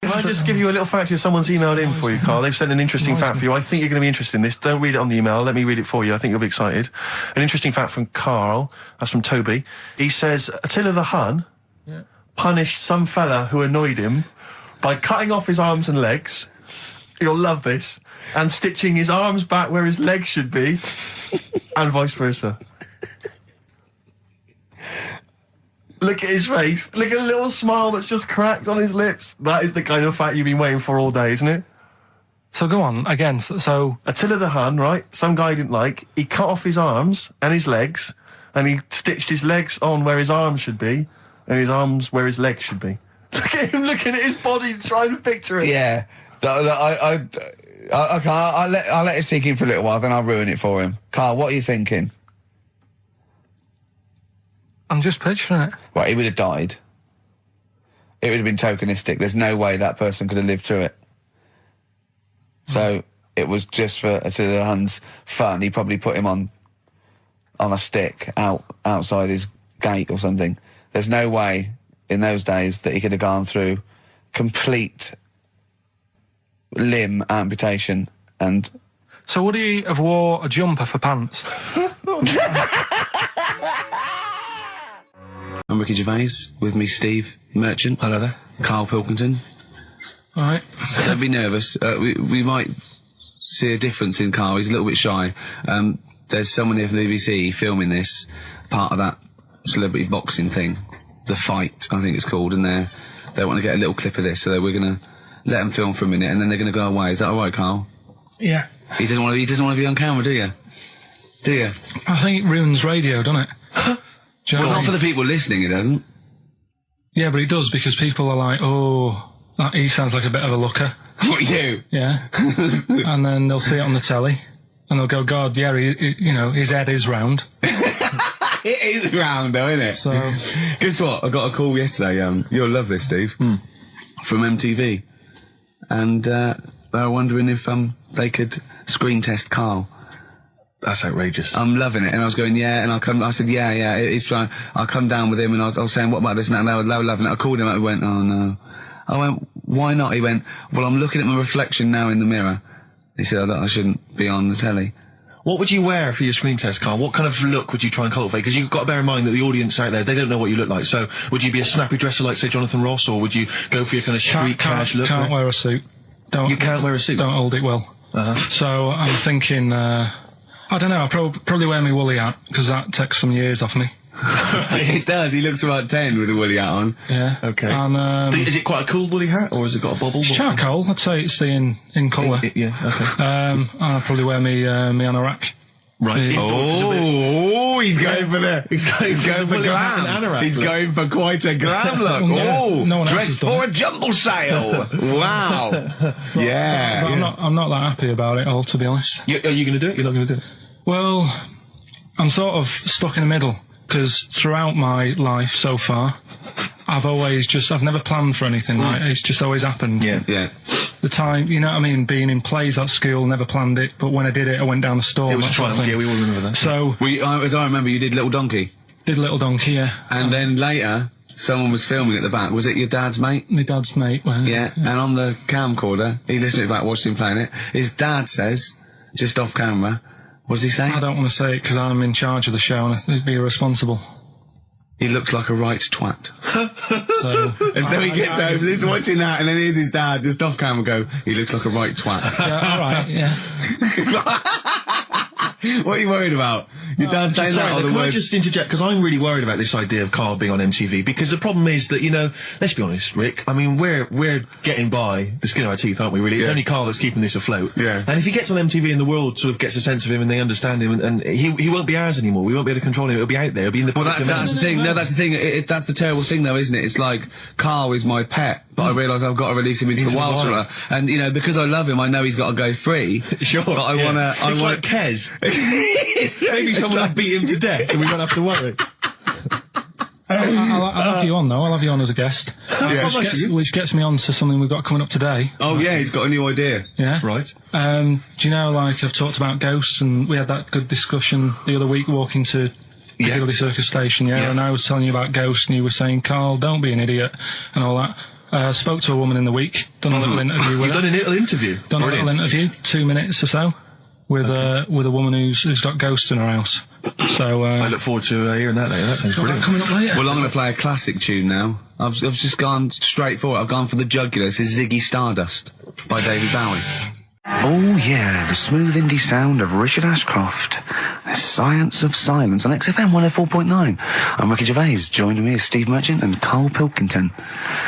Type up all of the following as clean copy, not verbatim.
Can I just give you a little fact here? Someone's emailed in for you, Carl. They've sent an interesting fact for you. I think you're going to be interested in this. Don't read it on the email. Let me read it for you. I think you'll be excited. An interesting fact from Carl. That's from Toby. He says, Attila the Hun punished some fella who annoyed him by cutting off his arms and legs. You'll love this. And stitching his arms back where his legs should be. And vice versa. Look at his face. Look at the little smile that's just cracked on his lips. That is the kind of fact you've been waiting for all day, isn't it? So go on, again, so... Attila the Hun, right? Some guy he didn't like. He cut off his arms and his legs, and he stitched his legs on where his arms should be, and his arms where his legs should be. Look at him looking at his body, trying to picture it. Yeah. I'll let it sink in for a little while, then I'll ruin it for him. Carl, what are you thinking? I'm just picturing it. Right, he would have died. It would have been tokenistic. There's no way that person could have lived through it. So it was just for Attila the Hun's fun. He probably put him on a stick outside his gate or something. There's no way in those days that he could have gone through complete limb amputation and... So would he have wore a jumper for pants? I'm Ricky Gervais, with me Steve Merchant. Hello there. Karl Pilkington. All right. Don't be nervous. We might see a difference in Karl. He's a little bit shy. There's someone here from the BBC filming this, part of that celebrity boxing thing. The Fight, I think it's called, and they want to get a little clip of this, so we're going to let them film for a minute, and then they're going to go away. Is that all right, Karl? Yeah. He doesn't want to be on camera, do you? Do you? I think it ruins radio, doesn't it? Do you know Well, what I not for mean? the people listening, it doesn't. Yeah, but it does, because people are like, oh, he sounds like a bit of a looker. What, you? Yeah. And then they'll see it on the telly, and they'll go, God, yeah, his head is round. It is round, though, isn't it? So... Guess what? I got a call yesterday, you'll love this, Steve, from MTV. And they were wondering if they could screen test Karl. That's outrageous. I'm loving it. And I was going, yeah, and I said, yeah, it's fine. I'll come down with him, and I was saying, what about this and that? And they were loving it. I called him up, he went, oh no. I went, why not? He went, well, I'm looking at my reflection now in the mirror. He said, I shouldn't be on the telly. What would you wear for your screen test, Karl? What kind of look would you try and cultivate? Because you've got to bear in mind that the audience out there, they don't know what you look like. So, would you be a snappy dresser like, say, Jonathan Ross, or would you go for your kind of street cash look? Can't wear a suit. You can't wear a suit? Don't hold it well. So, I'm thinking, I don't know, I'll probably wear my woolly hat, because that takes some years off me. It does. He looks about 10 with a woolly hat on. Yeah. Okay. And, is it quite a cool woolly hat, or has it got a bobble? It's charcoal. I'd say it's in colour. Yeah, okay. And I'll probably wear me anorak. Right. Oh, he's going for the... He's going for glam. He's going for quite a glam look. Oh, no one else dressed for a jumble sale. Wow. Yeah. But I'm not that happy about it all, to be honest. Are you going to do it? You're not going to do it? Well, I'm sort of stuck in the middle, because throughout my life so far, I've never planned for anything, right? It's just always happened. Yeah. The time, you know what I mean, being in plays at school, never planned it, but when I did it, I went down the store. It was a triumph, yeah, we all remember that. So... As I remember, you did Little Donkey. Did Little Donkey, yeah. And then later, someone was filming at the back. Was it your dad's mate? My dad's mate, well, yeah, and on the camcorder, he listened to it back, watched him playing it. His dad says, just off camera, what does he say? I don't want to say it because I'm in charge of the show and I'd be irresponsible. He looks like a right twat. So he gets home, he's watching that, and then here's his dad just off camera go, he looks like a right twat. Yeah, alright, yeah. What are you worried about? Your dad saying that or the Can word? I just interject? Because I'm really worried about this idea of Karl being on MTV, because the problem is that, you know, let's be honest, Rick, I mean, we're getting by the skin of our teeth, aren't we, really? It's only Karl that's keeping this afloat. Yeah. And if he gets on MTV and the world sort of gets a sense of him and they understand him, and he won't be ours anymore, we won't be able to control him, it'll be out there, it'll be in the public domain. That's the thing, no, that's the thing, that's the terrible thing though, isn't it? It's like, Karl is my pet, but I realise I've got to release him into the wild. And, you know, because I love him, I know he's got to go free. Sure. But I wanna... It's like Kez. Maybe someone will beat him to death and we won't have to worry. I'll have you on, though. I'll have you on as a guest. Which gets me on to something we've got coming up today. Oh, yeah, he's got a new idea. Yeah. Right. Do you know, like, I've talked about ghosts, and we had that good discussion the other week walking to Piccadilly Circus Station, and I was telling you about ghosts, and you were saying, Karl, don't be an idiot, and all that. Spoke to a woman in the week. Done a little interview with You've her. done a little interview? Done a little interview, 2 minutes or so, with a woman who's got ghosts in her house. So I look forward to hearing that later. That sounds brilliant. Coming up later. Well, I'm going to play a classic tune now. I've just gone straight for it. I've gone for the jugular. This is Ziggy Stardust by David Bowie. Oh yeah, the smooth indie sound of Richard Ashcroft. The Science of Silence on XFM 104.9. I'm Ricky Gervais. Joining me is Steve Merchant and Karl Pilkington.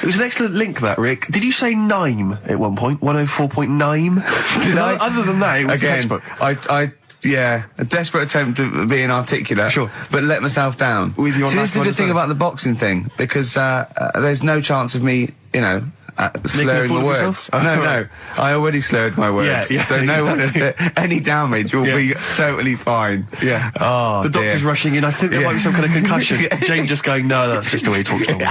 It was an excellent link, that, Rick. Did you say Nime at one point? 104.9? Did I? Other than that, it was Again, textbook. Yeah, a desperate attempt at being articulate. Sure. But let myself down. With your See, this is the last good thing one, about the boxing thing, because there's no chance of me, slurring fool the of words. yourself? No. I already slurred my words. Yeah, so no one, any damage will be totally fine. Yeah. Oh, the doctor's dear. rushing in. I think there might be some kind of concussion. Jane just going, no, that's just the way he talks to me.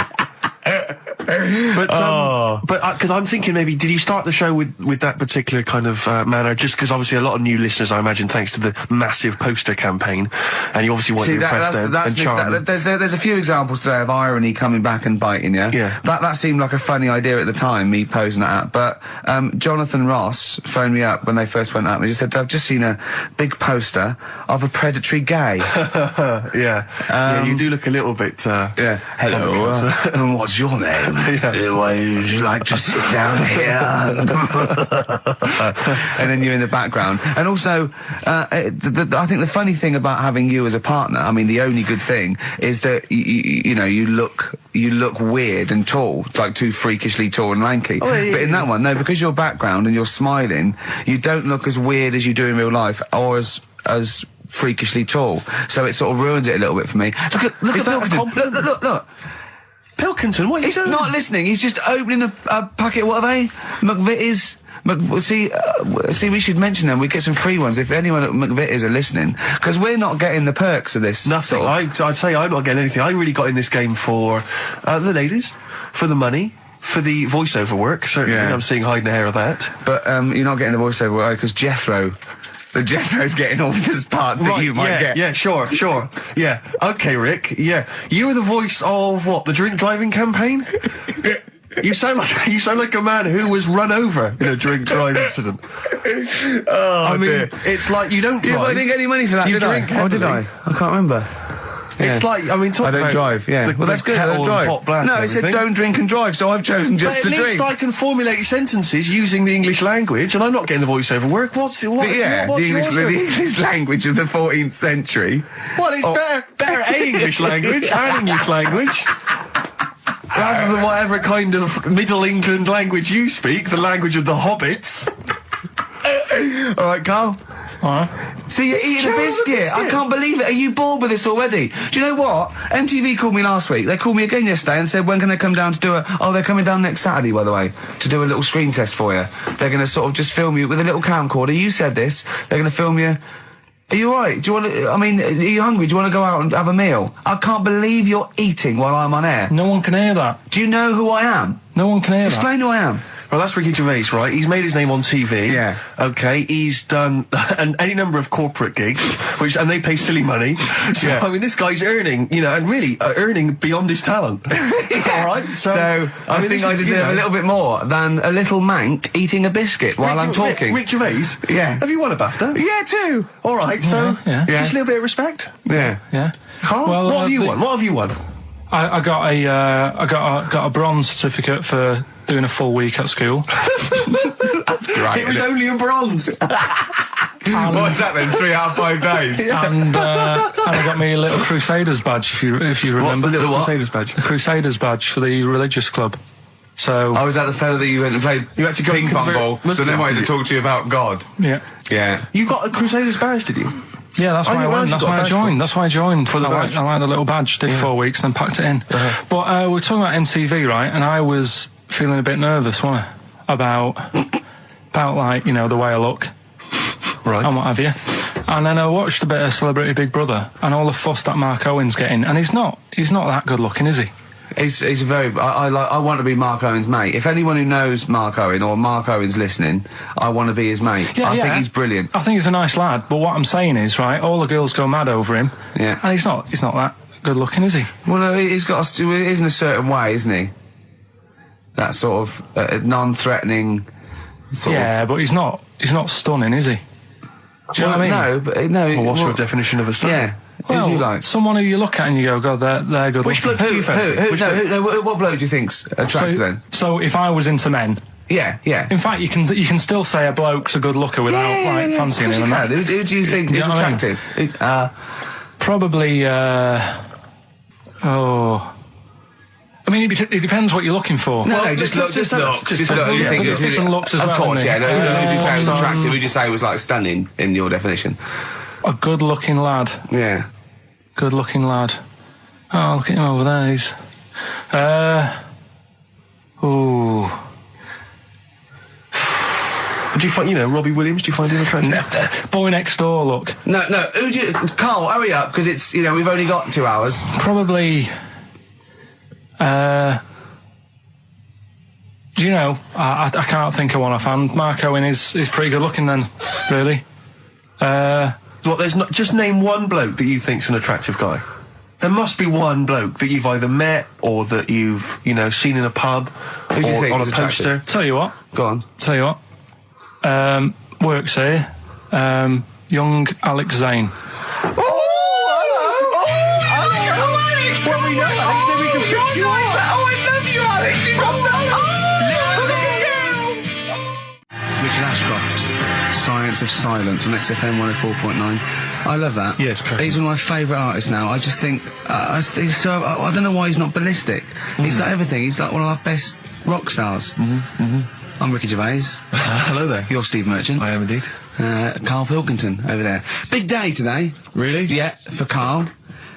But because I'm thinking maybe, did you start the show with that particular kind of manner? Just because obviously a lot of new listeners, I imagine, thanks to the massive poster campaign, and you obviously want to impress them and charm them. There's a few examples today of irony coming back and biting you. Yeah. That seemed like a funny idea at the time, me posing that. But Jonathan Ross phoned me up when they first went up and he just said, I've just seen a big poster of a predatory gay. Yeah, you do look a little bit. Yeah. Hello. What's your name? Why would you like to sit down here? And then you're in the background. And also, I think the funny thing about having you as a partner, I mean, the only good thing is that you look weird and tall, like too freakishly tall and lanky. Oh, yeah, but in that one, no, because your background and you're smiling, you don't look as weird as you do in real life, or as freakishly tall. So it sort of ruins it a little bit for me. Look at Pilkington. Look. Pilkington, what are you He's doing? not listening. He's just opening a packet. What are they? McVitie's. See, we should mention them. We get some free ones if anyone at McVitie's are listening, because we're not getting the perks of this. Nothing. I'd say I'm not getting anything. I really got in this game for the ladies, for the money, for the voiceover work. Certainly, Yeah. I'm seeing hide and hair of that. But you're not getting the voiceover work because Jethro's getting all the parts that you might get. Yeah, sure. Yeah. Okay, Rick. Yeah. You were the voice of what? The drink driving campaign? You sound like a man who was run over in a drink drive incident. Oh, dear. It's like you don't drive. Yeah, but I didn't get any money for that, You did drink I? Oh, did I? heavily. I can't remember. It's like, I mean, talk I don't about drive, yeah. the- Well, that's the good, I kettle don't and drive. pot black No, and it said everything. don't drink and drive, so I've chosen just But to at least drink. I can formulate sentences using the English language, and I'm not getting the voiceover work. What's the yours? English language of the 14th century. Well, it's better A, English language, and English language. Rather than whatever kind of Middle England language you speak, the language of the hobbits. All right, Carl. All right. See, you're eating a biscuit. I can't believe it. Are you bored with this already? Do you know what? MTV called me last week. They called me again yesterday and said, when can they come down to do they're coming down next Saturday, by the way, to do a little screen test for you. They're going to sort of just film you with a little camcorder. You said this. They're going to film you. Are you all right? Do you want to, are you hungry? Do you want to go out and have a meal? I can't believe you're eating while I'm on air. No one can hear that. Do you know who I am? No one can hear Explain who I am. Well, that's Ricky Gervais, right? He's made his name on TV. Yeah. Okay, he's done any number of corporate gigs, and they pay silly money. So, Yeah. I mean, this guy's earning, and really earning beyond his talent. All right? So I think I deserve a little bit more than a little mank eating a biscuit while I'm talking. Rick Gervais? Yeah. Have you won a BAFTA? Yeah, too. All right, so Yeah. just a little bit of respect. Yeah. Yeah. Carl, Well, what have you the- won? What have you won? I got a bronze certificate for doing a full week at school. That's great. It was only a bronze. What's that then? 3 out of 5 days? And I got me a little Crusaders badge, if you remember. What's the little what? Crusaders badge? The Crusaders badge for the religious club. So I was that the fella that you went and played You had to go ping and pong convert ball, so Muslim, they wanted to did you? talk to you about God. yeah, Yeah. You got a Crusaders badge, did you? yeah, that's Oh, why I you went. actually That's got a why I badge joined. That's why I joined. For the I badge. like the little badge. Did 4 weeks, then packed it in. But we were talking about MTV, right? And I was feeling a bit nervous, wasn't I? About like the way I look. Right. And what have you. And then I watched a bit of Celebrity Big Brother and all the fuss that Mark Owen's getting, and he's not that good looking, is he? He's very. I want to be Mark Owen's mate. If anyone who knows Mark Owen or Mark Owen's listening, I want to be his mate. I think he's brilliant. I think he's a nice lad, but what I'm saying is, right, all the girls go mad over him. Yeah. And he's not that good looking, is he? Well, no, he's got. He is in a certain way, isn't he? That sort of non-threatening sort of... Yeah, but he's not stunning, is he? Do you know what I mean? No, but no. Well, what's your definition of a stunning? Yeah. Well, who do you like? Someone who you look at and you go, God, they're good. Which looking. bloke do you fancy? What bloke do you think's attractive then? So if I was into men, Yeah. in fact, you can still say a bloke's a good looker without fancying him. Who do you think is know what I mean? attractive? Probably. I mean, it depends what you're looking for. No, just look. Just look. Who you think there's is different looks as of well, course, isn't yeah. it? Who do you say was attractive? Who do you say was like stunning in your definition? A good-looking lad. Yeah. Good-looking lad. Oh, look at him over there. He's. Do you find, Robbie Williams? Do you find him attractive? Boy next door. Look. No. Who do you? Carl, hurry up, because it's we've only got 2 hours. Probably. I can't think of one offhand. Mark Owen is pretty good looking then, really. Well, there's not. Just name one bloke that you think's an attractive guy. There must be one bloke that you've either met or that you've, seen in a pub Who do you or think on a is poster. attractive? Tell you what. Go on. Tell you what. Works here. Young Alex Zane. Alex! Well, we know Alex, maybe we can fix you up. Oh, I love you, Alex. You've got so Richard Ashcroft, Science of Silence on XFM 104.9. I love that. Yes, correct. He's one of my favourite artists now. I just think he's so. I don't know why he's not ballistic. He's got everything. He's like one of our best rock stars. I'm Ricky Gervais. Hello there. You're Steve Merchant. I am indeed. Karl Pilkington over there. Big day today. Really? Yeah, for Karl.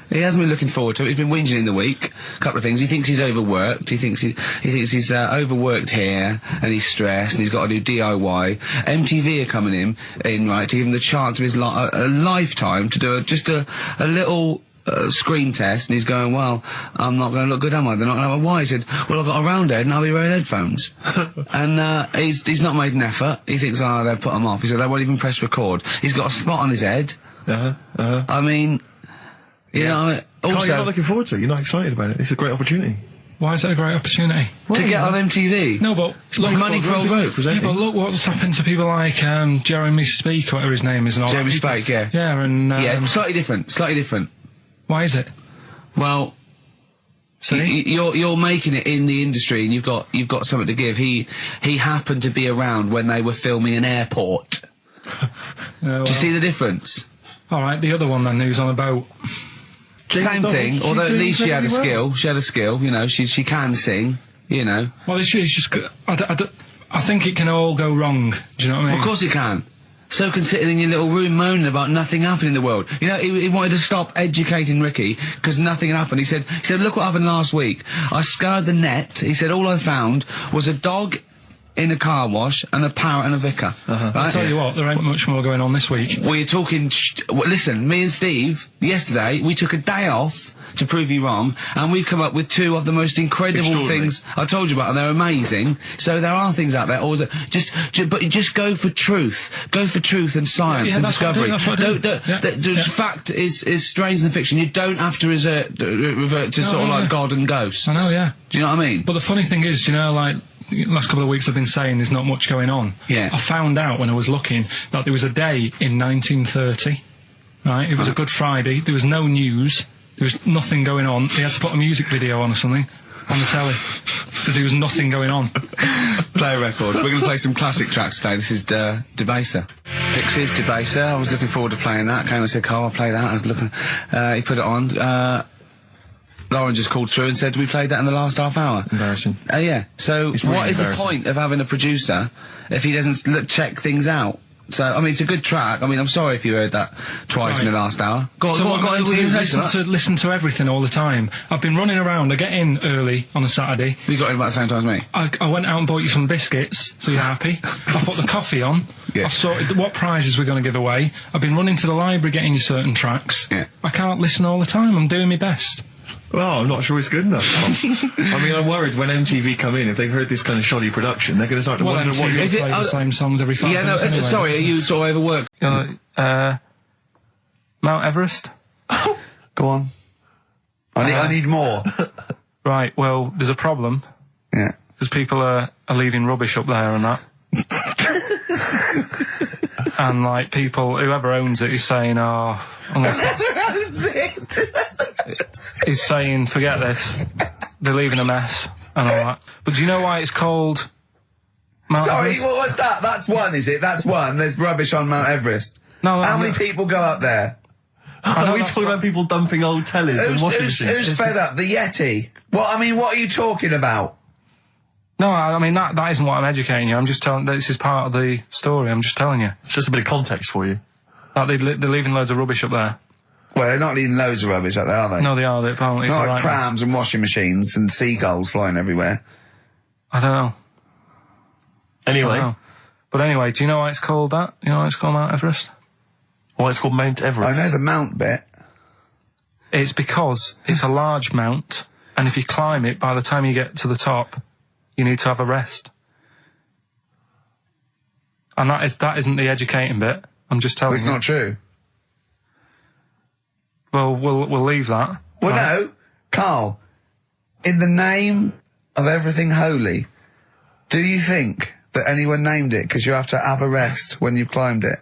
He hasn't been looking forward to it. He's been whinging in the week. A couple of things. He thinks he's overworked. He thinks he's overworked here, and he's stressed, and he's got to do DIY. MTV are coming in right, to give him the chance of his a lifetime to do just a little screen test, and he's going, well, I'm not going to look good, am I? They're not going to have a why. He said, well, I've got a round head and I'll be wearing headphones. And he's not made an effort. He thinks, they'll put him off. He said, they won't even press record. He's got a spot on his head. I mean, you know, Carl, also... you're not looking forward to it. You're not excited about it. It's a great opportunity. Why is it a great opportunity? to get on MTV? No, but look, money for old folk. yeah, but look what's happened to people like Jeremy Speak, or whatever his name is. And all Jeremy that. Spake, yeah. Yeah, and... yeah, slightly different. Why is it? Well... See? You're making it in the industry, and you've got something to give. He happened to be around when they were filming an airport. Well, Do you see the difference? all right, the other one then, who's on a boat. Same thing, she's although at doing least she had a incredibly skill. well. She had a skill, you know. She can sing, you know. Well, it's just... I think it can all go wrong. Do you know what I mean? Of course he can. So can sitting in your little room moaning about nothing happening in the world. You know, he wanted to stop educating Ricky because nothing happened. He said, look what happened last week. I scoured the net. He said, all I found was a dog in a car wash and a parrot and a vicar. Right? I'll tell you what, there ain't much more going on this week. We're talking... listen, me and Steve, yesterday, we took a day off to prove you wrong, and we've come up with two of the most incredible things I told you about, and they're amazing. So there are things out there. Always, but just go for truth. Go for truth and science and discovery. The fact is stranger than fiction. You don't have to revert to sort of like God and ghosts. I know, yeah. Do you know what I mean? But the funny thing is, you know, like... the last couple of weeks I've been saying there's not much going on. Yeah. I found out when I was looking that there was a day in 1930, right? It was a Good Friday. There was no news. There was nothing going on. They had to put a music video on or something on the telly because there was nothing going on. Play a record. We're going to play some classic tracks today. This is Debaser. Pixies, Debaser. I was looking forward to playing that. Came and said, Carl, I'll play that. I was looking... he put it on. Lauren just called through and said we played that in the last half hour. Embarrassing. Yeah. So It's really what is the embarrassing. point of having a producer if he doesn't check things out? So, I mean, it's a good track. I mean, I'm sorry if you heard that twice in the last hour. Go on, So go on, I'm what going you to say to that? listen to everything all the time. I've been running around. I get in early on a Saturday. You got in about the same time as me. I went out and bought you some biscuits, so you're happy. I put the coffee on. Yeah. I've sorted what prizes we're going to give away. I've been running to the library getting you certain tracks. Yeah. I can't listen all the time. I'm doing my best. Well, I'm not sure it's good enough. I mean, I'm worried when MTV come in, if they've heard this kind of shoddy production, they're going to start to wonder what MTV you're... Is it- plays the same songs every 5 Yeah, no, minutes anyway, sorry, so- are you sort of overworked? Mount Everest? Go on. I need more. Right, well, there's a problem. Yeah. because people are leaving rubbish up there and that. And like people, whoever owns it is saying, "Oh, Whoever owns it. he's saying, forget this. They're leaving a mess and all that." But do you know why it's called Mount Sorry, Everest? what was that? That's one, is it? That's one. There's rubbish on Mount Everest. No, How many people go up there? Are we talking about people dumping old tellies and washing machines? Who's fed up? The Yeti? What are you talking about? No, I mean, that isn't what I'm educating you. I'm just telling, this is part of the story. I'm just telling you. It's just a bit of context for you. Like they're leaving loads of rubbish up there. Well, they're not leaving loads of rubbish up there, are they? No, they are. They're apparently Not like right prams and washing machines and seagulls flying everywhere. I don't know. Anyway. I don't know. But anyway, do you know why it's called that? You know why it's called Mount Everest? Why it's called Mount Everest? I know the mount bit. It's because it's a large mount, and if you climb it, by the time you get to the top, you need to have a rest. And that isn't the educating bit. I'm just telling you. It's not true. Well, we'll leave that. Well, Right. no, Carl, in the name of everything holy, do you think that anyone named it because you have to have a rest when you've climbed it?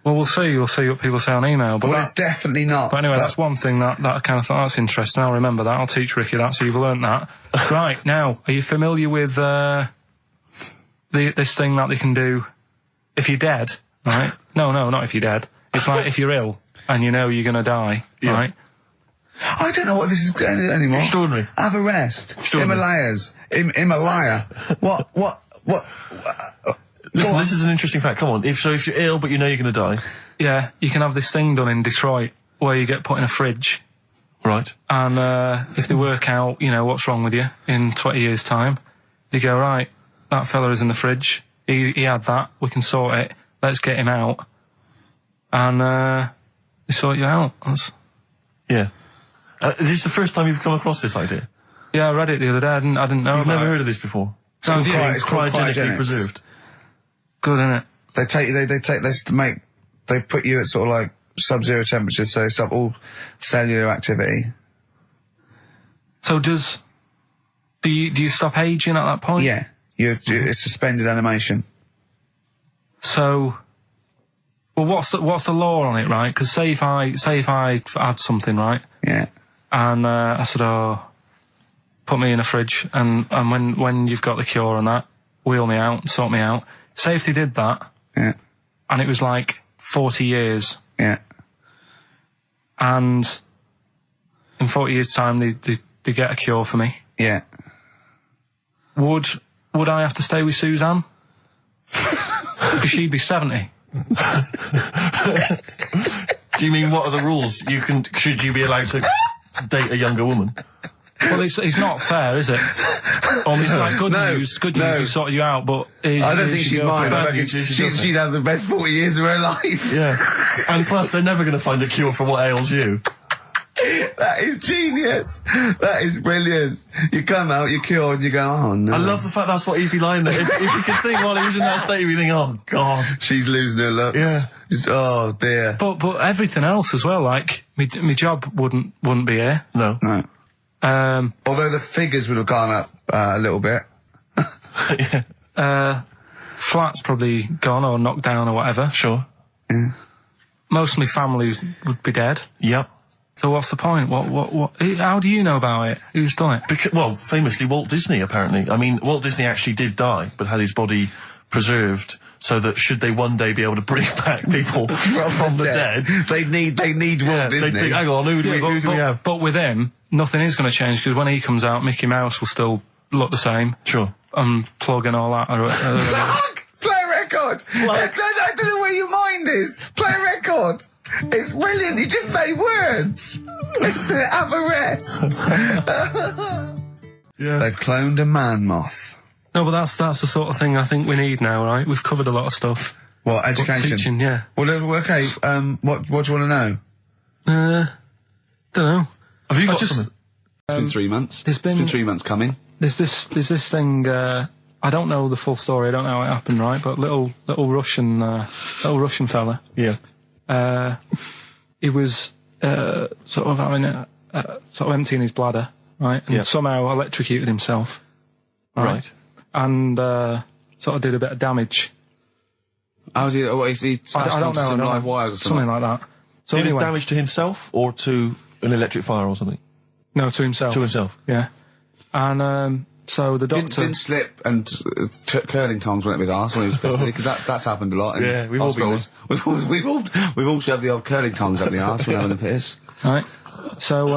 Well, we'll see. We'll see what people say on email. But Well, it's definitely not. But anyway, that's one thing that I kind of thought, that's interesting. I'll remember that. I'll teach Ricky that, so you've learnt that. Right, now, are you familiar with this thing that they can do if you're dead, right? No, not if you're dead. It's like if you're ill and you know you're going to die, right? I don't know what this is anymore. Extraordinary. Have a rest. Extraordinary. Himalayas. Himalaya. What? Listen, this is an interesting fact. Come on. If you're ill but you know you're going to die. Yeah, you can have this thing done in Detroit where you get put in a fridge. Right. And if they work out, you know, what's wrong with you in 20 years' time, they go, right, that fella is in the fridge. He had that. We can sort it. Let's get him out. And they sort you out. Yeah. Is this the first time you've come across this idea? Yeah, I read it the other day. I didn't know You've about never it. heard of this before? It's called Cryogenically cryogenics. preserved. Good, isn't it? They take this to make. They put you at sort of like sub-zero temperatures, so stop all cellular activity. So do you stop aging at that point? Yeah, it's suspended animation. So, well, what's the law on it, right? Because say if I had something, right? Yeah. And I said, oh, put me in a fridge, and when you've got the cure and that, wheel me out, sort me out. Say if they did that, Yeah. and it was like 40 years, Yeah. and in 40 years' time they get a cure for me. Yeah. Would I have to stay with Suzanne? Because she'd be 70. Do you mean what are the rules? Should you be allowed to date a younger woman? Well, it's not fair, is it? It's like good news, we sorted you out, but I don't think she'd mind. I reckon she'd have the best 40 years of her life. Yeah. And plus, they're never going to find a cure for what ails you. That is genius. That is brilliant. You come out, you're cured, and you go, oh no. I love the fact that's what he'd be lying there. If you could think while he was in that state, you'd be thinking, oh God. She's losing her looks. Yeah. Just, oh dear. But everything else as well, like my job wouldn't be here. No. No. Although the figures would have gone up a little bit. Flat's probably gone or knocked down or whatever. Sure. Yeah. Most of my family would be dead. Yep. So what's the point? What? How do you know about it? Who's done it? Well, famously Walt Disney, apparently. I mean, Walt Disney actually did die, but had his body preserved so that should they one day be able to bring back people from the dead, They need Walt Disney. they'd think, hang on, who do we have? But with him, nothing is going to change, because when he comes out, Mickey Mouse will still look the same. Sure. Unplug and all that. Play a record. I don't know where your mind is. Play a record. It's brilliant. You just say words. It's the have a rest. Yeah. They've cloned a man moth. No, but that's the sort of thing I think we need now, right? We've covered a lot of stuff. What, education? Teaching, yeah. Well, okay. What do you want to know? Don't know. Have you got something? It's been 3 months. It's been 3 months coming. There's this thing. I don't know the full story. I don't know how it happened, right? But little Russian fella. Yeah. He was sort of having sort of emptying his bladder, right? And somehow electrocuted himself. Right. And sort of did a bit of damage. How did he smashed onto some live wires or something? Something like that. So Did anyway, it damage to himself or to an electric fire or something? no, to himself. To himself. Yeah. And so the doctor... Didn't slip and curling tongs went up his arse when he was pissed, because that's happened a lot in Yeah, we've all been hospitals. We've all shoved the old curling tongs up the arse when having a piss. Right. So,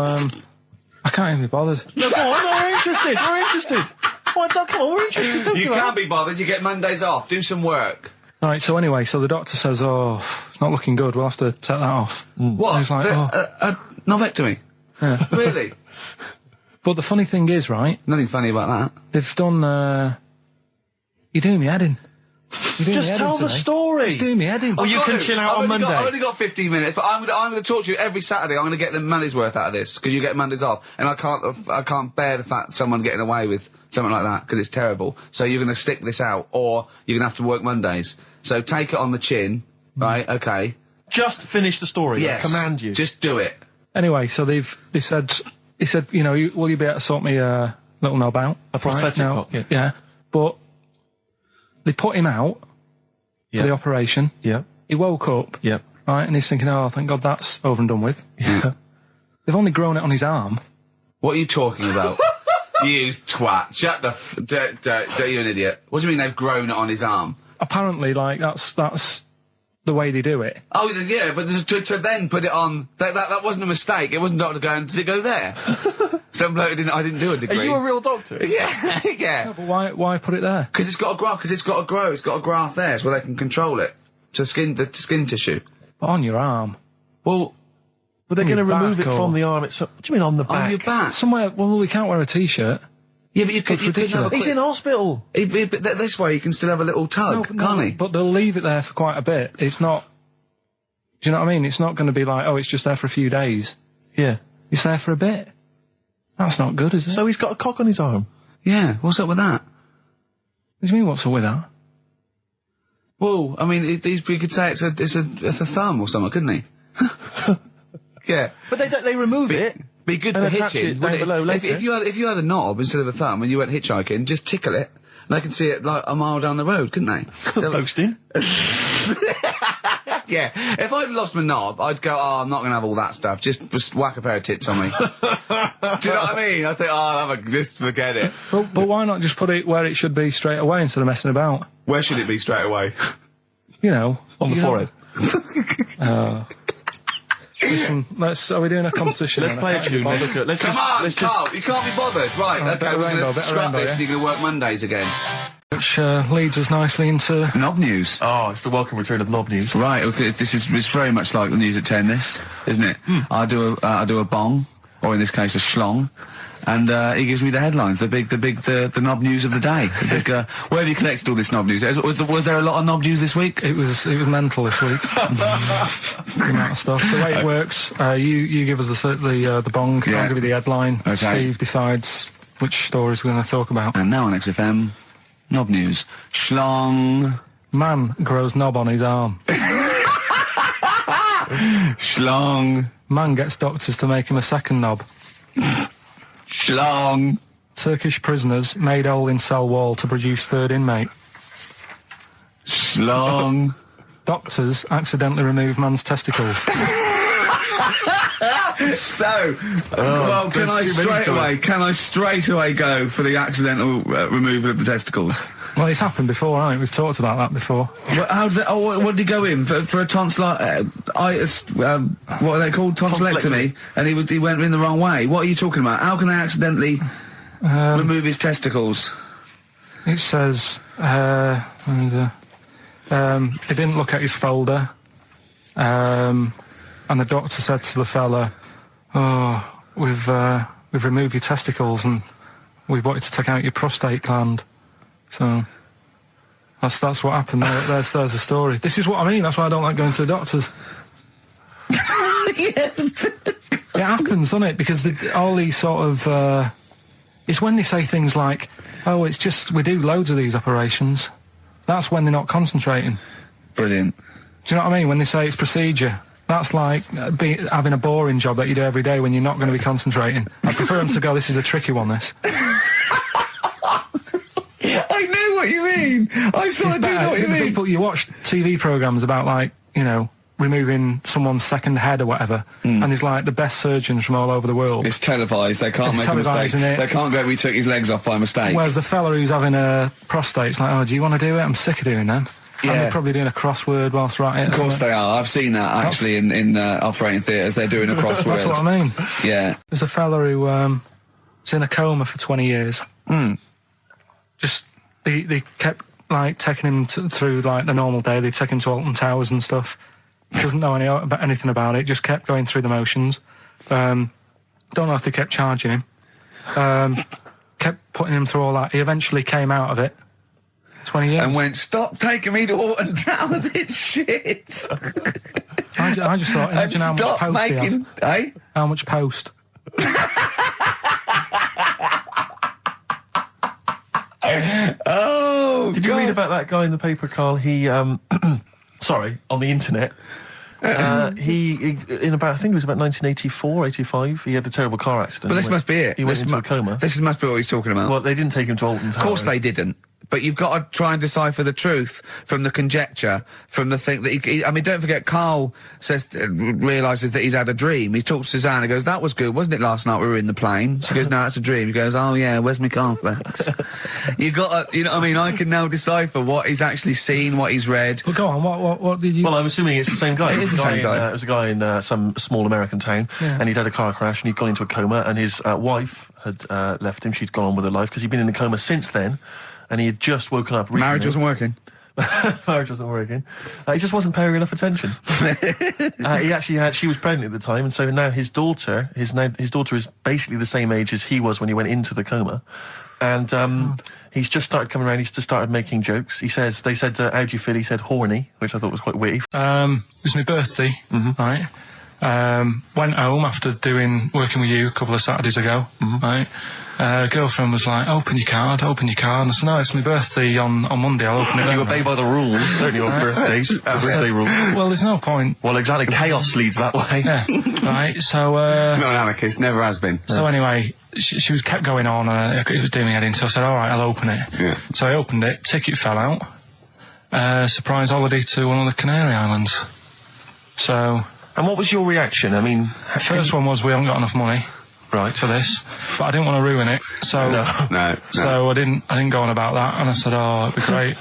I can't even be bothered. No, go on, we're interested. We're interested. Come on, we're interested. Don't You give up. can't be bothered, you get Mondays off, do some work. Right, so anyway, so the doctor says, oh, it's not looking good, we'll have to take that off. What? And he's like, A novectomy? Yeah. Really? But the funny thing is, right, Nothing funny about that. they've done, you're doing me head in. You're doing me Just head tell in the today. story. Just doing me head in. Oh, you can chill out on Monday. I've only got 15 minutes, but I'm going to talk to you every Saturday. I'm going to get the money's worth out of this, because you get Mondays off. And I can't bear the fact someone getting away with something like that, because it's terrible. So you're going to stick this out, or you're going to have to work Mondays. So take it on the chin, right? Okay. Just finish the story. Yes. I command you. Just do it. Anyway, so they said, he said, you know, will you be able to sort me a little knob out? A prosthetic No, cock, yeah. But they put him out for the operation. Yeah. He woke up, Yeah. right, and he's thinking, oh, thank God that's over and done with. Yeah. They've only grown it on his arm. What are you talking about? You twat. Shut the you're an idiot. What do you mean they've grown it on his arm? Apparently, like, that's the way they do it. Oh, yeah, but to then put it on, that wasn't a mistake. It wasn't doctor going, did it go there? Some bloke I didn't do a degree. Are you a real doctor? Yeah, yeah. But why put it there? Because it's got to grow, it's got a graft there, so they can control it. To skin tissue. But on your arm. Well, But they're On going to your remove it back from or- the arm itself. What do you mean on the back? on your back. Somewhere, well, we can't wear a t-shirt. Yeah, but you could That's have ridiculous. a He's in hospital. But this way you can still have a little tug, can't he? But they'll leave it there for quite a bit. It's not... Do you know what I mean? It's not going to be like, oh, it's just there for a few days. Yeah. It's there for a bit. That's not good, is it? So he's got a cock on his arm. Yeah, what's up with that? What do you mean, what's up with that? Well, I mean, he could say it's a thumb or something, couldn't he? Yeah. But they remove it. Be good And for attach hitching. it down wouldn't it? below later. If you had a knob instead of a thumb and you went hitchhiking, just tickle it, and they can see it like a mile down the road, couldn't they? Posting. Yeah. If I'd lost my knob, I'd go, oh, I'm not going to have all that stuff. Just whack a pair of tits on me. Do you know what I mean? I think, oh, I'll have just forget it. But why not just put it where it should be straight away instead of messing about? Where should it be straight away? You know. On the forehead. Listen, are we doing a competition? Let's play a tune. Let's Come on, Carl, you can't be bothered. Right, Alright, okay, bit of we're going rainbow, to bit of scrap rainbow, this yeah? and you're going to work Mondays again. Which leads us nicely into... Knob news. Oh, it's the welcome return of Knob News. Right, okay, it's very much like the news at 10, this, isn't it? I do a bong, or in this case a schlong, and he gives me the headlines, the knob news of the day. The big, where have you collected all this knob news? Was there a lot of knob news this week? It was mental this week. The amount of stuff. The way it works, you give us the bong, Yeah. I'll give you the headline, Okay. Steve decides which stories we're going to talk about. And now on XFM, knob news. Schlong. Man grows knob on his arm. Schlong. Man gets doctors to make him a second knob. Schlong. Turkish prisoners made hole in cell wall to produce third inmate. Schlong. Doctors accidentally remove man's testicles. So, well, can I straight away go for the accidental removal of the testicles? Well, it's happened before, right? We've talked about that before. How did what did he go in for a tonsillitis? What are they called? Tonsillectomy. And he went in the wrong way. What are you talking about? How can they accidentally remove his testicles? It says, he didn't look at his folder, and the doctor said to the fella, "Oh, we've removed your testicles and we wanted to take out your prostate gland." So that's what happened. There's the story. This is what I mean. That's why I don't like going to the doctors. Yes. It happens, doesn't it? Because all these sort of it's when they say things like, "Oh, it's just we do loads of these operations." That's when they're not concentrating. Brilliant. Do you know what I mean? When they say it's procedure, that's like having a boring job that you do every day when you're not going to be concentrating. I prefer them to go, "This is a tricky one, this." what you mean. I sort of do know what you mean. People, you watch TV programmes about, like, you know, removing someone's second head or whatever, and there's like the best surgeons from all over the world. It's televised. They can't make a mistake. They can't go, we took his legs off by mistake. Whereas the fella who's having a prostate's like, oh, do you want to do it? I'm sick of doing them. Yeah. And they're probably doing a crossword whilst writing it. Of course they are. I've seen that actually in operating theatres. They're doing a crossword. That's what I mean. Yeah. There's a fella who was in a coma for 20 years. Just they kept like taking him through like the normal day. They take him to Alton Towers and stuff. Doesn't know anything about it. Just kept going through the motions. Don't know if they kept charging him. Kept putting him through all that. He eventually came out of it. 20 years. And went, stop taking me to Alton Towers, it's shit. I just thought, imagine how much post he had. Eh? How much post? Oh, Did you read about that guy in the paper, Carl? He, sorry, on the internet. He in about, I think it was about 1984, 85, he had a terrible car accident. But this must be it. He went into a coma. This must be what he's talking about. Well, they didn't take him to Alton Towers. Of course they didn't. But you've got to try and decipher the truth from the conjecture, from the thing that I mean, don't forget, Carl realises that he's had a dream. He talks to Suzanne and goes, that was good, wasn't it, last night we were in the plane? She goes, no, it's a dream. He goes, oh yeah, where's my cornflakes? You got to, you know what I mean? I can now decipher what he's actually seen, what he's read. Well, go on, what did you... Well, I'm assuming it's the same guy. It is the same guy. It was a guy in some small American town, and he'd had a car crash and he'd gone into a coma, and his wife had left him. She'd gone on with her life because he'd been in a coma since then. And he had just woken up recently. Marriage wasn't working. Marriage wasn't working. He just wasn't paying enough attention. He actually she was pregnant at the time, and so now his daughter is basically the same age as he was when he went into the coma. And he's just started coming around. He's just started making jokes. They said, how do you feel? He said horny, which I thought was quite witty. It was my birthday, right? Went home after working with you a couple of Saturdays ago, right? Girlfriend was like, open your card, and I said, no, it's my birthday on Monday, I'll open it. You obey by the rules, certainly on birthdays. Birthday rule. Well, there's no point. Well, exactly, chaos leads that way. Yeah, right, so... Not an anarchist, never has been. So anyway, she was kept going on, and it was doing me head in, so I said, all right, I'll open it. Yeah. So I opened it, ticket fell out. Surprise holiday to one of the Canary Islands. So... And what was your reaction? I mean... The first one was, we haven't got enough money. Right, for this, but I didn't want to ruin it, so no. So I didn't go on about that, and I said, oh, it'd be great,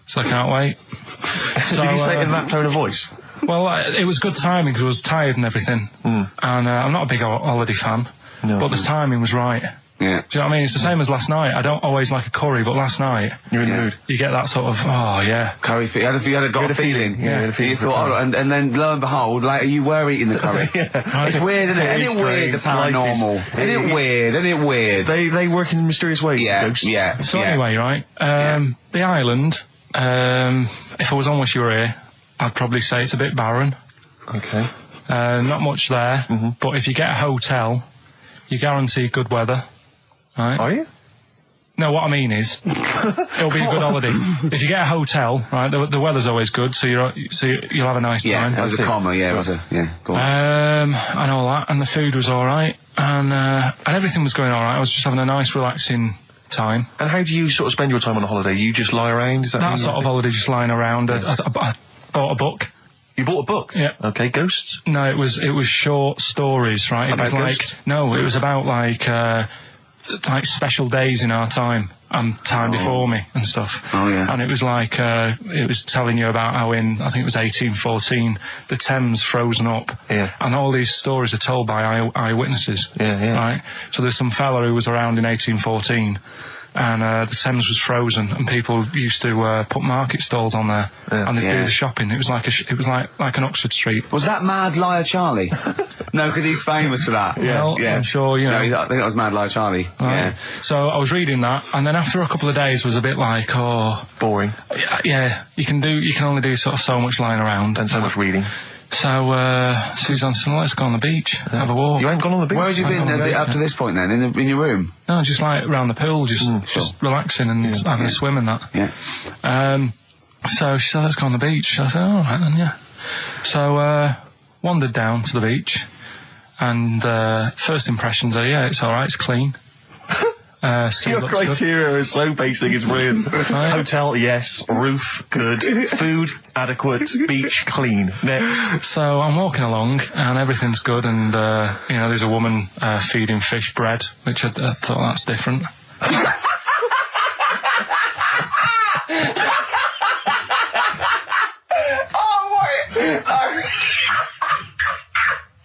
so I can't wait. So, did you say it in that tone of voice? Well, it was good timing because I was tired and everything, and I'm not a big holiday fan, but the timing was right. Yeah. Do you know what I mean? It's the same as last night. I don't always like a curry, but last night... You're in the mood. You get that sort of, oh, yeah. Curry, you had a feeling. Yeah. You thought, oh, and then lo and behold, later you were eating the curry. It's weird, isn't it? Isn't it weird, the paranormal? Isn't it weird? They work in mysterious ways. Yeah. So anyway, right, the island, if I was on Wish You Were Here, I'd probably say it's a bit barren. Okay. Not much there, but if you get a hotel, you guarantee good weather. Right. Are you? No, what I mean is, it'll be a good holiday. If you get a hotel, right, the weather's always good, so you'll have a nice time. Yeah, that was a comma, yeah, it was a, yeah, go on. And all that, and the food was alright, and everything was going alright. I was just having a nice, relaxing time. And how do you sort of spend your time on a holiday? You just lie around? Is that sort of holiday, just lying around. I bought a book. You bought a book? Yeah. Okay, ghosts? No, it was short stories, right? About it was ghosts? it was about like special days in our time and time before me and stuff. Oh, yeah. And it was like, it was telling you about how I think it was 1814, the Thames frozen up. Yeah. And all these stories are told by eyewitnesses. Yeah. Right? So there's some fella who was around in 1814 and the Thames was frozen and people used to put market stalls on there and they'd do the shopping. It was like an Oxford Street. Was that Mad Liar Charlie? No, because he's famous for that. Well, I'm sure, you know. No, I think that was Mad Liar Charlie. Right. Yeah. So I was reading that, and then after a couple of days was a bit like, boring. Yeah, you can only do sort of so much lying around and so much reading. So Suzanne said, let's go on the beach, have a walk. You ain't gone on the beach? Where had you been up to this point then? In your room? No, just like around the pool, just relaxing and having a swim and that. Yeah. So she said, let's go on the beach. I said, all right then, yeah. So wandered down to the beach, and first impressions are, yeah, it's all right, it's clean. Sea Your looks good. criteria is so basic, it's brilliant. Right. Hotel, yes. Roof, good. Food, adequate. Beach, clean. Next. So I'm walking along and everything's good, and there's a woman feeding fish bread, which I thought that's different.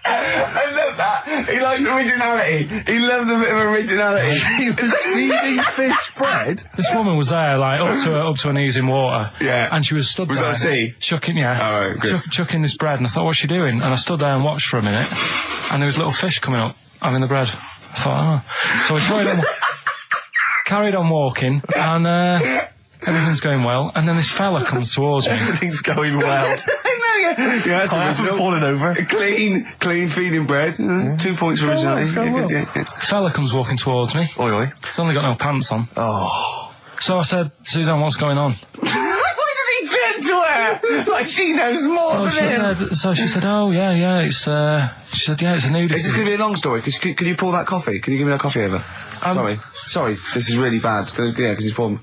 I love that. He likes originality. He loves a bit of originality. He was feeding fish bread. This woman was there, like up to her knees in water. Yeah. And she was stood Was there. that a sea? Chucking, yeah. Oh, right, good. Chucking this bread, and I thought, what's she doing? And I stood there and watched for a minute, and there was little fish coming up, having the bread. I thought, oh. So we carried on walking, and everything's going well, and then this fella comes towards me. Everything's going well. Yeah, that's I haven't original. fallen over. Clean feeding bread. 2 points for originality. well. Fella comes walking towards me. Oi, oi. He's only got no pants on. Oh. So I said, Suzanne, what's going on? Why did he turn to her? Like she knows more than him. So she said, oh, yeah, it's, she said, yeah, it's a nudity. Is this going to be a long story? Could you pour that coffee? Can you give me that coffee over? Sorry, this is really bad. Yeah, because he's poured...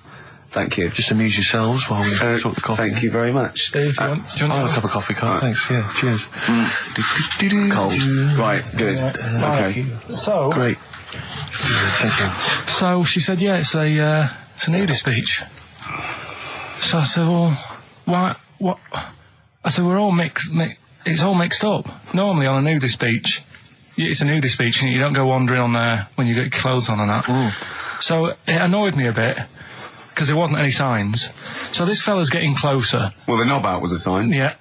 Thank you. Just amuse yourselves while we sort the coffee. Thank you very much. Dave, do you want I'll have a cup of coffee, Carl. Thanks, yeah, cheers. Cold. Right, good. Okay. So... Great. Thank you. So she said, yeah, it's a nudist beach. So I said, well, why, what? I said, we're all it's all mixed up. Normally on a nudist beach, it's a nudist beach and you don't go wandering on there when you get your clothes on and that. So it annoyed me a bit, because there wasn't any signs. So this fella's getting closer. Well, the knob out was a sign. Yeah.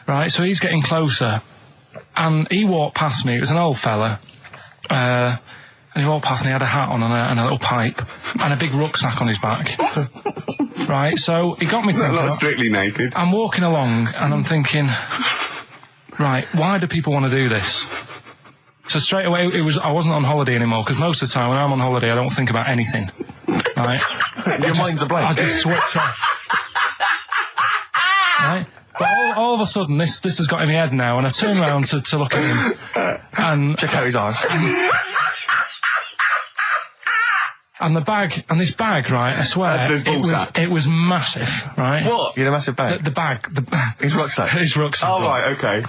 Right, so he's getting closer. And he walked past me. It was an old fella. And he walked past and he had a hat on and a little pipe and a big rucksack on his back. Right, so he got me thinking. Not strictly naked. I'm walking along and I'm thinking, right, why do people want to do this? So straight away, I wasn't on holiday anymore, because most of the time when I'm on holiday, I don't think about anything. Right? Your mind's a blank. I just switch off. Right? But all of a sudden, this has got in my head now, and I turn around to look at him, and check out his eyes. And this bag, right, I swear, it was massive, right? What? You had a massive bag? The bag. His rucksack? His rucksack. Oh, right, okay.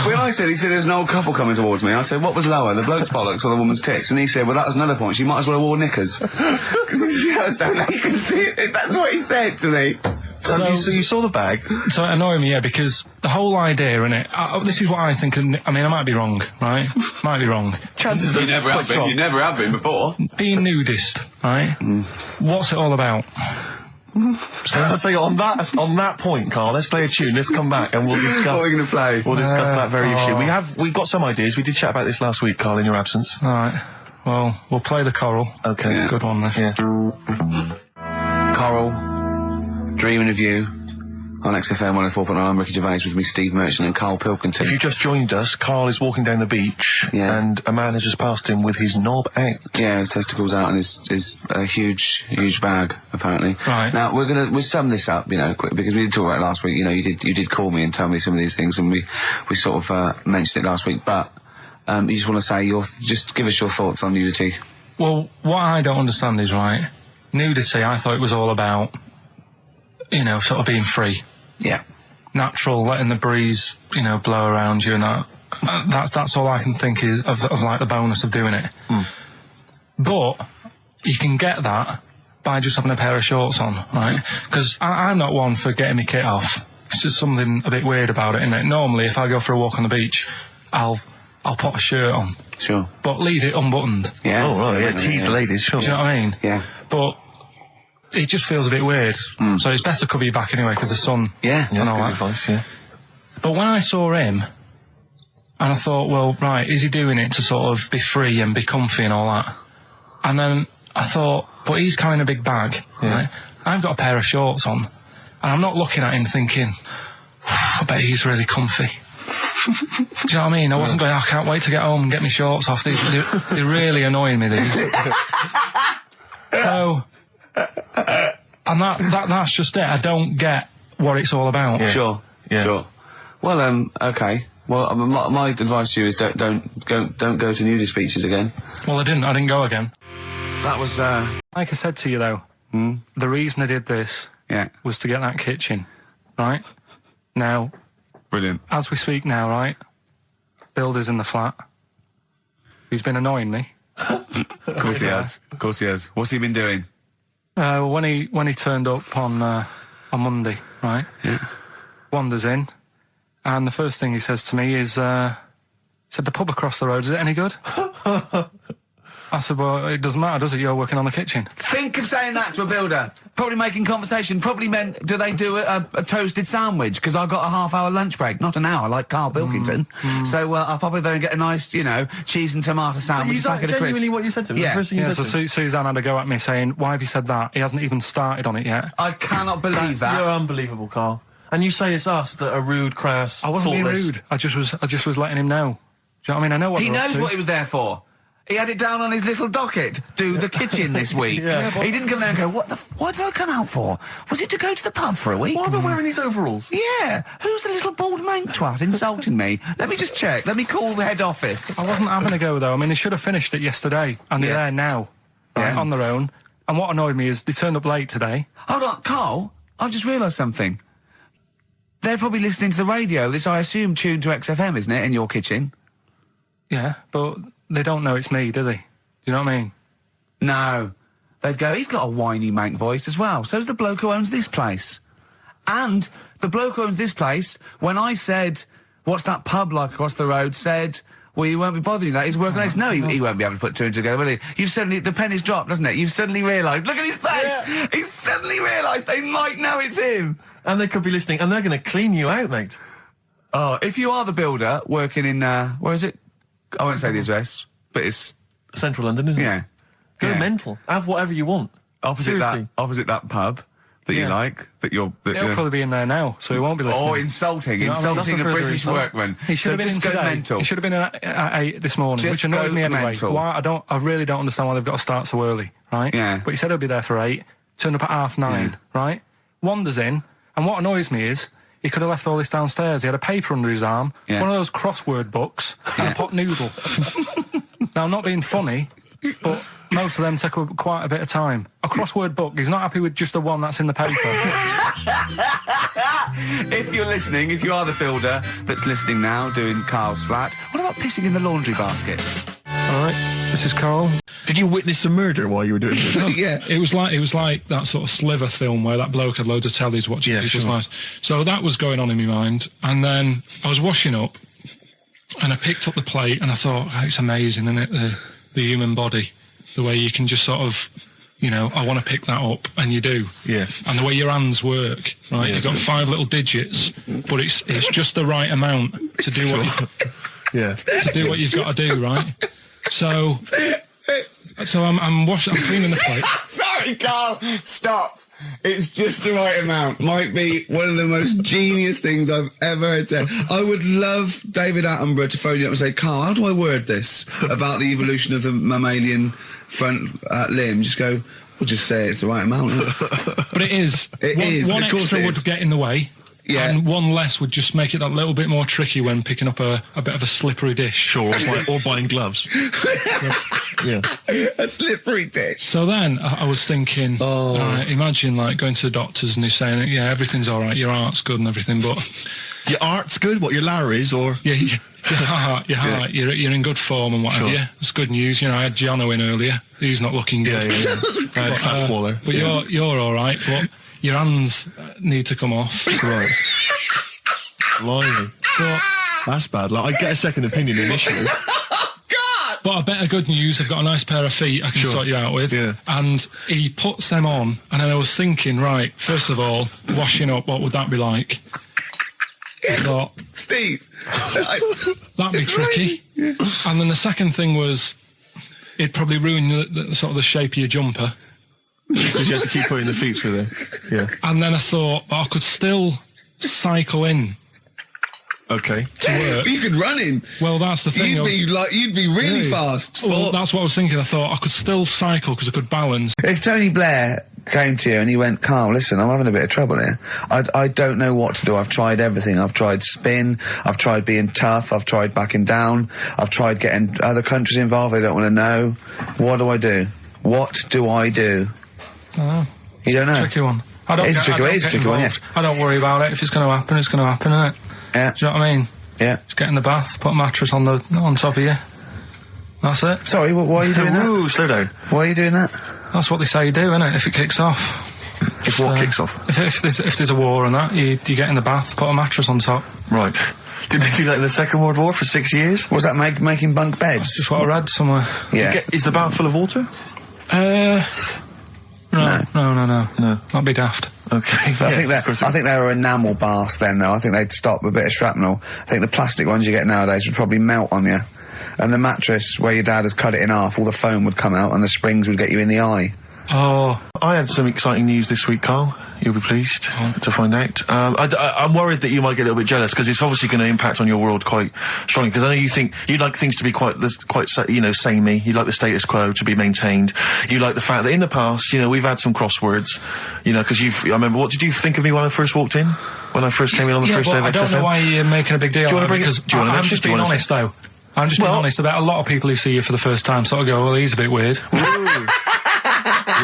When he said there was an old couple coming towards me, I said, what was lower, the bloke's bollocks or the woman's tits? And he said, well, that was another point. She might as well have worn knickers. Because you can see it. That's what he said to me. So you saw the bag? So it annoyed me, yeah, because the whole idea, innit, this is what I think, I mean, I might be wrong, right? Might be wrong. Chances You never have been before. Being nudist, right? What's it all about? So I'll tell you, on that point, Carl, let's play a tune, let's come back and we'll discuss... What are we going to play? We'll discuss that very issue. We've got some ideas, we did chat about this last week, Carl, in your absence. Alright, well, we'll play the Coral. Okay. It's a good one, this. Yeah. Coral, Dreaming of You, on XFM 104.9. I'm Ricky Gervais, with me Steve Merchant and Karl Pilkington. If you just joined us, Carl is walking down the beach, and a man has just passed him with his knob out. Yeah, his testicles out and his huge bag, apparently. Right. Now, we'll sum this up, quick, because we did talk about it last week. You did call me and tell me some of these things, and we sort of mentioned it last week, but you just want to say just give us your thoughts on nudity. Well, what I don't understand is, right, nudity, I thought it was all about, sort of being free. Yeah. Natural, letting the breeze, blow around you and that. That's all I can think is of like the bonus of doing it. But you can get that by just having a pair of shorts on, right? Because I'm not one for getting my kit off. It's just something a bit weird about it, isn't it? Normally, if I go for a walk on the beach, I'll put a shirt on. Sure. But leave it unbuttoned. Yeah. Oh, right, yeah, tease the ladies, sure. Do you know what I mean? Yeah. But it just feels a bit weird. So it's best to cover your back anyway, because the sun and all that. Advice, yeah. But when I saw him, and I thought, well, right, is he doing it to sort of be free and be comfy and all that? And then I thought, but he's carrying a big bag, right? I've got a pair of shorts on, and I'm not looking at him thinking, I bet he's really comfy. Do you know what I mean? I wasn't going, I can't wait to get home and get my shorts off. They're really annoying me, these. So, and that's just it. I don't get what it's all about. Yeah. Sure. Yeah. Sure. Well, okay. Well, my advice to you is don't go to nudist beaches again. Well, I didn't go again. That was, Like I said to you, though, the reason I did this yeah. was to get that kitchen, right? Now, Brilliant. as we speak now, right, Builder's in the flat. He's been annoying me. Of course he has. Of course he has. What's he been doing? When he turned up on Monday, right? Yeah. Wanders in, and the first thing he says to me is, said, the pub across the road, is it any good? I said, well, it doesn't matter, does it? You're working on the kitchen. Think of saying that to a builder. Probably making conversation. Probably meant, do they do a toasted sandwich? Because I've got a half-hour lunch break, not an hour, like Karl Pilkington. So I'll probably go and get a nice, you know, cheese and tomato sandwich. Is that genuinely what you said to him? Yeah. The first thing you said So to him? Suzanne had a go at me saying, why have you said that? He hasn't even started on it yet. I cannot believe that. You're unbelievable, Karl. And you say it's us that are rude, crass, I wasn't being thoughtless. rude. I just was letting him know. Do you know what I mean? I know what He they're up knows to. what he was there for. He had it down on his little docket. Do the kitchen this week. Yeah. He didn't come there and go, what did I come out for? Was it to go to the pub for a week? Why am I wearing these overalls? Yeah. Who's the little bald mank twat insulting me? Let me just check. Let me call the head office. I wasn't having a go, though. I mean, they should have finished it yesterday, and they're Yeah. there now, right, Yeah. on their own. And what annoyed me is they turned up late today. Hold on, Karl. I've just realised something. They're probably listening to the radio. This, I assume, tuned to XFM, isn't it, in your kitchen? Yeah, but they don't know it's me, do they? Do you know what I mean? No. They'd go, he's got a whiny mank voice as well. So's the bloke who owns this place. And the bloke who owns this place, when I said, what's that pub like across the road, said, well, you won't be bothering that. He's working on this. No, he won't be able to put two and two together, will he? You've suddenly, the penny's dropped, doesn't it? You've suddenly realised. Look at his face! Yeah. He's suddenly realised they might know it's him. And they could be listening, and they're going to clean you out, mate. Oh, if you are the builder working in, where is it? I won't say the address, but it's, Central London, isn't yeah. it? Go Yeah. mental. Have whatever you want. Opposite Seriously. that pub that you Yeah. like, that you're... That He'll you're probably be in there now, so he won't be listening. oh, insulting. You know what I mean? Insulting a That's a further British insult. workman. He should So have been in just go today. mental. He should have been at 8 this morning, Just which annoyed go me anyway. mental. Why? I really don't understand why they've got to start so early, right? Yeah. But he said he'll be there for 8, turned up at 9:30, right? Wanders in, and what annoys me is he could have left all this downstairs. He had a paper under his arm, Yeah. one of those crossword books, and a pot noodle. Now, I'm not being funny, but most of them take quite a bit of time. A crossword book, he's not happy with just the one that's in the paper. If you're listening, if you are the builder that's listening now, doing Karl's flat, what about pissing in the laundry basket? All right, this is Karl. Did you witness a murder while you were doing this? Yeah. It was like that sort of Sliver film where that bloke had loads of tellies watching Yeah, people's sure. lives. So that was going on in my mind, and then I was washing up, and I picked up the plate, and I thought, oh, it's amazing, isn't it? The human body, the way you can just sort of, you know, I want to pick that up, and you do. Yes. And the way your hands work, right? Yeah. You've got 5 little digits, but it's just the right amount to do what Yeah. you've got to do, right? So I'm washing, I'm cleaning the plate. Sorry, Karl. Stop. It's just the right amount. Might be one of the most genius things I've ever heard said. I would love David Attenborough to phone you up and say, Karl, how do I word this about the evolution of the mammalian front limb? Just go, we'll just say it's the right amount. But it is. It is, One of course extra it would is. get in the way. Yeah. And one less would just make it that little bit more tricky when picking up a bit of a slippery dish. Sure, or buying gloves. Yeah. A slippery dish. So then I was thinking, imagine like going to the doctors and he's saying, yeah, everything's all right, your heart's good and everything, but Your art's good, what, your Larry's, or... yeah, your heart, you're in good form and what have Sure. you. It's good news. You know, I had Giano in earlier. He's not looking good. Yeah. Fat swaller. But you're all right. But your hands need to come off. Right. Blimey. But That's bad. Like, I'd get a second opinion initially. But a better good news, I've got a nice pair of feet I can sort you out with. Yeah. And he puts them on, and then I was thinking, right, first of all, washing up, what would that be like? I thought, Steve. that'd be tricky. Yeah. And then the second thing was, it'd probably ruin the sort of the shape of your jumper. Because you have to keep putting the feet through there. Yeah. And then I thought, but I could still cycle in Okay. to work. You could run in. Well, that's the thing. You'd be really fast. Well, that's what I was thinking. I thought I could still cycle because I could balance. If Tony Blair came to you and he went, Karl, listen, I'm having a bit of trouble here. I don't know what to do. I've tried everything. I've tried spin. I've tried being tough. I've tried backing down. I've tried getting other countries involved. They don't want to know. What do I do? What do I do? Oh, You don't know? tricky one. I don't It is get, tricky, I don't it is get tricky one, involved. I don't worry about it. If it's going to happen, it's going to happen, isn't it? Yeah. Do you know what I mean? Yeah. Just get in the bath, put a mattress on top of you. That's it. Sorry, why are you doing that? Ooh, slow down. Why are you doing that? That's what they say you do, isn't it? If it kicks off. If what kicks off? If there's a war and that, you get in the bath, put a mattress on top. Right. Did they do that in the Second World War for 6 years? Was that making bunk beds? That's just what I read somewhere. Yeah. Is the bath full of water? No. That'd be daft. Okay. But I think they were enamel baths then, though. I think they'd stop a bit of shrapnel. I think the plastic ones you get nowadays would probably melt on you. And the mattress, where your dad has cut it in half, all the foam would come out and the springs would get you in the eye. Oh. I had some exciting news this week, Carl. You'll be pleased to find out. I'm worried that you might get a little bit jealous because it's obviously going to impact on your world quite strongly. Because I know you think you'd like things to be quite samey. You like the status quo to be maintained. You like the fact that in the past, we've had some crosswords. Because I remember. What did you think of me when I first walked in? When I first came in on the first day of XFM? I don't know why you're making a big deal. Do you want to bring it? I'm just being honest, though. I'm just being honest about a lot of people who see you for the first time sort of go, well, he's a bit weird.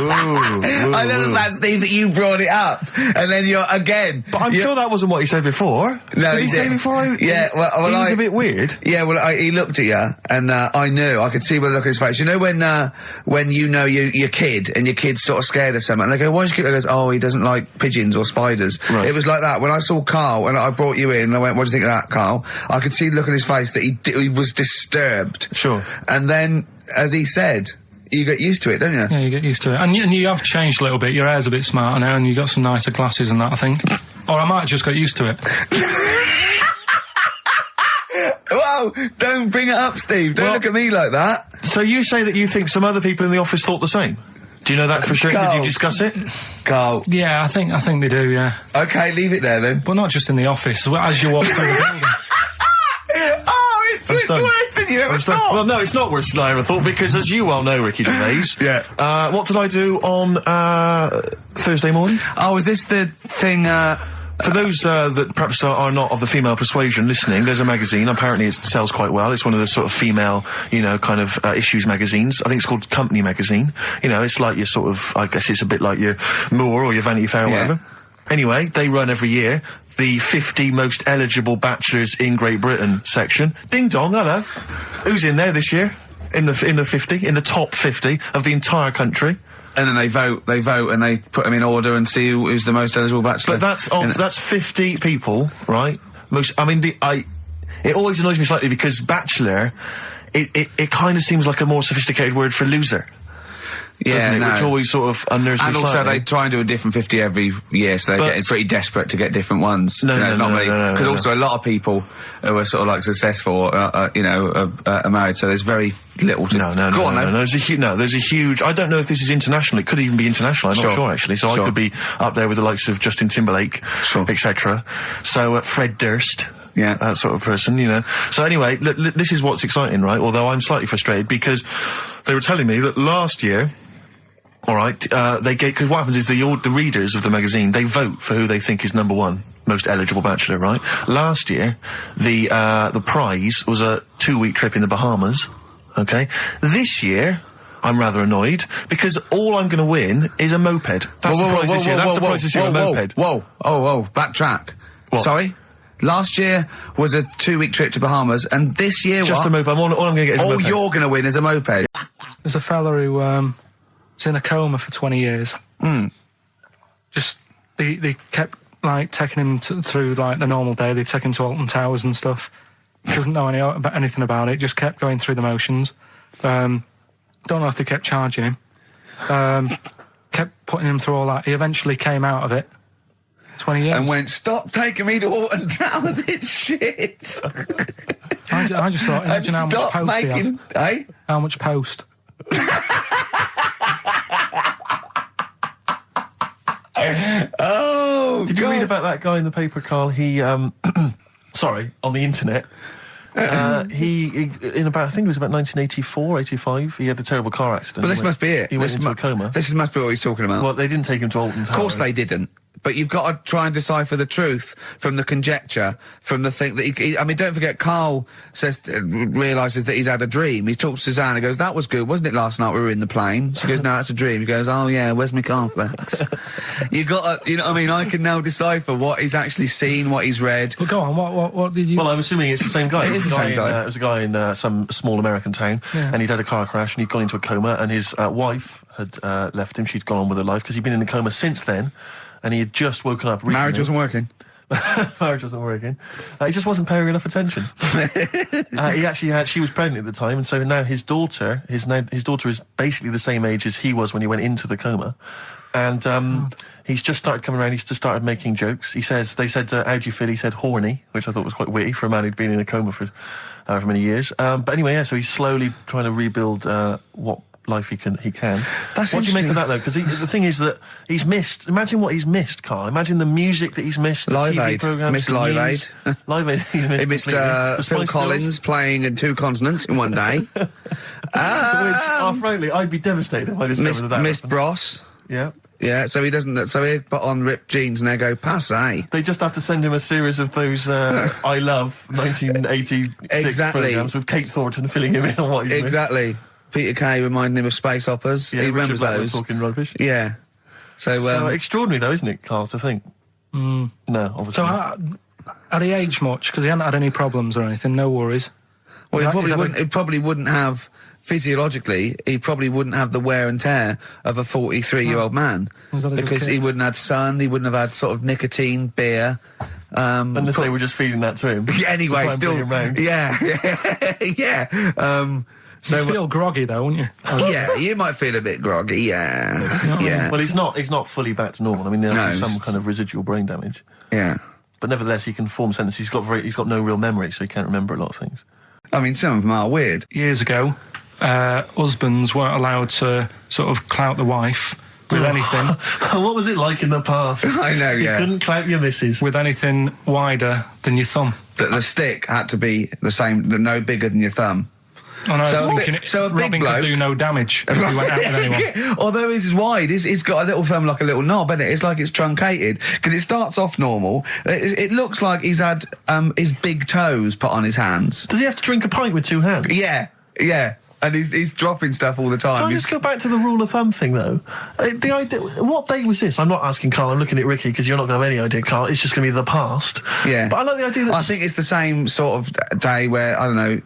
I know that, Steve, that you brought it up, and then you're again. But I'm sure that wasn't what he said before. No, did he say before? Yeah, well, he was a bit weird. Yeah, well, he looked at you, and I knew. I could see by the look on his face. You know when you know your kid, and your kid's sort of scared of something, and they go, "Why is your kid?" He goes, "Oh, he doesn't like pigeons or spiders." Right. It was like that when I saw Carl, and I brought you in, and I went, "What do you think of that, Carl?" I could see the look on his face that he was disturbed. Sure. And then, as he said, you get used to it, don't you? Yeah, you get used to it. And you have changed a little bit. Your hair's a bit smarter now, and you got some nicer glasses and that, I think. Or I might have just got used to it. Whoa! Don't bring it up, Steve. Don't look at me like that. So you say that you think some other people in the office thought the same? Do you know that for sure? Carl. Did you discuss it? Carl. Yeah, I think they do, yeah. Okay, leave it there then. But not just in the office, as you walk through the building. Oh, it's worse than you ever thought. Well, no, it's not worse than I ever thought, because as you well know, Ricky Gervais, Yeah. what did I do on Thursday morning? Oh, is this the thing, For those that perhaps are not of the female persuasion listening, there's a magazine. Apparently it sells quite well. It's one of the sort of female, issues magazines. I think it's called Company Magazine. It's like your sort of, I guess it's a bit like your Moore or your Vanity Fair or whatever. Anyway, they run every year the 50 most eligible bachelors in Great Britain section. Ding dong, hello. Who's in there this year? In the 50, in the top 50 of the entire country. And then they vote, and they put them in order and see who's the most eligible bachelor. But that's 50 people, right? It always annoys me slightly because bachelor, it kind of seems like a more sophisticated word for loser. Yeah, no. Which always sort of unnerves me And also slightly. they try and do a different 50 every year, so they're getting pretty desperate to get different ones. No, because also a lot of people who are sort of like successful, are married, so there's very little to... No, there's a huge... I don't know if this is international. It could even be international. I'm not sure, actually. So I could be up there with the likes of Justin Timberlake, etc. So, Fred Durst... Yeah. That sort of person, So anyway, this is what's exciting, right? Although I'm slightly frustrated because they were telling me that last year... Alright, because what happens is the readers of the magazine, they vote for who they think is number one most eligible bachelor, right? Last year, the prize was a 2-week trip in the Bahamas, okay? This year, I'm rather annoyed, because all I'm gonna win is a moped. That's the prize this year, that's the prize this year, a moped. Whoa, backtrack. What? Sorry? Last year was a 2-week trip to Bahamas, and this year Just a moped, all I'm gonna get is a moped. All you're gonna win is a moped. There's a fella who, was in a coma for 20 years. Just, they kept, taking him through, the normal day. They take him to Alton Towers and stuff. Doesn't know anything about it, just kept going through the motions. Don't know if they kept charging him. Kept putting him through all that. He eventually came out of it. 20 years. And went, stop taking me to Alton Towers, it's shit. I just thought, imagine how much post he had. Eh? How much post? Oh, Did you read about that guy in the paper, Carl? He, sorry, on the internet. He in about, I think it was about 1984, 85, he had a terrible car accident. But this must be it. He went into a coma. This must be what he's talking about. Well, they didn't take him to Alton Towers. Of course they didn't. But you've got to try and decipher the truth from the conjecture, from the thing that I mean, don't forget, Karl realises that he's had a dream. He talks to Suzanne and goes, "That was good, wasn't it, last night we were in the plane?" She goes, "No, it's a dream." He goes, "Oh yeah, where's my cornflakes?" You got to, you know what I mean? I can now decipher what he's actually seen, what he's read. Well, go on, what did you... Well, I'm assuming it's the same guy. It is the same guy. It was a guy in some small American town, and he'd had a car crash, and he'd gone into a coma, and his wife had left him. She'd gone on with her life, because he'd been in a coma since then, and he had just woken up recently. Marriage wasn't working. Marriage wasn't working. He just wasn't paying enough attention. She was pregnant at the time, and so now his daughter is basically the same age as he was when he went into the coma. And he's just started coming around. He's just started making jokes. They said, "How do you feel?" He said, "Horny," which I thought was quite witty for a man who'd been in a coma for however many years. But anyway, yeah, so he's slowly trying to rebuild what life he can. That's what do you make of that, though? Because the thing is that he's missed. Imagine what he's missed, Karl. Imagine the music that he's missed. The Live TV Aid. programs. Missed Live Aid. Live Aid. He missed Phil Collins playing in 2 continents in one day. Frankly, I'd be devastated if I discovered that. Missed Bros. Yeah. Yeah, so he doesn't. So he put on ripped jeans and they go passe. They just have to send him a series of those I Love 1986 programs with Kate Thornton filling him in on what he's missed. Exactly. Peter Kay reminding him of space operas. Yeah, he remembers those. Talking rubbish. Yeah. So extraordinary, though, isn't it, Karl, to think? No, obviously. So had he aged much? Because he hadn't had any problems or anything. No worries. Well, he probably wouldn't have, physiologically, he probably wouldn't have the wear and tear of a 43-year-old man. Because he wouldn't have had sun, he wouldn't have had sort of nicotine, beer. Unless they were just feeding that to him. Anyway, still. Yeah. So you'd feel groggy, though, wouldn't you? Yeah, you might feel a bit groggy, yeah. Well, he's not fully back to normal. I mean, there's some kind of residual brain damage. Yeah. But nevertheless, he can form sentences. He's got no real memory, so he can't remember a lot of things. I mean, some of them are weird. Years ago, husbands weren't allowed to sort of clout the wife with anything. What was it like in the past? I know, You couldn't clout your missus. With anything wider than your thumb. The stick had to be the same, no bigger than your thumb. Oh, no, so a big Robin bloke could do no damage if he went out with anyone. Although his is wide, he's got a little thumb like a little knob, isn't it? It's like it's truncated, because it starts off normal. It looks like he's had his big toes put on his hands. Does he have to drink a pint with 2 hands? Yeah. And he's dropping stuff all the time. Can I just go back to the rule of thumb thing, though? The idea, what date was this? I'm not asking Karl, I'm looking at Ricky, because you're not going to have any idea, Karl. It's just going to be the past. Yeah. But I like the idea that... I think it's the same sort of day where, I don't know,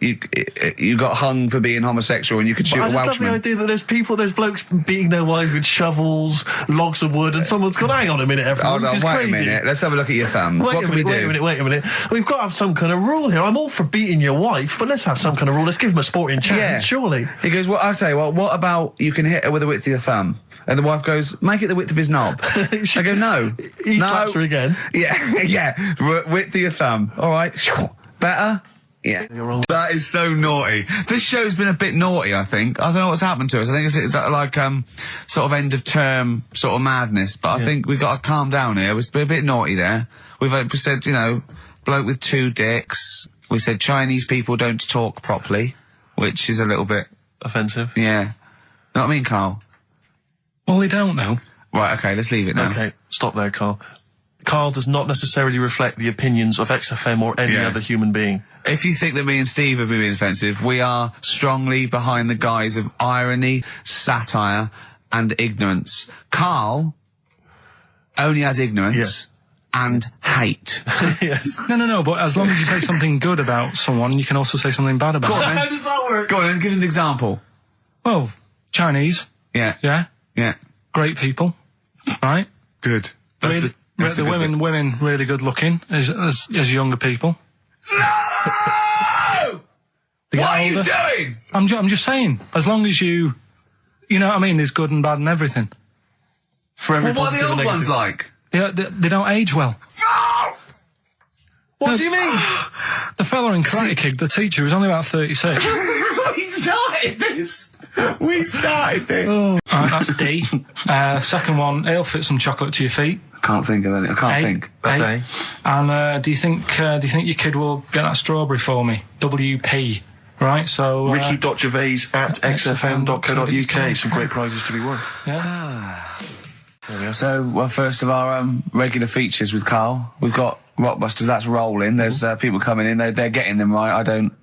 you got hung for being homosexual and you could shoot a Welshman. I just love the idea that there's blokes beating their wives with shovels, logs of wood, and someone's gone, hang on a minute, everyone, hold on, wait a minute, let's have a look at your thumbs. What can we do? Wait a minute. We've got to have some kind of rule here. I'm all for beating your wife, but let's have some kind of rule. Let's give him a sporting chance, surely. He goes, well, I'll tell you what about you can hit her with the width of your thumb? And the wife goes, make it the width of his knob. I go, no. He slaps her again. Yeah, width of your thumb. All right. Better? Yeah. You're wrong. That is so naughty. This show's been a bit naughty, I think. I don't know what's happened to us. I think it's like, sort of end of term sort of madness, but I think we've got to calm down here. We've been a bit naughty there. We've said, bloke with 2 dicks. We said Chinese people don't talk properly, which is a little bit... offensive. Yeah. Know what I mean, Karl? Well, they don't know. Right, okay, let's leave it now. Okay, stop there, Karl. Karl does not necessarily reflect the opinions of XFM or any other human being. If you think that me and Steve have been being offensive, we are strongly behind the guise of irony, satire, and ignorance. Karl only has ignorance and hate. Yes. No, but as long as you say something good about someone, you can also say something bad about them. How does that work? Go on, then, give us an example. Well, Chinese. Yeah. Yeah? Great people. Right? Good. That's the women really good looking as younger people. No! What are you doing? I'm just saying, as long as you know what I mean, there's good and bad and everything. For every what are the old ones like? Yeah, they don't age well. What do you mean? The fella in Karate Kid, the teacher, was only about 36. We started this. Oh. That's D. Second one, he'll fit some chocolate to your feet. Can't think of any. I can't think. That's A. And do you think your kid will get that strawberry for me? WP. Right, so... Ricky.Gervais at xfm.co.uk. Some great prizes to be won. Yeah. So, well, first of our regular features with Carl, we've got Rockbusters. That's rolling. There's people coming in. They're getting them right. I don't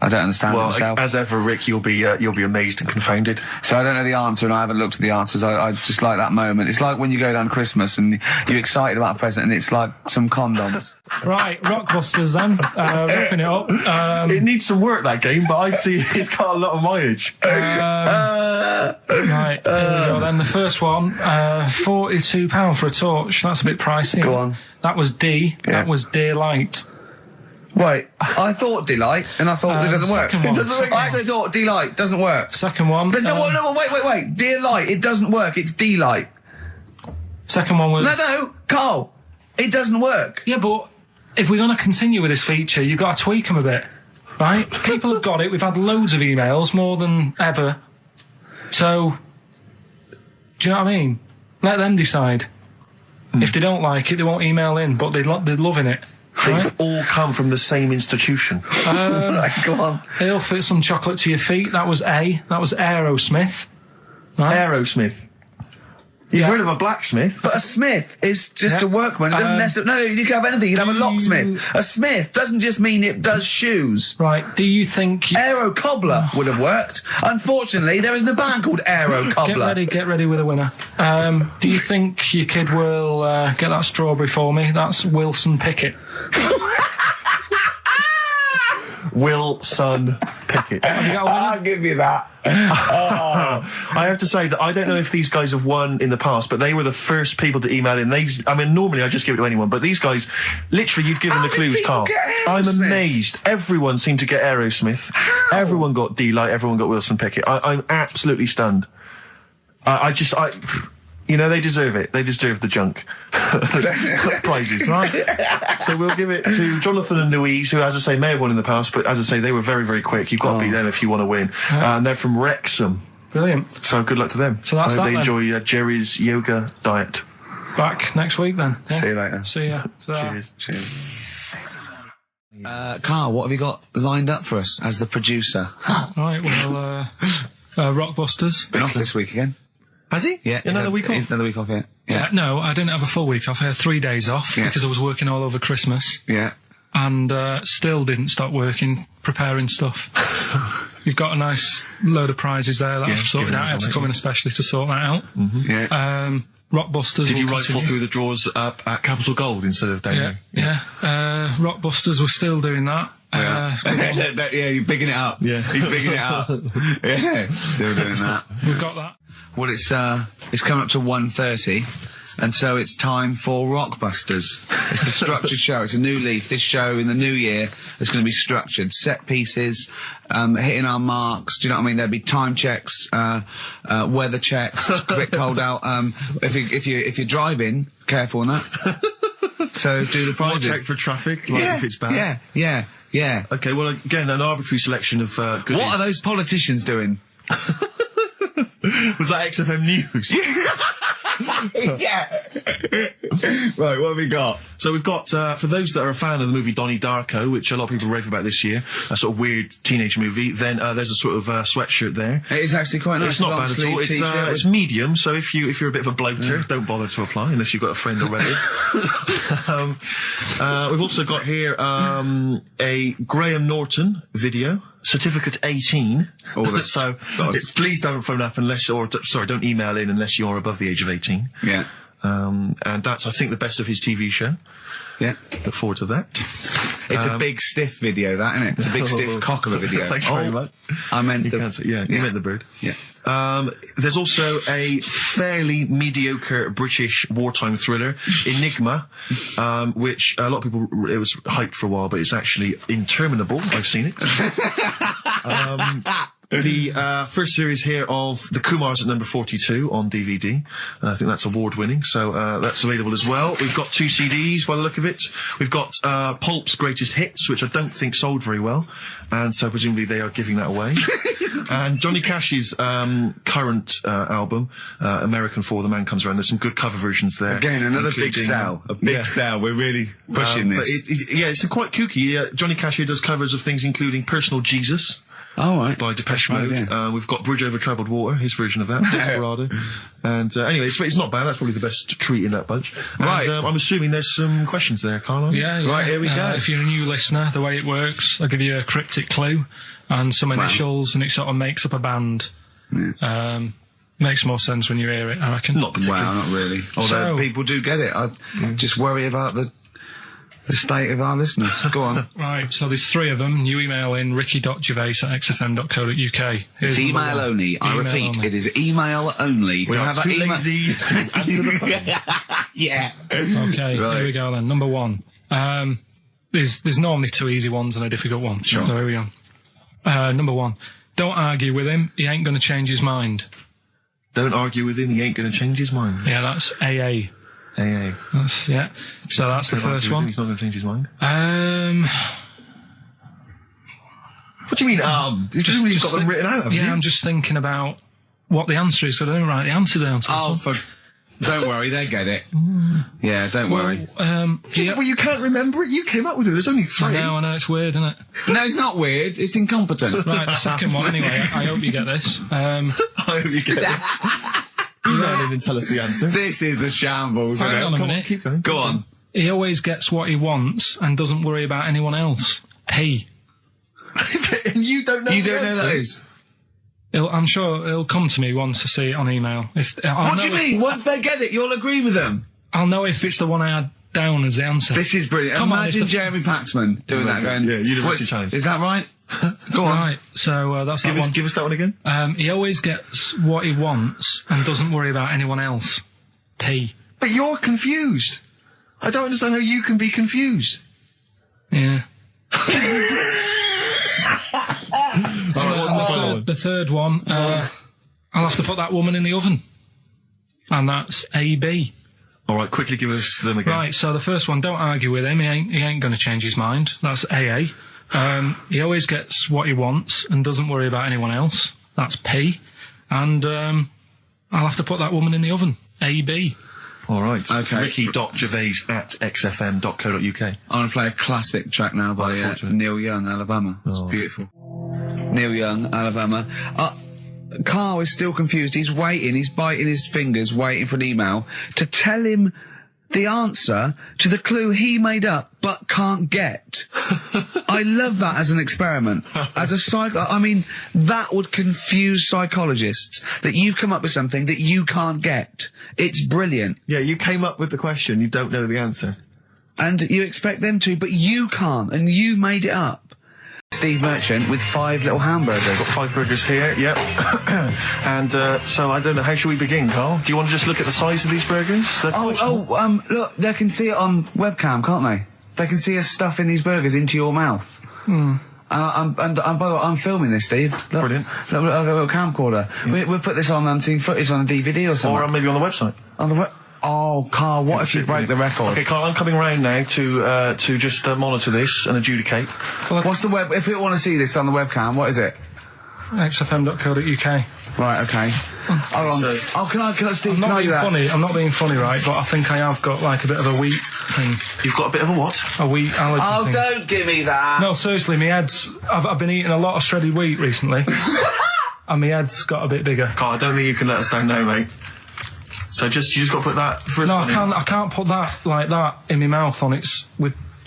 understand it myself. As ever, Rick, you'll be amazed and confounded. So I don't know the answer, and I haven't looked at the answers. I just like that moment. It's like when you go down Christmas and you're excited about a present, and it's like some condoms. Right, Rockbusters then. Wrapping it up. It needs some work, that game, but I see it's got a lot of mileage. Right, here we go then. The first one, £42 for a torch. That's a bit pricey. Go on. That was D. Yeah. That was Daylight. Wait, I thought Delight, and I thought it doesn't work. second one. It doesn't work. I actually thought Delight doesn't work. Second one. There's no, wait. Dear Light, it doesn't work. It's Delight. Second one was... No, Carl, it doesn't work. Yeah, but if we're going to continue with this feature, you've got to tweak them a bit, right? People have got it. We've had loads of emails, more than ever. So, do you know what I mean? Let them decide. If they don't like it, they won't email in, but they're loving it. They've Right? all come from the same institution. Go on. He'll fit some chocolate to your feet. That was A. That was Aerosmith. Right? Aerosmith. You've heard of a blacksmith? But a smith is just a workman. It doesn't necessarily... No, you can have anything. You can have a locksmith. A smith doesn't just mean it does shoes. Right. Do you think... Aero Cobbler would have worked. Unfortunately, there isn't a band called Aero Cobbler. Get ready with a winner. Do you think your kid will get that strawberry for me? That's Wilson Pickett. Wilson Pickett. Have you got a winner? I'll give you that. I have to say that I don't know if these guys have won in the past, but they were the first people to email in. I mean, normally I just give it to anyone, but these guys, literally, you've given How the did clues, people Carl. get I'm Aerosmith? amazed. Everyone seemed to get Aerosmith. How? Everyone got D-Light. Everyone got Wilson Pickett. I'm absolutely stunned. You know, they deserve it. They deserve the junk prizes, right? So we'll give it to Jonathan and Louise, who, as I say, may have won in the past, but as I say, they were very, very quick. You've got to beat them if you want to win. And they're from Wrexham. Brilliant. So good luck to them. So that's I hope that they then. enjoy Jerry's yoga diet. Back next week then. Yeah. See you later. See ya. Cheers. Carl, what have you got lined up for us as the producer? Right, well, Rockbusters. Been off this week again. Has he? Yeah. Another week off? Another week off, yeah. No, I didn't have a full week off. I had 3 days off because I was working all over Christmas. Yeah. And still didn't stop working, preparing stuff. You've got a nice load of prizes there that I've sorted out. I had to come in especially to sort that out. Yeah. Rockbusters. Did you will rifle continue. through the drawers at Capital Gold instead of down there? Yeah. Rockbusters, we're still doing that. Yeah, you're bigging it up. Yeah. He's bigging it up. Yeah, still doing that. We've got that. Well, it's coming up to 1:30, and so it's time for Rockbusters. It's a structured show. It's a new leaf. This show in the new year is going to be structured. Set pieces, hitting our marks. Do you know what I mean? There'll be time checks, weather checks. A bit cold out. If you're driving, careful on that. So do the Watch prizes. out for traffic, like if it's bad. Yeah. Okay, well, again, an arbitrary selection of goodies. What are those politicians doing? Was that XFM News? Yeah. Right, what have we got? So we've got, for those that are a fan of the movie Donnie Darko, which a lot of people rave about this year, a sort of weird teenage movie, then there's a sort of sweatshirt there. It is actually quite nice. It's not bad at all. It's medium, so if you're a bit of a bloater, don't bother to apply unless you've got a friend already. We've also got here a Graham Norton video, certificate 18. Oh, that's so please don't phone up don't email in unless you're above the age of 18. Yeah. And that's, I think, the best of his TV show. Yeah. Look forward to that. It's a big stiff video, that, isn't it? It's a big stiff cock of a video. Thanks very much. I meant You meant the bird. Yeah. There's also a fairly mediocre British wartime thriller, Enigma, which a lot of people, it was hyped for a while, but it's actually interminable. I've seen it. The first series here of The Kumars at number 42 on DVD. I think that's award-winning, so that's available as well. We've got 2 CDs by the look of it. We've got Pulp's Greatest Hits, which I don't think sold very well, and so presumably they are giving that away. And Johnny Cash's current album, American For the Man Comes Around. There's some good cover versions there. Again, another big including, sell. A big sell. We're really pushing but this. it's quite kooky. Johnny Cash here does covers of things including Personal Jesus. Oh, right. by Depeche Mode, Mode. yeah. We've got Bridge Over Troubled Water, his version of that, Desperado. And anyway, it's not bad. That's probably the best treat in that bunch. Right. And, I'm assuming there's some questions there, Carl. Yeah. Right, here we go. If you're a new listener, the way it works, I'll give you a cryptic clue and some initials, and it sort of makes up a band. Makes more sense when you hear it, I reckon. Not particularly. Wow, not really. Although people do get it. I just worry about the state of our listeners. Go on. Right, so there's 3 of them. You email in ricky.gervais@xfm.co.uk. It's email only. I repeat, it is email only. We are too lazy to answer the phone. Yeah. Okay, here we go then. Number 1. There's normally 2 easy ones and a difficult one. Sure. So here we go. Number 1. Don't argue with him. He ain't going to change his mind. Don't argue with him. He ain't going to change his mind. Yeah, that's AA. AA. Yeah. So that's the first one. He's not going to change his mind. What do you mean, You've just got them written out, haven't you? Yeah, I'm just thinking about what the answer is, so I don't write the answer down. Don't worry, they get it. Yeah, don't worry. Well, you can't remember it. You came up with it. There's only 3. I know, it's weird, isn't it? No, it's not weird. It's incompetent. Right, the second one, anyway. I hope you get this. I hope you get this. Email in and tell us the answer. This is a shambles, isn't Hang on it? a minute. Keep going. Go on. He always gets what he wants and doesn't worry about anyone else. P. And you don't know You the don't know answer. that is? I'm sure it'll come to me once I see it on email. What do you mean? Once they get it, you'll agree with them. I'll know if it's the one I had down as the answer. This is brilliant. Come on, Imagine it's Jeremy Paxman doing that going... Yeah, University "What's- Challenge." Is that right? Go on. Right, so that's that one. Give us that one again. He always gets what he wants and doesn't worry about anyone else. P. But you're confused. I don't understand how you can be confused. Yeah. What's the final one? The third one, I'll have to put that woman in the oven. And that's AB. All right, quickly give us them again. Right, so the first one, don't argue with him. He ain't going to change his mind. That's AA. He always gets what he wants and doesn't worry about anyone else. That's P. And I'll have to put that woman in the oven. AB. All right. Okay. Ricky.gervais@xfm.co.uk. I'm going to play a classic track now by Neil Young, Alabama. It's beautiful. Neil Young, Alabama. Carl is still confused. He's waiting. He's biting his fingers, waiting for an email to tell him the answer to the clue he made up but can't get. I love that as an experiment. As a I mean, that would confuse psychologists, that you come up with something that you can't get. It's brilliant. Yeah, you came up with the question. You don't know the answer. And you expect them to, but you can't, and you made it up. Steve Merchant with 5 little hamburgers. Got 5 burgers here, yep. And so I don't know, how should we begin, Carl? Do you want to just look at the size of these burgers? Look, they can see it on webcam, can't they? They can see us stuffing these burgers into your mouth. And by the way, I'm filming this, Steve. Look, Brilliant. Look, I've got a little camcorder. We'll put this on unseen footage on a DVD or something. Or maybe on the website. On the Oh, Carl, what if you break the record? Okay, Carl, I'm coming round now to just monitor this and adjudicate. What's the web? If you want to see this on the webcam, what is it? XFM.co.uk. Right, okay. Hold on. Can I, Steve, I'm can not I do being that? funny. I'm not being funny, right? But I think I have got like a bit of a wheat thing. You've got a bit of a what? A wheat allergy thing. Don't give me that. No, seriously, my head's... I've been eating a lot of shredded wheat recently. And my head's got a bit bigger. Carl, I don't think you can let us down now, mate. So you just got to put that first No, one I can't put that like that in my mouth on its...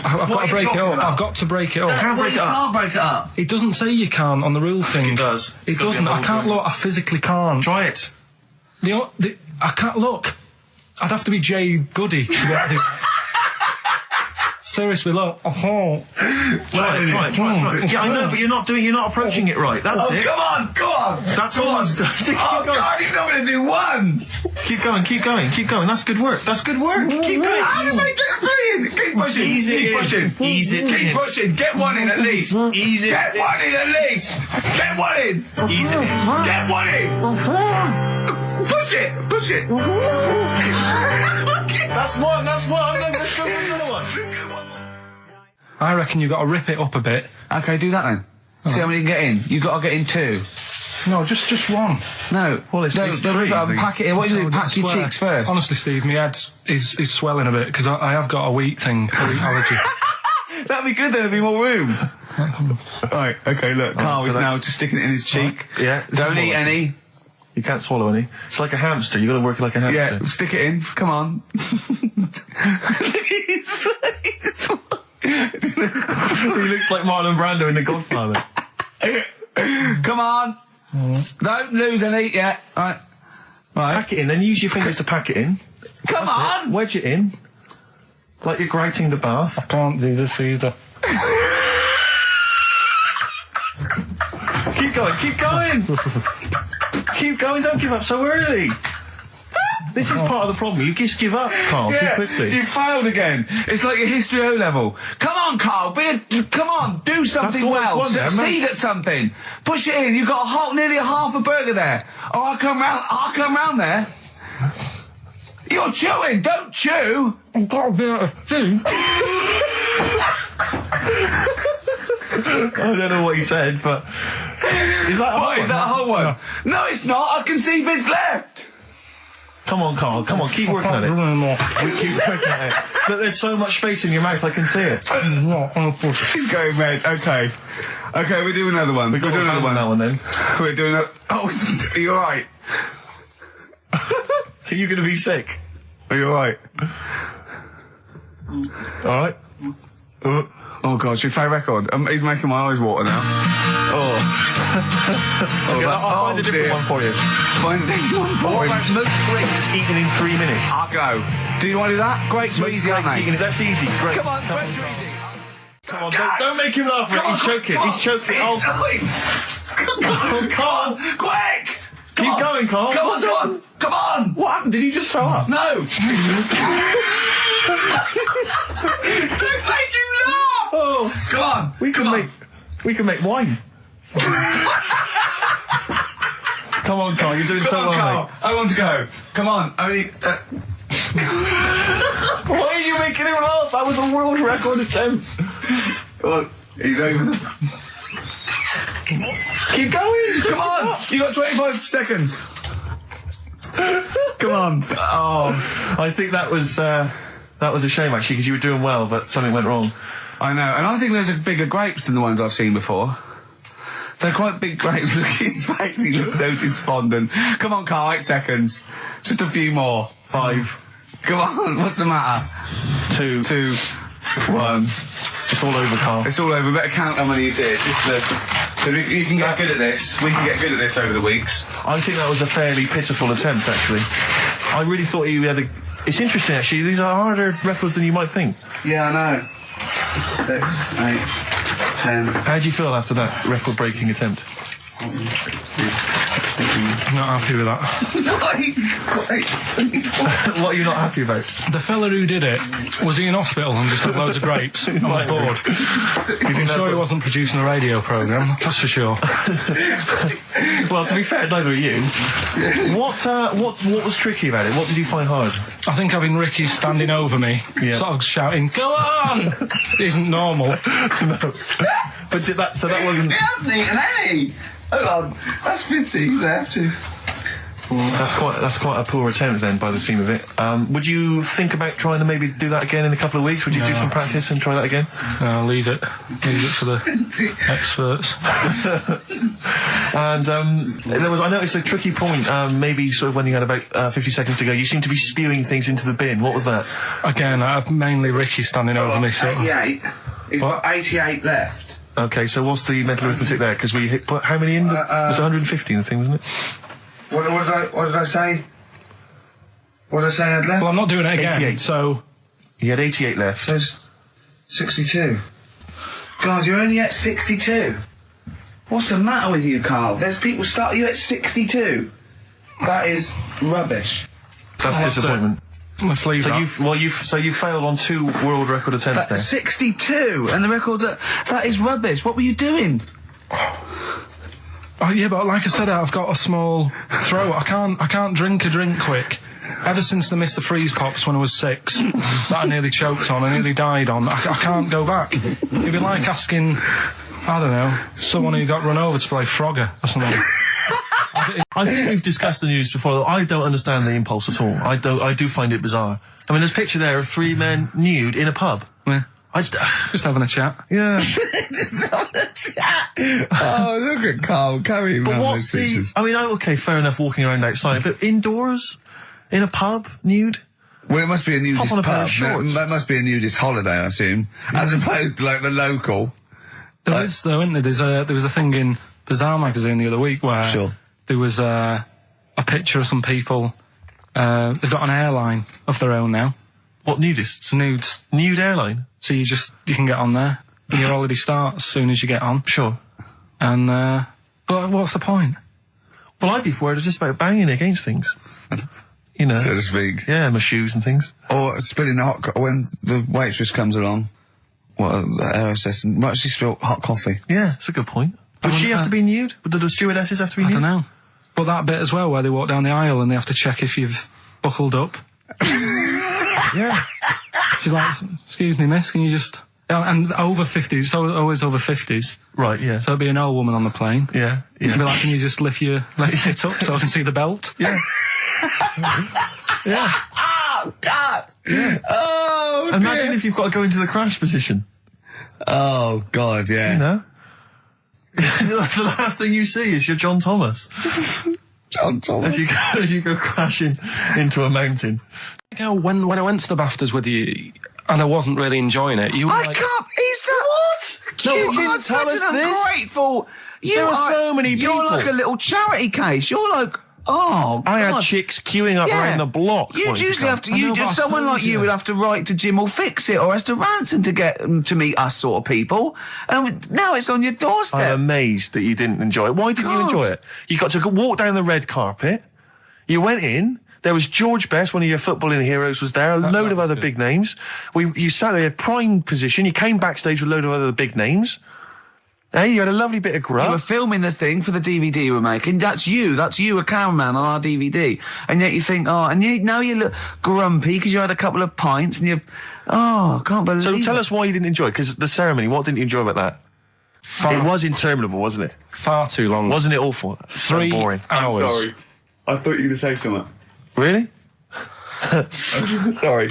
I've got to break it up. I've got to break it up. Can't break it up. Can't break it up. It doesn't say you can't on the rule thing. It does. It doesn't. I can't look. I physically can't. Try it. I can't look. I'd have to be Jay Goody to get it. Seriously, look. Oh. Try it. Yeah, I know, but you're not approaching it right. That's it. Come on. That's all I'm saying. Keep going. God, he's not going to do one. Keep going. That's good work. Keep going. How does he get brilliant? Keep pushing. Keep pushing. Ease it Keep in. pushing. Get one in at least. Ease it Get in. one in at least. Get one in. Ease it in. Get one in. Push it. That's one. Let's go for another one. I reckon you've got to rip it up a bit. Okay, do that then. See how many you can get in. You've got to get in 2. No, just one. No. Well, it's don't three, rip it up and pack it in. What do you do? Pack your cheeks first. Honestly, Steve, my head is swelling a bit because I have got a wheat thing, a wheat allergy. That'd be good then, there'd be more room. Right, okay, look, Carl so is now that's- just sticking it in his cheek. Yeah. Don't eat any. You can't swallow any. It's like a hamster. You've got to work it like a hamster. Yeah, stick it in. Come on. His face. He looks like Marlon Brando in The Godfather. Come on. Don't lose any yet. Right. Pack it in, then use your fingers to pack it in. Come on. Wedge it in. Like you're grating the bath. I can't do this either. Keep going, keep going! Keep going, don't give up so early! This is part of the problem. You just give up, Carl, too quickly. You failed again. It's like your history O level. Come on, Carl. Come on. Do something all I've well. won there, Succeed mate. at something. Push it in. You've got nearly a half a burger there. Oh, I'll come round there. You're chewing. Don't chew. I've got a bit of food. I don't know what he said, but... Is that a What, is that a whole one? No. No, it's not. I can see bits left. Come on, Carl, come on, keep working at it. We keep working at it. But there's so much space in your mouth, I can see it. He's going red. Okay. Okay, we do another one. We'll do another one. That one then. We're doing a... Oh, are you alright? Are you going to be sick? Are you alright? Alright? Oh god, should we play a record? He's making my eyes water now. Oh. Okay, I'll find a different dear. one for you. Find a different one for What him. about most grapes eaten in 3 minutes? I'll go. Do you want to do that? Grapes are easy, aren't they? That's easy. Great. Come on, grapes are easy. Come on, don't make him laugh. Come on, He's choking. come on. He's choking. Oh, Come on, quick! keep going, Carl. Come on, come on, come on! What happened? Did he just throw up? No! Don't make him laugh! Oh, Come on, we can make wine. Come on, Carl. You're doing so Come on, well, Carl. mate. I want to go. Come on, only... Why are you making him laugh? That was a world record attempt. Come on, he's over the... Keep going. Come on! You got 25 seconds. Come on. Oh, I think that was a shame actually because you were doing well, but something went wrong. I know, and I think those are bigger grapes than the ones I've seen before. They're quite big grapes. Look at his face, he looks so despondent. Come on, Carl, 8 seconds. Just a few more. 5, Come on, what's the matter? 2, 2, 1. It's all over, Carl. It's all over. Better count how many you did. Just you can get good at this. We can get good at this over the weeks. I think that was a fairly pitiful attempt, actually. I really thought you had a... It's interesting, actually. These are harder records than you might think. Yeah, I know. 6, 8, 10. How do you feel after that record-breaking attempt? Not happy with that. What are you not happy about? The fella who did it, was he in hospital and just had loads of grapes? I was bored. I'm sure he wasn't producing a radio programme, that's for sure. Well, to be fair, neither are you. What was tricky about it? What did you find hard? I think having Ricky standing over me, Yeah. sort of shouting, "Go on!" isn't normal. No. But did that... So that wasn't... He hasn't eaten any. Hold on. That's 50 left. That's quite a poor attempt then, by the seam of it. Would you think about trying to maybe do that again in a couple of weeks? Would you do some practice and try that again? No, leave it. Leave it to the experts. And I noticed a tricky point. Maybe sort of when you had about 50 seconds to go, you seemed to be spewing things into the bin. What was that? Again, mainly Ricky standing over me. So 88. He's got 88 left. Okay, so what's the mental arithmetic there? Because we put how many in? It was 150 in the thing, wasn't it? What did I say? What did I say I had left? well, I'm not doing it again. 88. So He had 88 left. There's 62. God, you're only at 62. What's the matter with you, Carl? There's people starting you at 62. That is rubbish. That's disappointment. let's leave that. So you failed on 2 world record attempts there. 62, and the record's that is rubbish. What were you doing? Oh, yeah, but like I said, I've got a small throat. I can't drink a drink quick. Ever since the Mr. Freeze Pops when I was 6, that I nearly choked on, I nearly died on, I can't go back. It'd be like asking, I don't know, someone who got run over to play Frogger or something. I think we've discussed the news before. I don't understand the impulse at all. I do find it bizarre. I mean, there's a picture there of 3 men nude in a pub. Yeah. Just having a chat. Yeah. Just on the chat. Oh, look at Carl. Carry him But around what's those pictures. I mean, okay, fair enough walking around outside, but indoors? In a pub? Nude? Well, it must be a nudist Hop on a pair pub. of shorts. That must be a nudist holiday, I assume. As opposed to, like, the local. There is, though, isn't there? There was a thing in Bazaar magazine the other week where there was a picture of some people. They've got an airline of their own now. What, nudists? Nudes. Nude airline? So you can get on there. And your holiday starts as soon as you get on. Sure. And, but what's the point? Well, I'd be worried just about banging against things. You know. So to speak. Yeah, my shoes and things. Or spilling the hot when the waitress comes along. The air might she spill hot coffee? Yeah, it's a good point. Does she have to be nude? Do the stewardesses have to be nude? I don't know. But that bit as well where they walk down the aisle and they have to check if you've buckled up. Yeah. She's like, excuse me, miss, can you just... And over 50s, it's always over 50s. Right, yeah. So it'd be an old woman on the plane. Yeah, yeah. It'd be like, can you just lift your left hip up so I can see the belt? Yeah. Yeah. Oh, God! Yeah. Oh, Imagine dear. if you've got to go into the crash position. Oh, God, yeah. You know? The last thing you see is your John Thomas. John Thomas. As you go crashing into a mountain. When I went to the BAFTAs with you, and I wasn't really enjoying it, you were I like... can't... He's what? No, You you didn't are tell such us an this. ungrateful... There were so many You're people. like a little charity case. You're like... Oh, I had God. chicks queuing up around the block. You'd wanting usually come. have to. I know, You but I someone told like you you. would have to write to Jim or Fix It or Esther Ranson to get them to meet us sort of people. And now it's on your doorstep. I'm amazed that you didn't enjoy it. Why didn't you God. enjoy it? You got to walk down the red carpet. You went in. There was George Best, one of your footballing heroes, was there. A load of other big names. You sat there in prime position. You came backstage with a load of other big names. Hey, you had a lovely bit of grub. You were filming this thing for the DVD you were making. That's you, a cameraman on our DVD. And yet you think, now you look grumpy because you had a couple of pints and I can't believe So it. tell us why you didn't enjoy it, because the ceremony, what didn't you enjoy about that? It was interminable, wasn't it? Far too long. Wasn't it awful? 3 so boring. hours. I thought you were going to say something. Really? Sorry.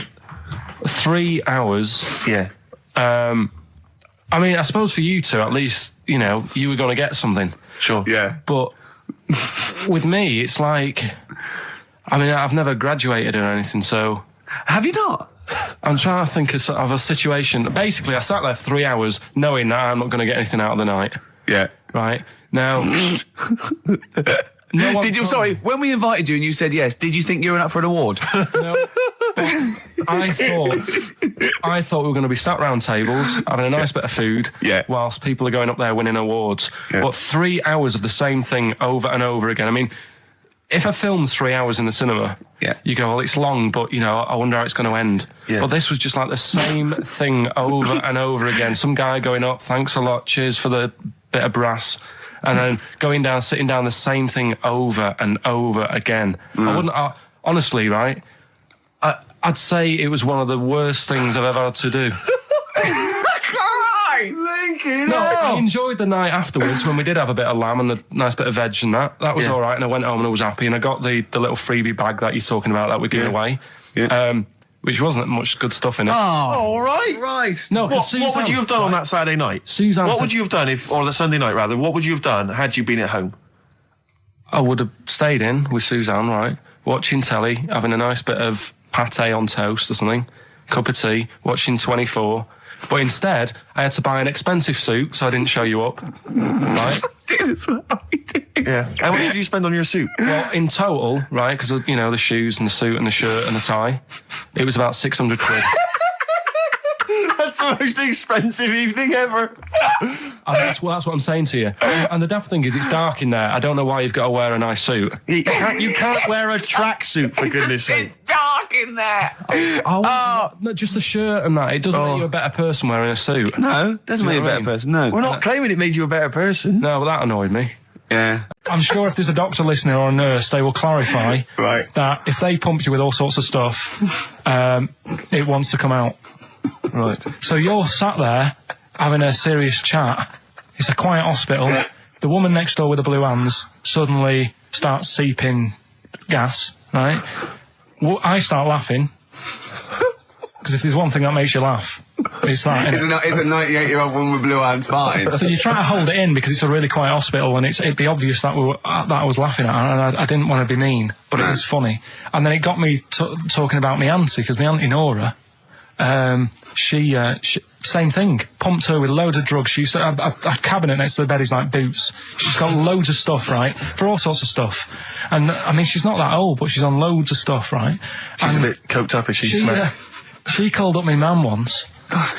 3 hours. Yeah. I mean, I suppose for you two, at least, you know, you were going to get something. Sure. Yeah. But with me, it's like... I mean, I've never graduated or anything, so... Have you not? I'm trying to think of a situation. Basically, I sat there for 3 hours knowing that I'm not going to get anything out of the night. Yeah. Right? Now... no one Did you? told Sorry, me. when we invited you and you said yes, did you think you were up for an award? No, but I thought we were going to be sat round tables having a nice bit of food, whilst people are going up there winning awards. Yeah. But 3 hours of the same thing over and over again. I mean, if a film's 3 hours in the cinema, you go, well, it's long, but, you know, I wonder how it's going to end. Yeah. But this was just like the same thing over and over again. Some guy going up, thanks a lot, cheers for the bit of brass. And then going down, sitting down, the same thing over and over again. Honestly, right, I'd say it was one of the worst things I've ever had to do. No, I enjoyed the night afterwards when we did have a bit of lamb and a nice bit of veg and that. That was all right, and I went home and I was happy, and I got the little freebie bag that you're talking about that we're giving away. Yeah. Which wasn't much good stuff in it. Oh, all right. Right. No, What would you have done on that Saturday night? Suzanne What said- would you have done or the Sunday night rather? What would you have done had you been at home? I would have stayed in with Suzanne, right, watching telly, having a nice bit of pate on toast or something, cup of tea, watching 24. But instead, I had to buy an expensive suit, so I didn't show you up, right? Jesus, what are we doing? Yeah. How much did you spend on your suit? Well, in total, right, because, you know, the shoes and the suit and the shirt and the tie, it was about 600 quid. That's the most expensive evening ever. And that's what I'm saying to you. And the daft thing is, it's dark in there. I don't know why you've got to wear a nice suit. You can't wear a tracksuit, for goodness sake. It's dark in there. No, just the shirt and that. It doesn't make you a better person wearing a suit. No, doesn't Do make you you a know what I better mean? person. No. We're not claiming it made you a better person. No, but that annoyed me. Yeah. I'm sure if there's a doctor listening or a nurse, they will clarify that if they pump you with all sorts of stuff, it wants to come out. Right. So you're sat there having a serious chat. It's a quiet hospital. The woman next door with the blue hands suddenly starts seeping gas, right? Well, I start laughing. Because if there's one thing that makes you laugh, it's that. It's a 98-year-old woman with blue hands farting. So you try to hold it in because it's a really quiet hospital, and it'd be obvious that that I was laughing at, and I didn't want to be mean, but it was funny. And then it got me talking about my auntie, because my auntie Nora, she same thing, pumped her with loads of drugs. She used to have a cabinet next to the bed is like boots. She's got loads of stuff, right, for all sorts of stuff. And I mean, she's not that old, but she's on loads of stuff, right? She's a bit coked up, is she? She called up my mum once.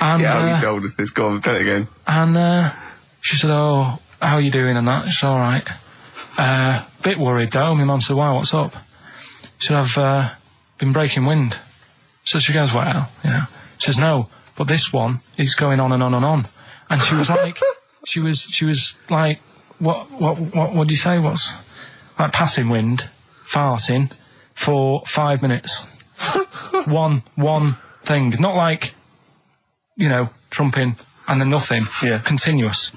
And, yeah, you told us this. Go on, tell it again. And she said, "Oh, how are you doing?" And that. It's all right. Bit worried though. My mum said, "Why? What's up?" She said, "I've been breaking wind." So she goes, "Well, you know." She says, "No, but this one is going on and on and on." And she was like, she was like, what do you say? What's like passing wind, farting for 5 minutes. one thing, not like, you know, trumping and then nothing. Yeah. Continuous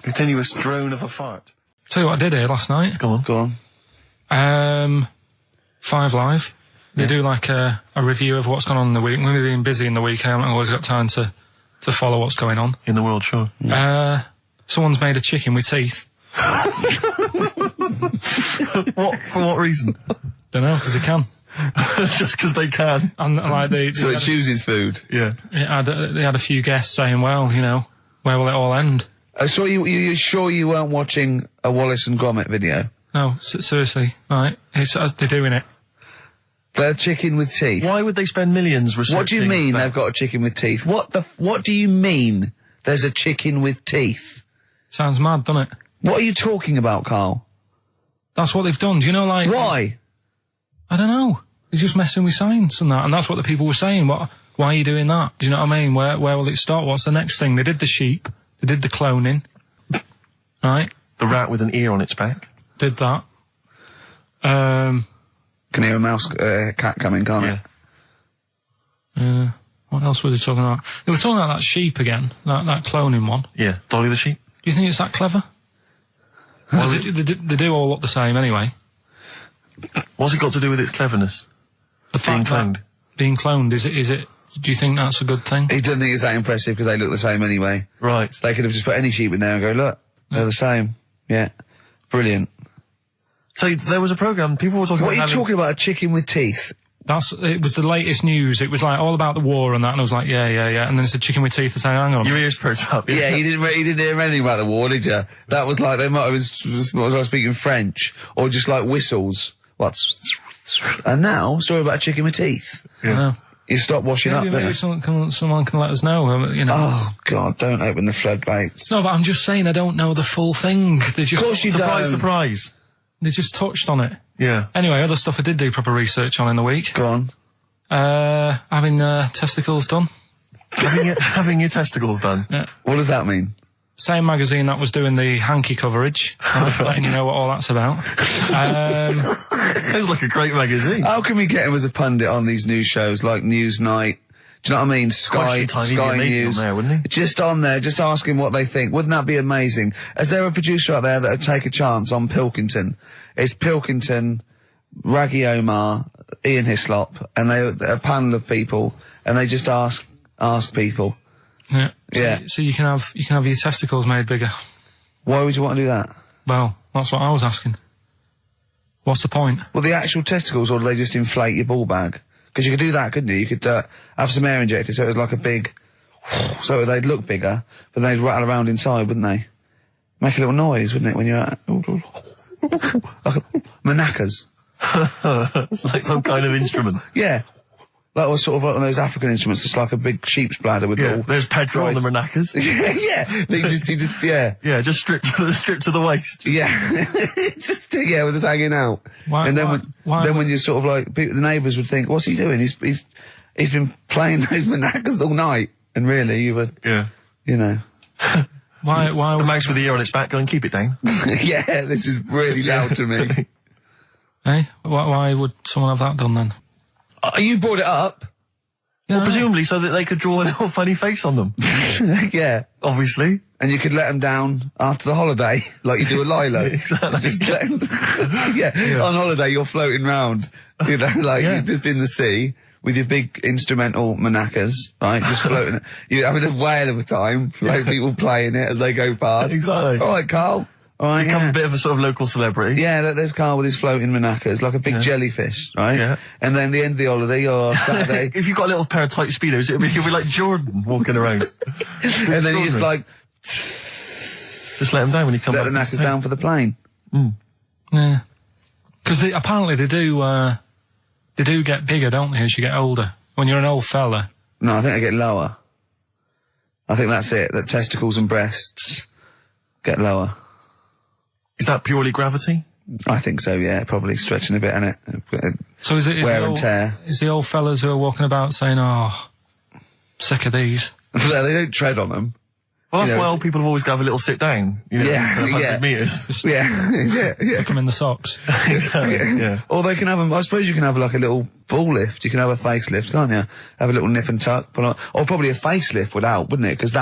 drone of a fart. Tell you what I did here last night. Go on. 5 Live. They do like a review of what's gone on in the week. We've been busy in the week. I haven't always got time to follow what's going on. In the world, sure. Someone's made a chicken with teeth. What? For what reason? Don't know, because they can. Just because they can. And like So it chooses food. Yeah. they had a few guests saying, well, you know, where will it all end? So you sure you weren't watching a Wallace and Gromit video? No, seriously, right? They're doing it. They're chicken with teeth. Why would they spend millions researching? What do you mean they've got a chicken with teeth? What do you mean there's a chicken with teeth? Sounds mad, doesn't it? What are you talking about, Carl? That's what they've done. Do you know, like... Why? I don't know. They're just messing with science and that, and that's what the people were saying. Why are you doing that? Do you know what I mean? Where will it start? What's the next thing? They did the sheep. They did the cloning. Right? The rat with an ear on its back. Did that. Can hear a cat coming, can't it? What else were they talking about? They were talking about that sheep again, that cloning one. Yeah, Dolly the sheep. Do you think it's that clever? They do all look the same anyway. What's it got to do with its cleverness? The fact that being cloned, is it? Do you think that's a good thing? He doesn't think it's that impressive because they look the same anyway. Right. They could have just put any sheep in there and go, look, they're the same. Yeah. Brilliant. So there was a programme, people were talking about What are you talking about, a chicken with teeth? It was the latest news. It was like all about the war and that, and I was like, yeah. And then it's a chicken with teeth and saying, hang on. Your ears perked up. Yeah, you didn't hear anything about the war, did you? That was like, they might have been speaking French, or just like whistles. And now, story about a chicken with teeth. Yeah. You stop washing up, maybe someone can let us know, you know. Oh, God, don't open the floodgates. No, but I'm just saying I don't know the full thing. Of course you don't. Surprise. They just touched on it. Yeah. Anyway, other stuff I did do proper research on in the week. Go on. Having testicles done. Having your testicles done? Yeah. What does that mean? Same magazine that was doing the hanky coverage. Letting you know what all that's about. Sounds like a great magazine. How can we get him as a pundit on these news shows like Newsnight? Do you know what I mean? Sky News. On there, wouldn't he? Just on there, just ask him what they think. Wouldn't that be amazing? Is there a producer out there that would take a chance on Pilkington? It's Pilkington, Raggy Omar, Ian Hislop, and they're a panel of people, and they just ask people. Yeah. Yeah. So you can have your testicles made bigger. Why would you want to do that? Well, that's what I was asking. What's the point? Well, the actual testicles, or do they just inflate your ball bag? Because you could do that, couldn't you? You could have some air injected so it was like a big... so they'd look bigger, but they'd rattle around inside, wouldn't they? Make a little noise, wouldn't it, when you're at... like manacas. Like some kind of instrument. Yeah. That was sort of like one of those African instruments. It's like a big sheep's bladder with all... There's Pedro on the maracas. Yeah. Yeah, just stripped to the waist. Yeah. With us hanging out. When you're sort of like... the neighbours would think, what's he doing? He's been playing those maracas all night. And really, you were... Yeah. You know... Why the mouse with the ear on its back, go and keep it down. Yeah, this is really loud to me. Hey? Why would someone have that done then? You brought it up. Yeah, well, presumably so that they could draw a little funny face on them. Yeah. Obviously. And you could let them down after the holiday, like you do a Lilo. Exactly. Just yeah. On holiday, you're floating round, you know, like you're just in the sea with your big instrumental manacas, right? Just floating. You're having a whale of a time. Like people playing it as they go past. Exactly. All right, Carl. All right, Become a bit of a sort of local celebrity. Yeah, look, there's Carl with his floating manacas, like a big jellyfish, right? Yeah. And then the end of the holiday, or Saturday. If you've got a little pair of tight Speedos, you'll be like Jordan walking around. And then you just like, just let them down when you come let back. the knackers down for the plane. Yeah. Because apparently they do get bigger, don't they, as you get older? When you're an old fella. No, I think they get lower. I think that's it, that testicles and breasts get lower. Is that purely gravity? I think so, yeah, probably stretching a bit, innit? So is wear and tear. Is the old fellas who are walking about saying, oh, sick of these? They don't tread on them. Well, that's why old people have always got to have a little sit down. You know, 100 metres. Yeah. Stick them in the socks. Exactly, yeah. Or they can have I suppose you can have like a little ball lift. You can have a facelift, can't you? Have a little nip and tuck. Or probably a facelift would help, wouldn't it? Because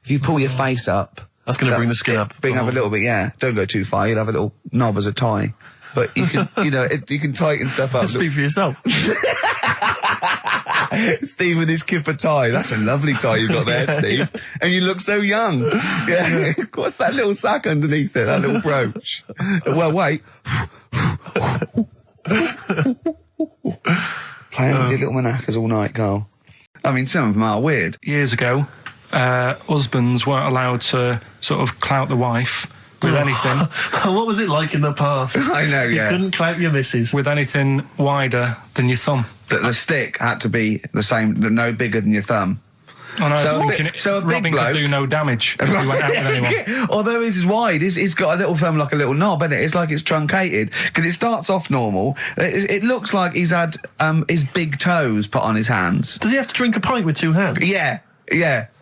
if you pull your face up, that's going to bring the skin up. Bring up a little bit, yeah. Don't go too far. You'll have a little knob as a tie. But you can, you can tighten stuff up. Speak for yourself. Steve with his kipper tie. That's a lovely tie you've got there, Steve. And you look so young. Yeah. What's that little sack underneath it? That little brooch. Well, wait. Playing with your little manacas all night, Carl. I mean, some of them are weird. Years ago, husbands weren't allowed to sort of clout the wife with anything. What was it like in the past? I know, yeah. You couldn't clout your missus. With anything wider than your thumb. The stick had to be the same, no bigger than your thumb. I know, So a big Robin bloke could do no damage if he went out with anyone. Although his is wide, it's got a little thumb like a little knob, isn't it? It's like it's truncated, because it starts off normal. It looks like he's had his big toes put on his hands. Does he have to drink a pint with two hands? Yeah.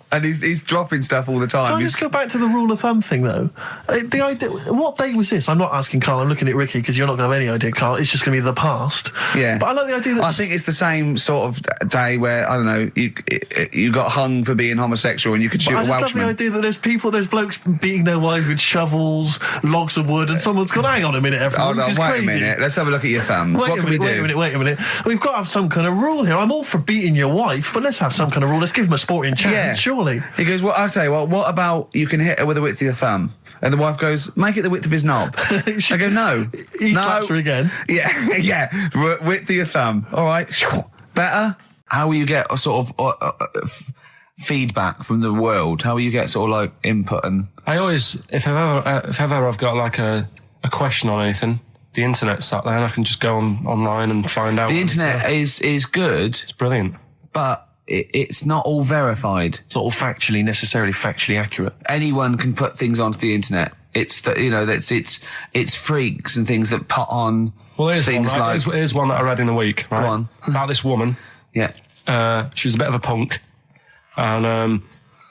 And he's dropping stuff all the time. Can I just go back to the rule of thumb thing, though? The idea, what date was this? I'm not asking Carl, I'm looking at Ricky, because you're not going to have any idea, Carl. It's just going to be the past. Yeah. But I like the idea that... I think it's the same sort of day where, I don't know, you got hung for being homosexual and you could shoot a I just Welshman. love the idea that there's blokes beating their wives with shovels, logs of wood, and someone's gone, hang on a minute, everyone, Hold on, this is wait crazy. a minute. Let's have a look at your thumbs. What can we do? Wait a minute. We've got to have some kind of rule here. I'm all for beating your wife, but let's have some kind of rule. Let's give him a sporting chance, surely. He goes, well, I'll tell you what about you can hit her with the width of your thumb? And the wife goes, make it the width of his knob. I go, no. He slaps her again. Yeah. Width of your thumb. All right. Better? How will you get a sort of feedback from the world? How will you get sort of like input and... I always, if ever I've got like a question on anything, the internet's sat there and I can just go online and find out. The internet is good. It's brilliant. But it's not all verified. It's not all necessarily factually accurate. Anyone can put things onto the internet. It's it's freaks and things that put on things one, right? Here's one that I read in a week, right? Go on. About this woman. Yeah. She was a bit of a punk. And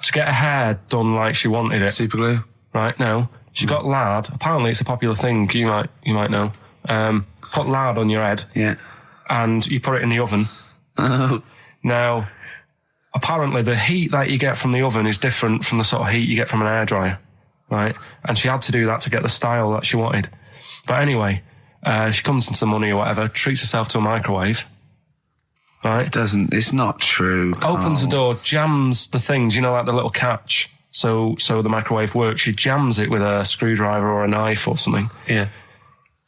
to get her hair done like she wanted it. Super glue. Right, no. She got lard. Apparently it's a popular thing, you might know. Put lard on your head. Yeah. And you put it in the oven. Oh. Now, apparently the heat that you get from the oven is different from the sort of heat you get from an hairdryer, right? And she had to do that to get the style that she wanted. But anyway, she comes into some money or whatever, treats herself to a microwave, right? It's not true. Opens the door, jams the things, like the little catch, so the microwave works. She jams it with a screwdriver or a knife or something. Yeah.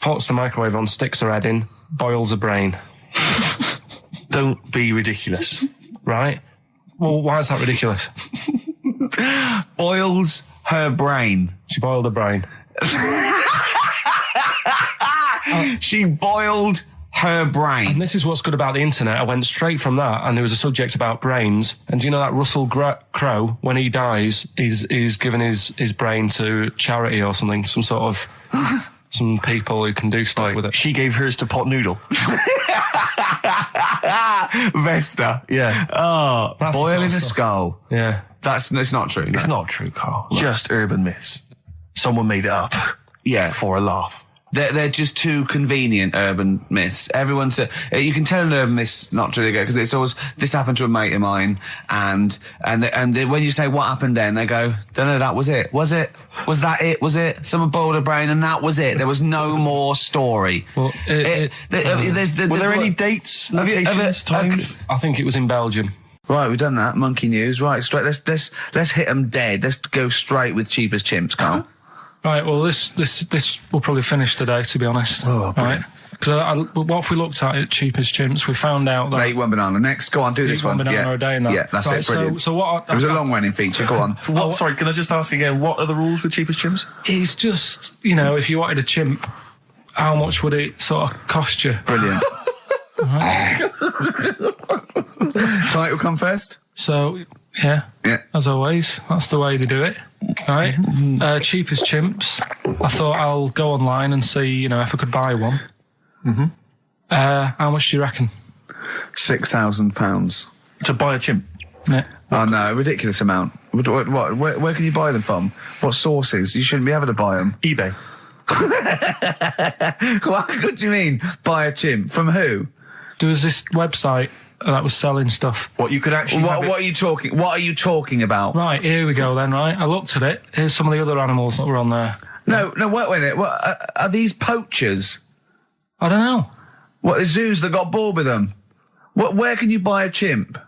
Puts the microwave on, sticks her head in, boils her brain. Don't be ridiculous. Right? Well, why is that ridiculous? Boils her brain. She boiled her brain. She boiled her brain. And this is what's good about the internet. I went straight from that, and there was a subject about brains. And do you know that Russell Crowe, when he dies, he's given his brain to charity or something, some sort of... some people who can do stuff with it. She gave hers to Pot Noodle. Vesta. Yeah. Oh, That's boiling a stuff. skull. Yeah. It's not true. It's not true, Carl. Just urban myths. Someone made it up. Yeah. For a laugh. They're just too convenient, urban myths. You can tell an urban myth's not really good because it's always, this happened to a mate of mine, and when you say what happened then, they go, don't know, that was it. Was it? Was that it? Was it? Someone boiled a brain and that was it. There was no more story. Well, were there any dates, locations, times? I think it was in Belgium. Right, we've done that. Monkey news. Right, straight. Let's hit them dead. Let's go straight with cheap as chimps, Carl. Right, well, this will probably finish today, to be honest. Oh, right? Because what if we looked at it, cheap as chimps, we found out that... They eat one banana. Next, go on, do this one. One banana a day and that. Yeah, that's right, it, brilliant. So what... It was a long-running feature, go on. Sorry, can I just ask again, what are the rules with cheap as chimps? It's just, if you wanted a chimp, how much would it sort of cost you? Brilliant. Right? Title come first? So, yeah, as always, that's the way they do it, right? Cheap as chimps. I thought I'll go online and see, if I could buy one. Mm-hmm. How much do you reckon? £6,000. To buy a chimp? Yeah. Oh, no, a ridiculous amount. Where can you buy them from? What sources? You shouldn't be able to buy them. eBay. What do you mean, buy a chimp? From who? There was this website that was selling stuff. What you could actually... What are you talking about? Right, here we go then, right? I looked at it. Here's some of the other animals that were on there. No, wait a minute. What, are these poachers? I don't know. What, the zoos that got bored with them? Where can you buy a chimp?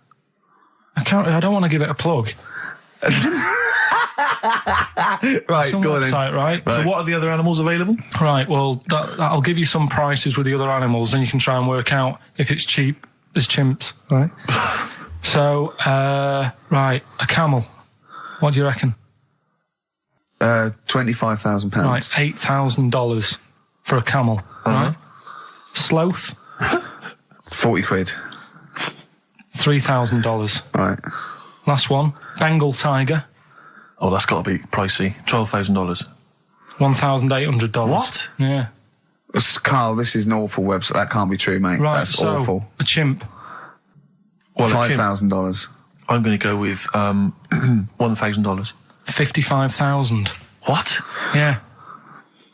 I don't want to give it a plug. Right, Some go on website, then. right? So what are the other animals available? Right, well, that'll give you some prices with the other animals, and you can try and work out if it's cheap as chimps, right? So, right, a camel. What do you reckon? £25,000. Right, $8,000 for a camel, right? Sloth, 40 quid. $3,000. Right. Last one, Bengal tiger. Oh, that's got to be pricey. $12,000. $1,800. What? Yeah. Carl, this is an awful website. That can't be true, mate. Right, That's so awful. a chimp. Well, $5,000. I'm going to go with $1,000. 55,000. What? Yeah.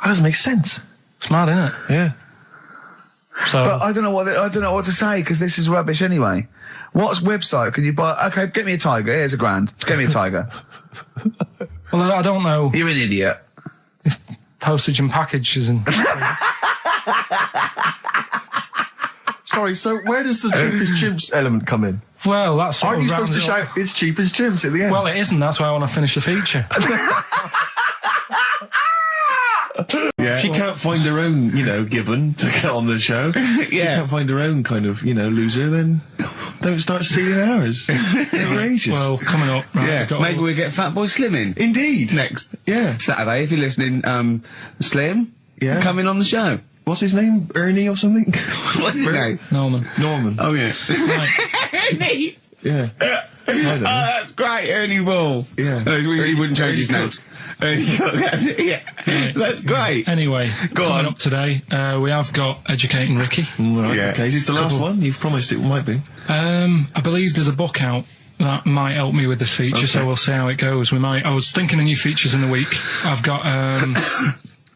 That doesn't make sense. It's mad, isn't it? Yeah. So, But I don't know what to say because this is rubbish anyway. What website can you buy? Okay, get me a tiger. Here's $1,000. Get me a tiger. well, I don't know You're an idiot. if postage and packages and... Sorry, so where does the cheap as chimps element come in? Well, that's sort Aren't you of supposed to rounds it shout, it's cheap as chimps at the end? Well, it isn't. That's why I want to finish the feature. She can't find her own, gibbon to get on the show. She can't find her own kind of, loser, then don't start stealing ours. Outrageous. Well, coming up. Right, Maybe we'll get Fatboy Slim in. Indeed. Next. Yeah. Saturday, if you're listening, Slim, Yeah. come in on the show. What's his name? Ernie or something? What's his name? Norman. Oh, yeah. Right. Ernie! Yeah. I don't know. That's great, Ernie Ball. Yeah. He wouldn't change his name. Ernie Cook, that's it, yeah. Right. That's great. Anyway, Go coming on. up today, we have got Educating Ricky. Right, Yeah. okay. Is this the last one? You've promised it might be. I believe there's a book out that might help me with this feature, so we'll see how it goes. I was thinking of new features in the week. I've got,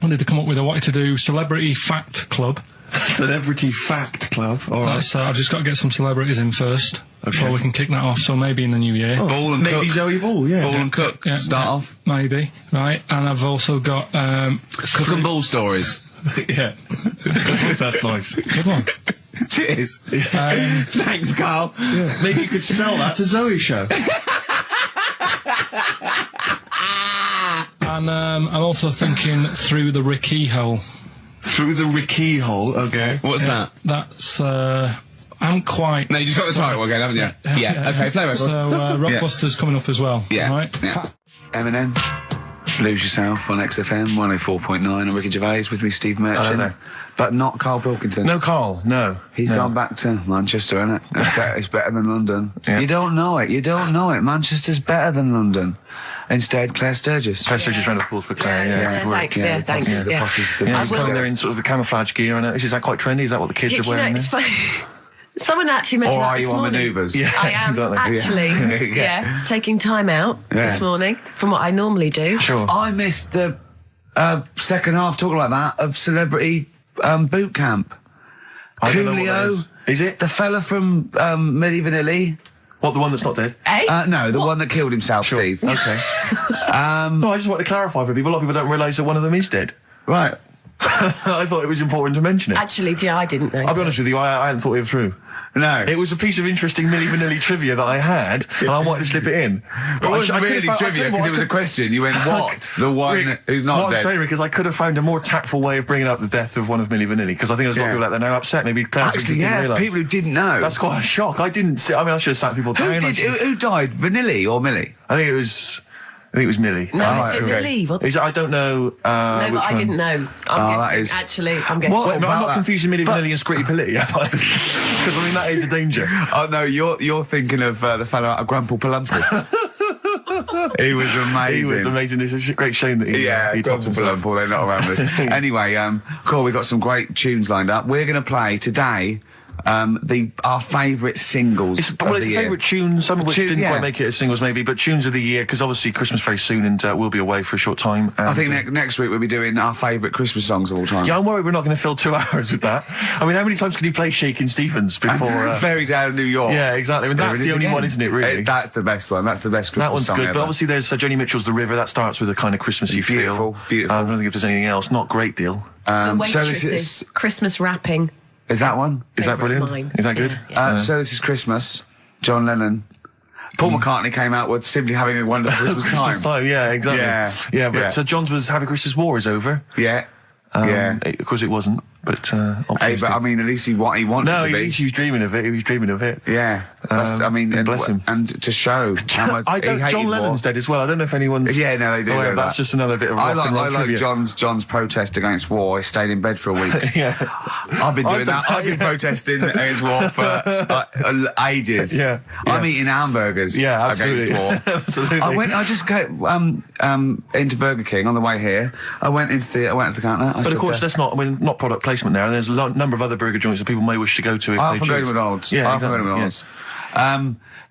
wanted to come up with, I wanted to do Celebrity Fact Club. Celebrity Fact Club. All right. That's, I've just got to get some celebrities in first before we can kick that off, so maybe in the new year. Ball and Maybe Cook. Zoe Ball, yeah. Ball and Cook. Yeah, Start yeah, off. Maybe, right. And I've also got... Cook and Ball stories. Yeah. That's nice. Good one. Cheers. Thanks, Carl. Yeah. Maybe you could sell that to Zoe's show. And I'm also thinking Through the Ricky Hole. Through the Ricky hole, okay. What's that? That's... I'm quite... No, you just got the title again, haven't you? Yeah. Okay, play record. So, Rockbuster's coming up as well. Yeah. Right? Yeah. Eminem, Lose Yourself on XFM 104.9 and Ricky Gervais with me, Steve Merchant. Hello there. But not Karl Pilkington. No, Carl, no. He's no. gone back to Manchester, innit? It's better than London. Yeah. You don't know it. Manchester's better than London. Instead, Claire Sturgis. Claire Sturgis round of applause for Claire, yeah. Thanks. the Thanks. posse- the Yeah. posse's- Yeah, I he's will- coming there in sort of the camouflage gear and is that quite trendy? Is that what the kids Did are you know, wearing it's now? funny. Someone actually mentioned Or that are this you on morning. manoeuvres? Yeah, I am exactly. actually, taking time out this morning from what I normally do. Sure. I missed the second half, talking like that, of Celebrity Boot Camp. I don't know what that Coolio. Is it? The fella from Milli Vanilli. What, the one that's not dead? No, the one that killed himself, Steve. Okay. No, I just want to clarify for people. A lot of people don't realise that one of them is dead. Right. I thought it was important to mention it. Actually, yeah, I didn't know. I'll be honest with you, I hadn't thought it through. No. It was a piece of interesting Milli Vanilli trivia that I had, and I wanted to slip it in. It wasn't really trivia, because it was a question. You went, what? The one Rick, who's not what dead. I'm saying, Rick, is I could have found a more tactful way of bringing up the death of one of Milli Vanilli, because I think there's a lot of people out there now upset. Maybe Actually, yeah, realise. people who didn't know. That's quite a shock. I should have sat people down. Who died? Vanilli or Millie? I think it was Millie. No, Oh, it's Vanilli. I don't know. No, but I didn't know. I'm guessing. is- Actually, I'm guessing. Wait, I'm not that? confusing Milli Vanilli and Scritti Pilli, because I mean that is a danger. Oh no, you're thinking of the fellow out of Grumple Palumple. He was amazing. He was amazing. It's a great shame that he topped Grumple himself. Palumple, they're not around this. Anyway, cool, we've got some great tunes lined up. We're going to play today our favourite singles. It's of the year. favourite tunes, some of which didn't yeah. quite make it as singles maybe, but tunes of the year, because obviously Christmas very soon and we'll be away for a short time. And, I think next week we'll be doing our favourite Christmas songs of all time. yeah, I'm worried we're not going to fill 2 hours with that. I mean, how many times can you play Shakin' Stevens before... Fairy Tale of New York. Yeah, exactly. I mean, that's There it the is only again. one, isn't it, really? That's the best one. That's the best Christmas That one's song good, ever. but obviously there's Joni Mitchell's The River. That starts with a kind of Christmassy Beautiful, feel. beautiful. I don't think if there's anything else. Not great deal. The so this Waitresses, is Christmas wrapping. that one? Is that Favourite of brilliant? mine. Is that good? Yeah. So this is Christmas. John Lennon. Paul McCartney came out with Simply Having a Wonderful Christmas Time. Christmas time, yeah, exactly. Yeah, but yeah. so John's was Happy Christmas War is over. Yeah. Yeah. Of course it wasn't, but Hey, optimistic. but I mean, at least he wanted no, to be. he was dreaming of it. He was dreaming of it. Yeah. That's, I mean, and, bless him. and to show how much I he don't. hated John war. Lennon's dead as well. I don't know if anyone's. Yeah, no, they do. Oh, yeah, know that's that. just another bit of I rock and roll like trivia. John's protest against war. He stayed in bed for a week. Yeah. I've been doing that. don't- I've been protesting against war for ages. Yeah, I'm yeah. eating hamburgers. Yeah, absolutely. Against war. Absolutely. I just go into Burger King on the way here. I went to the counter. But of course, that's not. I mean, not product placement there. And there's a number of other burger joints that people may wish to go to. If I they often go to choose. McDonald's. Yeah, I often go to exactly, McDonald's.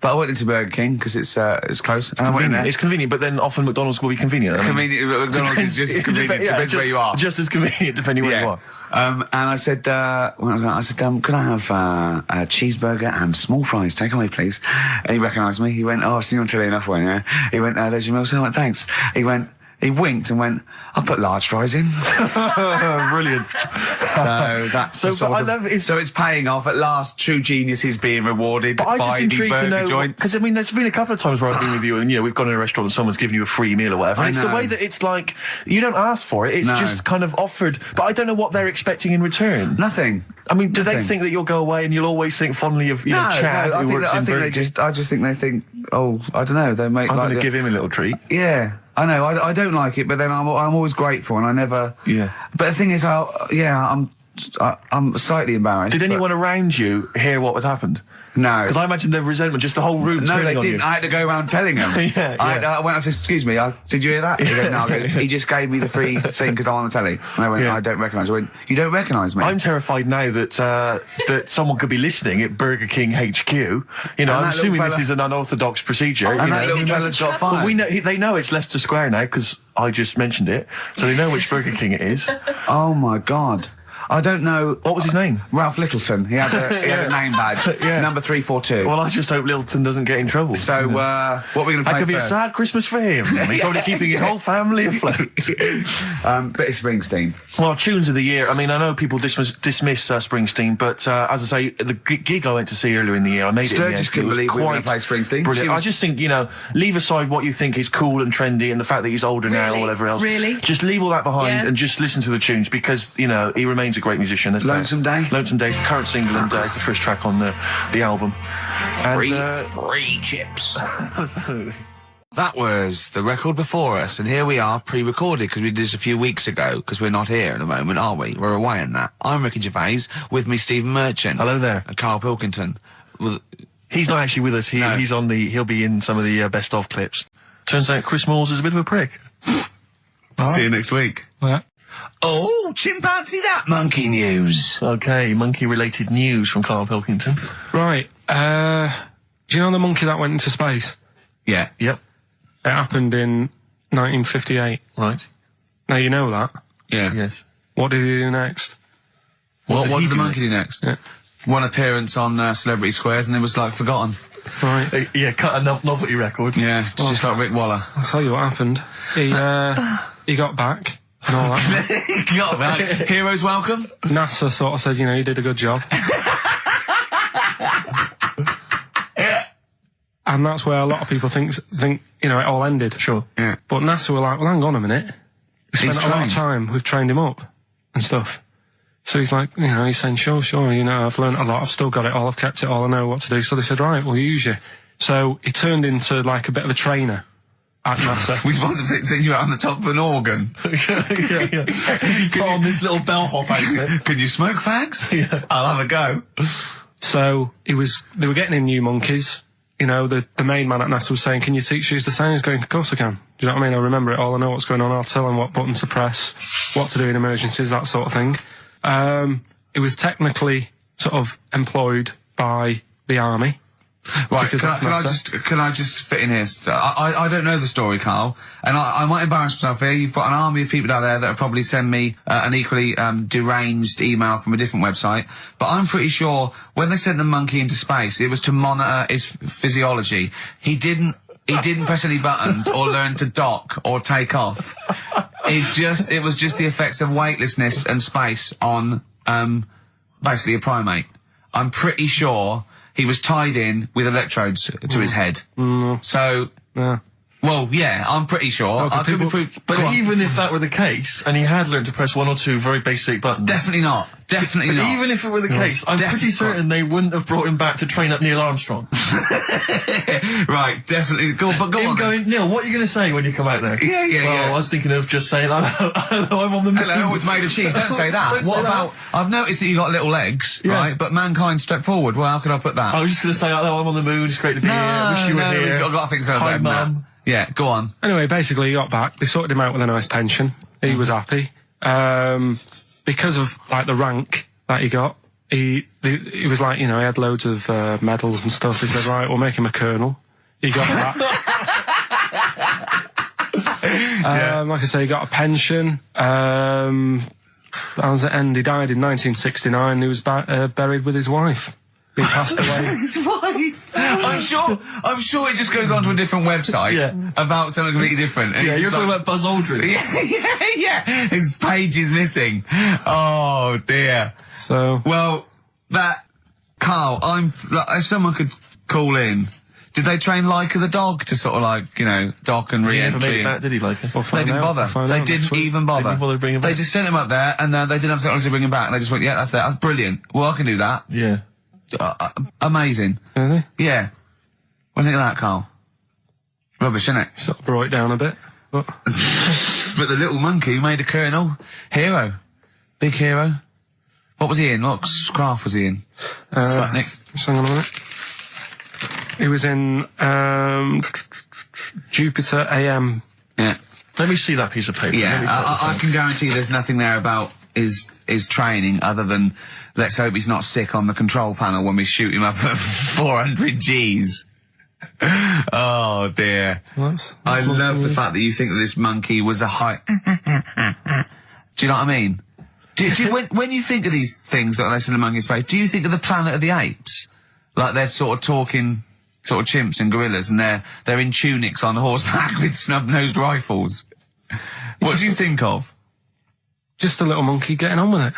But I went into Burger King because it's close. And I went in there. It's convenient, but then often McDonald's will be convenient. I mean, Convenient. McDonald's is just convenient. Depends where you are. Just as convenient depending where you are. And I said, can I have a cheeseburger and small fries? Take away, please. And he recognised me. He went, oh, I've seen you on telly enough, one, yeah. He went, there's your meal. So I went, thanks. He winked and went, I'll put large fries in. Brilliant. So that's So, the sort but I of- love it. So it's paying off. At last, true genius is being rewarded But I'm by just the intrigued to burger know, joints. because I mean, there's been a couple of times where I've been with you, and we've gone to a restaurant and someone's given you a free meal or whatever. I And it's the know. way that it's like you don't ask for it; it's No. just kind of offered. But I don't know what they're expecting in return. Nothing. I mean, do they Nothing. think that you'll go away and you'll always think fondly of Chad, I who think, works in Burger King? I just think they think, oh, I don't know, they make I'm like going to the- give him a little treat. Yeah, I know. I don't like it, but then I'm always grateful, and I never. Yeah. But the thing is, I'm slightly embarrassed. Did but- anyone around you hear what had happened? No. Because I imagine the resentment, just the whole room No, turning they on didn't. you. I had to go around telling them. Yeah, I went. I said, "Excuse me, did you hear that?" He goes, "No." I go, he just gave me the free thing because I'm on the telly. And I went, Yeah. "I don't recognise." I went, "You don't recognise me?" I'm terrified now that that someone could be listening at Burger King HQ. You know, I'm that assuming little this fella- is an unorthodox procedure. and you that know. little fella's got But fired. we know they know it's Leicester Square now because I just mentioned it, so they know which Burger King it is. Oh my god. I don't know. What was his name? Ralph Littleton. He had a name badge. Yeah. Number 342. Well, I just hope Littleton doesn't get in trouble. So, what are we going to that play could be a first? sad Christmas for him. He's probably keeping his whole family afloat. But it's Springsteen. Well, tunes of the year. I mean, I know people dismiss Springsteen, but as I say, the gig I went to see earlier in the year, I made it. in the Sturgis end. couldn't It was believe we were quite going to play Springsteen. brilliant. She was- I just think, leave aside what you think is cool and trendy and the fact that he's older now or Really? whatever else. Really? Just leave all that behind Yeah. and just listen to the tunes because, he remains a great musician. Lonesome Day? Lonesome Day is the current single and it's the first track on the album. Free chips. Absolutely. That was the record before us, and here we are, pre-recorded, because we did this a few weeks ago, because we're not here at the moment, are we? We're away in that. I'm Ricky Gervais, with me Stephen Merchant. Hello there. And Karl Pilkington. Well, He's not actually with us. No. He'll be in some of the best of clips. Turns out Chris Moores is a bit of a prick. See you next week. Yeah. oh, chimpanzee that monkey news. Okay, monkey-related news from Karl Pilkington. Right. Do you know the monkey that went into space? Yeah. Yep. It happened in 1958. Right. Now you know that. Yeah. Yes. What did he do next? What did he did the do monkey do next? Yeah. One appearance on Celebrity Squares and it was like forgotten. Right. Yeah, cut a novelty record. Yeah, just like Rick Waller. I'll tell you what happened. He got back and all that. He got back. Heroes welcome. NASA sort of said, you know, you did a good job. And that's where a lot of people think, you know, it all ended. Sure. Yeah. But NASA were like, well, hang on a minute. We spent a lot of time, we've trained him up and stuff. So he's like, you know, he's saying, sure, you know, I've learned a lot, I've still got it all, I've kept it all, I know what to do. So they said, right, we'll use you. So he turned into like a bit of a trainer at NASA. We wanted to send you out on the top of an organ. yeah. Put on this little bellhop outfit. Could you smoke fags? Yeah. I'll have a go. So they were getting in new monkeys. You know, the main man at NASA was saying, can you teach us the sound? He's going, of course I can. Do you know what I mean? I remember it all, I know what's going on, I'll tell him what buttons to press, what to do in emergencies, that sort of thing. It was technically sort of employed by the army. Right, can I just fit in here? I don't know the story, Carl, and I might embarrass myself here. You've got an army of people out there that will probably send me an equally deranged email from a different website, but I'm pretty sure when they sent the monkey into space, it was to monitor his physiology. He didn't press any buttons or learn to dock or take off. It was just the effects of weightlessness and space on basically a primate. I'm pretty sure he was tied in with electrodes to his head. So, well, yeah, I'm pretty sure. I could be proved. But even if that were the case, and he had learned to press one or two very basic buttons. Definitely not. Definitely not. Even if it were the case, I'm pretty certain they wouldn't have brought him back to train up Neil Armstrong. Right, definitely. Go on. Going, Neil, what are you going to say when you come out there? Yeah. I was thinking of just saying, hello, I'm on the moon. Hello, it's made of cheese. Don't say that. What about, I've noticed that you got little legs, right? But mankind stepped forward. Well, how could I put that? I was just going to say, hello, I'm on the moon. It's great to be here. I wish you were here. I've got to think so. Hi, Mum. Yeah, go on. Anyway, basically he got back, they sorted him out with a nice pension. He was happy. Because of, like, the rank that he got, he was like, you know, he had loads of medals and stuff. He said, right, we'll make him a colonel. He got that. Like I say, he got a pension. That was the end. He died in 1969. He was buried with his wife. He passed away. His wife. I'm sure it just goes on to a different website about something completely different. And you're talking about Buzz Aldrin. Yeah. His page is missing. Oh dear. So well, Carl, if someone could call in. Did they train Leica the dog to sort of like, you know, dock and re-entry? He never made it back, did he, Leica? They didn't bother. They didn't even bother. They didn't bother to bring him back. They just sent him up there and they didn't have technology to bring him back. And they just went, yeah, that's that. That's brilliant. Well, I can do that. Yeah. Amazing. really? Yeah. What do you think of that, Carl? Rubbish, isn't it? Sort of brought it down a bit. But But the little monkey made a colonel. Hero. Big hero. What was he in? What craft was he in? Sputnik. Just hang on a minute. He was in Jupiter AM. Yeah. Let me see that piece of paper. Yeah, I can guarantee there's nothing there about his training other than let's hope he's not sick on the control panel when we shoot him up at 400 Gs. Oh dear. I love the fact that you think that this monkey was a high... Do you know what I mean? When you think of these things that they send a monkey in space, do you think of the Planet of the Apes? Like they're sort of talking sort of chimps and gorillas and they're in tunics on horseback with snub-nosed rifles. What do you think of? Just a little monkey getting on with it.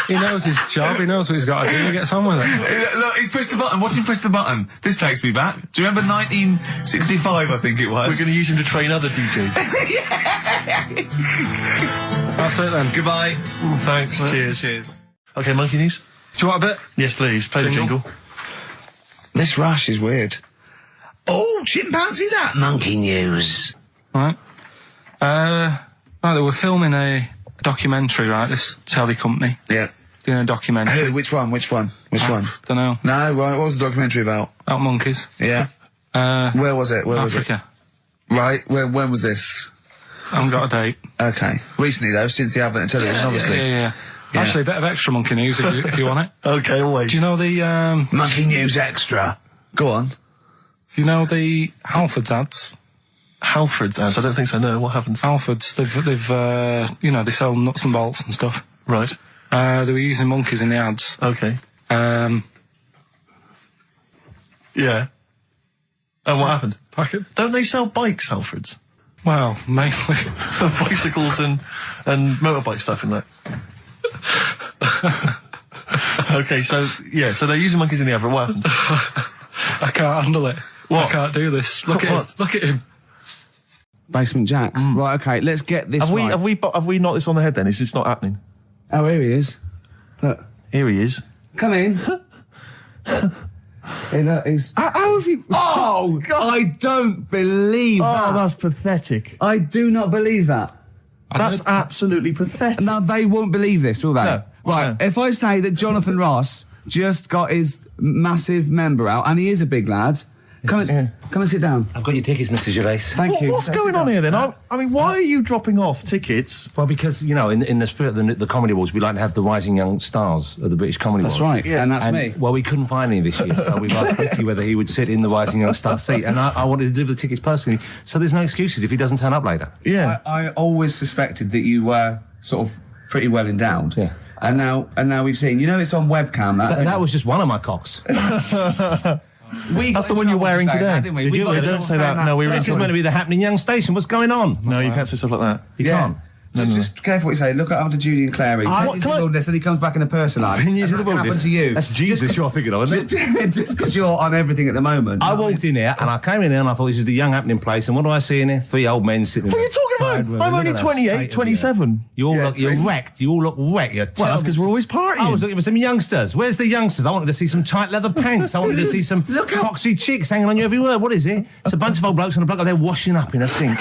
He knows his job, he knows what he's got to do, he gets on with it. Look, he's pressed the button. Watch him press the button. This takes me back. Do you remember 1965, I think it was? We're going to use him to train other DJs. That's it then. Goodbye. Thanks. Cheers. Okay, monkey news? Do you want a bit? Yes, please. Play the jingle. This rash is weird. Oh, chimpanzee that monkey news. Right. Right, they were filming a documentary, right, this telly company. Yeah. Doing a documentary. Who? Which one? Don't know. No, right, what was the documentary about? About monkeys. Yeah. Where was it? Africa. Right, when was this? I haven't got a date. Okay. Recently though, since the advent of television, obviously. Yeah. Actually, a bit of extra monkey news if you want it. Okay, always. Do you know the, Monkey news extra. Go on. Do you know the Halfords ads? Halford's house? I don't think so, no. What happens? Halford's, they've you know, they sell nuts and bolts and stuff. Right. They were using monkeys in the ads. Okay. Yeah. And what happened? Don't they sell bikes, Halford's? Well, mainly. Bicycles and motorbike stuff in that. Okay, so they're using monkeys in the advert. What happened? I can't handle it. What? I can't do this. Look at him. Basement Jacks. Right, okay, let's get this right. Have we knocked this on the head then? Is this not happening? Oh, here he is. Look. Here he is. Come in. How have you... Oh, God. I don't believe that. Oh, that's pathetic. I do not believe that. That's absolutely pathetic. Now, they won't believe this, will they? No. Right, No. if I say that Jonathan Ross just got his massive member out, and he is a big lad, come and sit down. I've got your tickets, Mr. Gervais. Thank you. What's going on here then? I mean, why are you dropping off tickets? Well, because, you know, in the spirit of the Comedy Awards, we like to have the rising young stars of the British Comedy That's Awards. right, and that's me. Well, we couldn't find any this year, so we've asked Quirky whether he would sit in the rising young star seat, and I wanted to deliver the tickets personally, so there's no excuses if he doesn't turn up later. Yeah. I always suspected that you were sort of pretty well endowed. Yeah. And now we've seen, you know, it's on webcam. That was just one of my cocks. That's the one you're wearing today. Didn't we? Don't say that. No, we were. This is meant to be the happening young station. What's going on? No, you can't say stuff like that. You can't. Just careful what you say. Look after Julian Clary. 10 years in the wilderness, and he comes back in a person line. 10 years in the That can happen wilderness. to you. That's Jesus you're thinking of, isn't it? Just because you're on everything at the moment. I walked in here and I came in here and I thought this is the young happening place, and what do I see in here? 3 old men sitting. What are you talking about? I'm only 28, 27. You're wrecked. You all look wrecked. Well, that's because we're always partying. I was looking for some youngsters. Where's the youngsters? I wanted to see some tight leather pants. I wanted to see some foxy chicks hanging on you everywhere. What is it? It's a bunch of old blokes and a bloke up there washing up in a sink.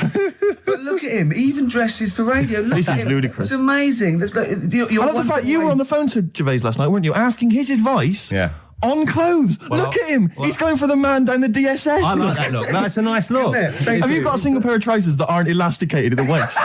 But look at him. He even dresses for radio. Look This at is him. ludicrous. It's amazing. Looks like I love the fact you were on the phone to Gervais last night, weren't you? Asking his advice. Yeah. On clothes. Look at him. He's going for the man down the DSS. I like that look. That's a nice look. Have you got a single pair of trousers that aren't elasticated at the waist?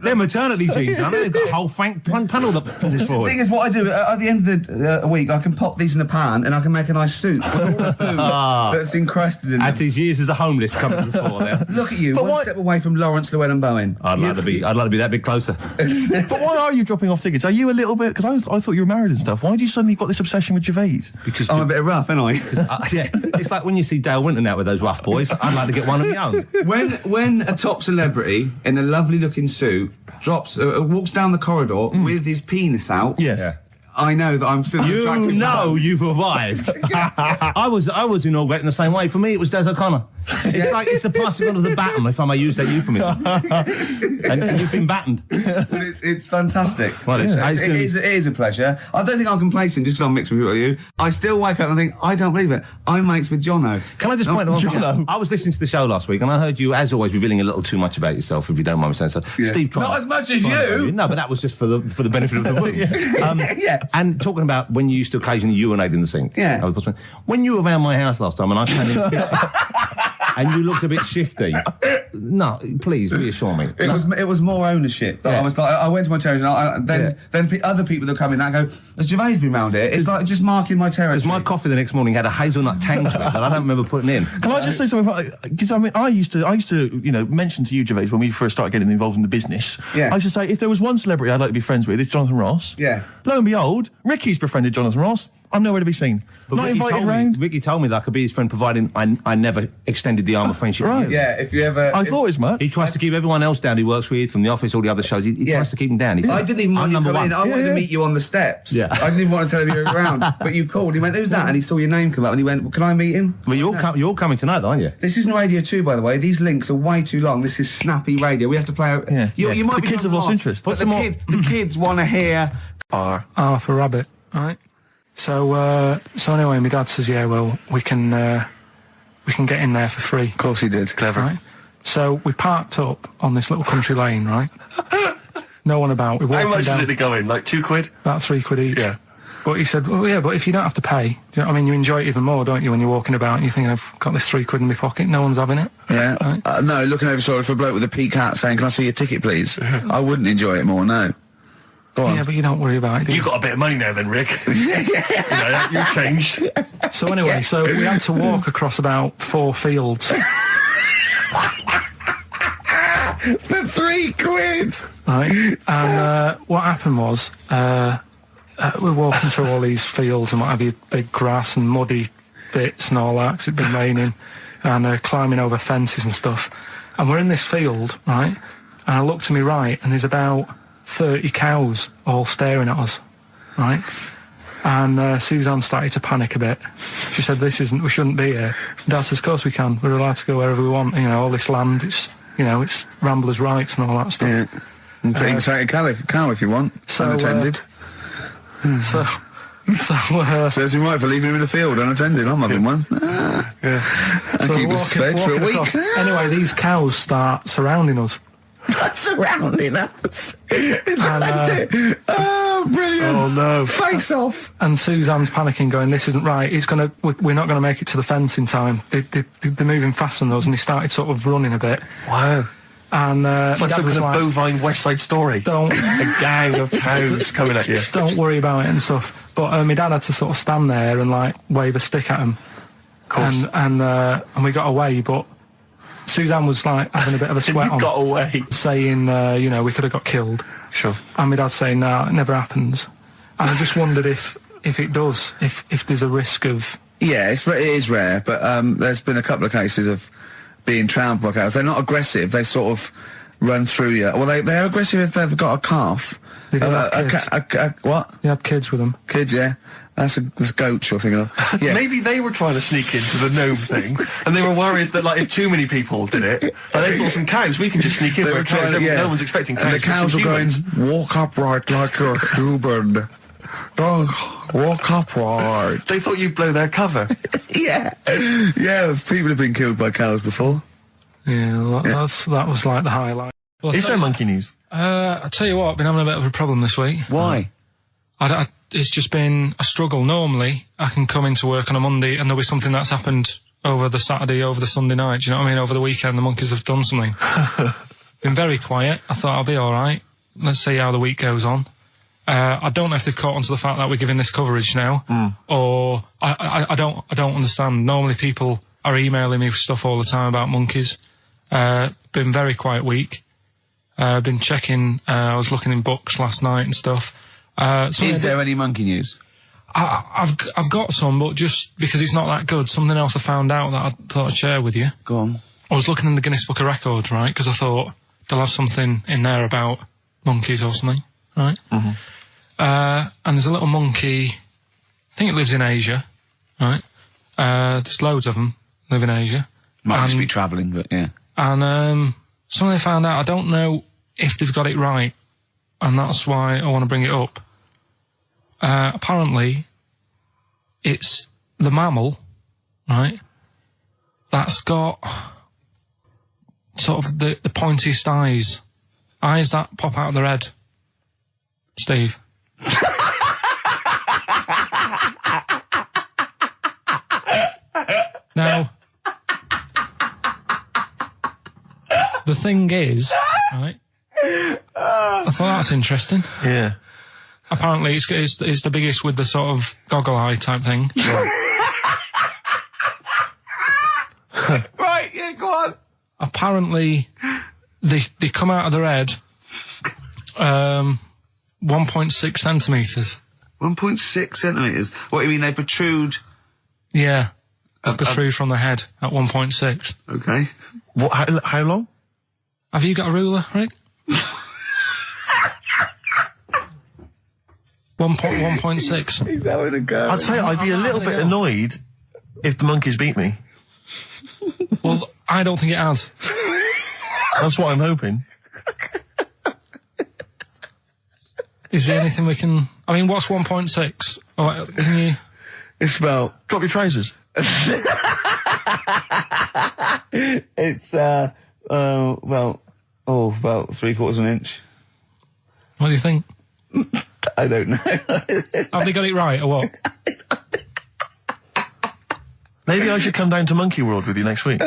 They're maternity jeans, aren't they? They've got a whole panel that puts this The forward. thing is, what I do at the end of the week, I can pop these in the pan and I can make a nice soup with all the food that's encrusted in As them. his years as a homeless coming to the fore there. Look at you, one step away from Lawrence Llewellyn Bowen. I'd like to be that bit closer. But why are you dropping off tickets? Are you a little bit... Because I thought you were married and stuff. Why did you suddenly got this obsession with Gervais? Because I'm a bit rough, ain't I? yeah, it's like when you see Dale Winton out with those rough boys. I'd like to get one of my own. When a top celebrity in a lovely looking suit walks down the corridor with his penis out, Yes. Yeah. I know that I'm still an attractive You know man. you've arrived. I was inaugurating the same way. For me, it was Des O'Connor. It's like it's the passing on of the baton, if I may use that euphemism. and you've been battened. It's fantastic. Well, it is a pleasure. I don't think I'm complacent just because I'm mixed with you. I still wake up and think, I don't believe it. I'm mates with Jono. Can I just point out? Jono. I was listening to the show last week, and I heard you, as always, revealing a little too much about yourself, if you don't mind me saying so. Yeah. Steve tried. Not as much as you. No, but that was just for the benefit of the room. Yeah. And talking about when you used to occasionally urinate in the sink. Yeah. When you were around my house last time, and I came in, and you looked a bit shifty. No, please reassure me. It was more ownership. Yeah. I was like, I went to my territory, and then other people that come in, that go, has Gervais been round here? It's like just marking my territory. Because my coffee the next morning had a hazelnut tang to it that I don't remember putting in. Can I just say something? Because I mean, I used to, mention to you, Gervais, when we first started getting involved in the business. Yeah. I should say, if there was one celebrity I'd like to be friends with, it's Jonathan Ross. Yeah. Lo and behold, Ricky's befriended Jonathan Ross. I'm nowhere to be seen. But Not Ricky invited told me- round. Ricky told me that I could be his friend, providing I never extended the arm of friendship. Right. to you. Yeah, if you ever... I thought as much. He tries to keep everyone else down he works with, from the office, all the other shows. He tries to keep them down. He said, I didn't even want I'm you to number come one. in. I wanted Yeah. to meet you on the steps. Yeah. I didn't even want to tell him you were around. But you called. He went, who's that? And he saw your name come up and he went, well, can I meet him? Well, you're all coming tonight, aren't you? This isn't Radio 2, by the way. These links are way too long. This is snappy radio. We have to play out... Yeah. You might The be kids have lost interest. But the kids want to hear... R for rabbit, right? So anyway, my dad says, yeah, well, we can get in there for free. Of course he did. Clever. Right? So we parked up on this little country lane, right? No one about. We How walking much down, did it go in? Like £2? about £3 each. Yeah. But he said, well, yeah, but if you don't have to pay, do you know what I mean? You enjoy it even more, don't you, when you're walking about and you're thinking, I've got this £3 in my pocket, no one's having it. Yeah. Right? No, looking over shoulder for a bloke with a peak hat saying, can I see your ticket, please? I wouldn't enjoy it more, no. Go on. Yeah, but you don't worry about it, do you? You got a bit of money now then, Rick. You've changed. So anyway, so we had to walk across about 4 fields. For 3 quid! Right? And what happened was, we're walking through all these fields and what have you, big grass and muddy bits and all that, 'cause it'd been raining, and climbing over fences and stuff. And we're in this field, right? And I look to my right, and there's about 30 cows all staring at us, right? And Suzanne started to panic a bit. She said, we shouldn't be here. And Dad says, of course we can. We're allowed to go wherever we want. You know, all this land, it's ramblers' rights and all that stuff. Yeah. And take a cow if you want, unattended. So Serves him right for leaving him in the field unattended. I'm having one. And keep us fed for a week. Anyway, these cows start surrounding us. Surrounding us. Oh, brilliant. Oh, no. Face off. And Suzanne's panicking, going, this isn't right. We're not going to make it to the fence in time. They're moving faster than us, and he started sort of running a bit. Wow. And it's like some kind of bovine West Side Story. A gang of cows coming at you. Don't worry about it and stuff. But my dad had to sort of stand there and like wave a stick at him. Of course. And we got away, but Suzanne was like having a bit of a sweat on. Got away. Saying, we could have got killed. Sure. And my dad saying, no, it never happens. And I just wondered if it does, if there's a risk of... Yeah, it is rare, but there's been a couple of cases of being trampled by cows. They're not aggressive, they sort of run through you. Well, they're aggressive if they've got a calf. They don't have kids. What? They had kids with them. Kids, yeah. That's goats you're thinking of. Yeah. Maybe they were trying to sneak into the gnome thing, and they were worried that, like, if too many people did it, they thought some cows, we can just sneak in. They were trying to, no one's expecting cows. And the cows were going, walk upright like a human. Don't walk upright. They thought you'd blow their cover. Yeah. Yeah, people have been killed by cows before. Yeah, that was like the highlight. Well, Is there monkey news? I tell you what, I've been having a bit of a problem this week. Why? It's just been a struggle. Normally, I can come into work on a Monday and there'll be something that's happened over the Saturday, over the Sunday night. Do you know what I mean? Over the weekend, the monkeys have done something. Been very quiet. I thought I'll be all right. Let's see how the week goes on. I don't know if they've caught on to the fact that we're giving this coverage now, or I don't understand. Normally, people are emailing me stuff all the time about monkeys. Been very quiet week. Been checking. I was looking in books last night and stuff. Is there any monkey news? I've got some, but just because it's not that good, something else I found out that I thought I'd share with you. Go on. I was looking in the Guinness Book of Records, right, because I thought they'll have something in there about monkeys or something, right? Mm-hmm. And there's a little monkey, I think it lives in Asia, right? There's loads of them live in Asia. Might just be travelling, but yeah. And something they found out, I don't know if they've got it right, and that's why I want to bring it up. Apparently, it's the mammal, right, that's got sort of the pointiest eyes that pop out of their head. Steve. Now, the thing is, right, I thought that's interesting. Yeah. Apparently, it's the biggest with the sort of goggle eye type thing. Right, yeah, go on. Apparently, they come out of their head 1.6 centimetres. 1.6 centimetres? What, you mean they protrude? Yeah. They protrude from the head at 1.6. Okay. What? How long? Have you got a ruler, Rick? 1.6. He's having a go. I'd say I'd be a little bit annoyed if the monkeys beat me. Well, I don't think it has. That's what I'm hoping. Is there anything we can... I mean, what's 1.6? Oh, can you... It's about... Drop your trousers. It's, about 3/4 of an inch. What do you think? I don't know. Have they got it right, or what? Maybe I should come down to Monkey World with you next week.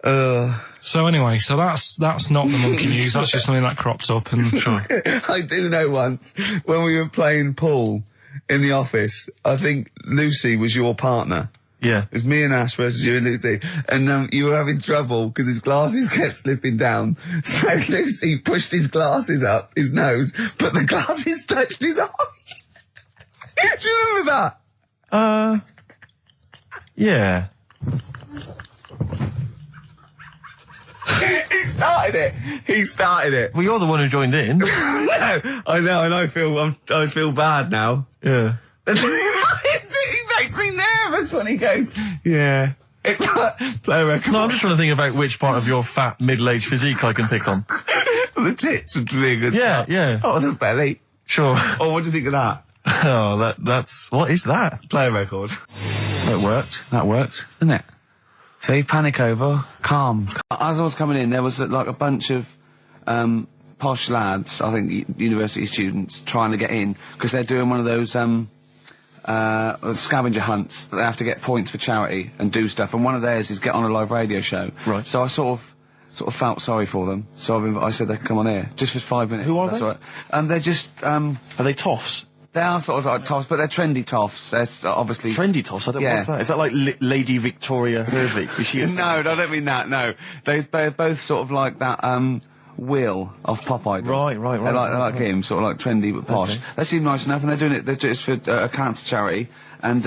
So anyway, so that's not the monkey news. That's just something that cropped up. And Sure. I do know once, when we were playing pool in the office, I think Lucy was your partner. Yeah. It was me and Ash versus you and Lucy. And you were having trouble because his glasses kept slipping down. So Lucy pushed his glasses up his nose, but the glasses touched his eye. Do you remember that? Yeah. He started it. Well, you're the one who joined in. No, I know, and I feel bad now. Yeah. He makes me nervous when he goes, yeah. It's like, play a record. No, I'm just trying to think about which part of your fat, middle-aged physique I can pick on. The tits would be good. Yeah, yeah. Oh, the belly. Sure. Oh, what do you think of that? Oh, that's... What is that? Play a record. That worked. Didn't it? See, panic over, calm. As I was coming in, there was like a bunch of posh lads, I think university students, trying to get in because they're doing one of those scavenger hunts that they have to get points for charity and do stuff. And one of theirs is get on a live radio show. Right. So I sort of felt sorry for them. So I said they could come on here just for 5 minutes. Who are That's they? all right. And they're just Are they toffs? they are sort of like toffs, but they're trendy toffs. They're obviously Trendy toffs? I don't Yeah. What's that? Is that like Lady Victoria Hervey? Is she a- No, I don't mean that, no. They're both sort of like that, Will of Pop Idol. Right. They're like him, sort of like trendy but posh. Okay. They seem nice enough, and they're doing it for a cancer charity, and,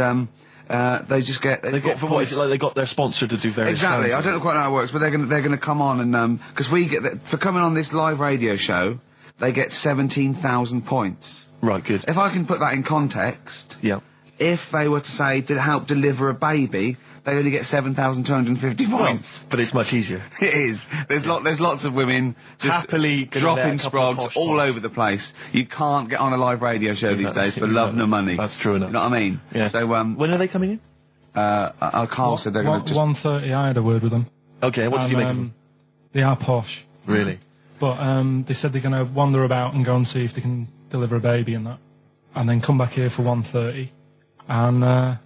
they just get... They've got, for what is it, like they got their sponsor to do various... Exactly, I don't know quite how it works, but they're gonna come on and, because we get, for coming on this live radio show, they get 17,000 points. Right, good. If I can put that in context, Yeah. if they were to say to help deliver a baby, they only get 7,250 points. But it's much easier. It is. There's lots of women just Happily gonna let dropping a couple of sprogs posh all ones. over the place. You can't get on a live radio show these Exactly. days for love nor money. That's true enough. You know what I mean? Yeah. So When are they coming in? Carl said they're going to just 1:30. I had a word with them. Okay, what did you make of them? They are posh, Really? but they said they're going to wander about and go and see if they can deliver a baby and that, and then come back here for 1:30. And I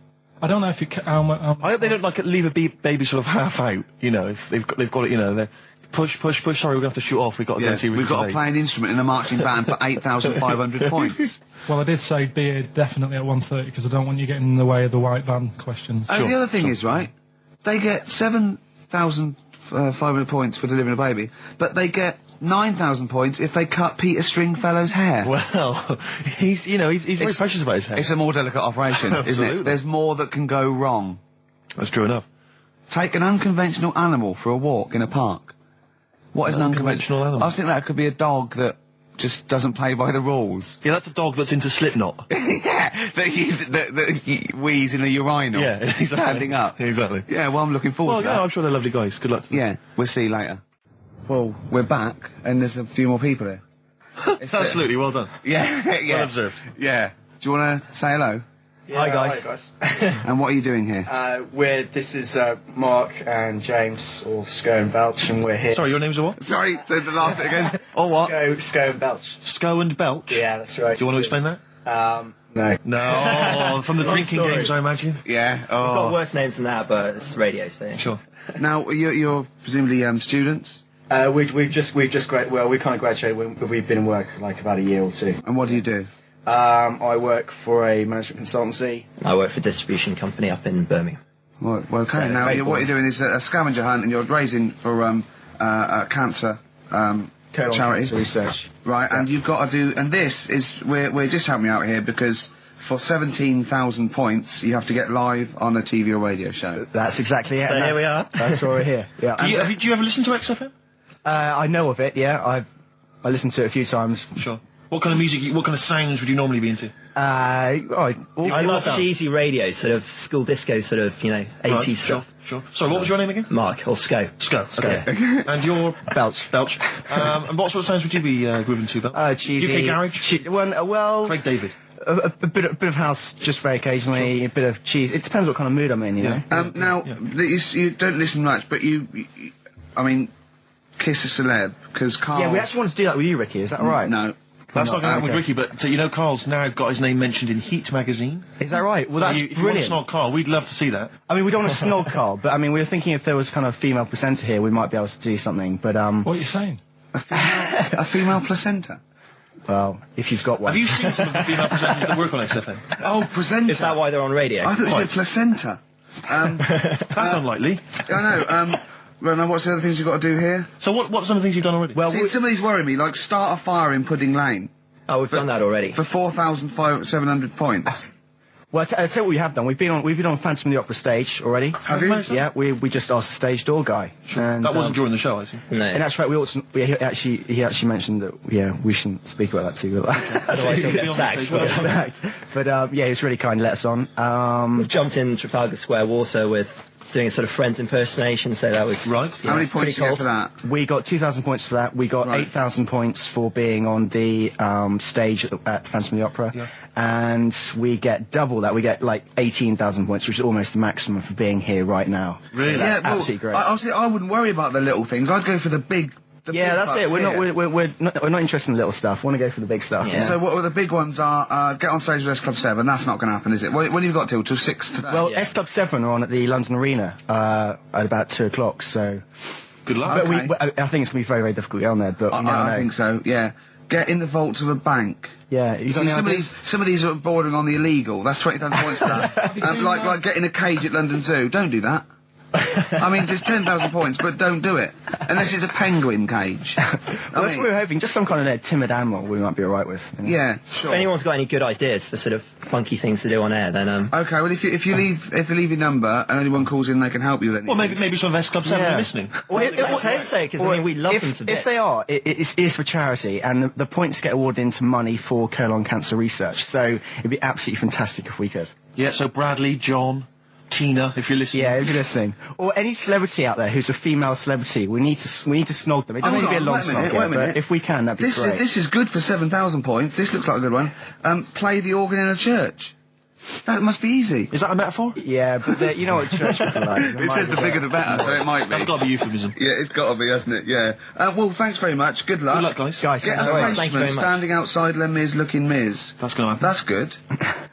don't know if it. I hope they don't leave a baby sort of half out. You know, if they've got it. You know, they're push. Sorry, we're gonna have to shoot off. We've got to go and see. we've got to play an instrument in a marching band for 8,500 points. Well, I did say be here definitely at 1:30 because I don't want you getting in the way of the white van questions. And the other thing is, right, they get 7,500 points for delivering a baby, but they get 9,000 points if they cut Peter Stringfellow's hair. Well, he's very precious about his hair. It's a more delicate operation, isn't Absolutely. it? There's more that can go wrong. That's true enough. Take an unconventional animal for a walk in a park. What is an Unconventional animal? I think that could be a dog that just doesn't play by the rules. Yeah, that's a dog that's into Slipknot. Yeah, that wheeze in a urinal. Yeah, exactly. Standing up. Exactly. Yeah, well, I'm looking forward Well, to yeah, that. I'm sure they're lovely guys. Good luck to them. Yeah, we'll see you later. Well, we're back, and there's a few more people here. Absolutely, well done. Yeah, yeah. Well observed. Yeah. Do you want to say hello? Hi guys. And what are you doing here? This is Mark and James, or Sco and Belch, and we're here. Sorry, your name's what? Sorry, say the last bit again. Oh, what? Sco and Belch. Sco and Belch? Yeah, that's right. Do you want to explain that? No. No, from the drinking story. games, I imagine. Yeah. We've got worse names than that, but it's radio, so. Sure. Now, you're presumably students? We've just well, we kind of graduated. We've been in work like about a year or two. And what do you do? I work for a management consultancy. I work for a distribution company up in Birmingham. Well, okay. So, Now, great what boy. you're doing is a scavenger hunt, and you're raising for a cancer Colon charity. cancer research. Right, Yeah. and you've got to do, and this is, we're just helping you out here because for 17,000 points, you have to get live on a TV or radio show. That's exactly it. So here we are. That's why we're here. Yeah. Do you ever listen to XFM? I know of it. Yeah. I listened to it a few times. Sure. What kind of music, what kind of sounds would you normally be into? I love cheesy radio, sort of school disco, sort of 80s Right, stuff. Sure. Sorry, what was your name again? Mark or Sco. Sco. Okay. And you're Belch. Belch. And what sort of sounds would you be grooving to, Belch? Cheesy. UK garage? Well, Craig David. a bit of house just very occasionally. A bit of cheese. It depends what kind of mood I'm in, you know. Now, you don't listen much, but you I mean, kiss a celeb, because Carl... Yeah, we actually wanted to do that with you, Ricky. Is that all right? No. That's not going to happen with okay. Ricky, but Carl's now got his name mentioned in Heat magazine. Is that right? Well, So that's if you want to brilliant. snog Carl, we'd love to see that. I mean, we don't want to snog Carl, but I mean, we were thinking if there was kind of a female presenter here, we might be able to do something. But What are you saying? A female placenta? well, if you've got one. Have you seen some of the female presenters that work on XFM? Oh, presenter. Is that why they're on radio? I thought you said placenta. That's unlikely. I know. Well, now what's the other things you've got to do here? So what are some of the things you've done already? Well, See, some of these worry me, like start a fire in Pudding Lane. Oh, we've done that already. For 4,700 points. Well, I'll tell you what we have done. We've been on Phantom of the Opera stage already. Have you? Yeah, we just asked the stage door guy. And, That wasn't during the show, I see. No. And that's right. He actually mentioned that we shouldn't speak about that too. Otherwise he'll get sacked. But yeah, he was really kind to let us on. We've jumped in Trafalgar Square water with doing a sort of Friends impersonation, so that was right. How many points did you get for that? We got 2,000 points for that. We got 8,000 points for being on the stage at Phantom of the Opera, and we get double that. We get like 18,000 points, which is almost the maximum for being here right now. Really? So that's absolutely great. I wouldn't worry about the little things. I'd go for the big. That's it. We're not interested in the little stuff. We want to go for the big stuff. Yeah. So what the big ones are? Get on stage with S Club 7. That's not going to happen, is it? When have you got till 6 today? Well, S Club 7 are on at the London Arena at about 2 o'clock. So good luck. But I think it's going to be very, very difficult to get on there. But I think so. Yeah. Get in the vaults of a bank. Yeah, you See, some of these are bordering on the illegal. That's 20,000 points for that. Like getting a cage at London Zoo. Don't do that. I mean, it's 10,000 points, but don't do it. Unless it's a penguin cage. Well, that's what we were hoping. Just some kind of timid animal we might be alright with. You know? Yeah, sure. If anyone's got any good ideas for sort of funky things to do on air, then Okay, well, if you leave your number and anyone calls in, they can help you then. Well, maybe some of S Club 7 are listening. Well, let's hope so, because I mean, we love them to bits. If they are, it is for charity, and the points get awarded into money for colon cancer research. So it'd be absolutely fantastic if we could. Yeah, so Bradley, John, Tina, if you're listening. Yeah, if you're listening. Or any celebrity out there who's a female celebrity, we need to snog them. It doesn't need to be a long snog, but if we can, that'd be great. This is good for 7,000 points. This looks like a good one. Play the organ in a church. That must be easy. Is that a metaphor? Yeah, but you know what church people are like. It says the bigger the better, so it might be. That's got to be euphemism. Yeah, it's got to be, hasn't it? Yeah. Well, thanks very much. Good luck. Good luck, guys. Get an arrangement standing outside Les Mis looking Mis. That's going to happen. That's good.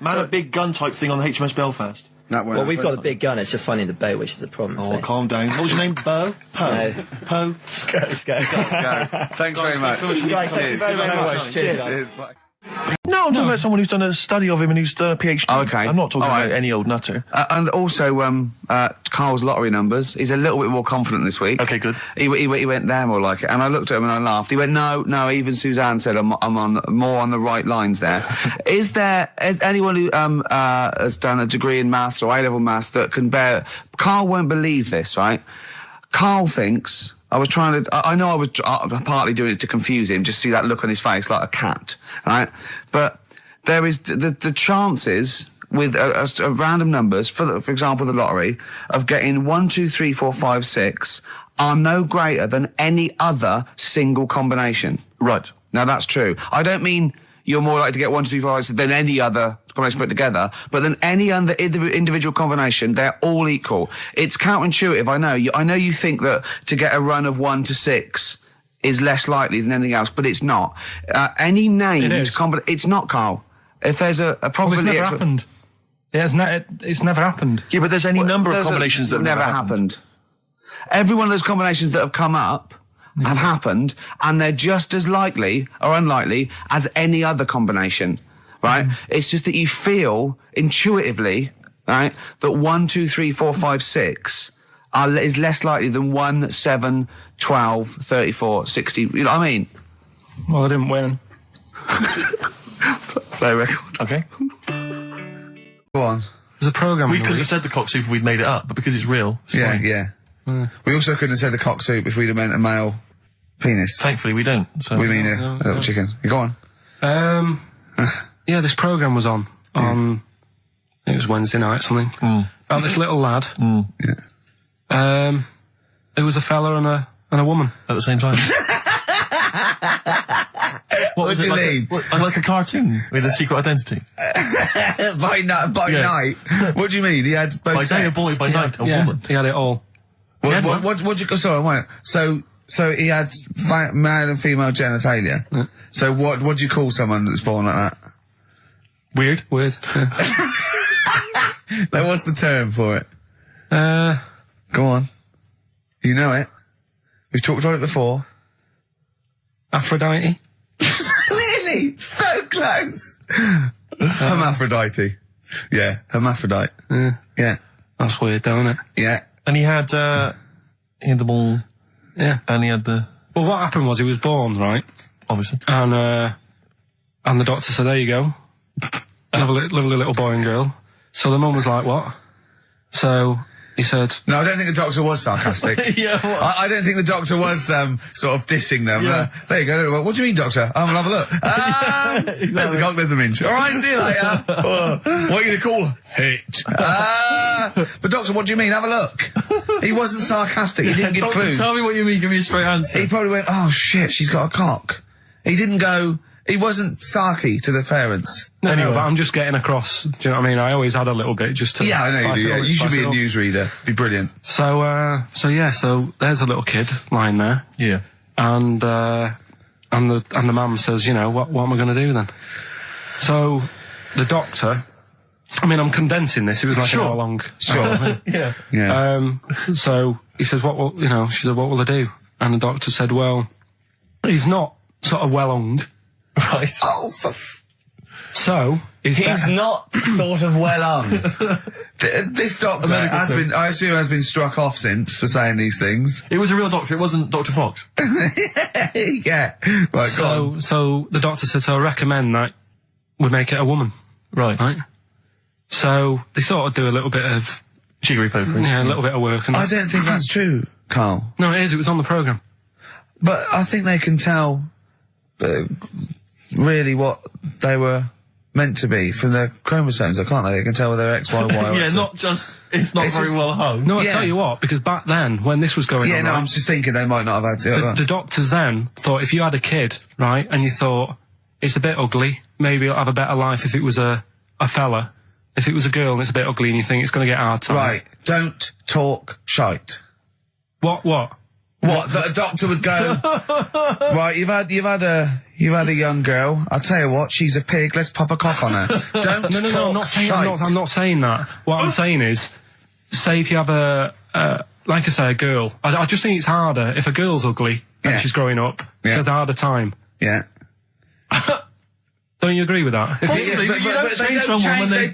Man, a big gun type thing on the HMS Belfast. That won't well, we've happen. got a big gun, it's just finding the boat, which is the problem. Oh, calm down. What was your name? Bo? No. Po? Go. Thanks very much. Guys, thank you very much. Cheers. Bye. No, I'm talking about someone who's done a study of him and who's done a PhD. Okay. I'm not talking All right. about any old nutter. And also, Carl's lottery numbers. He's a little bit more confident this week. Okay, good. He went there more like it. And I looked at him and I laughed. He went, no, even Suzanne said I'm on more on the right lines there. Is anyone who has done a degree in maths or A-level maths that can bear... Carl won't believe this, right? Carl thinks... I know I was partly doing it to confuse him, just see that look on his face like a cat, right? But there is the chances with a random numbers, for example, the lottery, of getting 1, 2, 3, 4, 5, 6 are no greater than any other single combination. Right. Now that's true. I don't mean you're more likely to get 1, 2, 3, 4, 5, 6 than any other combination put together, but than any other individual combination, they're all equal. It's counterintuitive, I know. I know you think that to get a run of 1 to 6 is less likely than anything else, but it's not. Any named it's not, Carl. If there's a probability... Well, it's never happened. It's never happened. Yeah, but there's any number of combinations that never happened. Every one of those combinations that have come up have happened, and they're just as likely or unlikely as any other combination, right? It's just that you feel intuitively, right, that 1, 2, 3, 4, 5, 6 is less likely than 1, 7, 12, 34, 60. You know what I mean? Well, I didn't win. Play record. Okay. Go on. There's a programme. We couldn't have said the cock soup if we'd made it up, but because it's real, it's fine. Yeah. We also couldn't have said the cock soup if we'd have meant a male penis. Thankfully, we don't. So. We mean a little chicken. You go on. Yeah, this programme was on. It was Wednesday night, something. About this little lad. It was a fella and a woman. At the same time. What was it, like a cartoon with a secret identity? By night? What do you mean? He had both by day a sets? boy, by night a woman. He had it all. What'd you... Sorry, wait. So he had male and female genitalia. Yeah. So what do you call someone that's born like that? Weird. Yeah. Now, what's the term for it? Go on. You know it. We've talked about it before. Aphrodite. Really? So close. Hermaphrodite. Yeah, hermaphrodite. Yeah. That's weird, don't it? Yeah. And he had the ball. Yeah. And he had the... Well, what happened was he was born, right? Obviously. And the doctor said, there you go. Lovely little boy and girl. So the mum was like, what? So he said... No, I don't think the doctor was sarcastic. Yeah, what? I don't think the doctor was sort of dissing them. Yeah. There you go. What do you mean, doctor? I'll have a look. There's the cock, there's the minge. All right, see you later. What are you going to call it? But doctor, what do you mean? Have a look. He wasn't sarcastic. He didn't give Doctor, clues. tell me what you mean. Give me a straight answer. He probably went, oh shit, she's got a cock. He didn't go... He wasn't sarky to the parents. No, Anyway. no, but I'm just getting across. Do you know what I mean? I always had a little bit just to... Yeah, I know you spice do. it Yeah. up, You should spice be it a up. newsreader. Be brilliant. So there's a little kid lying there. Yeah. And the mum says, you know, what am I going to do then? So the doctor, I mean, I'm condensing this. It was like an hour long. Sure. Yeah. Yeah. So he says, she said, what will I do? And the doctor said, well, he's not sort of well hung. Right. Oh, So he's better. not sort of well on. This doctor I assume has been struck off since for saying these things. It was a real doctor. It wasn't Dr. Fox. Yeah. Right, go on. So the doctor said, so I recommend that we make it a woman. Right. So they sort of do a little bit of... Jiggery pokery. Yeah, a little bit of work. And I don't think that's true, Carl. No, it is. It was on the programme. But I think they can tell really what they were meant to be from their chromosomes, can't they? They can tell whether they're X, Y, Y, or Yeah, X. not just... It's not It's very just- well hung. No, I Yeah. tell you what, because back then, when this was going Yeah, on, no, right, I'm just thinking they might not have had the doctors then thought if you had a kid, right, and you thought, it's a bit ugly, maybe it'll have a better life if it was a fella. If it was a girl and it's a bit ugly and you think it's going to get hard time. Right, don't talk shite. What? What? That a doctor would go, right, you've had a young girl, I'll tell you what, she's a pig, let's pop a cock on her. Don't No, talk I'm not saying, shite. I'm not saying that. What I'm saying is, say if you have like I say, a girl, I just think it's harder if a girl's ugly and Yeah. she's growing up, Yeah. she has a harder time. Yeah. Don't you agree with that? If Possibly, but you don't change someone when they...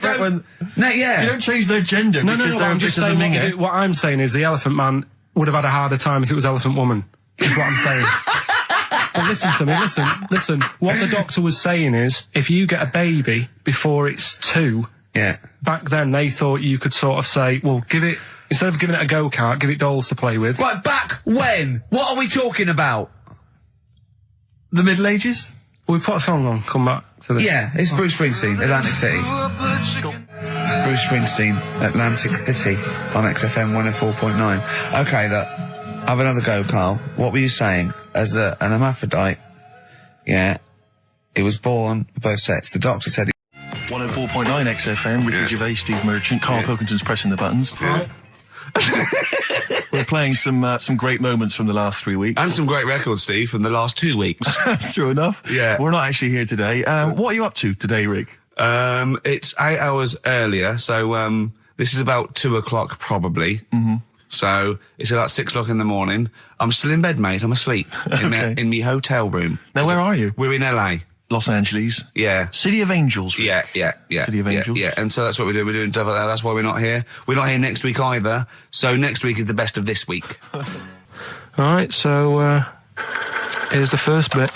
No, yeah. You don't change their gender No, because they're I'm a just bit of a saying minger. what I'm saying is the Elephant Man would have had a harder time if it was Elephant Woman, is what I'm saying. But listen to me, listen. What the doctor was saying is, if you get a baby before it's 2, Yeah. back then they thought you could sort of say, well, instead of giving it a go-kart, give it dolls to play with. Right, back when? What are we talking about? The Middle Ages? We put a song on, come back to this. Yeah, it's Bruce Springsteen, Atlantic City. Bruce Springsteen, Atlantic City, on XFM 104.9. Okay, look, have another go, Carl. What were you saying? As an hermaphrodite, yeah, it was born both sets. The doctor said... 104.9 XFM, Ricky Gervais, Steve Merchant, Karl Pilkington's pressing the buttons. Right. We're playing some great moments from the last 3 weeks. And some great records, Steve, from the last 2 weeks. That's true enough. Yeah. We're not actually here today. What are you up to today, Rick? It's 8 hours earlier, so this is about 2 o'clock probably. Mm-hmm. So it's about 6 o'clock in the morning. I'm still in bed, mate. I'm asleep in my hotel room. Now, where are you? We're in LA. Los Angeles. Yeah. City of Angels, Rick. Yeah. City of Angels. Yeah, and so that's what we're doing. We're doing stuff like that. That's why we're not here. We're not here next week either. So next week is the best of this week. Alright, so, here's the first bit.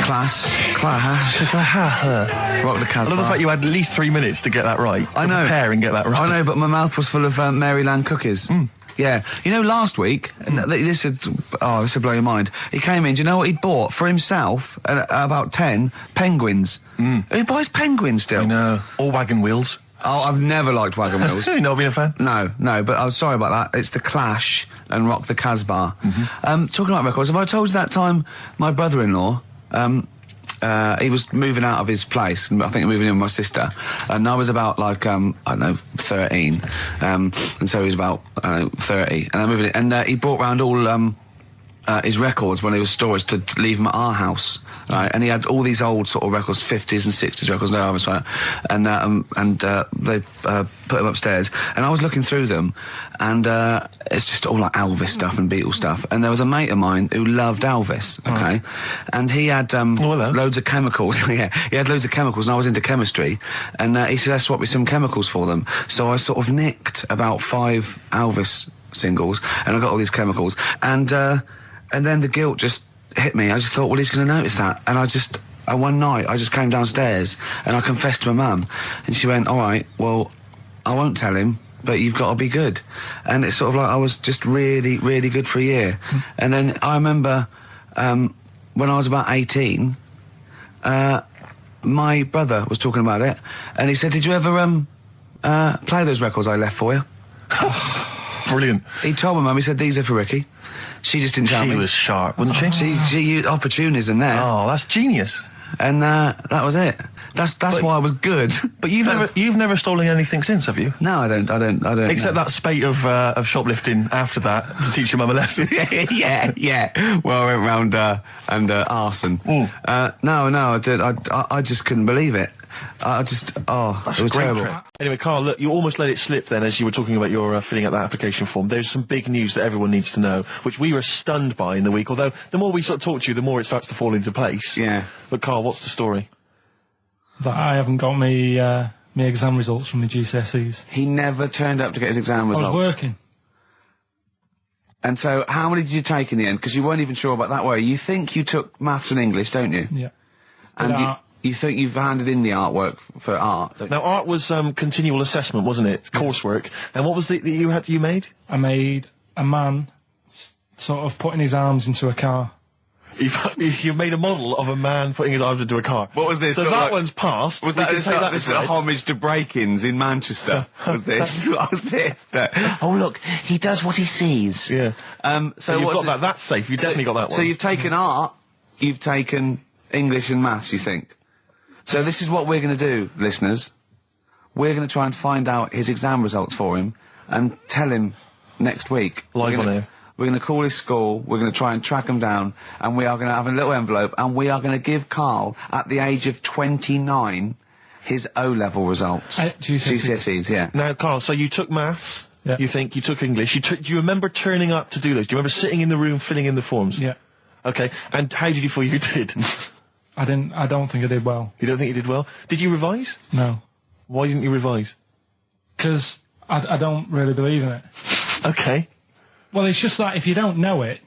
Class. Rock the Casbah. I love the fact you had at least 3 minutes to get that right. I know. To prepare and get that right. I know, but my mouth was full of Maryland cookies. Yeah. You know, last week, this would blow your mind. He came in, do you know what he'd bought? For himself, about 10 penguins. Who buys penguins still? I know. All wagon wheels. Oh, I've never liked wagon wheels. You've not been a fan? No, but I'm sorry about that. It's The Clash and Rock the Casbah. Talking about records, have I told you that time my brother-in-law, he was moving out of his place, I think moving in with my sister, and I was about like, I don't know, 13, and so he was about, 30, and I moved in, and he brought round all his records when he was storage to leave them at our house, right? And he had all these old sort of records, 50s and 60s records, no Elvis, right? And they put them upstairs, and I was looking through them, and it's just all like Elvis stuff and Beatles stuff. And there was a mate of mine who loved Elvis, okay, and he had loads of chemicals. Yeah, he had loads of chemicals, and I was into chemistry, and he said, "Let's swap me some chemicals for them." So I sort of nicked about 5 Elvis singles, and I got all these chemicals, and then the guilt just hit me. I just thought, well, he's going to notice that, and one night I just came downstairs and I confessed to my mum, and she went, "All right, well, I won't tell him, but you've got to be good." And it's sort of like I was just really, really good for a year. And then I remember when I was about 18, my brother was talking about it, and he said, "Did you ever play those records I left for you?" Brilliant. He told my mum, he said, "These are for Ricky." She just didn't tell me. She was sharp, wasn't she? She used opportunism there. Oh, that's genius. And that was it. That's why I was good. But you've never stolen anything since, have you? No, I don't. Except that spate of shoplifting after that to teach your mum a lesson. yeah. Well, I went round and arson. No, I did. I just couldn't believe it. That's it was great terrible. trip. Anyway, Carl, look, you almost let it slip then as you were talking about your filling out that application form. There's some big news that everyone needs to know, which we were stunned by in the week, although the more we sort of talk to you, the more it starts to fall into place. Yeah. But Carl, what's the story? That I haven't got me exam results from my GCSEs. He never turned up to get his exam results. I was working. And so, how many did you take in the end? Because you weren't even sure about that, were you? You think you took maths and English, don't you? Yeah. And you think you've handed in the artwork for art, don't you? Now, art was continual assessment, wasn't it? Coursework. And what was that you made? I made a man sort of putting his arms into a car. You made a model of a man putting his arms into a car. What was this? So that one's passed. Was that this is a homage to break-ins in Manchester? Was this? What was this? Oh, look, he does what he sees. Yeah. So you've what's got that. That's safe. You definitely got that one. So you've taken art, you've taken English and maths, you think? So this is what we're going to do, listeners. We're going to try and find out his exam results for him and tell him next week. Live on air. We're going to call his school, we're going to try and track him down, and we are going to have a little envelope, and we are going to give Carl, at the age of 29, his O-level results. GCSEs, yeah. Now, Carl, so you took maths, yeah. You think, you took English, do you remember turning up to do those? Do you remember sitting in the room filling in the forms? Yeah. Okay, and how did you feel you did? I don't think I did well. You don't think you did well? Did you revise? No. Why didn't you revise? Because I don't really believe in it. Okay. Well, it's just that if you don't know it,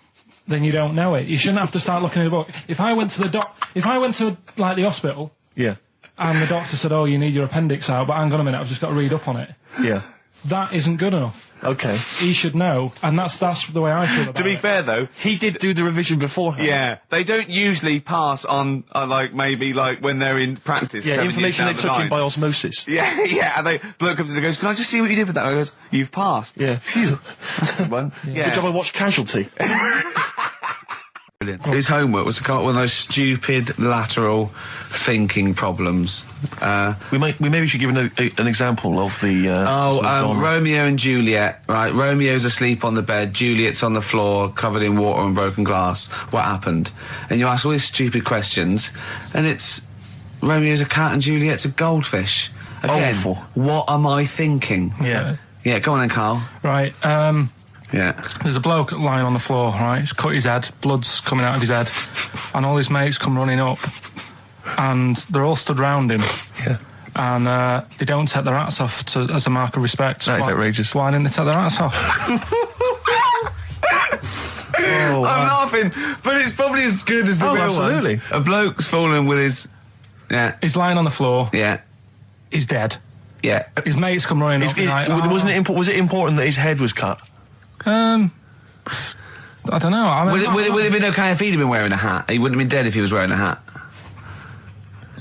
then you don't know it. You shouldn't have to start looking at a book. If I went to like the hospital, yeah, and the doctor said, "Oh, you need your appendix out," but hang on a minute, I've just got to read up on it. Yeah. That isn't good enough. Okay. He should know, and that's the way I feel about it. To be fair, though, he did do the revision beforehand. Yeah, they don't usually pass on, like, maybe, like, when they're in practice. Yeah, information they took in by osmosis. Yeah, and bloke comes in and goes, "Can I just see what you did with that?" I goes, "You've passed." Yeah. Phew. That's a good one. Yeah. Good job I watched Casualty. Brilliant. His homework was to come up with one of those stupid lateral thinking problems. We maybe should give an example of the. Romeo and Juliet. Right, Romeo's asleep on the bed, Juliet's on the floor, covered in water and broken glass. What happened? And you ask all these stupid questions, and it's Romeo's a cat and Juliet's a goldfish. Again, awful. What am I thinking? Yeah. Yeah, go on then, Carl. Right. Yeah. There's a bloke lying on the floor, right? He's cut his head, blood's coming out of his head, and all his mates come running up, and they're all stood round him. Yeah. And they don't take their hats off as a mark of respect. That is outrageous. Why didn't they take their hats off? I'm laughing, but it's probably as good as the real absolutely. ones. A bloke's fallen with his... Yeah. He's lying on the floor. Yeah. He's dead. Yeah. His mates come running up. Was it important that his head was cut? I don't know. I mean, would it have been okay if he'd have been wearing a hat? He wouldn't have been dead if he was wearing a hat.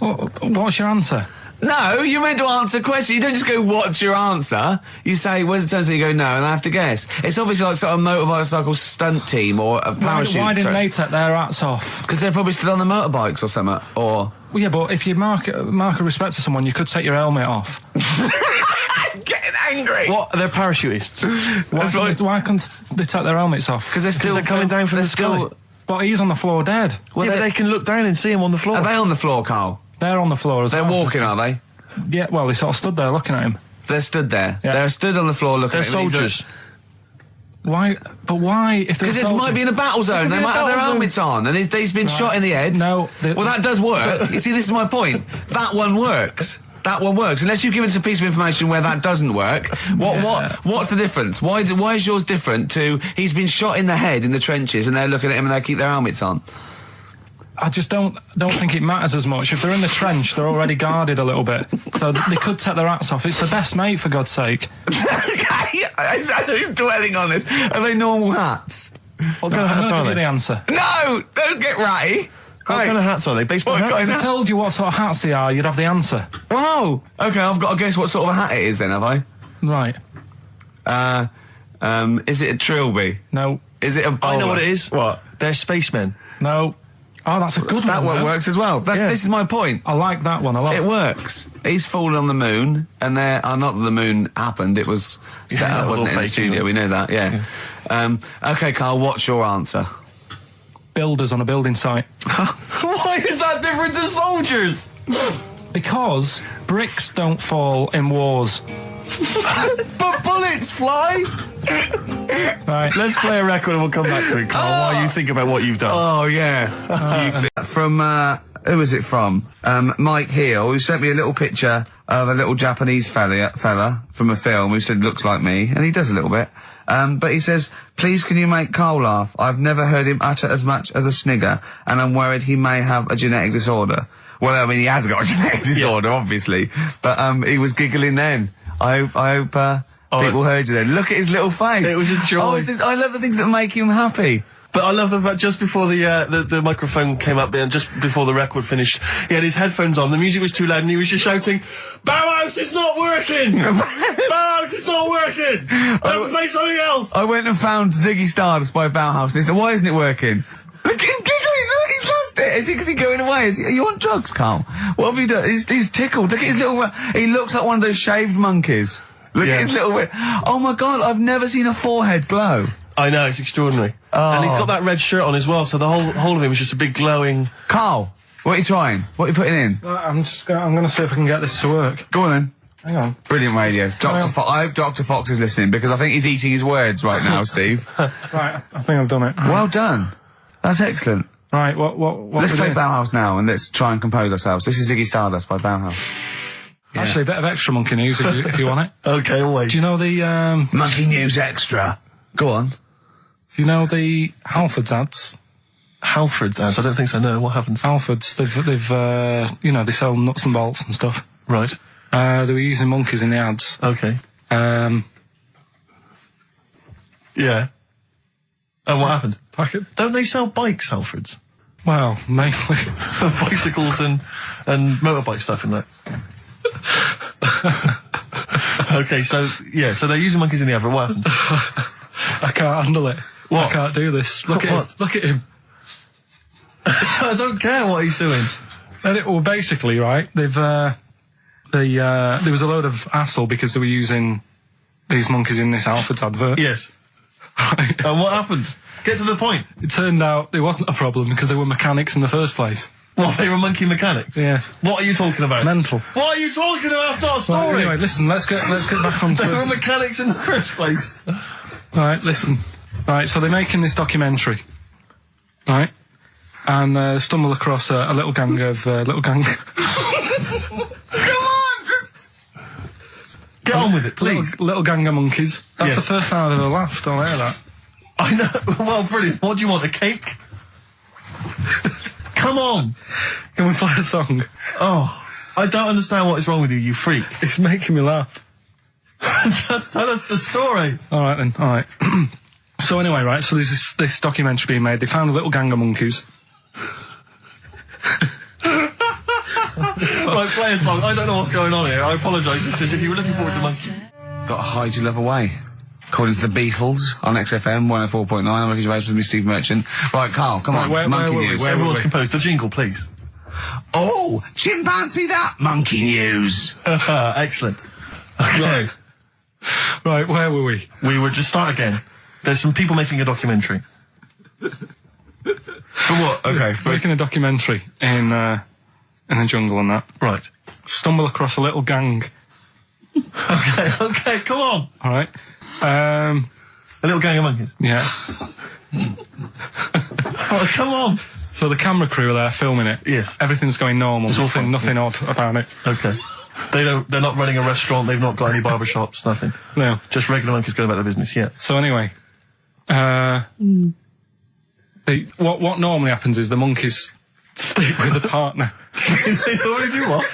What's your answer? No, you're meant to answer questions. You don't just go, "What's your answer?" You say, "Where's the turn?" You go, "No," and I have to guess. It's obviously like sort of motorcycle stunt team or a parachute. Why didn't they take their hats off? Because they're probably still on the motorbikes or something. Or well, yeah, but if you mark a respect to someone, you could take your helmet off. getting angry. What? They're parachutists. Why can't they take their helmets off? Because they're coming down from the sky. But he's on the floor dead. Well, they can look down and see him on the floor. Are they on the floor, Carl? They're on the floor as They're well. walking, are they? Yeah, well, they sort of stood there looking at him. They're stood there. Yeah. They're stood on the floor looking They're at him. soldiers. Why? But why? If Because it might be in a battle zone. They might have their helmets on, and he's been shot in the head. No. Well, that does work. You see, this is my point. That one works. That one works. Unless you've given us a piece of information where that doesn't work. What's the difference? Why is yours different to he's been shot in the head in the trenches and they're looking at him and they keep their helmets on? I just don't think it matters as much. If they're in the trench, they're already guarded a little bit, so they could take their hats off. It's the best mate, for God's sake. Okay, he's dwelling on this. Are they normal hats? What kind of hats are Give you they? the answer. No, don't get ratty. What kind of hats are they? Baseball hats? If I told you what sort of hats they are, you'd have the answer. Wow. Okay, I've got to guess what sort of a hat it is then, have I? Right. Is it a trilby? No. Is it a bowler? I know what it is. What? They're spacemen. No. Oh, that's a good That one. one works as well. This is my point. I like that one a lot. It works. He's fallen on the moon, and not that the moon happened, it was set up, wasn't it, in the studio, we know that, yeah. Okay, Carl, what's your answer? Builders on a building site. Why is that different to soldiers? Because bricks don't fall in wars. But bullets fly! Right. Let's play a record and we'll come back to it, Carl, while you think about what you've done. Oh, yeah. From, who was it from? Mike Heel, who sent me a little picture of a little Japanese fella from a film who said looks like me, and he does a little bit. But he says, please can you make Carl laugh? I've never heard him utter as much as a snigger, and I'm worried he may have a genetic disorder. Well, I mean, he has got a genetic disorder, obviously, but he was giggling then. I hope people heard you then. Look at his little face. It was a joy. Oh, I love the things that make him happy. But I love the fact just before the microphone came up and just before the record finished, he had his headphones on, the music was too loud and he was just shouting, Bauhaus is not working! Bauhaus is not working! Play something else! I went and found Ziggy Stardust by Bauhaus and he said, why isn't it working? Look at him giggling, look, he's lost it. Is he going away? Are you on drugs, Carl? What have you done? He's tickled. Look at his little, he looks like one of those shaved monkeys. Look at his little, oh my God, I've never seen a forehead glow. I know, it's extraordinary. Oh. And he's got that red shirt on as well, so the whole of him is just a big glowing... Carl, what are you trying? What are you putting in? I'm going to see if I can get this to work. Go on then. Hang on. Brilliant radio. I hope Dr. Fox is listening because I think he's eating his words right now, Steve. Right, I think I've done it. Well done. That's excellent. Right, what Let's play doing? Bauhaus now and let's try and compose ourselves. This is Ziggy Stardust by Bauhaus. Yeah. Actually, a bit of extra monkey news if you want it. Okay, always. Do you know the Monkey News Extra. Go on. Do you know the Halfords ads? Halfords ads? I don't think so, no. What happens? Halfords, they've you know, they sell nuts and bolts and stuff. Right. They were using monkeys in the ads. Okay. Yeah. And what happened? Packet. Don't they sell bikes, Halfords? Well, mainly. Bicycles and motorbike stuff in that. Okay, so they're using monkeys in the advert. What happened? I can't handle it. What? I can't do this. Look at him. I don't care what he's doing. Well, basically, right, there was a load of hassle because they were using these monkeys in this Halfords advert. Yes. Right. And what happened? Get to the point. It turned out there wasn't a problem because they were mechanics in the first place. Well, they were monkey mechanics? Yeah. What are you talking about? Mental. What are you talking about? That's not a story. Right, anyway, listen, let's get back onto They were mechanics in the first place. Right, listen. Right, so they're making this documentary. Right? And stumble across a little gang of... Come on! Just... Get on with it, please. Little gang of monkeys. That's Yes. the first time I've ever laughed. I'll hear that. I know. Well, brilliant. What do you want, a cake? Come on. Can we play a song? Oh, I don't understand what is wrong with you, you freak. It's making me laugh. Just tell us the story. All right, then. All right. So anyway, right, so there's this documentary being made. They found a little gang of monkeys. Right, play a song. I don't know what's going on here. I apologise. It's just if you were looking forward to monkey. Got to hide your love away. According to the Beatles on XFM 104.9. I'm Ricky Gervais with me, Steve Merchant. Right, Carl, come on. Monkey News. Everyone's composed. The jingle, please. Oh, chimpanzee that! Monkey News. Excellent. Okay. Right, where were we? We were just start again. There's some people making a documentary. For what? Okay, Making a documentary in a jungle and that. Right. Stumble across a little gang. Okay, come on. All right. A little gang of monkeys. Yeah. Oh, come on. So the camera crew are there filming it. Yes. Everything's going normal. It's all fine. Nothing odd about it. Okay. They're not running a restaurant, they've not got any barber shops, nothing. No. Just regular monkeys going about their business, yeah. So anyway, what normally happens is the monkeys sleep with the partner. They already do what?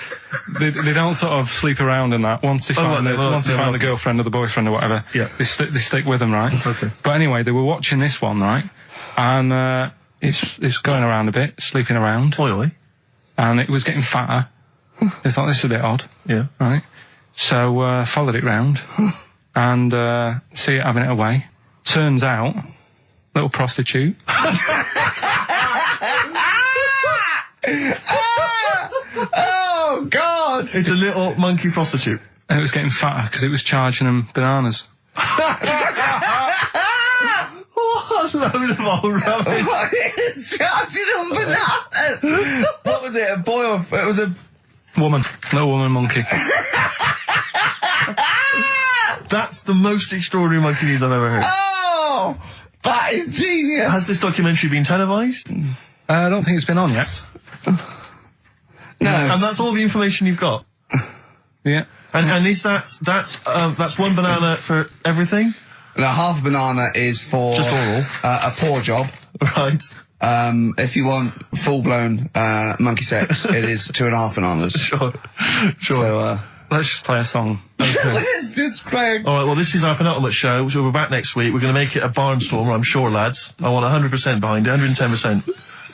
They don't sort of sleep around and that. Once they find the girlfriend or the boyfriend or whatever, yeah. they stick with them, right? Okay. But anyway, they were watching this one, right? And it's going around a bit, sleeping around. Oily. And it was getting fatter. They thought, this is a bit odd. Yeah. Right? So, followed it round. And, see it having it away. Turns out, little prostitute. Oh, God! It's a little monkey prostitute. And it was getting fatter because it was charging them bananas. What a load of old rubbish. Charging them bananas! What was it, a boy or... It was a... Woman. Little woman monkey. That's the most extraordinary monkey news I've ever heard. Oh! That is genius! Has this documentary been televised? I don't think it's been on yet. No. And that's all the information you've got? Yeah. And is that's one banana for everything? The half banana is for... Just oral? A paw job. Right. If you want full-blown monkey sex, it is 2.5 bananas. Sure. So, Let's just play a song. let's just play... All right, well, this is our penultimate show, so we're back next week. We're going to make it a barnstormer, I'm sure, lads. I want 100% behind it, 110%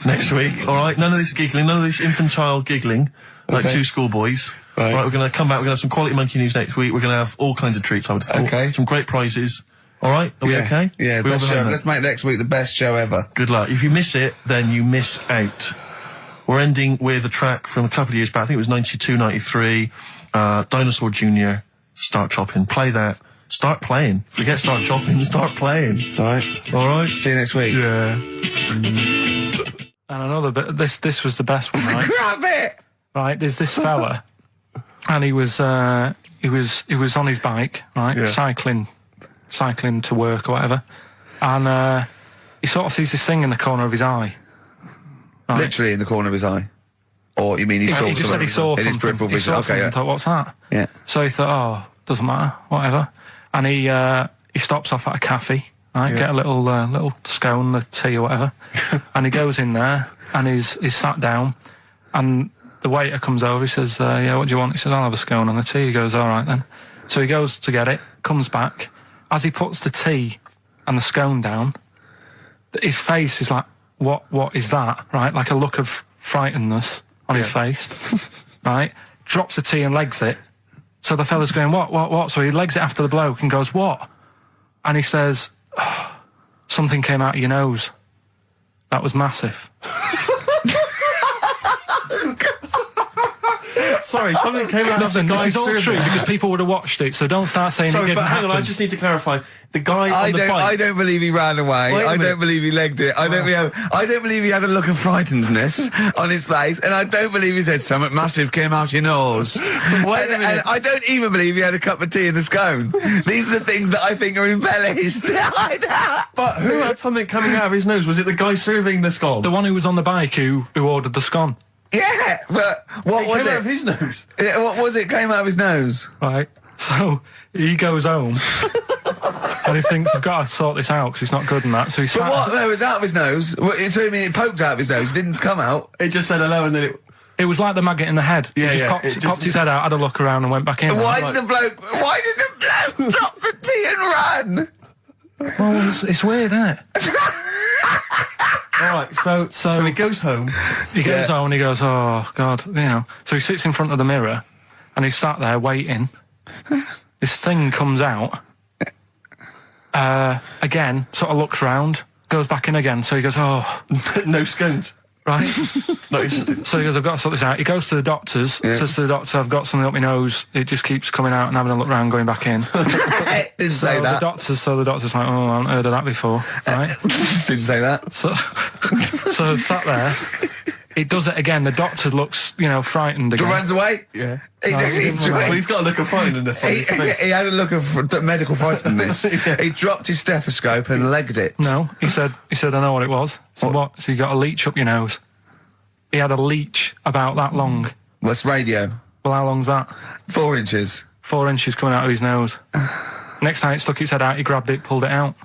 next week. All right, none of this giggling, none of this infantile giggling, like two schoolboys. Right. All right, we're going to come back, we're going to have some quality monkey news next week. We're going to have all kinds of treats, I would have thought. Okay. Some great prizes. All right, are we okay? Yeah, We're all best show. behind that. Let's make next week the best show ever. Good luck. If you miss it, then you miss out. We're ending with a track from a couple of years back. I think it was 92, 93. Dinosaur Jr. Start Chopping. Play that. Start playing. Forget start chopping. Start playing. All right. All right. See you next week. Yeah. And another bit. This was the best one, right? Grab it! Right. There's this fella, and he was on his bike, right, Yeah. cycling to work or whatever, and he sort of sees this thing in the corner of his eye. Right? Literally in the corner of his eye. Or you mean he saw He just said he saw in his something. peripheral He vision? saw Okay, something yeah. and thought, what's that? Yeah. So he thought, oh, doesn't matter, whatever. And he stops off at a cafe, right? Get a little scone, a tea or whatever. And he goes in there and he's sat down, and the waiter comes over. He says, yeah, what do you want? He says, I'll have a scone and a tea. He goes, all right then. So he goes to get it, comes back. As he puts the tea and the scone down, his face is like, what is that? Right? Like a look of frightenedness on his face. Right? Drops the tea and legs it. So the fella's going, what? So he legs it after the bloke and goes, what? And he says, oh, something came out of your nose. That was massive. Sorry, something came out of the Listen, guy's it's all true because people would have watched it, so don't start saying it Sorry, didn't but hang on, I happen. just need to clarify. The guy on the I bike... don't believe he ran away. Wait a I minute. don't believe he legged it. I don't believe he had a look of frightenedness on his face, and I don't believe he said something massive came out your nose. and I don't even believe he had a cup of tea and a scone. These are the things that I think are embellished. But who had something coming out of his nose? Was it the guy serving the scone? The one who was on the bike who ordered the scone. Yeah, but what was came it? out of his nose. What was it? Came out of his nose. Right. So he goes home and he thinks, I've got to sort this out because it's not good and that. So he But what? No, it was out of his nose. So you mean it poked out of his nose? It didn't come out. It just said hello and then it... It was like the maggot in the head. Yeah, he just yeah, popped, it just- popped his head out, had a look around and went back in. Why Like, did the bloke drop the tea and run? well, it's weird, isn't it? All right, so he goes home. He goes home and he goes, oh, God, you know. So he sits in front of the mirror and he's sat there waiting. This thing comes out. Again, sort of looks round, goes back in again. So he goes, oh. No scones. Right? No, So he goes, I've got to sort this out. He goes to the doctors, says to the doctor, I've got something up my nose. It just keeps coming out and having a look round, going back in. Didn't say that. The doctor's like, oh, I haven't heard of that before. Right? Didn't say that. So sat there. He does it again. The doctor looks, frightened again. Runs away? Yeah. He's got a look of frightenness on his face. He had a look of medical frightenness. He dropped his stethoscope and legged it. No, he said, I know what it was. So what? So you got a leech up your nose. He had a leech about that long. What's radio? Well, how long's that? 4 inches. 4 inches coming out of his nose. Next time it stuck its head out, he grabbed it, pulled it out.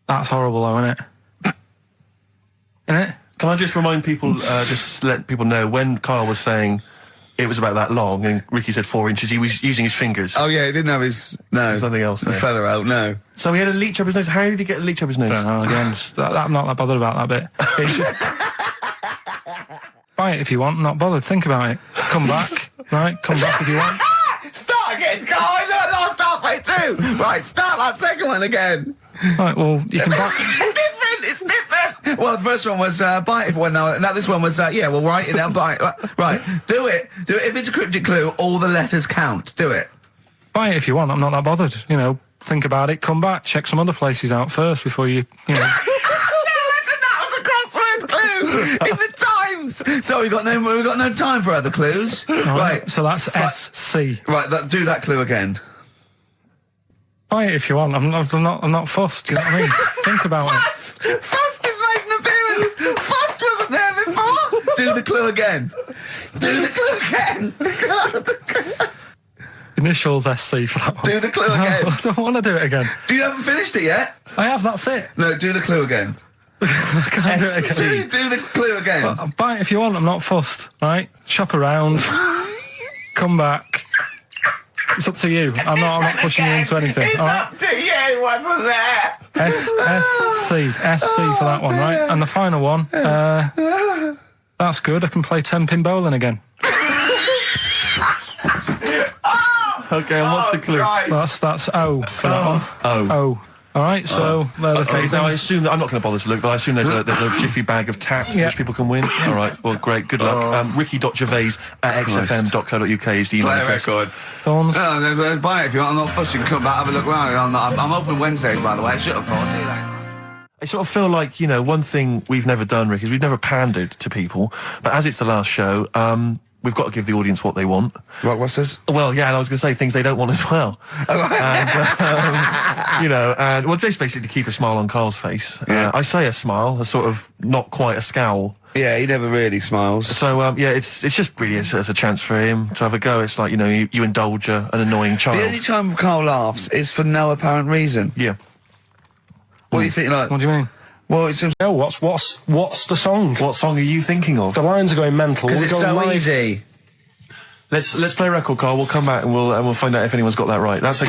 That's horrible though, isn't it? Isn't it? Can I just remind people, just let people know, when Karl was saying it was about that long and Ricky said 4 inches, he was using his fingers. Oh yeah, he didn't have his... No. There's nothing else there. Fella out, no. So he had a leech up his nose. How did he get a leech up his nose? I don't know, again, I'm not that bothered about that bit. Buy it if you want, not bothered, think about it. Come back, right, come back if you want. Start again, Karl! I lost halfway through! Right, start that second one again. Right, well, you can buy... It's different! Well, the first one was, buy it. Well, no, this one was, write it down, buy it. Right, do it. If it's a cryptic clue, all the letters count. Do it. Buy it if you want, I'm not that bothered. Think about it, come back, check some other places out first before you That was a crossword clue in the Times. So we've got no time for other clues. Right. So that's SC. Right, do that clue again. Buy it if you want. I'm not fussed. You know what I mean? Think about it. Fust is making an appearance. Fust wasn't there before. Do the clue again. Do the clue again. Initials SC for that one. Do the clue again. No, I don't want to do it again. You haven't finished it yet? I have. That's it. No, do the clue again. I can't do it again. Do the clue again. Well, buy it if you want. I'm not fussed. Right? Shop around. Come back. It's up to you. I'm not pushing you into anything. It's up to you, wasn't there? SC for that one, right? And the final one, that's good. I can play 10-pin bowling again. Okay, and what's the clue? Well, that's O for that one. O. All right, so they're the three now I things. assume that I'm not going to bother to look, but I assume there's a jiffy bag of taps which people can win. All right, well, great, good luck. Ricky.gervais@xfm.co.uk is the email Play a address. record. Thorns. No, buy it if you want. I'm not fussing. Come back, have a look round. I'm open Wednesdays, by the way. Shut up, see you later. I sort of feel like, one thing we've never done, Rick, is we've never pandered to people, but as it's the last show, we've got to give the audience what they want. Right, what's this? Well, yeah, and I was going to say things they don't want as well. And well, just basically to keep a smile on Karl's face. Yeah. I say a smile, a sort of not quite a scowl. Yeah, he never really smiles. So, it's just really as a chance for him to have a go. It's like, you indulge an annoying child. The only time Karl laughs is for no apparent reason. Yeah. What do you think, like... What do you mean? Well, it's... No, what's the song? What song are you thinking of? The lines are going mental. Because it's We're going so live. easy. Let's play a record, Karl. We'll come back and we'll find out if anyone's got that right. That's a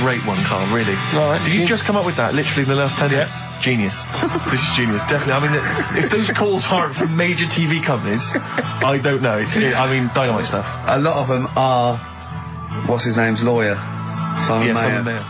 great one, Karl, really. Right. Did you just come up with that literally in the last 10 minutes? Genius. This is genius, definitely. I mean, if those calls aren't from major TV companies, I don't know. Dynamite stuff. A lot of them are... What's his name's lawyer? Simon Mayer. Simon Mayer.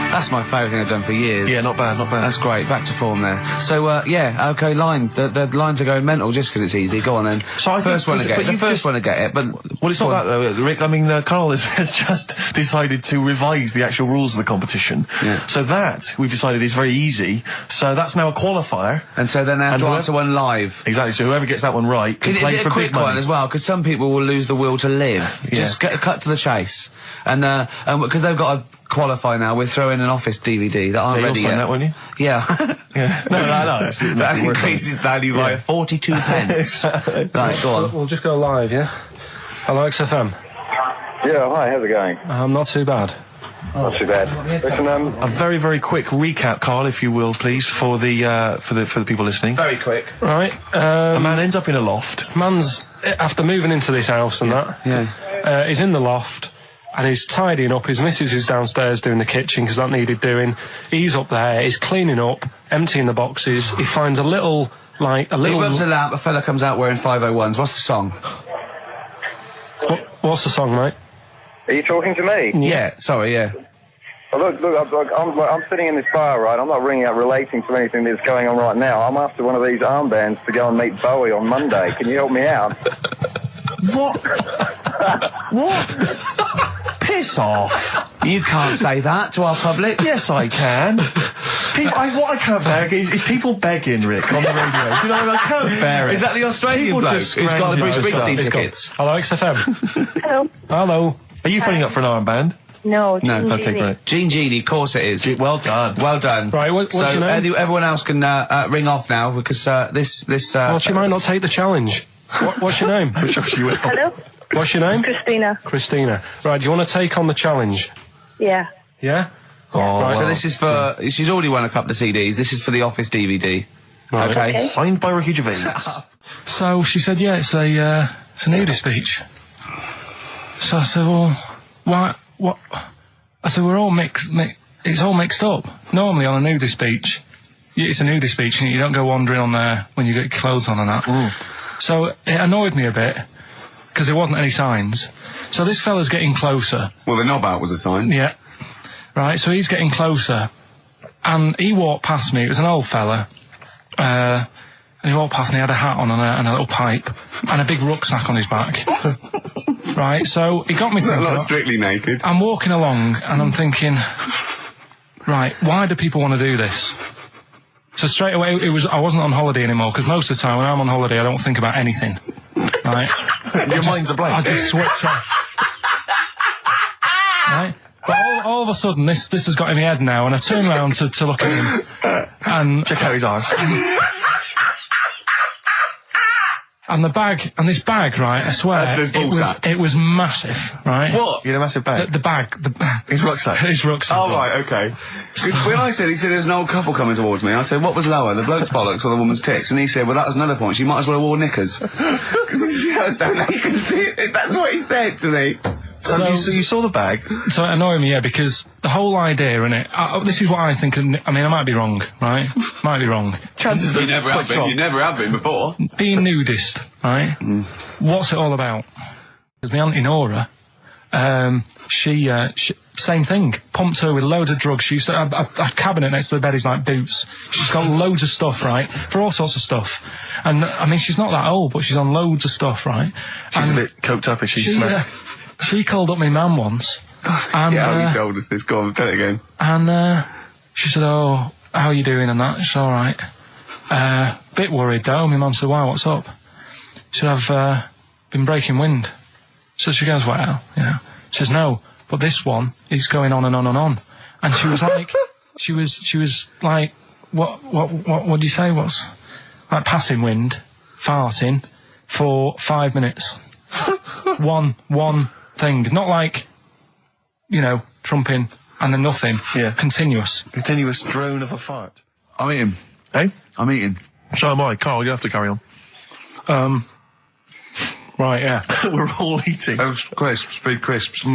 That's my favourite thing I've done for years. Yeah, not bad, not bad. That's great. Back to form there. So, okay, line. The lines are going mental just because it's easy. Go on then. So I first think- one to get but it. The you've first just- one to get it, but... Well, it's not that though, Rick. I mean, Karl has just decided to revise the actual rules of the competition. Yeah. So that, we've decided, is very easy. So that's now a qualifier. And so then they have And to whoever- answer one live. Exactly, so whoever gets that one right can Is play it for a quick big money. one as well? Because some people will lose the will to live. Yeah. Just cut to the chase. And because they've got to qualify now, we're throwing an Office DVD that aren't Yeah, you'll ready sign yet. that, won't you? Yeah. Yeah. No. That increases value by 42 pence. Right, go on. We'll just go live, yeah? Hello, XFM. Yeah, hi, how's it going? Not too bad. Not too bad. Listen, A very, very quick recap, Karl, if you will, please, for the people listening. Very quick. Right. A man ends up in a loft. Man's, after moving into this house and that, he's in the loft and he's tidying up. His missus is downstairs doing the kitchen because that needed doing. He's up there, he's cleaning up, emptying the boxes. He finds a little... He rubs a lamp, a fella comes out wearing 501s. What's the song? What's the song, mate? are you talking to me? Yeah, sorry, yeah. Look, I'm sitting in this bar, right? I'm not ringing up relating to anything that's going on right now. I'm after one of these armbands to go and meet Bowie on Monday. Can you help me out? What? What? Piss off. You can't say that to our public. Yes, I can. What I can't bear is people begging, Rick, on the radio. You know, I can't bear it. Is that the Australian People bloke just who's got the Bruce scrounging Springsteen for tickets? Hello, XFM. Hello. Hello. Are you phoning up for an armband? No. No. Okay, great. Gene Genie, of course it is. Well done. Well done. Right, what's so your name? everyone else can ring off now because this. Well, she might not take the challenge. What's your name? Hello. What's your name? Christina. Christina. Right, do you want to take on the challenge? Yeah. Yeah? Oh, Right, So this is for. She's already won a couple of CDs. This is for the Office DVD. Right. Okay. Signed by Ricky Gervais. So she said, yeah, it's a nudist beach. So I said, well, why, what? I said, we're all it's all mixed up. Normally on a nudist beach, it's a nudist beach and you don't go wandering on there when you get your clothes on and that. So it annoyed me a bit, because there wasn't any signs. So this fella's getting closer. Well, the knob out was a sign. Yeah. Right, so he's getting closer. And he walked past me, it was an old fella. And he walked past and he had a hat on and a little pipe. And a big rucksack on his back. Right, so he got me thinking. Not strictly naked. I'm walking along and I'm thinking, right, why do people want to do this? So straight away, I wasn't on holiday anymore, because most of the time when I'm on holiday, I don't think about anything. Right? Your mind's a blank. I just switch off. Right? But all of a sudden, this has got in my head now, and I turn around to look at him, and check out his arse. And this bag, right, I swear, it was massive, right? What? You had a massive bag? The bag. His rucksack? His rucksack. Oh, right, okay. When he said there was an old couple coming towards me, I said, what was lower, the bloke's bollocks or the woman's tits? And he said, well, that was another point. She might as well have worn knickers. Because I was so naked to see it. That's what he said to me. So you saw the bag? So it annoyed me, yeah, because the whole idea in it, this is what I think, I mean, I might be wrong, right? Might be wrong. Chances you never have been. You never have been before. Being nudist, right? What's it all about? Because my auntie Nora, she same thing. Pumped her with loads of drugs. She used to have a cabinet next to the bed is like boots. She's got loads of stuff, right? For all sorts of stuff. And, I mean, she's not that old, but she's on loads of stuff, right? She's a bit coked up, is she? She called up my mum once. And, yeah, you told us this. Go on, tell it again. And she said, oh, how are you doing and that? She's all right. Bit worried though. My mum said, why, what's up? She said, I've been breaking wind. So she goes, well, you know. She says, no, but this one is going on and on and on. And she was like, she was like, what do you say? What's like passing wind, farting for 5 minutes. one thing, not like, you know, trumping and then nothing. Yeah. Continuous drone of a fart. I'm eating. Hey? I'm eating. So am I. Carl, you have to carry on. Right, yeah. We're all eating. Oh, crisps, food crisps.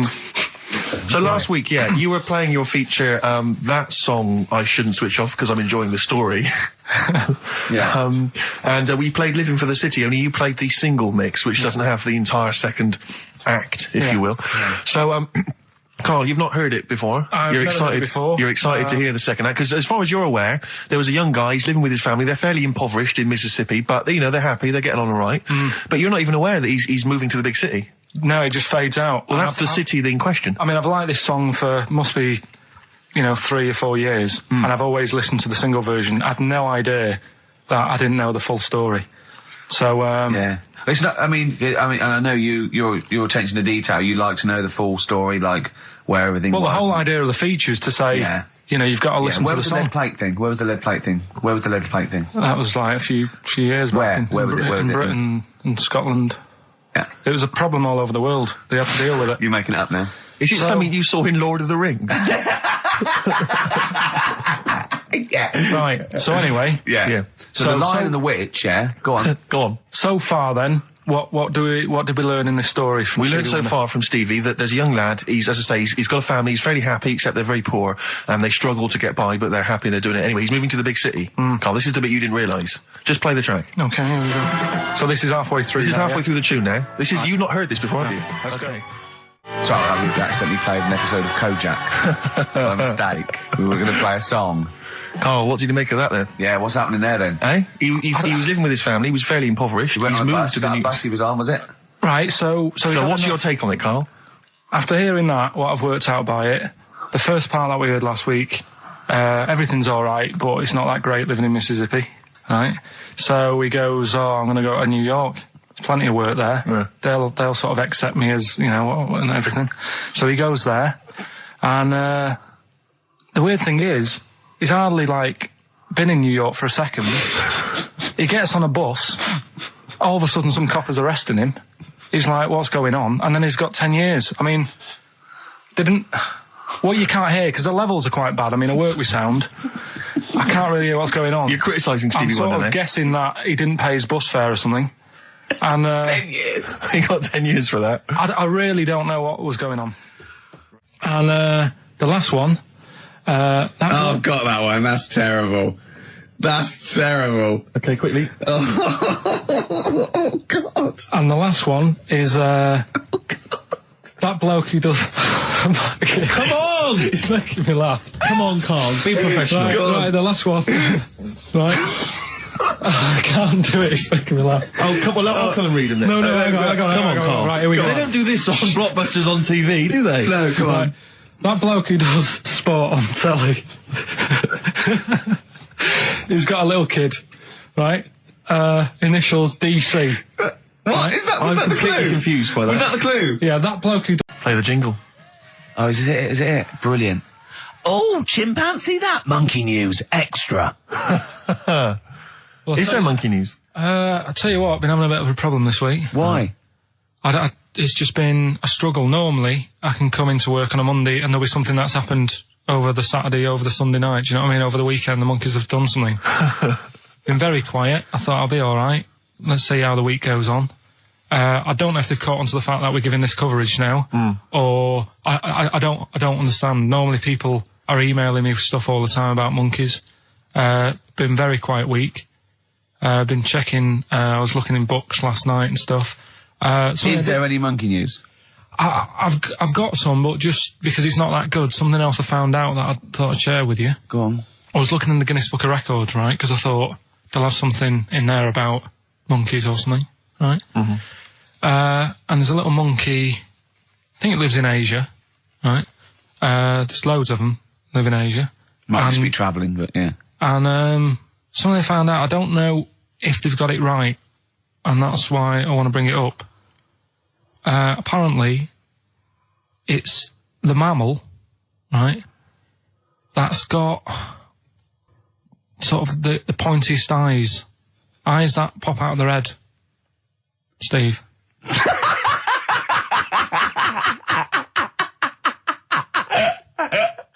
So last week, yeah, you were playing your feature, that song, I Shouldn't Switch Off Because I'm Enjoying the Story. Yeah. And we played Living for the City, only you played the single mix, which doesn't have the entire second act, if you will. Yeah. So, Carl, you've not heard it before. You're excited. Heard it before. You're excited to hear the second act, because as far as you're aware, there was a young guy, he's living with his family, they're fairly impoverished in Mississippi, but, you know, they're happy, they're getting on all right. But you're not even aware that he's moving to the big city. No, it just fades out. Well, that's the city in question. I mean, I've liked this song for, must be, you know, 3 or 4 years, and I've always listened to the single version. I had no idea that I didn't know the full story. So, yeah. It's not, I mean, and I know your attention to detail, you like to know the full story, like, where everything was. Well, the whole idea of the feature is to say, you know, you've got to listen to the song. Where was the lead plate thing? Where was the lead plate thing? That was like a few years back. Where was it? In Britain and Scotland. Yeah. It was a problem all over the world. They had to deal with it. You're making it up now. Is it something you saw in Lord of the Rings? Yeah. Right. So anyway. Yeah. So the Lion and the Witch, Go on. Go on. So far then, what did we learn in this story from We Stevie learned so Wonder? far from Stevie that there's a young lad, as I say, he's got a family, he's fairly happy, except they're very poor, and they struggle to get by, but they're happy, they're doing it anyway. He's moving to the big city. Carl, this is the bit you didn't realise. Just play the track. Okay, here we go. So this is halfway through. This is now, halfway through the tune now. This is, you've not heard this before, have you? Let's go. Sorry, I accidentally played an episode of Kojak by mistake. We were going to play a song. Carl, what did you make of that then? Yeah, what's happening there then? Eh? He was living with his family. He was fairly impoverished. He's moved to the new... bus he was on, was it? Right, so what's your take on it, Carl? After hearing that, what I've worked out by it, the first part that we heard last week, everything's all right, but it's not that great living in Mississippi, right? So he goes, I'm going to go to New York. There's plenty of work there. Yeah. They'll sort of accept me as, and everything. So he goes there, and the weird thing is, he's hardly, been in New York for a second. He gets on a bus, all of a sudden some cop is arresting him. He's like, what's going on? And then he's got 10 years. I mean, what you can't hear, because the levels are quite bad. I mean, I work with sound. I can't really hear what's going on. You're criticising Stevie Wonder, I'm sort of guessing that he didn't pay his bus fare or something. And 10 years. He got 10 years for that. I really don't know what was going on. And the last one... got that one. That's terrible. That's terrible. Okay, quickly. Oh, God. And the last one is, that bloke who does... Come on! It's making me laugh. Come on, Carl, be professional. Right, the last one. Right. I can't do it, it's making me laugh. Oh, come on, I'll come and read them then. No, hang on, Come on, Carl. Right, here we go. They don't do this on Blockbusters on TV, do they? No, come on. That bloke who does sport on telly, he's got a little kid, right? Initials DC. What? Is that I'm the completely clue? confused by that. Was that the clue? Yeah, that bloke who... Play the jingle. Oh, is it? Is it? Brilliant. Oh, chimpanzee that monkey news extra. Is there monkey news? I tell you what, I've been having a bit of a problem this week. Why? It's just been a struggle. Normally, I can come into work on a Monday and there'll be something that's happened over the Saturday, over the Sunday night. Do you know what I mean? Over the weekend, the monkeys have done something. Been very quiet. I thought I'll be all right. Let's see how the week goes on. I don't know if they've caught on to the fact that we're giving this coverage now, or I don't understand. Normally, people are emailing me stuff all the time about monkeys. Been very quiet week. Been checking. I was looking in books last night and stuff. Is there any monkey news? I've got some, but just because it's not that good, something else I found out that I thought I'd share with you. Go on. I was looking in the Guinness Book of Records, right, because I thought they'll have something in there about monkeys or something, right? Mm-hmm. And there's a little monkey, I think it lives in Asia, right? There's loads of them live in Asia. Might just be travelling, but yeah. And something I found out, I don't know if they've got it right, and that's why I want to bring it up. Apparently, it's the mammal, right, that's got sort of the pointiest eyes that pop out of their head. Steve.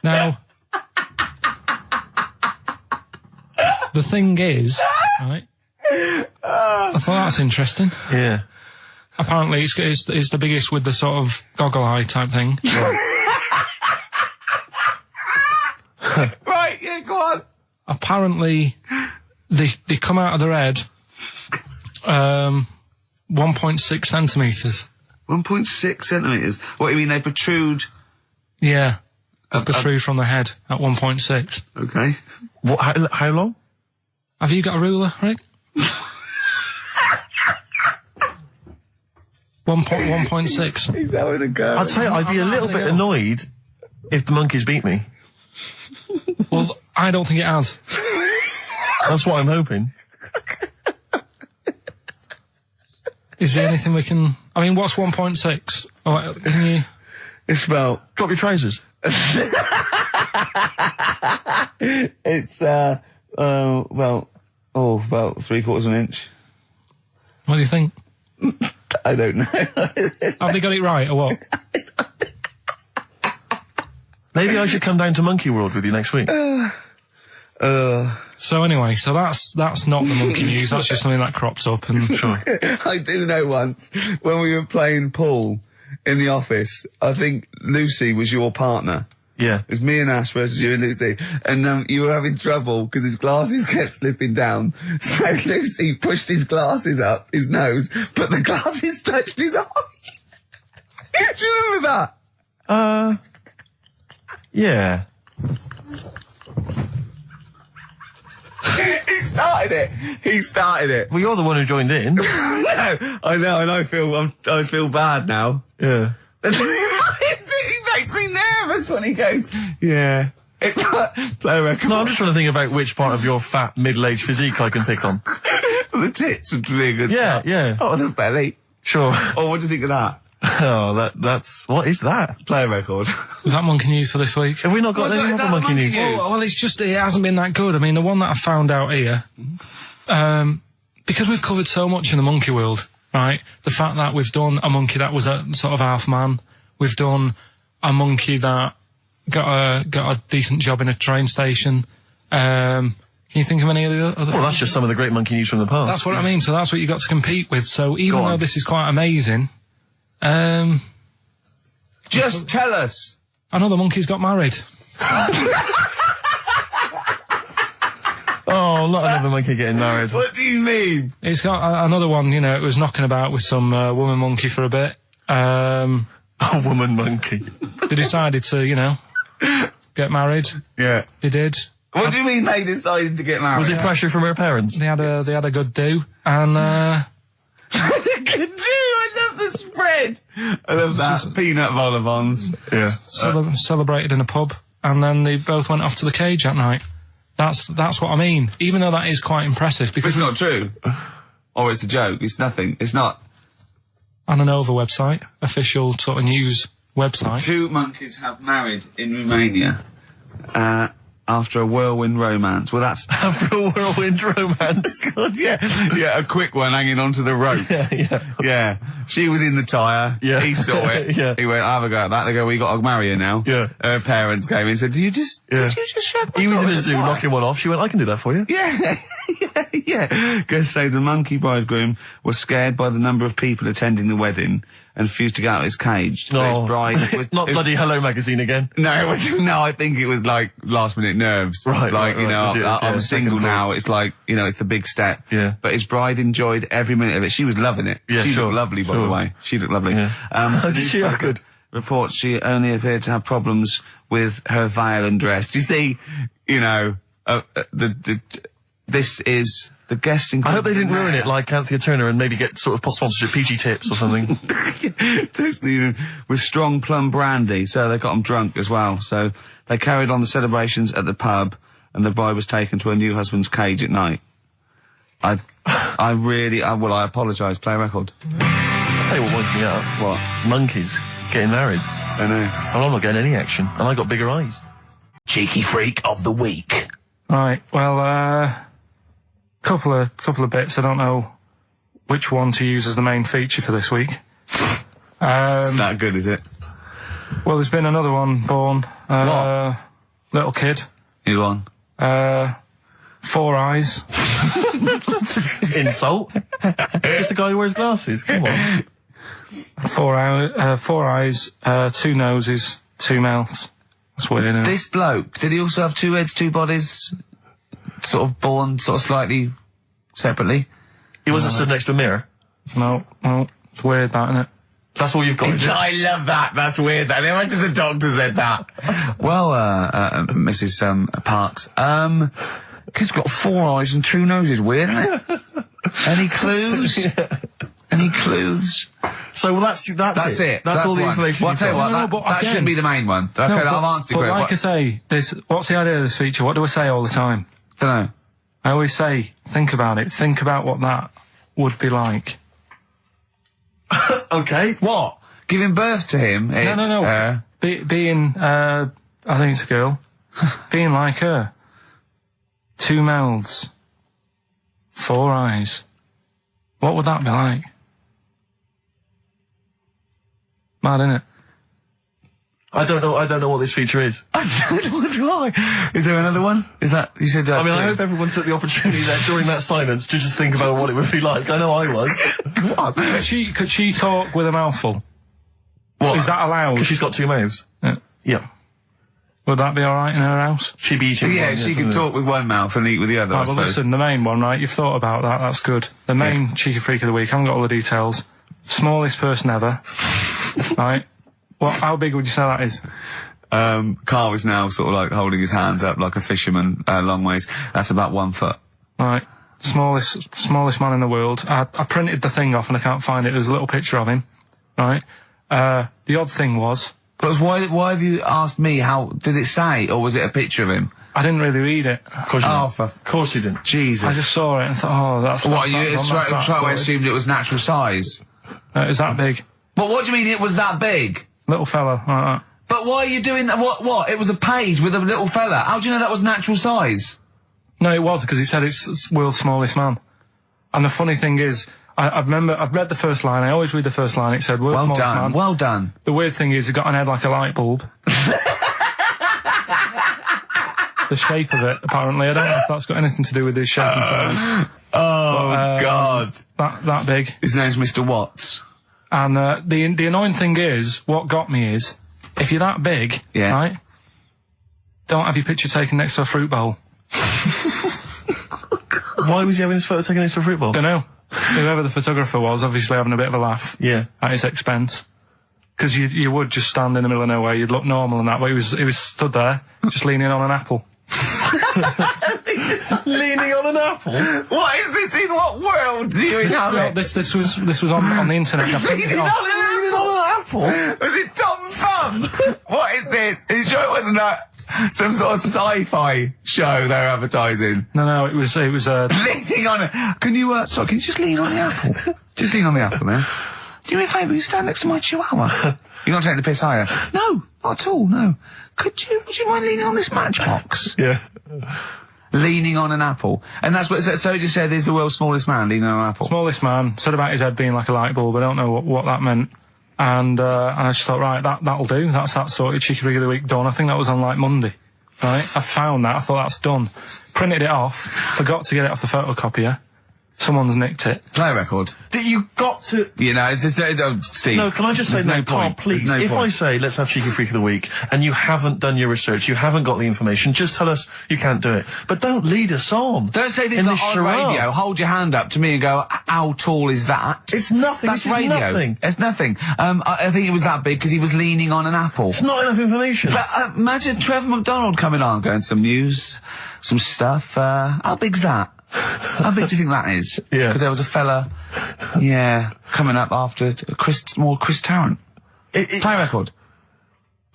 Now, the thing is, right, I thought that's interesting. Yeah. Apparently, it's the biggest with the sort of goggle eye type thing. Right, yeah, go on. Apparently, they come out of their head 1.6 centimetres. 1.6 centimetres? What, you mean they protrude? Yeah. They protrude from the head at 1.6. Okay. What? How long? Have you got a ruler, Rick? 1.6. He's having a go. I'd say I'd be a little bit annoyed if the monkeys beat me. Well, I don't think it has. That's what I'm hoping. Is there anything we can... I mean, what's 1.6? Oh, can you... It's about... Drop your trousers. It's, about 3/4 of an inch. What do you think? I don't know. Have they got it right, or what? Maybe I should come down to Monkey World with you next week. So anyway, so that's not the monkey news, that's just something that cropped up and... Sure. I do know once, when we were playing pool in the office, I think Lucy was your partner. Yeah. It was me and Ash versus you and Lucy. And you were having trouble because his glasses kept slipping down. So Lucy pushed his glasses up his nose, but the glasses touched his eye. Do you remember that? Yeah. He started it. Well, you're the one who joined in. No, I know, and I feel bad now. Yeah. He makes me nervous when he goes, yeah. It's not play a record. No, I'm just trying to think about which part of your fat, middle-aged physique I can pick on. The tits would be a good Yeah, start. yeah. Oh, the belly. Sure. Oh, what do you think of that? Oh, that's... What is that? Play a record. Is that monkey news for this week? Have we not got any other monkey news? Well, it's just, it hasn't been that good. I mean, the one that I found out here, because we've covered so much in the monkey world, right? The fact that we've done a monkey that was a sort of half man, we've done a monkey that got a decent job in a train station. Can you think of any of the other? Well, that's just some of the great monkey news from the past. That's what I mean. So that's what you got to compete with. So even though this is quite amazing, just tell us. Another monkey's got married. Oh, not another monkey getting married. What do you mean? It's got another one. You know, it was knocking about with some woman monkey for a bit. A woman monkey. They decided to, you know, get married. Yeah. They did. What do you mean they decided to get married? Was it pressure from her parents? They had a good do, and Good do. I love the spread. I love that. Peanut vol-au-vents. Yeah. Celebrated in a pub, and then they both went off to the cage that night. That's what I mean. Even though that is quite impressive, But because it's not true. Or it's a joke. It's nothing. It's not. on an Nova website, official sort of news website. 2 monkeys have married in Romania after a whirlwind romance. Well, that's... After a whirlwind romance. God, yeah. Yeah, a quick one hanging onto the rope. Yeah. She was in the tyre. Yeah. He saw it. Yeah. He went, I'll have a go at that. They go, we got to marry her now. Yeah. Her parents came in and said, did you just shut He was in a zoo knocking one off. She went, I can do that for you. Yeah. Yeah. Guests say the monkey bridegroom was scared by the number of people attending the wedding and refused to get out of his cage. So his bride was, Not bloody Hello Magazine again. No, it was no. I think it was like last minute nerves. Right, like right, you know, right. Legit, I'm yeah, single second now. thoughts. It's like you know, it's the big step. Yeah. But his bride enjoyed every minute of it. She was loving it. Yeah, she sure, looked lovely, by sure. the way. She looked lovely. Yeah. Did she? Oh, good. Reports she only appeared to have problems with her veil and dress. Do you see? You know, this is. The guests I hope they didn't include ruin it like Anthea Turner and maybe get sort of sponsorship PG tips or something. Totally, with strong plum brandy, so they got them drunk as well. So they carried on the celebrations at the pub, and the bride was taken to her new husband's cage at night. I apologise. Play a record. I'll tell you what winds me up. What? Monkeys getting married. I know. And I'm not getting any action. And I got bigger eyes. Cheeky freak of the week. Right. Well, couple of bits. I don't know which one to use as the main feature for this week. It's not good, is it? Well, there's been another one born. What? Little kid. Who won? 4 eyes. Insult. Just a guy who wears glasses. Come on. 4 eyes, 2 noses, 2 mouths. That's weird, isn't it? This bloke, did he also have 2 heads, 2 bodies? Sort of born sort of slightly separately? He wasn't stood next to a mirror. No, it's weird, that, isn't it? That's all you've got. Is it? I love that. That's weird. That. Imagine the doctor said that. Well, Mrs. Parks, kid's got 4 eyes and 2 noses. Weird, isn't it? Any clues? Any clues? So that's it. That's all the one. information. Well, I'll tell you what, No, but that again- shouldn't be the main one. Okay, No, I've answered but it. like I say, what's the idea of this feature? What do I say all the time? Dunno. I always say, think about it. Think about what that would be like. Okay. What? Giving birth to him? No. Being, I think it's a girl. Being like her. 2 mouths. 4 eyes. What would that be like? Mad, innit? I don't know what this feature is. I don't know why. Is there another one? Is that, you said that I mean, too? I hope everyone took the opportunity there during that silence to just think about what it would be like. I know I was. What? Could she talk with a mouthful? What? Is that allowed? Because she's got 2 mouths. Yeah. Yeah. Would that be alright in her house? She'd be eating Yeah, one, she can talk with one mouth and eat with the other, I Right, well, suppose. listen, the main one, right? You've thought about that. That's good. The main cheeky freak of the week. I haven't got all the details. Smallest person ever. Right? How big would you say that is? Carl is now sort of like holding his hands up like a fisherman, long ways. That's about 1 foot. Right. Smallest man in the world. I printed the thing off and I can't find it. There's a little picture of him. Right. The odd thing was... But why have you asked me how... Did it say, or was it a picture of him? I didn't really read it. Of course you didn't. Jesus. I just saw it and thought, that's... What, you straight away assumed it was natural size? No, it was that big. But what do you mean it was that big? Little fella, like that. But why are you doing that? What? It was a page with a little fella. How do you know that was natural size? No, it was, because he said it's world's smallest man. And the funny thing is, I've read the first line, I always read the first line, it said world's smallest man. Well done. The weird thing is, he got an head like a light bulb. The shape of it, apparently. I don't know if that's got anything to do with his shape and size. God. That big. His name's Mr. Watts. And the annoying thing is, what got me is, if you're that big, right, don't have your picture taken next to a fruit bowl. Why was he having his photo taken next to a fruit bowl? Don't know. Whoever the photographer was, obviously having a bit of a laugh. Yeah. At his expense. Because you would just stand in the middle of nowhere, you'd look normal and that, but he was stood there, just leaning on an apple. Leaning on an apple? What is this? In what world do you inhabit? This was on the internet. Leaning on an apple? Was it Tom Thumb? What is this? Are you sure it wasn't some sort of sci-fi show they're advertising? No, it was leaning on it. Can you just lean on the apple? Just lean on the apple there. Do me a favour, you stand next to my chihuahua. You're not taking the piss, are you? No, not at all, no. Would you mind leaning on this matchbox? Yeah. Leaning on an apple. And that's what, so it just said, is the world's smallest man leaning on an apple? Smallest man, said about his head being like a light bulb, I don't know what that meant. And I just thought, right, that'll do, that's that sorted, Cheeky Rig of the Week done. I think that was on like Monday. Right? I found that, I thought that's done. Printed it off, forgot to get it off the photocopier. Someone's nicked it. Play a record. That you got to... You know, it's just... Steve. No, can I just say, Carl, please, if I say, let's have Cheeky Freak of the Week, and you haven't done your research, you haven't got the information, just tell us you can't do it. But don't lead us on. Don't say things like on radio, hold your hand up to me and go, how tall is that? It's nothing. That's radio. Nothing. It's nothing. I think it was that big because he was leaning on an apple. It's not enough information. But imagine Trevor McDonald coming on, going, some news, some stuff. How big's that? How big do you think that is? Yeah. Because there was a fella, coming up after Chris Tarrant. Play record.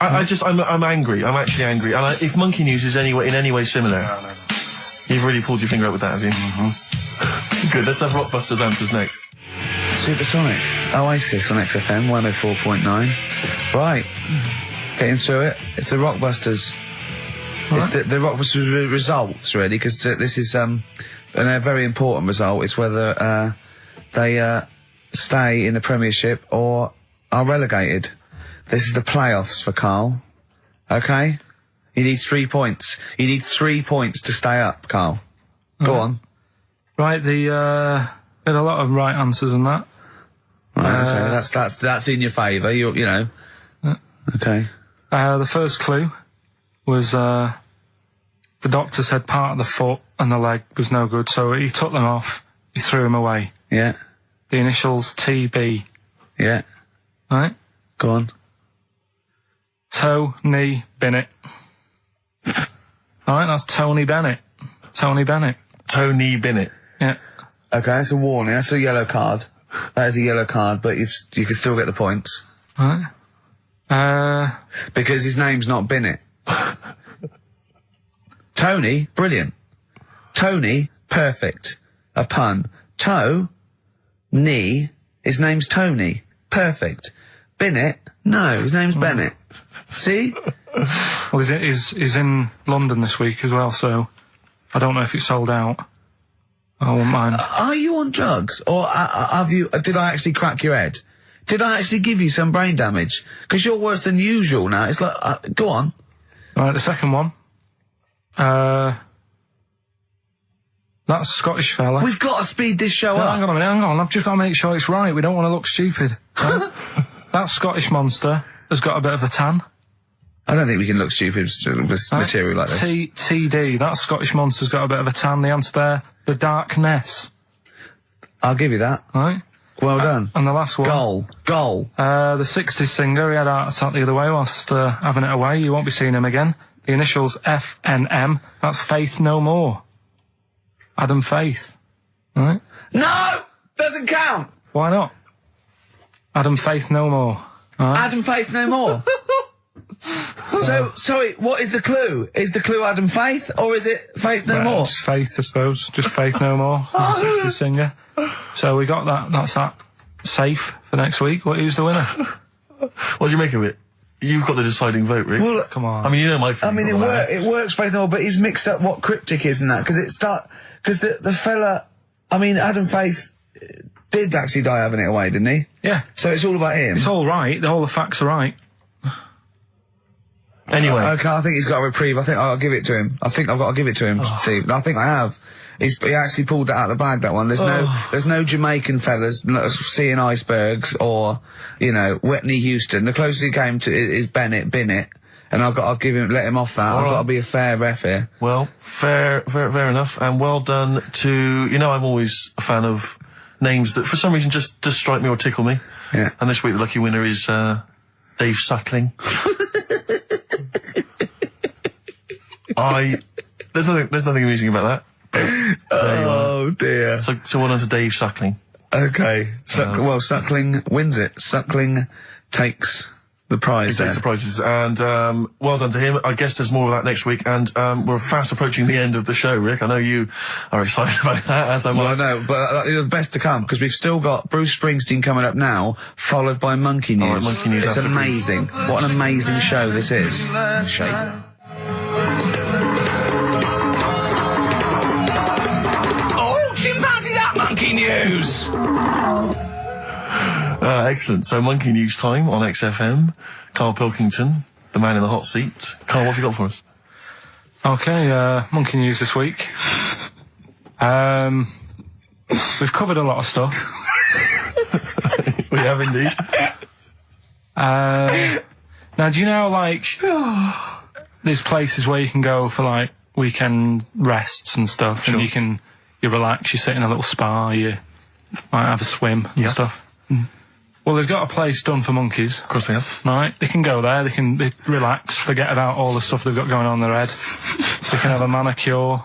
I'm angry. I'm actually angry. And if Monkey News is in any way similar, you've really pulled your finger out with that, have you? Mm-hmm. Good. Let's have Rockbusters answers next. Supersonic. Oasis on XFM 104.9. Right. Getting through it. It's the Rockbusters. Right. It's the Rockbusters results, really, because this is a very important result. It's whether they stay in the Premiership or are relegated. This is the playoffs for Karl. Okay? You need 3 points. You need 3 points to stay up, Karl. Go on. Right, had a lot of right answers in that. Right, okay, that's in your favour, you know. Okay. The first clue was, the doctor said part of the foot and the leg was no good, so he took them off, he threw them away. Yeah. The initials TB. Yeah. Right? Go on. Tony Bennett. Alright, that's Tony Bennett. Tony Bennett. Tony Bennett. Yeah. Okay, that's a warning, that's a yellow card. That is a yellow card, but you can still get the points. Right. Because his name's not Bennett. Tony, brilliant. Tony, perfect. A pun. Knee, his name's Tony. Perfect. Bennett, no, his name's Bennett. See? Well, he's in London this week as well, so I don't know if it's sold out. I won't mind. Are you on drugs? Or did I actually crack your head? Did I actually give you some brain damage? Because you're worse than usual now. It's like, go on. Right, the second one. That's a Scottish fella. We've got to speed this show up. Hang on a minute, hang on. I've just got to make sure it's right. We don't want to look stupid. Right? That Scottish monster has got a bit of a tan. I don't think we can look stupid with material like this. TD, that Scottish monster's got a bit of a tan. The answer there, the darkness. I'll give you that. Right. Well done. And the last one. Goal. The 60s singer, he had a heart attack the other way whilst having it away. You won't be seeing him again. The initials FNM. That's Faith No More. Adam Faith. Right? No! Doesn't count! Why not? Adam Faith No More. Right? Adam Faith No More. So, sorry, what is the clue? Is the clue Adam Faith, or is it Faith No More? Just Faith, I suppose. Just Faith No More. As a 60s singer. So we got that. That's that. Safe for next week. Who's the winner? What do you make of it? You've got the deciding vote, Rick. Well, come on. I mean, you know my feeling. I mean, it works, Faith No More, but he's mixed up what cryptic is and that, because the fella, I mean, Adam Faith did actually die having it away, didn't he? Yeah. So it's all about him. It's all right. All the facts are right. Anyway. Okay, I think he's got a reprieve. I think I'll give it to him. I think I've got to give it to him, Steve. I think I have. He actually pulled that out of the bag, that one. There's no Jamaican fellas seeing icebergs or, you know, Whitney Houston. The closest he came to is Bennett, and I'll let him off that. I've got to be a fair ref here. Well, fair enough, and well done to, you know, I'm always a fan of names that for some reason just strike me or tickle me. Yeah. And this week the lucky winner is, Dave Suckling. There's nothing amusing about that. Oh dear. So well done to Dave Suckling. Okay. Suckling wins it. Suckling takes the prize. He takes the prizes, and well done to him. I guess there's more of that next week, and we're fast approaching the end of the show, Rick. I know you are excited about that, as am I. Well, I know, but the best to come, because we've still got Bruce Springsteen coming up now, followed by Monkey News. All right, Monkey News. It's amazing. What an amazing show this is. Chimpanzees at Monkey News! Excellent. So, Monkey News time on XFM. Karl Pilkington, the man in the hot seat. Karl, what have you got for us? Okay, Monkey News this week. We've covered a lot of stuff. We have indeed. Now, do you know, like, there's places where you can go for, like, weekend rests and stuff, Sure. and you relax, you sit in a little spa, you might have a swim and stuff. Well, they've got a place done for monkeys. Of course they have. Right? They can go there, they relax, forget about all the stuff they've got going on in their head. They can have a manicure.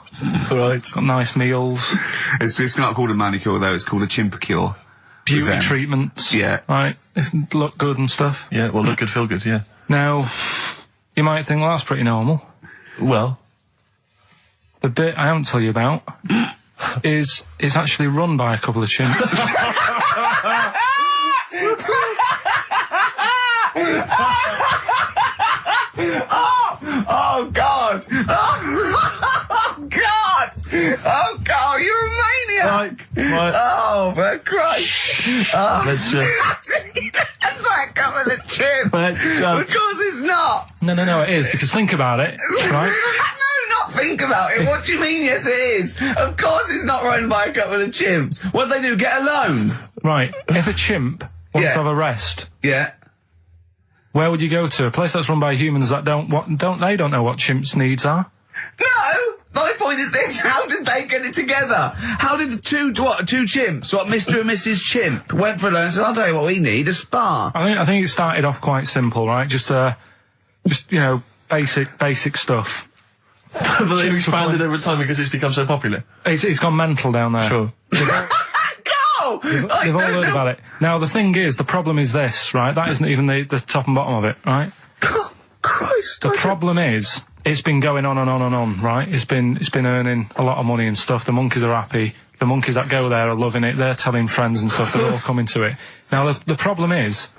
Right. Got nice meals. It's not called a manicure, though. It's called a chimpacure. Beauty treatments. Yeah. Right? They look good and stuff. Yeah, well, look good, feel good, yeah. Now, you might think, well, that's pretty normal. Well. The bit I haven't told you about is actually run by a couple of chimps. Oh God! Oh God! Oh God! You're a maniac! Right. Oh, for Christ! Let's just... That's like coming to chimp. Let's just... Of course it's not. No, it is, because think about it, right? No, not think about it. What do you mean, yes it is? Of course it's not run by a couple of chimps. What do they do, get a loan? Right, if a chimp wants to have a rest, Yeah. where would you go to? A place that's run by humans that don't know what chimps' needs are? No! My point is this, how did they get it together? How did two chimps, Mr. and Mrs. Chimp, went for a loan and said, I'll tell you what we need, a spa. I think it started off quite simple, right? Just you know, basic stuff. But they've expanded over time because it's become so popular. It's gone mental down there. Sure. Go! They've all heard about it. Now, the thing is, the problem is this, right? That isn't even the top and bottom of it, right? Christ. The problem is, it's been going on and on and on, right? It's been earning a lot of money and stuff. The monkeys are happy. The monkeys that go there are loving it. They're telling friends and stuff. They're all coming to it. Now, the problem is,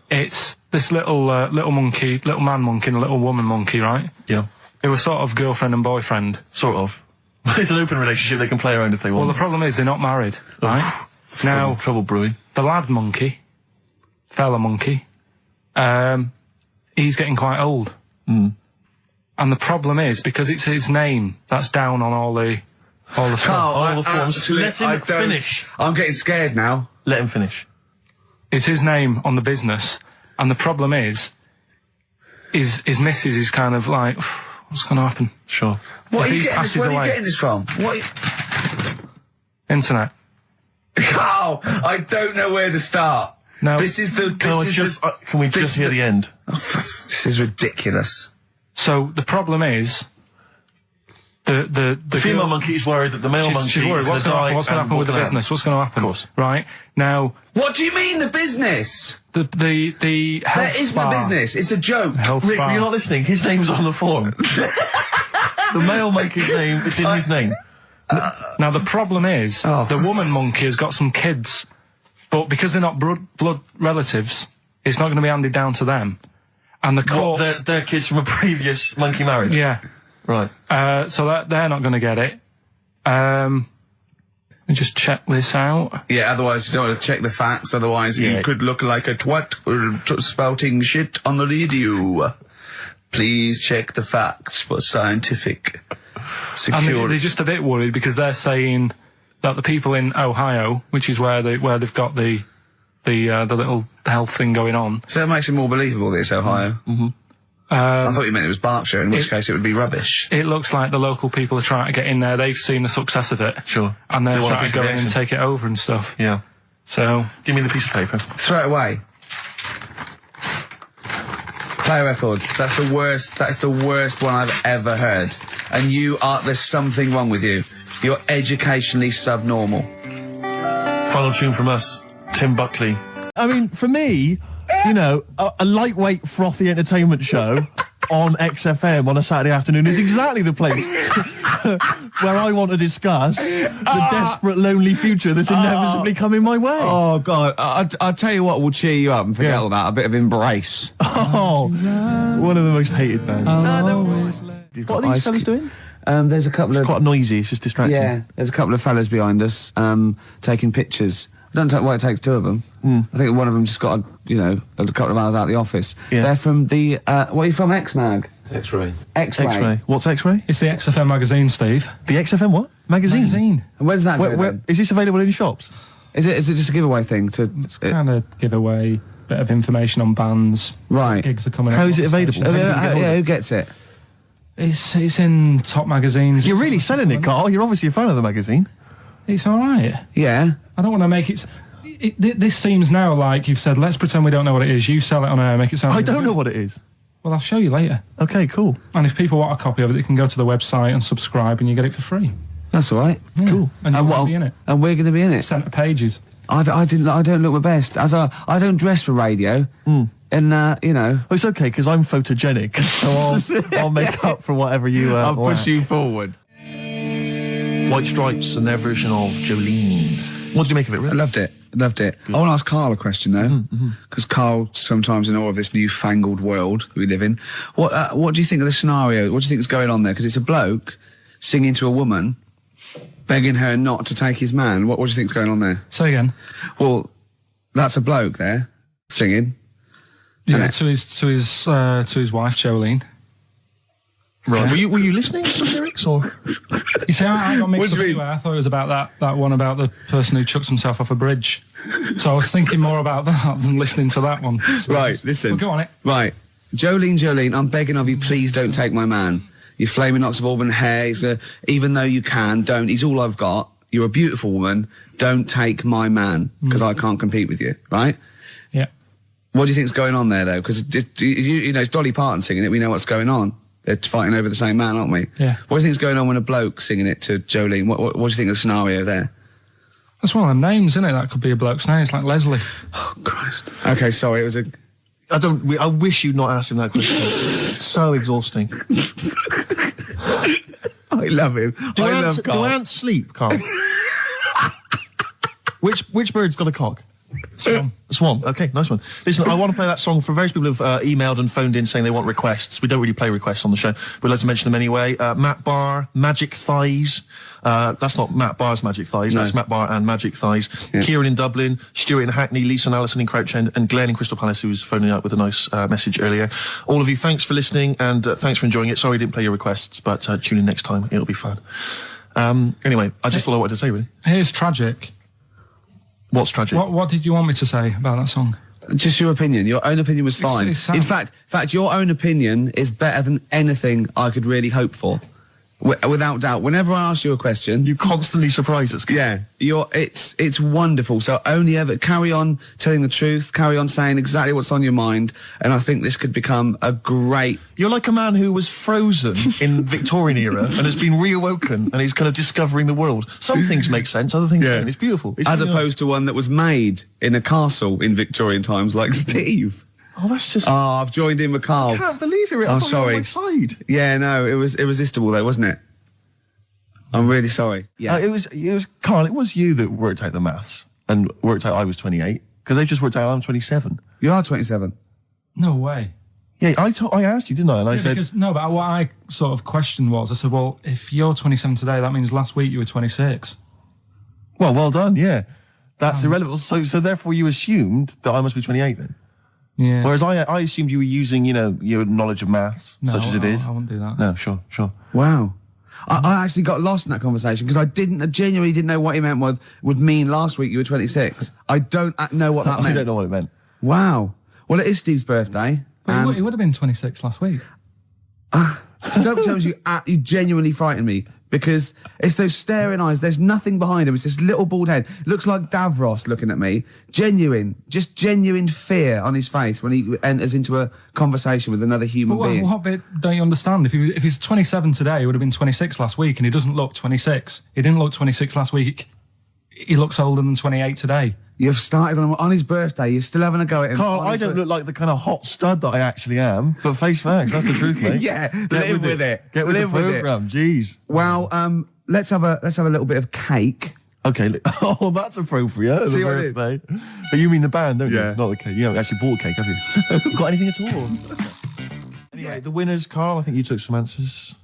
it's this little monkey, little man monkey and a little woman monkey, right? Yeah. It was sort of girlfriend and boyfriend. Sort of. It's an open relationship. They can play around if they want. Well, the problem is they're not married, right? Now, trouble brewing. The lad monkey, fella monkey, he's getting quite old. Mm. And the problem is, because it's his name that's down on all the stuff. All the forms. Let him finish. I'm getting scared now. Let him finish. It's his name on the business, and the problem is his missus is kind of like, what's going to happen? Sure. Where are you getting this from? Internet. Carl, I don't know where to start. Now, This is the... Can we just hear the end? This is ridiculous. So the problem is the female monkey is worried that the male monkey she's worried. What's going to happen with the business? What's going to happen? Of course. Right now, What do you mean, the business? the health There isn't spa, a business. It's a joke. health Rick, spa. you're not listening. His name's on the form. The male monkey's name, it's in his name. Now the problem is the woman monkey has got some kids, but because they're not blood relatives, it's not going to be handed down to them. And the court, They're kids from a previous monkey marriage. yeah. Right. So that they're not going to get it. Let me just check this out. Yeah, otherwise you don't want to check the facts, otherwise you could look like a twat spouting shit on the radio. Please check the facts for scientific And security. they're just a bit worried because they're saying that the people in Ohio, which is where they've got the little health thing going on. So that makes it more believable that it's Ohio. I thought you meant it was Berkshire, in which case it would be rubbish. It looks like the local people are trying to get in there. They've seen the success of it. Sure. And they're They want a trying piece to of go the in and action. take it over and stuff. Yeah. So, Give me the piece of paper. Throw it away. Play a record. That's the worst. That's the worst one I've ever heard. And there's something wrong with you. You're educationally subnormal. Final tune from us, Tim Buckley. I mean, for me, you know, a lightweight, frothy entertainment show on XFM on a Saturday afternoon is exactly the place where I want to discuss the desperate, lonely future that's inevitably coming my way. Oh, God. I'll tell you what will cheer you up and forget all that. A bit of Embrace. Oh, one of the most hated bands. What are these fellas doing? There's a couple It's of... quite noisy, it's just distracting. Yeah, there's a couple of fellas behind us taking pictures. I don't know why it takes two of them. I think one of them just got, a couple of hours out of the office. Yeah. They're from the... what are you from, X-Mag? X-Ray. X-Ray. X-Ray. What's X-Ray? it's the XFM magazine, Steve. The XFM what? Magazine? Magazine. And where's that Where, go then? is this available in shops? Is it just a giveaway thing? It's kind of give away a bit of information on bands. Right. Gigs are coming How up. is it available? Who gets it? It's in top magazines. You're really selling it, Carl. You're obviously a fan of the magazine. It's all right. Yeah. I don't want to make it... This seems now like you've said, let's pretend we don't know what it is. You sell it on air, make it sound... I don't know what it is. Well, I'll show you later. Okay, cool. And if people want a copy of it, they can go to the website and subscribe and you get it for free. That's all right. Yeah. Cool. And you're going to be in it. And we're going to be in it. Centre pages. I don't look my best. I don't dress for radio. And, Well, it's okay, because I'm photogenic, so I'll make up for whatever you I'll wear. push you forward. White Stripes and their version of Jolene. What did you make of it, I Rick? loved it. I want to ask Carl a question, though, because Carl sometimes in awe of this newfangled world that we live in. What do you think of the scenario? What do you think is going on there? Because it's a bloke singing to a woman, begging her not to take his man. What do you think's going on there? Say again. Well, that's a bloke there singing. Yeah, And to his wife Jolene. Right. Were you listening to the lyrics, or? You see, I got mixed What up do you mean? anyway. I thought it was about that one about the person who chucks himself off a bridge. So I was thinking more about that than listening to that one. Right, listen. Well, go on it. Right. Jolene, I'm begging of you, please don't take my man. You flaming locks of auburn hair, even though you can, don't. He's all I've got. You're a beautiful woman. Don't take my man, because I can't compete with you, right? Yeah. What do you think's going on there, though? Because, it's Dolly Parton singing it. We know what's going on. They're fighting over the same man, aren't we? Yeah. What do you think's going on when a bloke singing it to Jolene? What do you think of the scenario there? That's one of them names, isn't it? That could be a bloke's name. It's like Leslie. Oh, Christ. Okay, sorry, it was a... I wish you'd not asked him that question. It's so exhausting. I love him. Do I love Carl. ants sleep, Carl? Which bird's got a cock? Swan. Swan. Okay, nice one. Listen, I want to play that song for various people who've emailed and phoned in saying they want requests. We don't really play requests on the show. We'd like to mention them anyway. Matt Barr, Magic Thighs. That's not Matt Barr's Magic Thighs. No. That's Matt Barr and Magic Thighs. Yeah. Kieran in Dublin, Stuart in Hackney, Lisa and Alison in Crouch End, and Glenn in Crystal Palace, who was phoning up with a nice message earlier. All of you, thanks for listening and thanks for enjoying it. Sorry I didn't play your requests, but tune in next time. It'll be fun. Anyway, that's all I wanted to say, really. Here's tragic. What's tragic? What did you want me to say about that song? Just your opinion. Your own opinion was fine. it's sad. In fact, your own opinion is better than anything I could really hope for. Without doubt. Whenever I ask you a question, You constantly surprise us. yeah, it's wonderful. So only ever carry on telling the truth, carry on saying exactly what's on your mind, and I think this could become a great. You're like a man who was frozen in Victorian era and has been reawoken and he's kind of discovering the world. Some things make sense, other things don't. It's beautiful. It's As really opposed to one that was made in a castle in Victorian times, like Steve. Oh, that's just... Oh, I've joined in with Carl. I can't believe it. I'm sorry. On my side. Yeah, no, it was irresistible though, wasn't it? I'm really sorry. Yeah. It was Carl, it was you that worked out the maths and worked out I was 28 because they just worked out I'm 27. You are 27. No way. Yeah, I asked you, didn't I? And I said... Because, no, but what I sort of questioned was, I said, well, if you're 27 today, that means last week you were 26. Well done, yeah. That's irrelevant. So therefore you assumed that I must be 28 then? Yeah. Whereas I assumed you were using, your knowledge of maths, such as it is. I wouldn't do that. No, sure. Wow. I actually got lost in that conversation because I genuinely didn't know what he meant would mean last week you were 26. I don't know what that meant. I don't know what it meant. Wow. Well, it is Steve's birthday. But he would have been 26 last week. Sometimes you genuinely frighten me because it's those staring eyes. There's nothing behind him. It's this little bald head. Looks like Davros looking at me. Genuine fear on his face when he enters into a conversation with another human being. What bit don't you understand? If he's 27 today, he would have been 26 last week, and he doesn't look 26. He didn't look 26 last week. He looks older than 28 today. You've started on his birthday. You're still having a go at him. Carl, I don't look like the kind of hot stud that I actually am, but face facts, that's the truth, mate. Yeah, live with it. Get with the programme, jeez. Well, let's have a little bit of cake. Okay, oh, that's appropriate. See the what I did? birthday. But you mean the band, don't Yeah. you? Not the cake. You haven't actually bought a cake, have you? Got anything at all? Anyway, the winners, Carl, I think you took some answers.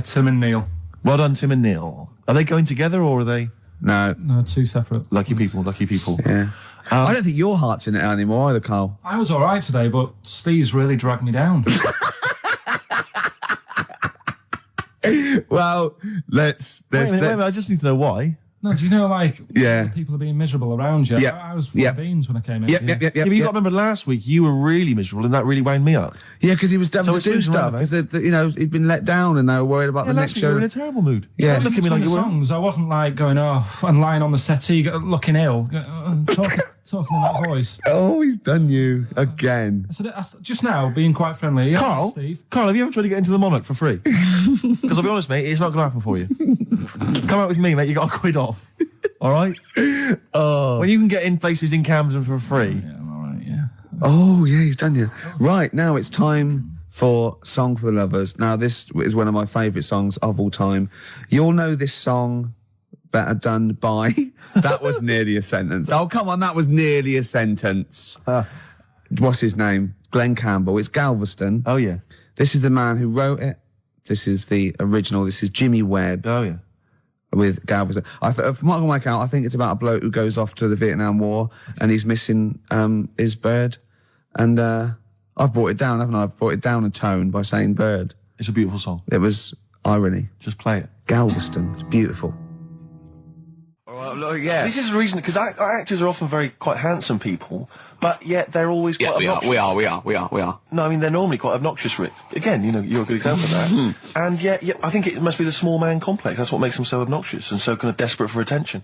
Tim and Neil. Well done, Tim and Neil. Are they going together or are they... No, two separate. Lucky people. Yeah. I don't think your heart's in it anymore either, Carl. I was all right today, but Steve's really dragged me down. Well, let's... Wait a minute, I just need to know why. No, do you know, like, Yeah. people are being miserable around you? Yep. I was full of beans when I came in. Yep. Yeah, but you got to remember last week you were really miserable and that really wound me up. Yeah, because he was devil it's to do moving stuff. around, Because, he'd been let down and they were worried about the next last week you were in show. a terrible mood. Yeah. Don't look at me like you were. songs. I wasn't like going off and lying on the settee looking ill, talking in that voice. Oh, he's done you again. I said, just now, being quite friendly. Yeah, Carl, Steve. Carl, have you ever tried to get into the Monarch for free? Because I'll be honest, mate, it's not going to happen for you. Come out with me, mate, you got a quid off. All right? When you can get in places in Camden for free. Yeah, I'm all right, yeah. Oh, yeah, he's done you. Right, now it's time for Song for the Lovers. Now, this is one of my favourite songs of all time. You'll know this song better done by... That was nearly a sentence. Oh, come on, that was nearly a sentence. What's his name? Glenn Campbell. It's Galveston. Oh, yeah. This is the man who wrote it. This is the original. This is Jimmy Webb. Oh, yeah. With Galveston. From what I can work out, I think it's about a bloke who goes off to the Vietnam War and he's missing his bird. And I've brought it down, haven't I? I've brought it down a tone by saying bird. It's a beautiful song. It was irony. Just play it. Galveston. It's beautiful. Yeah. This is the reason, because actors are often quite handsome people, but yet they're always quite obnoxious. We are. No, I mean, they're normally quite obnoxious, Rick. Again, you're a good example of that. And yet, I think it must be the small man complex. That's what makes them so obnoxious and so kind of desperate for attention.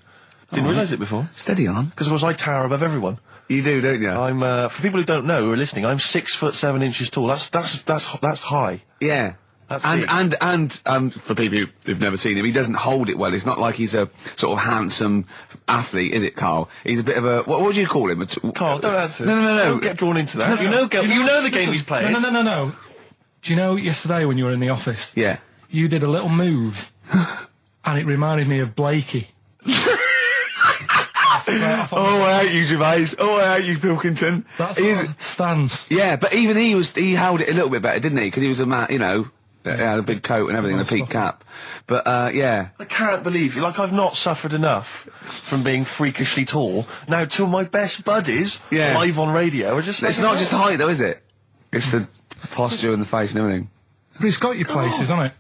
Didn't realise it before. Steady on. Because of course I tower above everyone. You do, don't you? I'm, for people who don't know, who are listening, I'm 6'7" tall. That's high. Yeah. And for people who've never seen him, he doesn't hold it well. It's not like he's a sort of handsome athlete, is it, Carl? He's a bit of a, what would you call him? Carl, don't answer. No. Don't get drawn into that. You know the game he's playing. No. Do you know yesterday when you were in the office? Yeah. You did a little move, and it reminded me of Blakey. Oh, I hate you, Gervais. Oh, I hate you, Pilkington. That's his stance. Yeah, but even he held it a little bit better, didn't he? Because he was a man, he had a big coat and everything, and a peak cap. But, yeah. I can't believe you. Like, I've not suffered enough from being freakishly tall. Now, two of my best buddies, live on radio, are just... It's not just height, though, is it? It's the posture and the face and everything. But it's got your places, hasn't it?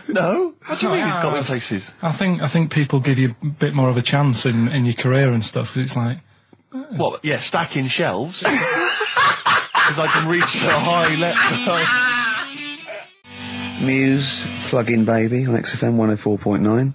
No? What do you mean it's got me places? I think people give you a bit more of a chance in your career and stuff. It's like... What, yeah, stacking shelves? Because I can reach so high level. Muse, Plug In Baby on XFM 104.9.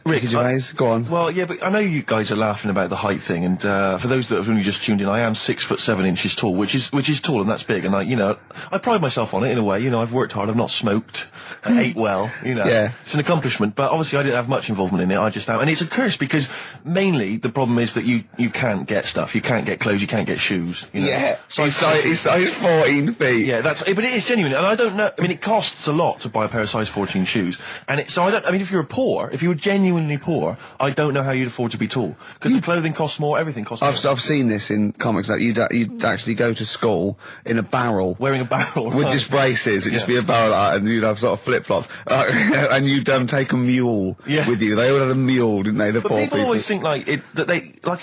Rick, Gervais, go on. Well, yeah, but I know you guys are laughing about the height thing, and for those that have only just tuned in, I am 6'7" tall, which is tall and that's big, and I pride myself on it in a way. I've worked hard, I've not smoked, I ate well, Yeah. It's an accomplishment, but obviously I didn't have much involvement in it. I just am, and it's a curse because mainly the problem is that you can't get stuff, you can't get clothes, you can't get shoes. Yeah, he's size 14 feet. Yeah, but it is genuine, and I don't know. I mean, it costs a lot to buy a pair of size 14 shoes, and so I don't. I mean, if you were genuinely poor, I don't know how you'd afford to be tall because the clothing costs more, everything costs more. I've seen this in comics that you'd actually go to school in a barrel, wearing a barrel with just braces. It'd just be a barrel, and you'd have sort of flip flops, and you'd take a mule with you. They all had a mule, didn't they? The but poor people always think like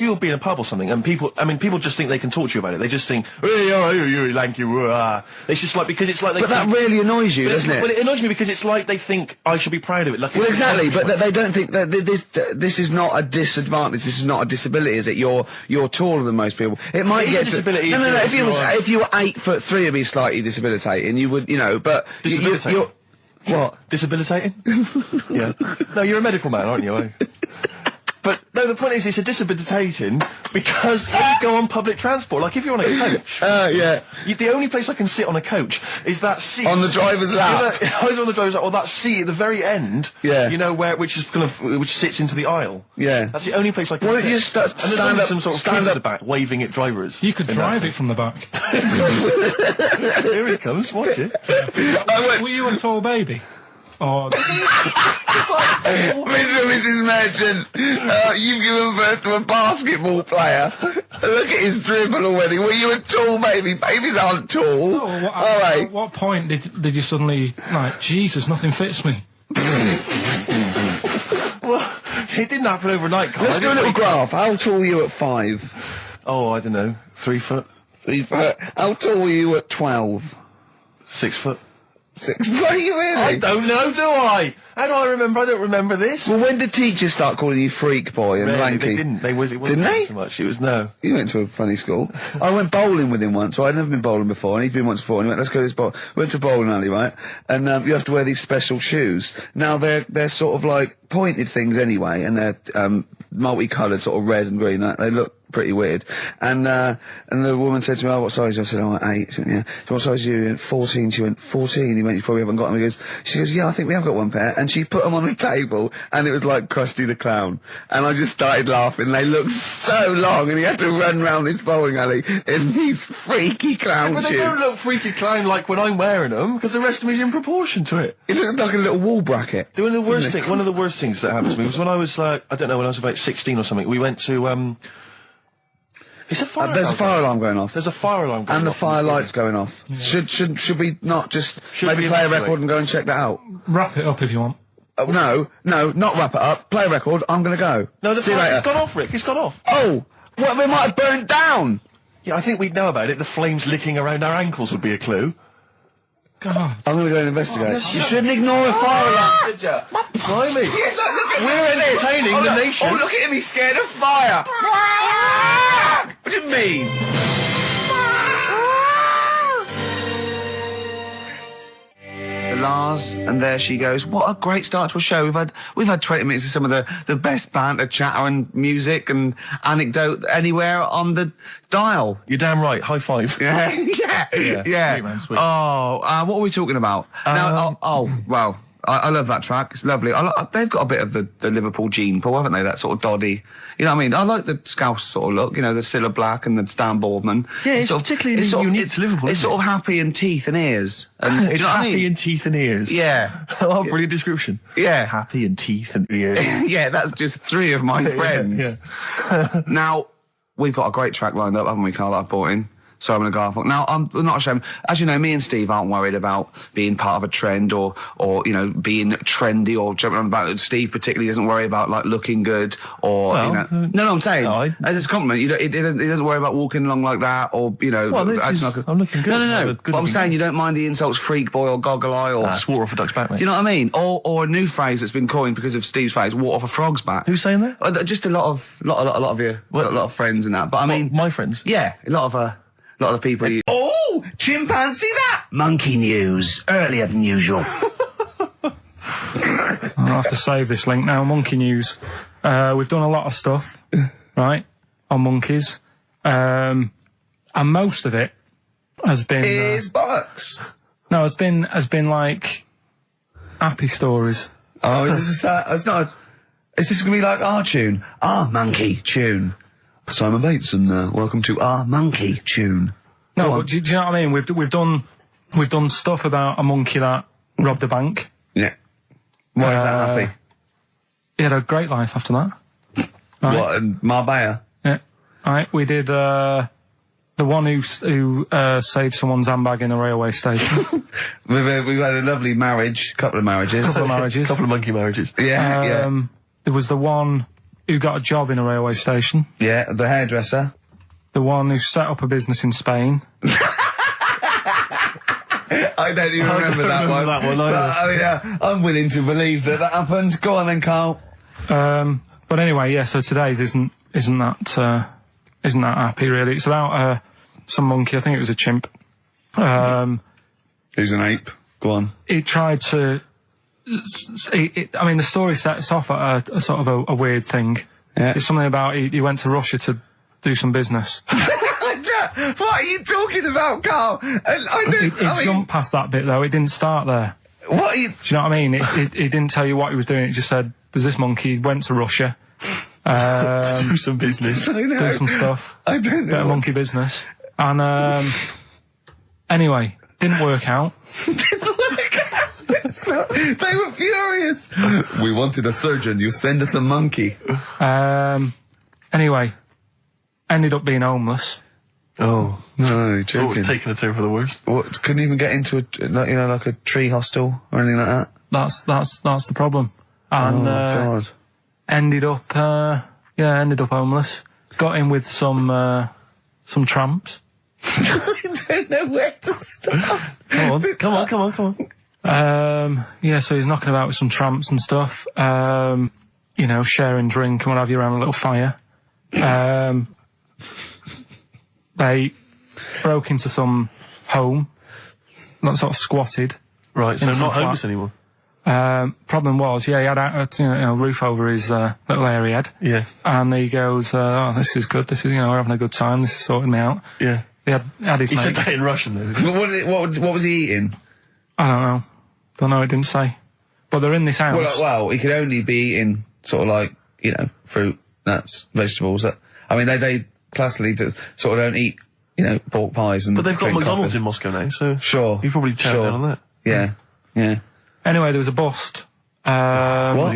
you'll be in a pub or something, and people just think they can talk to you about it. They just think, hey, you lanky, it's just like because it's like they. But that really annoys you, doesn't it? Well, it annoys me because it's like they think I should be proud of it. Like, well, exactly, but they don't think that this is not a disadvantage. This is not a disability, is it? You're taller than most people. It might get disability. No. If you were 8'3", it'd be slightly debilitating. You would, but disabilitating. What? Disabilitating? Yeah. No, you're a medical man, aren't you? But no, the point is, it's a disabilitating because when you go on public transport, like if you're on a coach, yeah, the only place I can sit on a coach is that seat on the driver's lap, either on the driver's lap or that seat at the very end. Yeah, which sits into the aisle. Yeah, that's the only place I can. Well, sit. you stand up, some sort of kids at the back waving at drivers. You could drive it from the back. Here he comes. Watch it. Were you a tall baby? Oh, Mr. and Mrs. Merchant, you've given birth to a basketball player. Look at his dribble already. Were you a tall baby? Babies aren't tall. Oh, at what point did you suddenly, like, Jesus, nothing fits me? Well, it didn't happen overnight, Carl. Let's do a little graph. How tall were you at 5? Oh, I don't know. 3 foot. 3 foot. How tall were you at 12? 6 foot. 6 foot? Are you really? I don't know, do I? How do I remember? I don't remember this. Well, when did teachers start calling you freak boy and lanky? They didn't. It wasn't so much. It was no. You went to a funny school. I went bowling with him once. So I'd never been bowling before, and he'd been once before. And he went, "Let's go to this bowl." We went to a bowling alley, right? And you have to wear these special shoes. Now they're sort of like pointed things anyway, and they're multicoloured, sort of red and green. They look pretty weird. And the woman said to me, "Oh, what size?" I said, "Oh, 8. She went, "Yeah." So, "What size are you?" He went, 14. She went, 14. He went, "You probably haven't got them." She goes, "Yeah, I think we have got one pair." And she put them on the table, and it was like Krusty the Clown. And I just started laughing. They looked so long, and he had to run round this bowling alley in these freaky clown shoes. But they don't look freaky clown like when I'm wearing them, because the rest of me's in proportion to it. It looks like a little wall bracket. One of the worst things that happened to me was when I was when I was about 16 or something. We went to It's a fire There's a fire alarm going off. There's a fire alarm going off. And the fire light's going off. Yeah. Should we not just maybe play a record and go and check that out? Wrap it up if you want. No, not wrap it up. Play a record. I'm going to go. No, it's gone off, Rick. It's gone off. Oh, well, we might have burnt down. Yeah, I think we'd know about it. The flames licking around our ankles would be a clue. God. I'm going to go and investigate. You shouldn't ignore a fire alarm, did you? Blimey. We're entertaining the nation. Oh, look at him. He's scared of fire. What do you mean? Lars, and there she goes. What a great start to a show. We've had 20 minutes of some of the best banter, chatter and music and anecdote anywhere on the dial. You're damn right. High five. Yeah. Sweet, man, sweet. Oh, what are we talking about? Well, I love that track. It's lovely. They've got a bit of the Liverpool gene pool, haven't they? That sort of doddy. You know what I mean? I like the Scouse sort of look. You know, the Cilla Black and the Stan Boardman. Yeah, it's particularly unique to Liverpool. It's sort of happy and teeth and ears. And, it's happy and teeth and ears. Yeah. Oh, brilliant description. Yeah. Happy and teeth and ears. Yeah, that's just 3 of my friends. Yeah. Now, we've got a great track lined up, haven't we, Carl, that I've brought in? So I'm going to go off. Now, I'm not ashamed. As you know, me and Steve aren't worried about being part of a trend or being trendy or jumping on about. Steve particularly doesn't worry about, like, looking good or, No, I'm saying, as a compliment, he doesn't worry about walking along like that or, Well, I'm looking good. No. But I'm saying you don't mind the insults freak boy or goggle eye or... swore off a duck's back, mate. Do you know what I mean? Or a new phrase that's been coined because of Steve's phrase, walk off a frog's back. Who's saying that? Just a lot of you, a lot of friends and that. But I mean... my friends? Yeah, a lot of the people. Oh, chimpanzee that! Monkey news, earlier than usual. I'll have to save this link now. Monkey news. We've done a lot of stuff, right, on monkeys. And most of it has been... Is bollocks. No, has been like happy stories. Oh, is this a sad... It's not... Is this going to be like our tune? Our monkey tune. Simon Bates and welcome to our monkey tune. No, but do you know what I mean? We've done stuff about a monkey that robbed a bank. Yeah. Why is that happy? He had a great life after that. Right? What, in Marbella? Yeah. Right, we did, the one who saved someone's handbag in a railway station. We've had a lovely marriage, couple of marriages. Couple of monkey marriages. Yeah, There was the one who got a job in a railway station. Yeah, the hairdresser. The one who set up a business in Spain. I don't even remember that one. I'm willing to believe that happened. Go on then, Carl. But anyway, yeah. So today's isn't that happy really. It's about some monkey. I think it was a chimp. Who's an ape? Go on. He tried to. I mean, the story sets off at a sort of a weird thing. Yeah. It's something about he went to Russia to do some business. What are you talking about, Carl? It jumped past that bit though. It didn't start there. What are you... Do you know what I mean? It didn't tell you what he was doing. It just said, there's this monkey, went to Russia. To do some business. Do some stuff. I don't know. Bit of monkey business. And, anyway, didn't work out. So, they were furious. We wanted a surgeon, you send us a monkey. Anyway, ended up being homeless. Oh. No, you're joking. So it was taking a turn for the worst. What, couldn't even get into like a tree hostel or anything like that? That's the problem. And, God. ended up homeless. Got in with some tramps. I don't know where to start. Come on. Yeah, so he's knocking about with some tramps and stuff. Sharing drink and what have you around a little fire. They broke into some home, not sort of squatted. Right, so into not some homeless flat. anymore. Problem was, yeah, he had a roof over his little area he had. Yeah. And he goes, oh, this is good. This is, we're having a good time. This is sorting me out. Yeah. He had his He mate. said that in Russian though. What was he eating? I don't know. It didn't say. But they're in this house. Well, he could only be eating sort of like, fruit, nuts, vegetables. They classically sort of don't eat, pork pies and. But they've got drink McDonald's coffee. in Moscow now, so. Sure. You probably chow down on that. Yeah. Yeah. Anyway, there was a bust. What?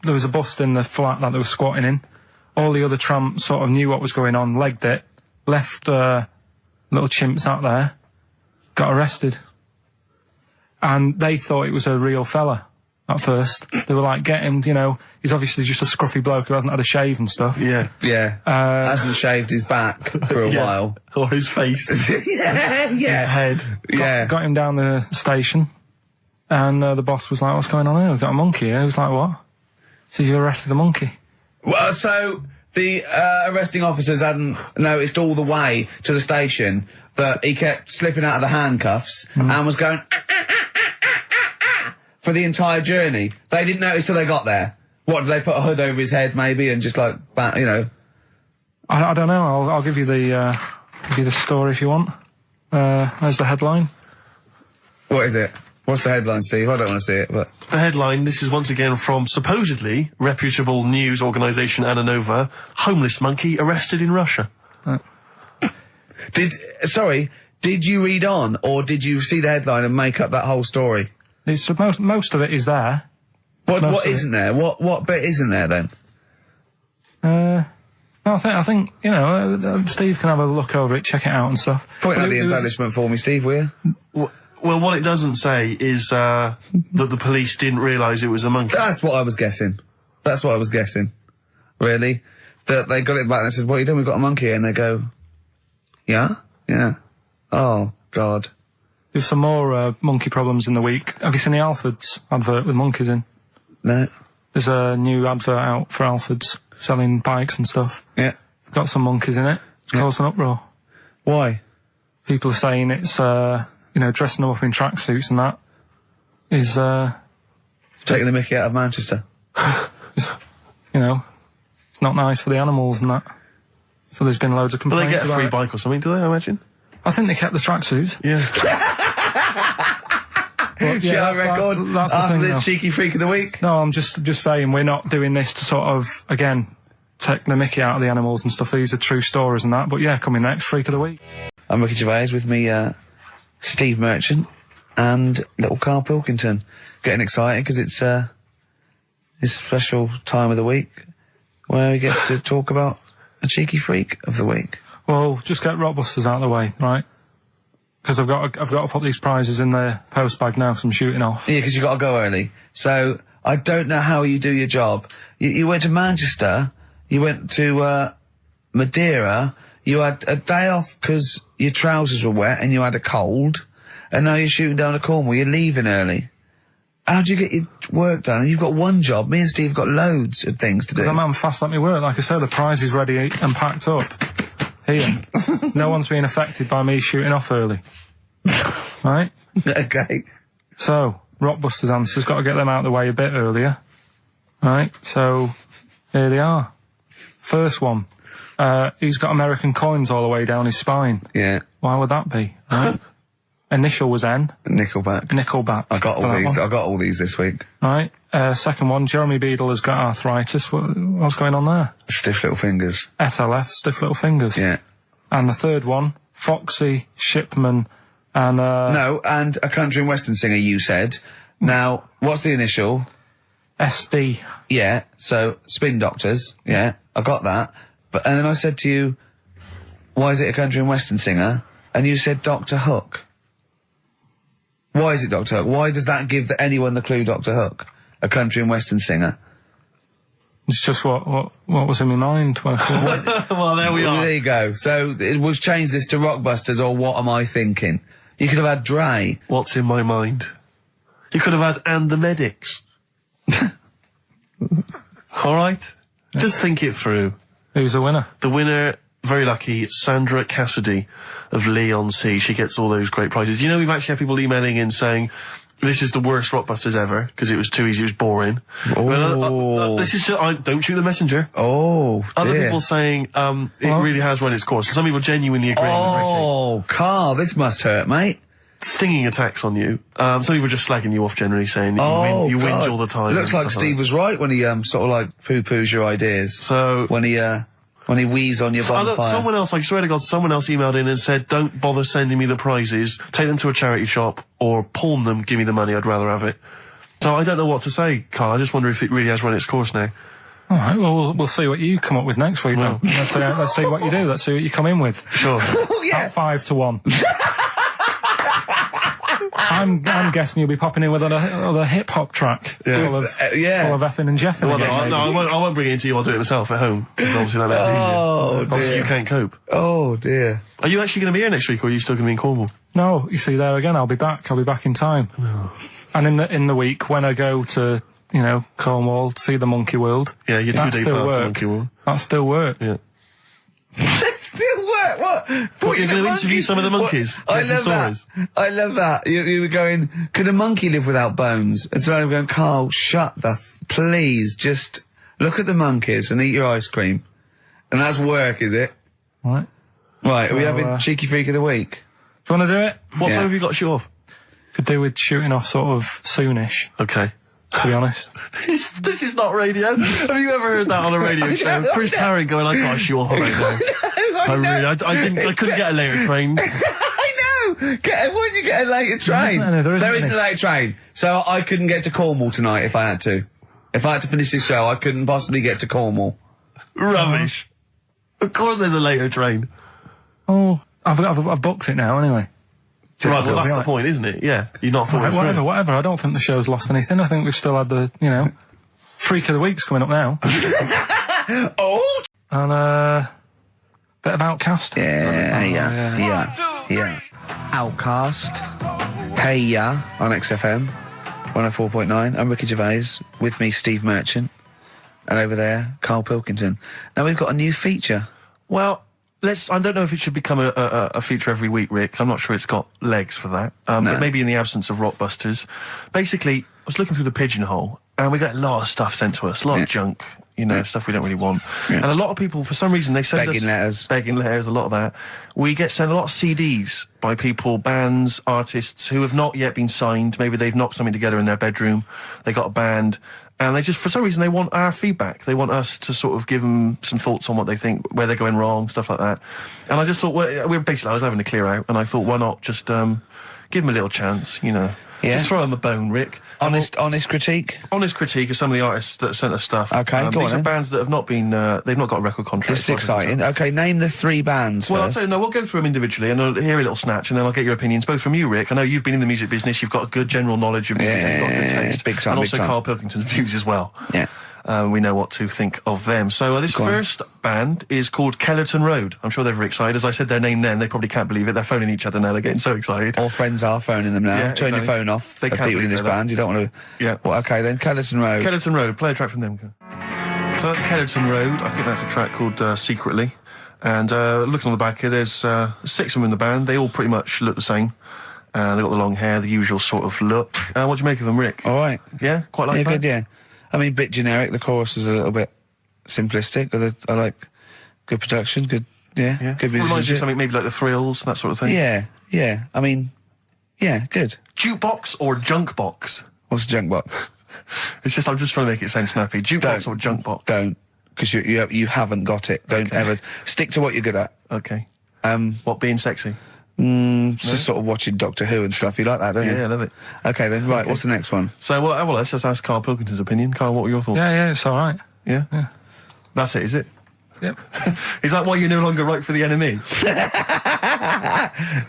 There was a bust in the flat that they were squatting in. All the other tramps sort of knew what was going on, legged it, left little chimps out there, got arrested. And they thought it was a real fella at first. They were like, get him, he's obviously just a scruffy bloke who hasn't had a shave and stuff. Yeah. Yeah. Hasn't shaved his back for a while. Or his face. Yeah. His head. Got him down the station. And the boss was like, what's going on here? We've got a monkey here. He was like, what? So you arrested a monkey? Well, so the arresting officers hadn't noticed all the way to the station that he kept slipping out of the handcuffs and was going for the entire journey. They didn't notice till they got there. What, did they put a hood over his head maybe and just like, I don't know. I'll give you the story if you want. There's the headline. What is it? What's the headline, Steve? I don't want to see it, but... The headline, this is once again from supposedly reputable news organisation Ananova, homeless monkey arrested in Russia. Did you read on, or did you see the headline and make up that whole story? It's most of it is there. What isn't there? What bit isn't there then? I think Steve can have a look over it, check it out and stuff. Point out the embellishment for me, Steve, will you? Well, what it doesn't say is that the police didn't realise it was a monkey. That's what I was guessing. Really? That they got it back and they said, what are you doing? We've got a monkey here. And they go, yeah? Yeah. Oh, God. There's some more monkey problems in the week. Have you seen the Alfords advert with monkeys in? No. There's a new advert out for Alfords selling bikes and stuff. Yeah. Got some monkeys in it. It's caused an uproar. Why? People are saying it's, dressing them up in tracksuits and that is, it's Taking the mickey out of Manchester. It's, you know, it's not nice for the animals and that. So there's been loads of But complaints they get a about free it. bike or something, do they, I imagine? I think they kept the tracksuits. Yeah. But, Show that's record the after thing, this though. cheeky freak of the week. No, I'm just saying we're not doing this to sort of, again, take the mickey out of the animals and stuff. These are true stories and that. But yeah, coming next, Freak of the Week. I'm Ricky Gervais, with me, Steve Merchant and little Karl Pilkington. Getting excited because it's his special time of the week where he gets to talk about a cheeky freak of the week. Well, just get Rockbusters out of the way, right? Because I've got to put these prizes in the post bag now, so I'm shooting off. Yeah, because you got to go early. So I don't know how you do your job. You went to Manchester, you went to Madeira, you had a day off because your trousers were wet and you had a cold, and now you're shooting down to Cornwall. You're leaving early. How do you get your work done? And you've got one job. Me and Steve have got loads of things to do. The man fast let me work. Like I said, the prize is ready and packed up. Here. No one's being affected by me shooting off early. Right? Okay. So, Rockbusters answers, got to get them out of the way a bit earlier. Right? So, here they are. First one. He's got American coins all the way down his spine. Yeah. Why would that be? Right? Initial was N. Nickelback. I got all these. I got all these this week. Right. Second one, Jeremy Beadle has got arthritis. What's going on there? Stiff little fingers. SLF, stiff little fingers. Yeah. And the third one, Foxy, Shipman, and No, and a country and western singer, you said. Now, what's the initial? SD. Yeah, so Spin Doctors. Yeah, I got that. And then I said to you, why is it a country and western singer? And you said Dr. Hook. Why is it Dr. Hook? Why does that give anyone the clue Dr. Hook? A country and western singer. It's just what was in my mind. Well, there we are. There you go. So we'll change this to Rockbusters, or What Am I Thinking? You could have had Dre. What's in my mind? You could have had And the Medics. All right? Yeah. Just think it through. Who's the winner? The winner, very lucky, Sandra Cassidy of Leon C. She gets all those great prizes. You know, we've actually had people emailing in saying, this is the worst Rockbusters ever, because it was too easy, it was boring. Oh. This is just, don't shoot the messenger. Oh, dear. Other people saying, it really has run its course. Some people genuinely agree. Oh, Karl, this must hurt, mate. Stinging attacks on you. Some people just slagging you off generally, saying that you whinge all the time. It looks like Steve was right when he sort of like poo-poos your ideas. So when he wheezed on your bonfire. Someone else, I swear to God, someone else emailed in and said, don't bother sending me the prizes, take them to a charity shop, or pawn them, give me the money, I'd rather have it. So I don't know what to say, Karl. I just wonder if it really has run its course now. All right, well, we'll see what you come up with next week, then. Let's see what you do. Let's see what you come in with. Sure. Oh, yeah. At 5-1. I'm guessing you'll be popping in with another hip-hop track. Full of effing and jeffing. Well, I won't bring it into you, I'll do it myself at home. Because obviously that makes it easier. Obviously you can't cope. Oh, dear. Are you actually going to be here next week, or are you still going to be in Cornwall? No, you see, there again, I'll be back in time. Oh. And in the week, when I go to, Cornwall, see the Monkey World. Yeah, you're 2 days past the Monkey World. That still work. Yeah. Still work? What? You're going to interview some of the monkeys? I love that. I love that. You were going, could a monkey live without bones? And so I'm going, Karl, please, just look at the monkeys and eat your ice cream. And that's work, is it? Right. Right, are we having Cheeky Freak of the Week? Do you want to do it? What time have you got to shoot off? Could do with shooting off sort of soonish. Okay. To be honest. This is not radio. Have you ever heard that on a radio show? Chris Tarrant going, I can't shoot off right now. I couldn't get a later train. I know! Why did you get a later train? There isn't a later train. So I couldn't get to Cornwall tonight if I had to. If I had to finish this show, I couldn't possibly get to Cornwall. Rubbish. Of course there's a later train. Oh, I've booked it now anyway. Right, well that's the point, isn't it? Yeah. You're not thought whatever. I don't think the show's lost anything. I think we've still had the, Freak of the Week's coming up now. Oh! And, bit of Outcast. Yeah. Outcast. Hey Ya on XFM 104.9. I'm Ricky Gervais. With me, Steve Merchant. And over there, Karl Pilkington. Now we've got a new feature. Well, I don't know if it should become a feature every week, Rick. I'm not sure it's got legs for that. No. But maybe in the absence of Rockbusters. Basically, was looking through the pigeonhole, and we got a lot of stuff sent to us, a lot of junk, stuff we don't really want. And a lot of people, for some reason, they send us... Begging letters, a lot of that. We get sent a lot of CDs by people, bands, artists, who have not yet been signed. Maybe they've knocked something together in their bedroom, they got a band, and they just, for some reason, they want our feedback. They want us to sort of give them some thoughts on what they think, where they're going wrong, stuff like that. And I just thought, I was having a clear out, and I thought, why not just give them a little chance, Just throw them a bone, Rick. Honest critique? Honest critique of some of the artists that sent us stuff. Okay, go on. These are bands that have not been, they've not got a record contract. This is exciting. Okay, name the 3 bands Well, first. I'll tell you, we'll go through them individually, and I'll hear a little snatch, and then I'll get your opinions, both from you, Rick. I know you've been in the music business, you've got a good general knowledge of music, you've got good taste. Big time, and big also time. Karl Pilkington's views as well. Yeah. We know what to think of them. So this first band is called Kellerton Road. I'm sure they're very excited. As I said their name then, they probably can't believe it. They're phoning each other now. They're getting so excited. All friends are phoning them now. Yeah, Turn your exactly. phone off. They can't people in believe this that. band. You don't want to... Yeah. Well, okay, then. Kellerton Road. Kellerton Road. Play a track from them. So that's Kellerton Road. I think that's a track called Secretly. And looking on the back here, there's 6 of them in the band. They all pretty much look the same. They got the long hair, the usual sort of look. What do you make of them, Rick? All right. Yeah? Quite like that? Good, yeah. I mean, bit generic. The chorus was a little bit simplistic, but I like good production, good Yeah. good Reminds you of musicianship. something maybe like the Thrills, that sort of thing. Yeah. I mean, yeah, good. Jukebox or junk box? What's a junk box? It's just, I'm just trying to make it sound snappy. Jukebox or junk box? Don't, because you haven't got it. Don't ever stick to what you're good at. Okay. What, being sexy? Just sort of watching Doctor Who and stuff. You like that, don't you? Yeah, I love it. Okay, then, right, what's the next one? So, well, let's just ask Karl Pilkington's opinion. Karl, what were your thoughts? Yeah, it's all right. Yeah? Yeah. That's it, is it? Yep. Is that why you're no longer right for the enemy?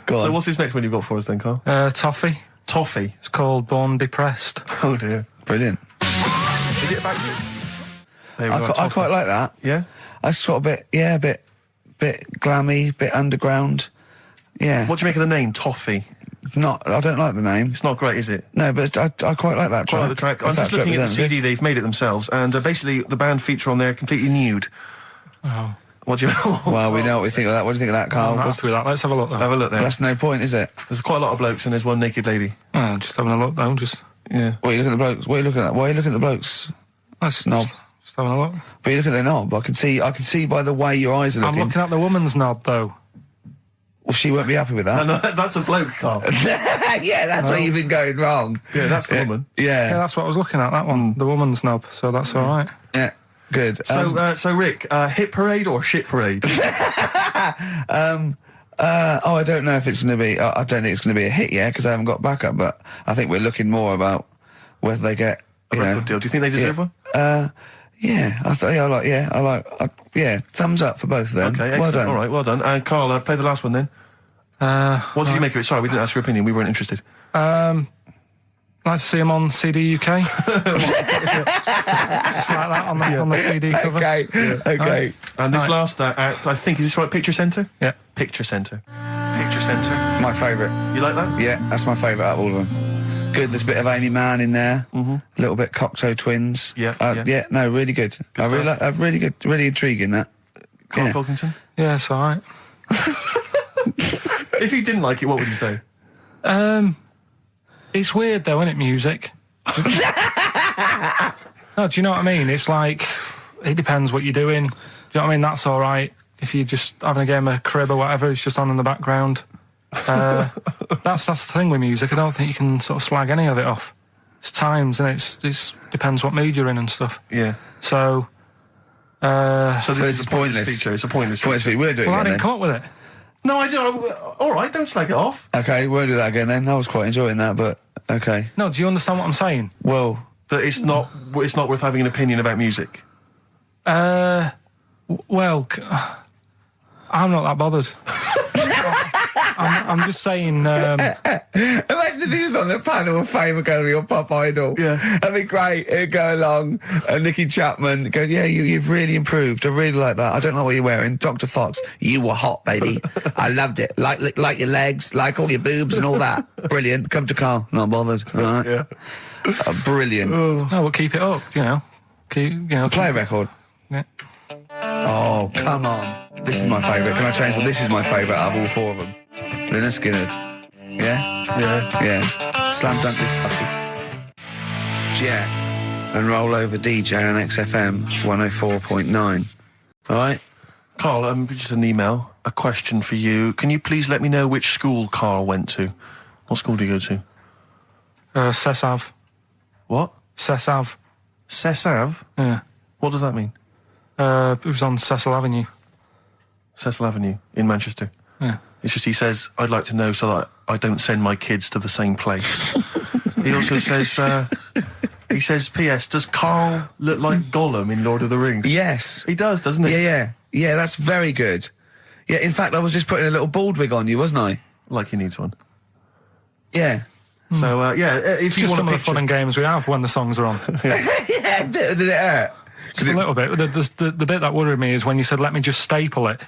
Go on. So what's this next one you've got for us then, Karl? Toffee. Toffee? It's called Born Depressed. Oh, dear. Brilliant. Is it about you? There we go, I Toffee. quite like that. Yeah? That's sort of a bit glammy, bit underground. Yeah. What do you make of the name, Toffee? I don't like the name. It's not great, is it? No, but I quite like that track. Quite like the track. I'm If just that's looking at the representative. CD, they've made it themselves, and basically the band feature on there completely nude. Oh. What do you... Well, we know what we think of that. What do you think of that, Karl? I'm happy with that. Let's have a look, though. Have a look there. That's no point, is it? There's quite a lot of blokes and there's one naked lady. Oh, just having a look, though. Just... Yeah. What are you looking at the blokes? What are you looking at? Why are you looking at the blokes? That's Knob. just having a look. But you look at their knob. I can see by the way your eyes are looking. I'm looking at the woman's knob, though. Well, she won't be happy with that. No, that's a bloke, Karl. Yeah, that's where you've been going wrong. Yeah, that's the woman. Yeah, Yeah. that's what I was looking at, that one. The woman's knob, so that's all right. Yeah. Good. So Rick, hit parade or shit parade? I don't know if it's going to be. I don't think it's going to be a hit yet because I haven't got backup. But I think we're looking more about whether they get A record deal. Do you think they deserve one? Yeah, I like. Thumbs up for both of them. Okay, well excellent. done. All right, well done. And Karl, play the last one then. What did you make of it? Sorry, we didn't ask your opinion. We weren't interested. Like to see him on CD UK. Just like that on the CD cover. Okay. And this last act, I think, is this right? Picture Centre? Yeah. Picture Centre. Picture Centre. My favourite. You like that? Yeah, that's my favourite out of all of them. Good. There's a bit of Amy Mann in there. A little bit Cocteau Twins. Yeah. No, really good. I really like. Really good. Really intriguing that. Karl Yeah. Pilkington? Yeah, it's all right. If you didn't like it, what would you say? It's weird, though, isn't it, music? No, do you know what I mean? It's like, it depends what you're doing. Do you know what I mean? That's all right. If you're just having a game of crib or whatever, it's just on in the background. That's the thing with music. I don't think you can sort of slag any of it off. It's times, and it depends what mood you're in and stuff. Yeah. So this it's is a pointless pointless. feature. It's a pointless feature. We'll do it well, I again didn't come up with it. No, I don't. All right, don't slag it off. then. Okay, we'll do that again then. I was quite enjoying that, but okay. No, do you understand what I'm saying? Well, That it's not worth having an opinion about music. Well, I'm not that bothered. I'm just saying. imagine if he was on the panel of Fame Academy or Pop Idol. Yeah. That'd be great. He'd go along, and Nicky Chapman go, yeah, you've really improved. I really like that. I don't know what you're wearing. Dr. Fox, you were hot, baby. I loved it. Like your legs, like all your boobs and all that. Brilliant. Come to Karl. Not bothered. All right. Yeah. Brilliant. No, we'll keep it up. Play a record. Yeah. Oh, come on. This is my favourite. Can I change? Well, this is my favourite out of all four of them. Lynyrd Skynyrd. Yeah? Yeah. Yeah. Slam dunk this puppy. jet and roll over DJ on XFM 104.9. All right? Carl, just an email, a question for you. Can you please let me know which school Carl went to? What school did you go to? Cessav. What? Cessav. Cessav? Yeah. What does that mean? It was on Cecil Avenue. Cecil Avenue in Manchester. Yeah. It's just he says, I'd like to know so that I don't send my kids to the same place. He also says, he says, P.S., does Carl look like Gollum in Lord of the Rings? Yes. He does, doesn't he? Yeah. Yeah, that's very good. Yeah, in fact, I was just putting a little bald wig on you, wasn't I? Like he needs one. Yeah. So, if you Just want some a of the fun and games we have when the songs are on. Yeah, did it hurt? Just a little bit. The bit that worried me is when you said, let me just staple it.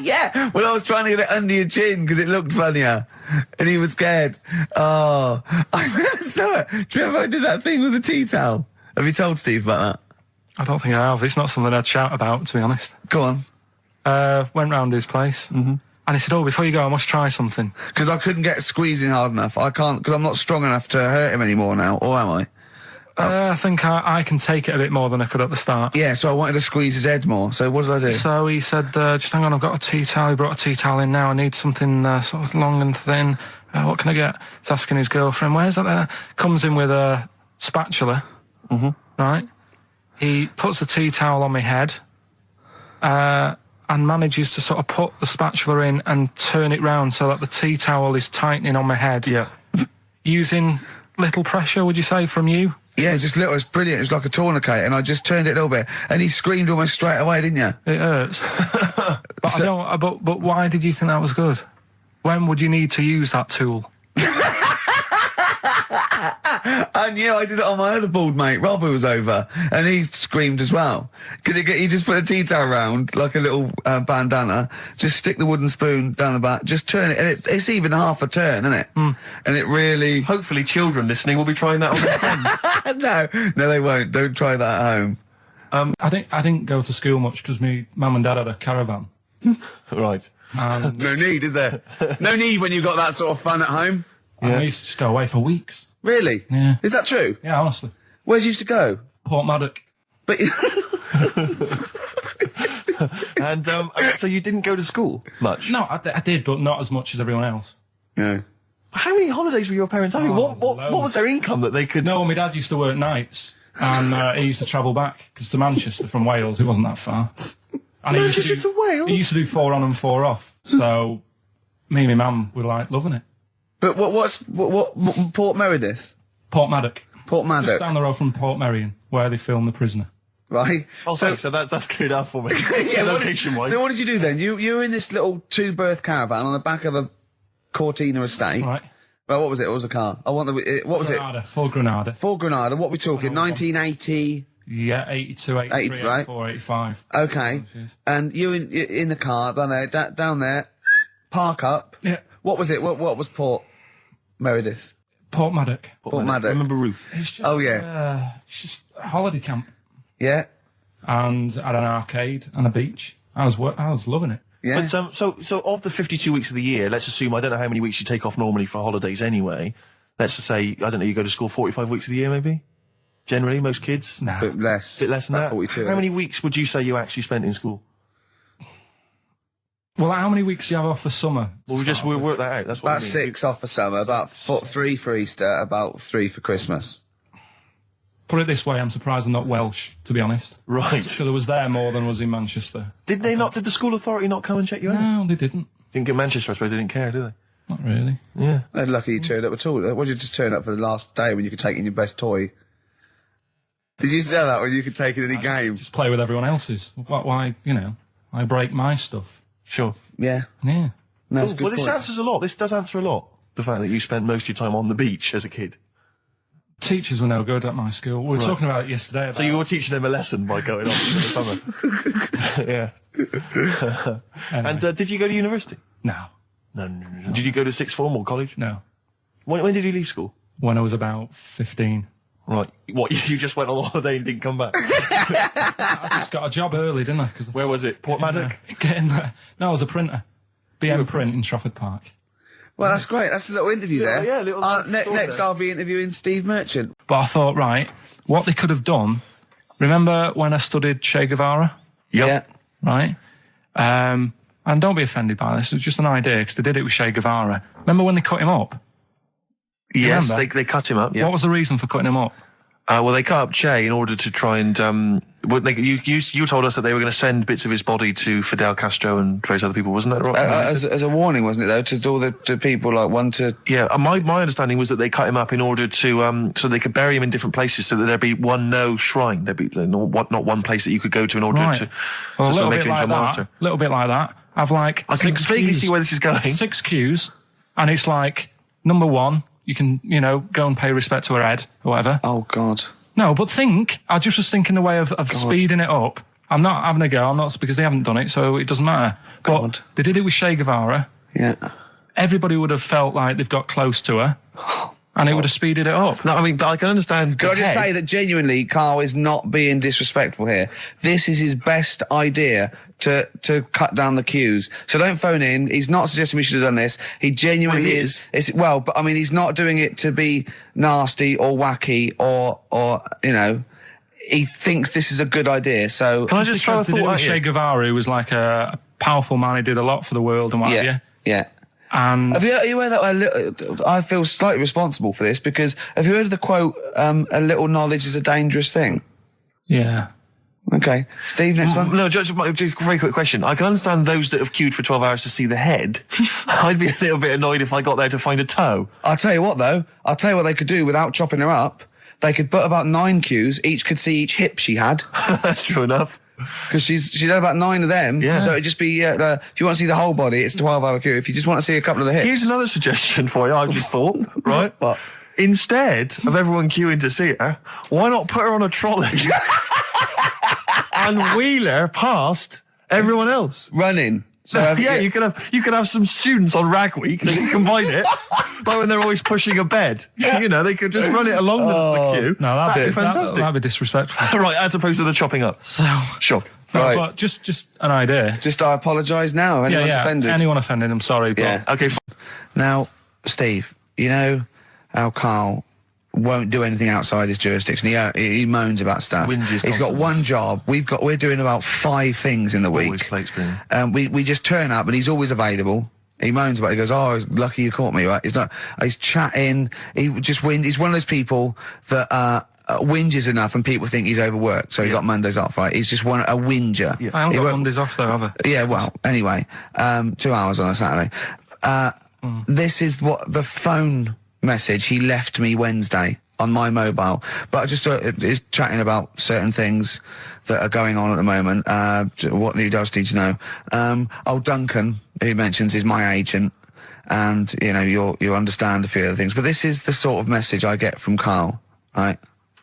Yeah, well, I was trying to get it under your chin because it looked funnier. And he was scared. Oh, I remember do you remember I did that thing with the tea towel? Have you told Steve about that? I don't think I have. It's not something I'd shout about, to be honest. Go on. Went round his place. Mm-hmm. And he said, oh, before you go, I must try something. Because I couldn't get squeezing hard enough. I can't, because I'm not strong enough to hurt him anymore now, or am I? I think I can take it a bit more than I could at the start. Yeah, so I wanted to squeeze his head more. So what did I do? So he said, just hang on, I've got a tea towel. He brought a tea towel in now. I need something sort of long and thin. What can I get? He's asking his girlfriend, where's that there? Comes in with a spatula, right? He puts the tea towel on my head and manages to sort of put the spatula in and turn it round so that the tea towel is tightening on my head. Yeah. Using little pressure, would you say, from you? Yeah, just little. It's brilliant. It was like a tourniquet, and I just turned it a little bit, and he screamed almost straight away, didn't you? It hurts. But why did you think that was good? When would you need to use that tool? I knew. I did it on my other bald mate, Rob, who was over, and he screamed as well. Because he just put a tea towel round, like a little bandana, just stick the wooden spoon down the back, just turn it, and it's even half a turn, isn't it? And it really... Hopefully children listening will be trying that on their friends. No, they won't. Don't try that at home. I didn't go to school much because my mum and dad had a caravan. Right. No need, is there? No need when you've got that sort of fun at home. Yeah. I used to just go away for weeks. Really? Yeah. Is that true? Yeah, honestly. Where'd you used to go? Port Maddock. But And so you didn't go to school much? No, I did, but not as much as everyone else. No. How many holidays were your parents having? What was their income that they could... No, my dad used to work nights, and he used to travel back, because to Manchester from Wales, it wasn't that far. And Manchester to Wales? He used to do 4 on and 4 off, so me and my mum were, like, loving it. But what Port Meredith? Port Maddock. Port Maddock. Just down the road from Port Merion, where they filmed The Prisoner. Right. Oh, so that's cleared up for me. Yeah, location-wise. So what did you do then? You were in this little 2-berth caravan on the back of a Cortina estate. Right. Well, what was it? What was the car? I want the... What was Granada, Full Granada. Full Granada. What are we talking? 1980... Yeah, 82, 83, 80, right? 84, 85. Okay. And you in the car, down there, park up. Yeah. What was it? What was Port Meredith? Port Maddock. Port Maddock. Remember Ruth? It's just, Oh, yeah. it's just a holiday camp. Yeah. And had an arcade and a beach. I was loving it. Yeah. But, so of the 52 weeks of the year, let's assume, I don't know how many weeks you take off normally for holidays anyway. Let's just say, I don't know, you go to school 45 weeks of the year maybe? Generally, most kids? No. Bit less. Bit less than that? 42. How many weeks would you say you actually spent in school? Well, how many weeks do you have off for summer? Well, we'll work that out. That's what About I mean. 6 off for summer, about 3 for Easter, about 3 for Christmas. Put it this way, I'm surprised I'm not Welsh, to be honest. Right. Because I was there more than was in Manchester. Did the school authority not come and check you out? No, they didn't. Didn't get Manchester, I suppose they didn't care, did they? Not really. Yeah. They're lucky you turned up at all. Why did you just turn up for the last day when you could take in your best toy? Did you know that when you could take in any game? Just play with everyone else's. Why, I break my stuff. Sure. Yeah. Yeah. No, that's a good Well, this point. answers a lot. This does answer a lot. The fact that you spent most of your time on the beach as a kid. Teachers were no good at my school. We were talking about it yesterday. About So you were teaching them a lesson by going off in the summer. Yeah. Anyway. And did you go to university? No. No. Did you go to sixth form or college? No. When did you leave school? When I was about 15. Right. What, you just went on holiday and didn't come back? I just got a job early, didn't I? Where was it? Port Maddock? Getting there. No, I was a printer. BM Print in Trafford Park. Well, that's great. That's a little interview there. Yeah, little next I'll be interviewing Steve Merchant. But I thought, right, what they could have done. Remember when I studied Che Guevara? Yeah. Right? And don't be offended by this. It was just an idea because they did it with Che Guevara. Remember when they cut him up? Yes, they cut him up. Yeah. What was the reason for cutting him up? Well, they cut up Che in order to try and. You told us that they were going to send bits of his body to Fidel Castro and various other people, wasn't that right? As a warning, wasn't it, though, to all the people, like, one to... Yeah, my understanding was that they cut him up in order to, so they could bury him in different places so that there'd be no shrine. There'd be not one place that you could go to in order to sort of make him into a martyr. A little bit like that. I've like I can vaguely see where this is going. 6 queues, and it's like, number 1, you can, go and pay respect to her head, or whatever. Oh, God. No, but I just was thinking the way of speeding it up. I'm not having a go, because they haven't done it, so it doesn't matter. But they did it with Che Guevara. Yeah. Everybody would have felt like they've got close to her, and it would have speeded it up. No, I mean, I can understand. Can I just say that genuinely, Carl is not being disrespectful here. This is his best idea to cut down the queues. So don't phone in. He's not suggesting we should have done this. He genuinely is. But I mean, he's not doing it to be nasty or wacky or he thinks this is a good idea. So can I just throw a thought at Che Guevara, who was like a powerful man, he did a lot for the world and what have you. Yeah. And have you heard that? I feel slightly responsible for this because have you heard of the quote? A little knowledge is a dangerous thing. Yeah. Okay, Steve, next one. No, just a very quick question. I can understand those that have queued for 12 hours to see the head. I'd be a little bit annoyed if I got there to find a toe. I'll tell you what, though. I'll tell you what they could do without chopping her up. They could put about 9 queues. Each could see each hip she had. That's true enough. Because she'd had about 9 of them. Yeah. So it'd just be, if you want to see the whole body, it's a 12-hour queue. If you just want to see a couple of the hips. Here's another suggestion for you, I've just thought, right? What? Instead of everyone queuing to see her, why not put her on a trolley and wheel her past everyone else? Running. So you could have some students on Rag Week and they can combine it, like when they're always pushing a bed. They could just run it along the queue. No, that'd be fantastic. That'd be disrespectful. Right, as opposed to the chopping up. So sure. Right. But just an idea. Just I apologise now. If anyone's offended. Anyone offended, I'm sorry. But Yeah. Okay. Now, Steve, you know how Carl won't do anything outside his jurisdiction. He moans about stuff. He's got one job. We're doing about 5 things in the week. Always plates spinning. We just turn up and he's always available. He moans about it. He goes, "Oh, lucky you caught me." Right? He's chatting. He just He's one of those people that whinges enough and people think he's overworked. So he got Mondays off, right? He's just a whinger. I haven't got Mondays off though, have I? Yeah, well, anyway, 2 hours on a Saturday. This is what the phone message he left me Wednesday on my mobile, but I just is chatting about certain things that are going on at the moment. What he does need to know. Duncan, who mentions, is my agent, and you'll understand a few of the things. But this is the sort of message I get from Carl, right?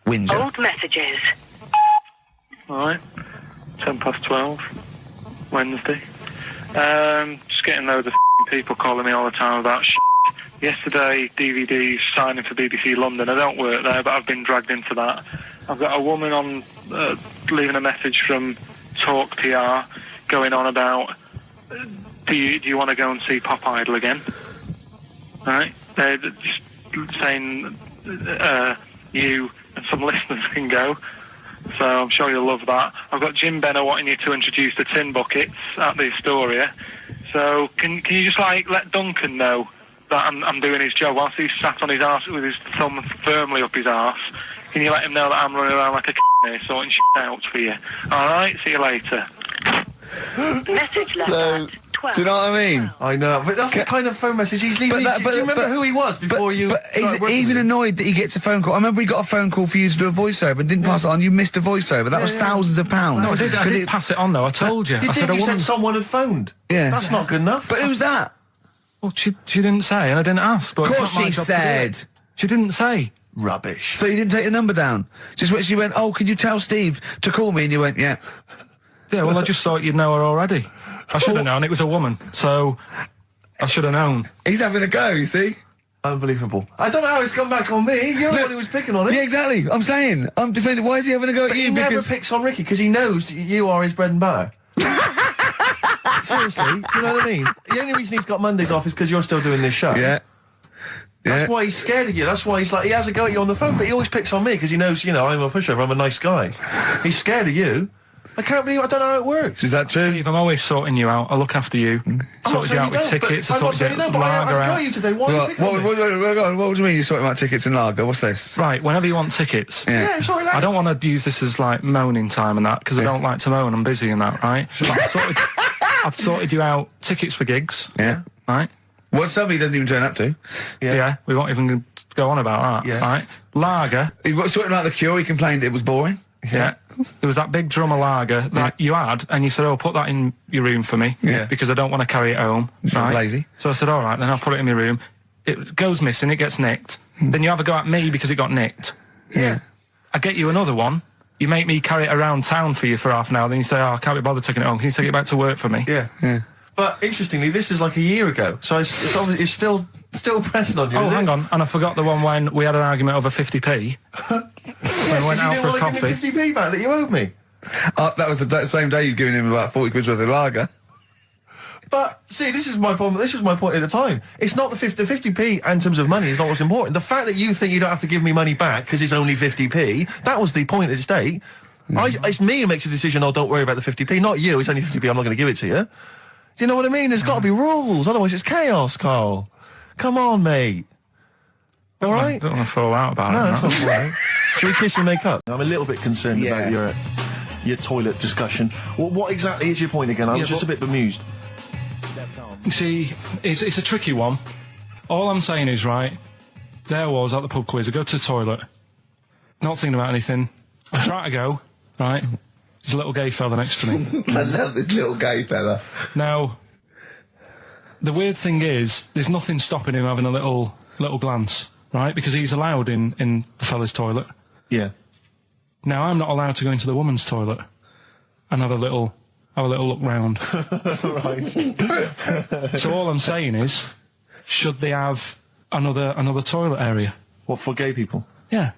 Whinger. Old messages. Alright, 12:10, Wednesday. Just getting loads of people calling me all the time about Yesterday, DVD's signing for BBC London. I don't work there, but I've been dragged into that. I've got a woman on leaving a message from Talk PR going on about do you want to go and see Pop Idol again? Right? They're just saying you and some listeners can go. So I'm sure you'll love that. I've got Jim Benner wanting you to introduce the tin buckets at the Astoria. So can you just let Duncan know that I'm doing his job whilst he's sat on his arse with his thumb firmly up his arse? Can you let him know that I'm running around like a here sorting shit out for you? Alright, see you later. Message left So, do you know what I mean? I know, but that's the kind of phone message he's leaving. Do you remember who he was before you? But he's even annoyed that he gets a phone call. I remember he got a phone call for you to do a voiceover and didn't pass it on. You missed a voiceover. That was thousands of pounds. No, I did pass it on though. I told you. You said someone had phoned. Yeah, that's not good enough. But who's that? Well, she didn't say, and I didn't ask. But of course she said. She didn't say. Rubbish. So you didn't take the number down? Just when she went, "Oh, can you tell Steve to call me?" And you went, "Yeah." Yeah, well, I just thought you'd know her already. I should have known. It was a woman, so I should have known. He's having a go, you see? Unbelievable. I don't know how it's come back on me. You're the one who was picking on it. Yeah, exactly. I'm saying. I'm defending. Why is he having a go at you? He never picks on Ricky because he knows you are his bread and butter. seriously, do you know what I mean? The only reason he's got Mondays off is because you're still doing this show. Yeah. That's why he's scared of you. That's why he's like, he has a go at you on the phone, but he always picks on me because he knows, I'm a pushover, I'm a nice guy. He's scared of you. I can't believe, I don't know how it works. Is that true? Steve, I'm always sorting you out. I look after you. Sort you out with tickets. I sort you but I got you today. Why are you picking on me? What do you mean you're sorting out tickets and lager? What's this? Right, whenever you want tickets. Yeah, sorry, that. I don't want to use this as, like, moaning time and that, because I don't like to moan. I'm busy and that, right? I've sorted you out tickets for gigs. Yeah. Right? Well, somebody doesn't even turn up to. Yeah, we won't even go on about that, right? Lager. He got sorting out the Cure, he complained it was boring. Yeah. There was that big drum of lager that you had, and you said, put that in your room for me, because I don't want to carry it home, right? Lazy. So I said, all right, then I'll put it in my room. It goes missing, it gets nicked. Then you have a go at me because it got nicked. Yeah. I get you another one. You make me carry it around town for you for half an hour, then you say, I can't be bothered taking it home. Can you take it back to work for me? Yeah. But interestingly, this is like a year ago, so it's obviously it's still pressing on you. Oh, hang on, and I forgot the one when we had an argument over 50p. When we went out for a coffee. You didn't want to give me 50p back that you owed me. That was the same day you'd given him about 40 quid worth of lager. But see, this is my problem. This was my point at the time. It's not the 50p in terms of money is not what's important. The fact that you think you don't have to give me money back because it's only 50p, that was the point at stake. It's me who makes a decision. Oh, don't worry about the 50p, not you. It's only 50p. I'm not going to give it to you. Do you know what I mean? There's got to be rules, otherwise it's chaos, Carl. Come on, mate. All right? I don't want to fall out about it. No, that's not all right. Should we kiss and make up? I'm a little bit concerned about your toilet discussion. What exactly is your point again? I was just a bit bemused. You see, it's a tricky one. All I'm saying is, right, there was at the pub quiz, I go to the toilet, not thinking about anything. I try to go, right? There's a little gay fella next to me. I love this little gay fella. Now, the weird thing is, there's nothing stopping him having a little glance, right? Because he's allowed in the fella's toilet. Yeah. Now, I'm not allowed to go into the woman's toilet and have a little look round. Right. So all I'm saying is, should they have another toilet area? What, for gay people? Yeah.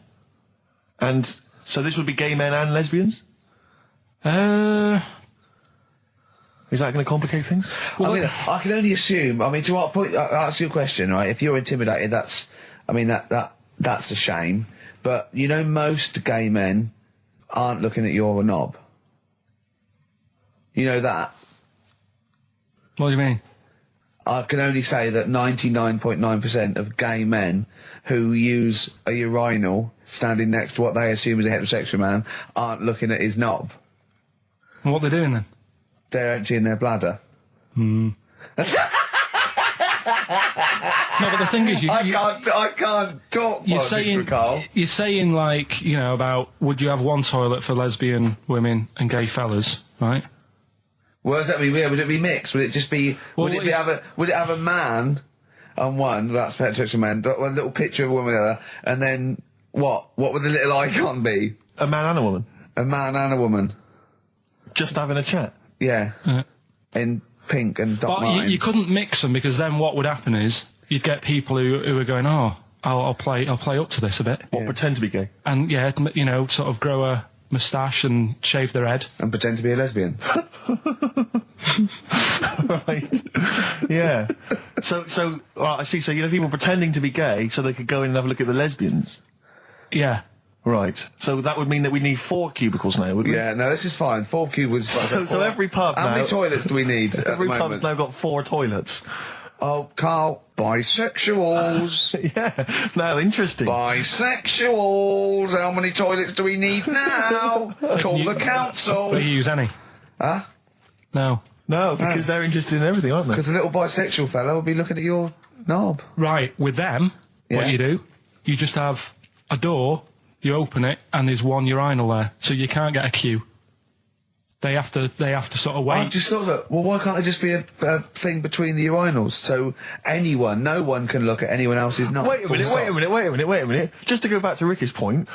And so this would be gay men and lesbians? Is that going to complicate things? Well, I mean, I can only assume. I mean, to what point? I'll ask you a question, right? If you're intimidated, that's a shame. But most gay men aren't looking at your knob. You know that. What do you mean? I can only say that 99.9% of gay men who use a urinal standing next to what they assume is a heterosexual man aren't looking at his knob. And what they're doing then? They're emptying their bladder. No, but the thing is, I can't talk. You're saying like, about would you have one toilet for lesbian women and gay fellas, right? What does that mean? Would it be mixed? Would it just be? Would it have a man on one? That's heterosexual man. One little picture of a woman, and then what? What would the little icon be? A man and a woman. A man and a woman. Just having a chat. Yeah. In pink and dot lines. But you couldn't mix them because then what would happen is you'd get people who are going, I'll play up to this a bit. What, pretend to be gay? And sort of grow a moustache and shave their head. And pretend to be a lesbian. Right. Yeah. So I see. So people pretending to be gay so they could go in and have a look at the lesbians. Yeah. Right. So that would mean that we need 4 cubicles now, wouldn't we? Yeah. No, this is fine. 4 cubicles. So every pub now. How many toilets do we need? Every pub's now got 4 toilets. Oh, Carl, bisexuals. Yeah. No, interesting. Bisexuals. How many toilets do we need now? Call the council. Do you use any? Huh? No, because they're interested in everything, aren't they? Because the little bisexual fella will be looking at your knob. Right, with them, what you do, you just have a door, you open it, and there's one urinal there, so you can't get a queue. They have to sort of wait. I just thought that, well, why can't there just be a thing between the urinals, so no one can look at anyone else's knob? Wait a minute. Just to go back to Ricky's point,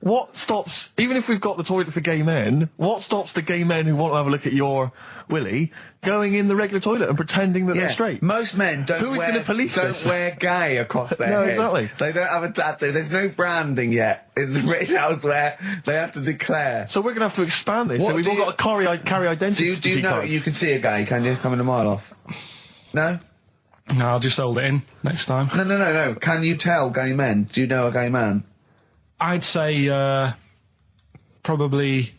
what stops, even if we've got the toilet for gay men, what stops the gay men who want to have a look at your willy going in the regular toilet and pretending that they're straight? Most men don't Who is going to police this? wear gay across their No, head. exactly. They don't have a tattoo. There's no branding yet in the British house where they have to declare. So we're going to have to expand this. What so we've do all you- got to carry identity. Do you know cards. you can see a gay, can you? Coming a mile off. No? No, I'll just hold it in next time. No. Can you tell gay men? Do you know a gay man? I'd say probably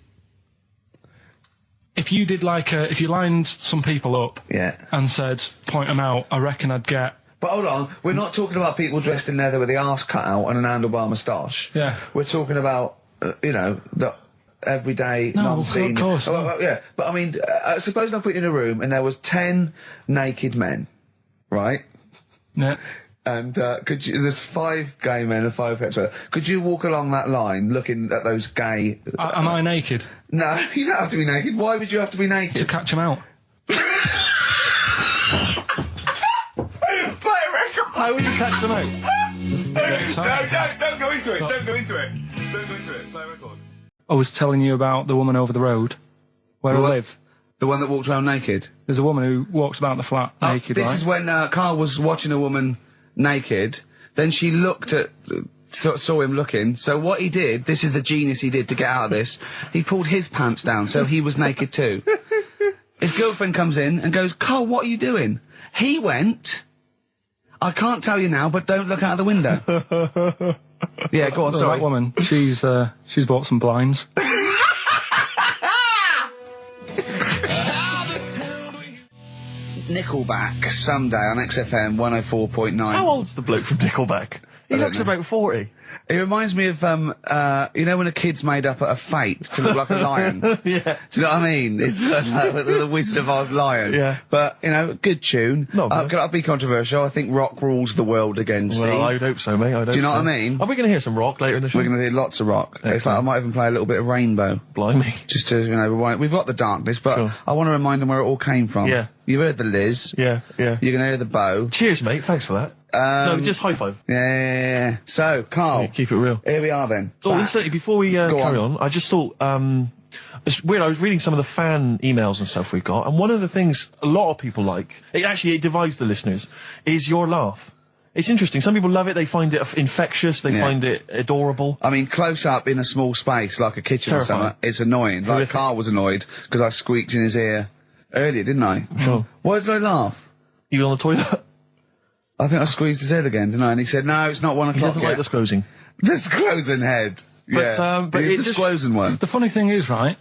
if you did if you lined some people up and said point them out, I reckon I'd get. But hold on, we're not talking about people dressed in leather with the arse cut out and an handlebar moustache. Yeah. We're talking about, the everyday, No, non-seen. of course. Well, yeah, but I mean, suppose I put you in a room and there was 10 naked men, right? Yeah. And there's 5 gay men and 5 hetero. Could you walk along that line looking at those gay... Am I naked? No, you don't have to be naked. Why would you have to be naked? To catch them out. How would you catch them out? Don't go into it. Don't go into it. Don't go into it. Play a record. I was telling you about the woman over the road where I live. The one that walked around naked? There's a woman who walks about the flat naked, This right? is when Carl was watching a woman naked, then she looked at... saw him looking, so what he did, this is the genius he did to get out of this, he pulled his pants down, so he was naked too. His girlfriend comes in and goes, Carl, what are you doing? He went... I can't tell you now, but don't look out of the window. Yeah, go on, Well, sorry. that woman, she's bought some blinds. Nickelback, someday on XFM 104.9. How old's the bloke from Nickelback? He looks about 40. It reminds me of, you know when a kid's made up a fate to look like a lion? Yeah. Do you know what I mean? It's like the Wizard of Oz lion. Yeah. But, good tune. Not bad. I'll be controversial. I think rock rules the world again, Steve. Well, I'd hope so, mate. I'd hope Do you know so. what I mean? Are we going to hear some rock later in the show? We're going to hear lots of rock. Excellent. It's like I might even play a little bit of Rainbow. Blimey. Just to, rewind. We've got the darkness, but Sure. I want to remind them where it all came from. Yeah. You've heard the Liz. Yeah. You're going to hear the bow. Cheers, mate. Thanks for that. No, just high five. Yeah. So, Carl. Yeah, keep it real. Here we are then. Oh, Back. incidentally, before we carry on, I just thought, it's weird, I was reading some of the fan emails and stuff we've got, and one of the things a lot of people like, it divides the listeners, is your laugh. It's interesting. Some people love it, they find it infectious, they find it adorable. I mean, close up in a small space, like a kitchen Terrifying. or something, it's annoying. Like, Horrific. Carl was annoyed, because I squeaked in his ear earlier, didn't I? Sure. Why did I laugh? You on the toilet? I think I squeezed his head again, didn't I? And he said, no, it's not 1 o'clock He doesn't yet. like the squozing. The squozing head. But He's it the just- squozing one. The funny thing is, right,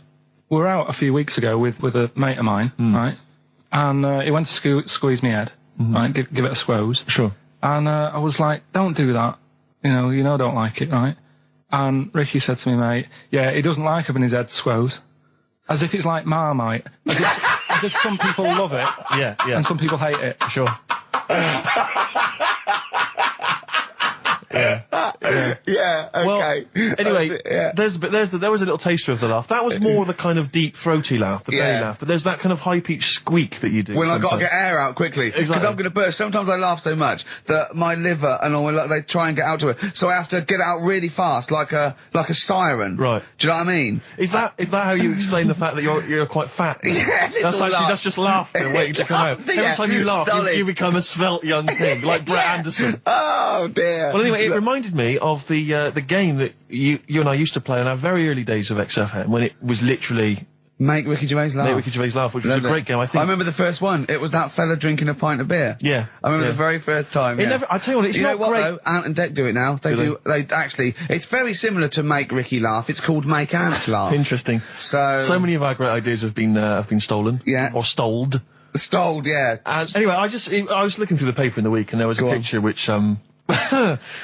we were out a few weeks ago with a mate of mine, right, and he went to squeeze my head, right, give it a squoze. Sure. And I was like, don't do that. You know I don't like it, right? And Ricky said to me, mate, yeah, he doesn't like having his head squoze. As if it's like Marmite. As if some people love it. Yeah. And some people hate it. Sure. Yeah, okay. Well, anyway, That's it, yeah. there was a little taster of the laugh. That was more the kind of deep, throaty laugh, the belly Yeah. laugh. But there's that kind of high-pitched squeak that you do. When I've got to sometimes. get air out quickly, because Exactly. I'm going to burst. Sometimes I laugh so much that my liver and all they try and get out to it, so I have to get it out really fast, like a siren. Right. Do you know what I mean? Is that how you explain the fact that you're quite fat? Yeah, That's just laughter waiting to come out. Yeah, Every time you laugh, solid. you become a svelte young thing, like Brett Anderson. Oh dear. Well, anyway, it reminded me of the game that you and I used to play in our very early days of XFM, when it was literally Make Ricky Gervais laugh. Make Ricky Gervais laugh, which was a Loved it. great game. I think. I remember the first one. It was that fella drinking a pint of beer. Yeah. I remember Yeah. the very first time. It yeah. never. I tell you what, it's You not know what great. though? Ant and Dec do it now. They Do do. They actually. It's very similar to Make Ricky Laugh. It's called Make Ant Laugh. Interesting. So many of our great ideas have been stolen. Yeah. Or stoled. Stoled, yeah. And anyway, I was looking through the paper in the week, and there was a picture which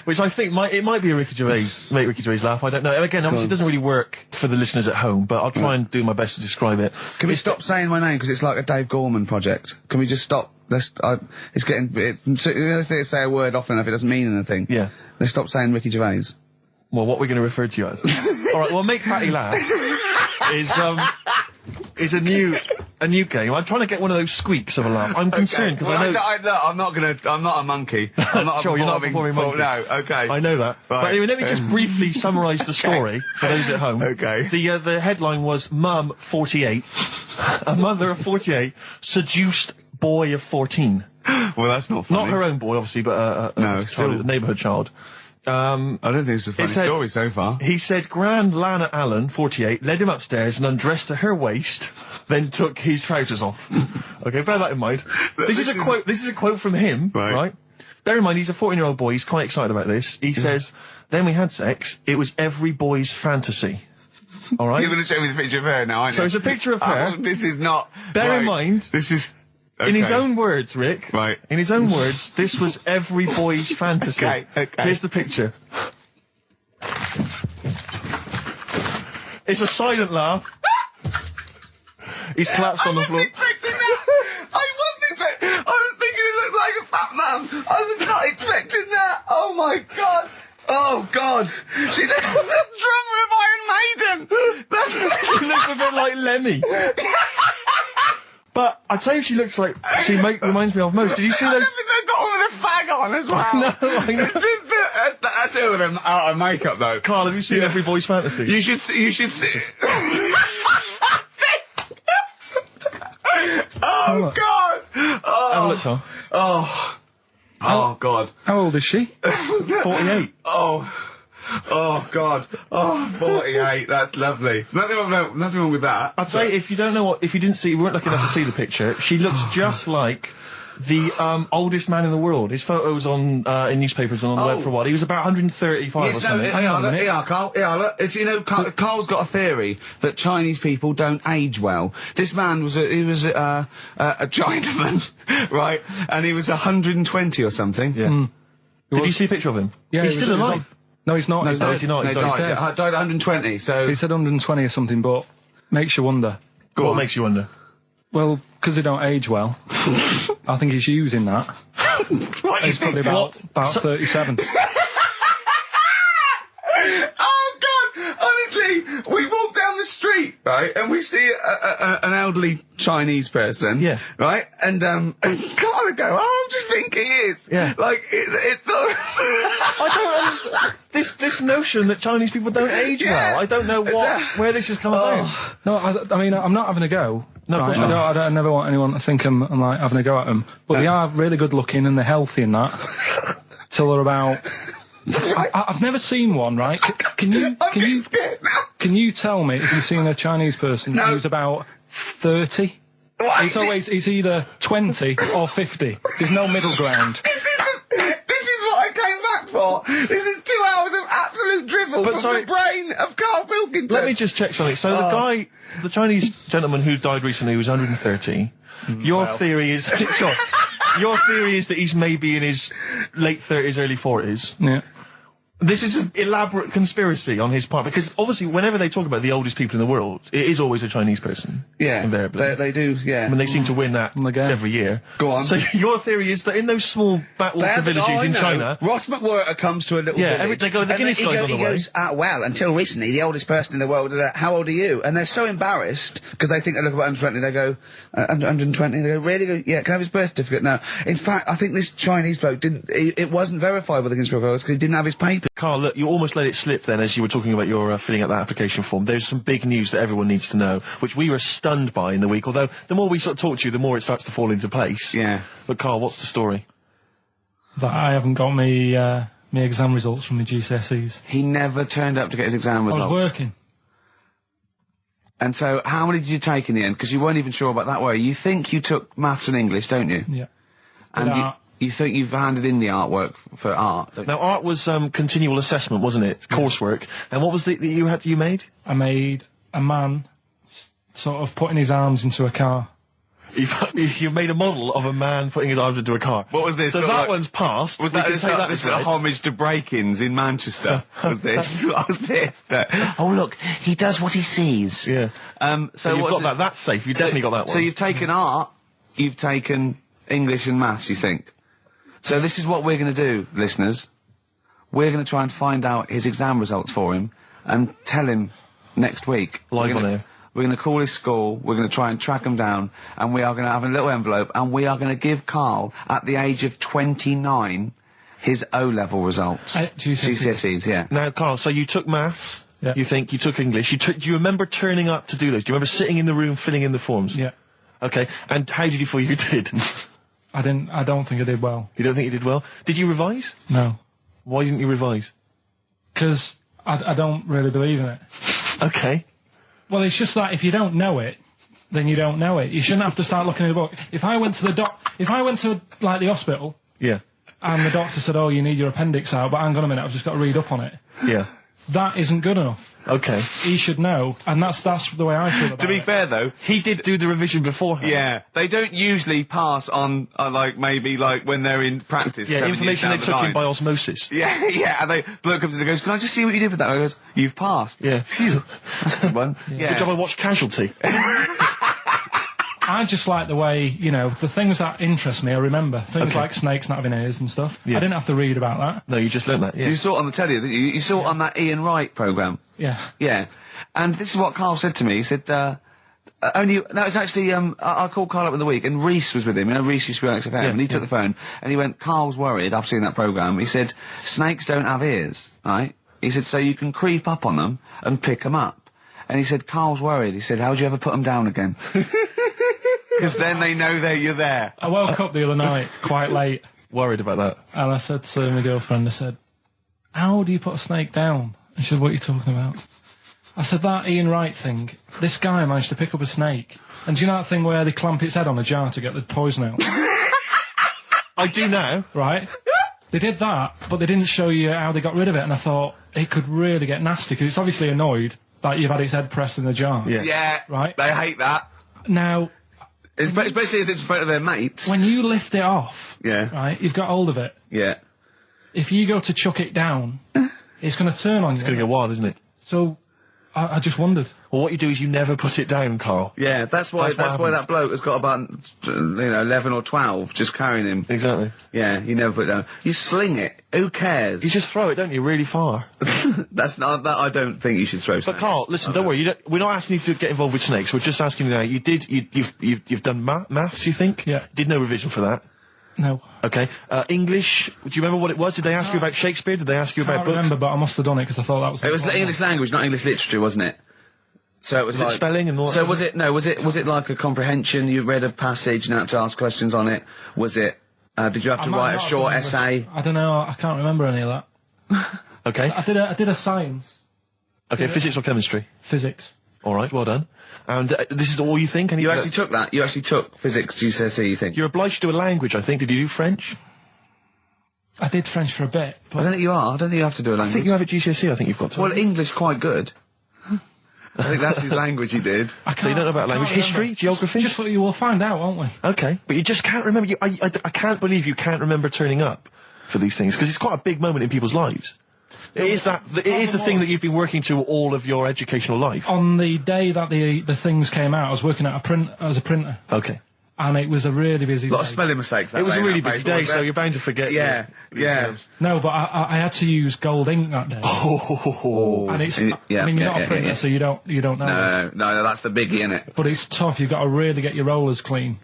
which I think might be a Ricky Gervais, make Ricky Gervais laugh. I don't know. And again, obviously, it doesn't really work for the listeners at home, but I'll try and do my best to describe it. Can we stop saying my name because it's like a Dave Gorman project? Can we just stop? It's getting. Let's say a word often enough, it doesn't mean anything. Yeah. Let's stop saying Ricky Gervais. Well, what we're going to refer to you as? All right. Well, make Fatty laugh is a new a new game. I'm trying to get one of those squeaks of a laugh. I'm concerned because I know. I'm not a monkey. I'm not Sure, you're not a performing monkey. No, okay. I know that. Right. But anyway, let me just briefly summarise the story for those at home. Okay. The headline was Mum 48, a mother of 48 seduced boy of 14. Well, that's not funny. Not her own boy, obviously, but a neighbourhood child. I don't think it's a funny story so far. He said Grand Lana Allen, 48, led him upstairs and undressed to her waist, then took his trousers off. Okay, bear that in mind. This is a quote. This is a quote from him, right? Bear in mind, he's a 14-year-old boy. He's quite excited about this. He says, "Then we had sex. It was every boy's fantasy." All right. You're going to show me the picture of her now, aren't you? So it's a picture of her. This is not. Bear in mind, this is. Okay. In his own words, Rick. Right. In his own words, this was every boy's fantasy. Okay. Here's the picture. It's a silent laugh. He's collapsed on the floor. I wasn't expecting that. I was thinking it looked like a fat man. I was not expecting that. Oh my god. Oh god. She looks like the drummer of Iron Maiden. She looks a bit like Lemmy. But I tell you, she looks like reminds me of most. Did you see those? They've got her with a fag on as well. No, I know. It's just that's her with them out of makeup though. Carl, have you seen Every Boy's Fantasy? You should see. Oh god! Oh. Have a look, Carl. Oh god. How old is she? 48. Oh god. Oh, 48. That's lovely. Nothing wrong with that. I'd say if you weren't lucky enough to see the picture, she looks just like the oldest man in the world. His photos on in newspapers and on the web for a while. He was about 135 or something. Carl. Look, it's, Carl's got a theory that Chinese people don't age well. This man was a Chinaman, right? And he was 120 or something. Yeah. Mm. Did you see a picture of him? Yeah, he's still alive. No, he's not. No, is he not? No, He's died at 120. So he said 120 or something, but makes you wonder. What makes you wonder? Well, because they don't age well. I think he's using that. What? He's probably about 37. Oh god! Honestly, we walk down the street, right, and we see an elderly Chinese person, yeah, right, and Carl would go, "Oh, I just think he is." Yeah, like it's not. I don't understand this notion that Chinese people don't age well. I don't know where this has come about. No, I mean, I'm not having a go. No, right? I never want anyone to think I'm like having a go at them. But they are really good looking and they're healthy and that. Till they're about. I've never seen one, right? Can you tell me if you've seen a Chinese person who's about 30? It's either 20 or 50. There's no middle ground. This is what I came back for. This is 2 hours of absolute drivel from the brain of Karl Pilkington. Let me just check something. So the Chinese gentleman who died recently was 130. Your theory is your theory is that he's maybe in his late 30s, early 40s. Yeah. This is an elaborate conspiracy on his part, because obviously whenever they talk about the oldest people in the world, it is always a Chinese person. Yeah. Invariably. They do, yeah. I mean, they seem to win that every year. Go on. So your theory is that in those small backwater villages in China... Ross McWhirter comes to a little village. They go, the Guinness guy's on the way. He goes, well, until recently, the oldest person in the world, how old are you? And they're so embarrassed, because they think they look about 120, they go, 120, they go, really? Go, yeah, can I have his birth certificate now? In fact, I think this Chinese bloke it wasn't verified by the conspiracy because he didn't have his paper. Carl, look, you almost let it slip then as you were talking about your filling out that application form. There's some big news that everyone needs to know, which we were stunned by in the week, although the more we sort of talk to you, the more it starts to fall into place. Yeah. But Carl, what's the story? That I haven't got me exam results from my GCSEs. He never turned up to get his exam results. I was working. And so, how many did you take in the end? Because you weren't even sure about that, were you? You think you took maths and English, don't you? Yeah. And you think you've handed in the artwork for art? Now, art was continual assessment, wasn't it? Coursework. And what was it that you made? I made a man sort of putting his arms into a car. You made a model of a man putting his arms into a car. What was this? So that one's passed. Was that this a homage to break-ins in Manchester? Was this? What was this? Oh, look, he does what he sees. Yeah. So you've got that. That's safe. You've definitely got that one. So you've taken art, you've taken English and maths, you think? So this is what we're going to do, listeners. We're going to try and find out his exam results for him and tell him next week. Live on air. We're going to call his school. We're going to try and track him down, and we are going to have a little envelope, and we are going to give Karl, at the age of 29, his O-level results. GCSEs, yeah. Now, Karl, so you took maths. Yeah. You think you took English. Do you remember turning up to do those? Do you remember sitting in the room filling in the forms? Yeah. Okay. And how did you feel you did? I don't think I did well. You don't think you did well? Did you revise? No. Why didn't you revise? Because I don't really believe in it. Okay. Well, it's just that if you don't know it, then you don't know it. You shouldn't have to start looking at the book. If I went to like the hospital, yeah, and the doctor said, "Oh, you need your appendix out," but hang on a minute, I've just got to read up on it. Yeah. That isn't good enough. Okay. He should know, and that's the way I feel about it. To be fair, though, he did do the revision beforehand. Yeah, they don't usually pass on, like, maybe, like, when they're in practice. Yeah, information they took in by osmosis. Yeah, yeah, and bloke comes in and goes, "Can I just see what you did with that?" And I goes, "You've passed." Yeah. Phew. That's a good one. Yeah. Good job I watched Casualty. I just like the way, the things that interest me, I remember. Things like snakes not having ears and stuff. Yes. I didn't have to read about that. No, you just learned that, yes. You saw it on the telly, didn't you? You saw it on that Ian Wright programme. Yeah. Yeah. And this is what Karl said to me. He said, it's actually, I called Karl up in the week, and Reese was with him. Reese used to be on XFM, and he took the phone, and he went, "Karl's worried, I've seen that programme." He said, "Snakes don't have ears, right?" He said, "So you can creep up on them and pick them up." And he said, "Karl's worried." He said, "How'd you ever put them down again?" Because then they know you're there. I woke up the other night, quite late. Worried about that. And I said to my girlfriend, I said, "How do you put a snake down?" And she said, "What are you talking about?" I said, "That Ian Wright thing, this guy managed to pick up a snake. And do you know that thing where they clamp its head on a jar to get the poison out?" I do now. Right? They did that, but they didn't show you how they got rid of it, and I thought, it could really get nasty, because it's obviously annoyed that you've had its head pressed in the jar. Yeah. Yeah. Right? They hate that. Now... Especially as it's in front of their mates. When you lift it off, yeah, right, you've got hold of it. Yeah. If you go to chuck it down, it's going to turn on you. It's going to go wild, isn't it? So, I just wondered. Well, what you do is you never put it down, Karl. Yeah, that's why that bloke has got about 11 or 12 just carrying him. Exactly. Yeah, you never put it down. You sling it. Who cares? You just throw it, don't you, really far. That's not that. I don't think you should throw. But Karl, listen, don't worry. We're not asking you to get involved with snakes. We're just asking you now. You've done maths, you think? Yeah. Did no revision for that? No. Okay. English. Do you remember what it was? Did they ask you about Shakespeare? Did they ask you about books? I remember, but I must have done it because I thought that was. It was English language, not English literature, wasn't it? So it was like spelling and all that. So was it like a comprehension? You read a passage and had to ask questions on it. Was it? Did you have to write a short essay? I don't know. I can't remember any of that. Okay. I did a science. Okay, physics or chemistry? Physics. All right, well done. And this is all you think? You actually took that? You actually took physics GCSE, you think? You're obliged to do a language, I think. Did you do French? I did French for a bit. But I don't think you are. I don't think you have to do a language. I think you have at GCSE, I think you've got to. Well, English quite good. I think that's his language he did. So you don't know about language? History? Geography? Just what you will find out, won't we? Okay. But you just can't remember. I can't believe you can't remember turning up for these things, because it's quite a big moment in people's lives. It is the thing that you've been working to all of your educational life. On the day that the things came out, I was working as a printer. Okay. And it was a really busy day. A lot of spelling mistakes. It was a really busy day, so you're bound to forget. Yeah, yeah. No, but I had to use gold ink that day. Oh. And it's, I mean, you're not a printer, so you don't know. No, that's the biggie, innit? But it's tough. You've got to really get your rollers clean.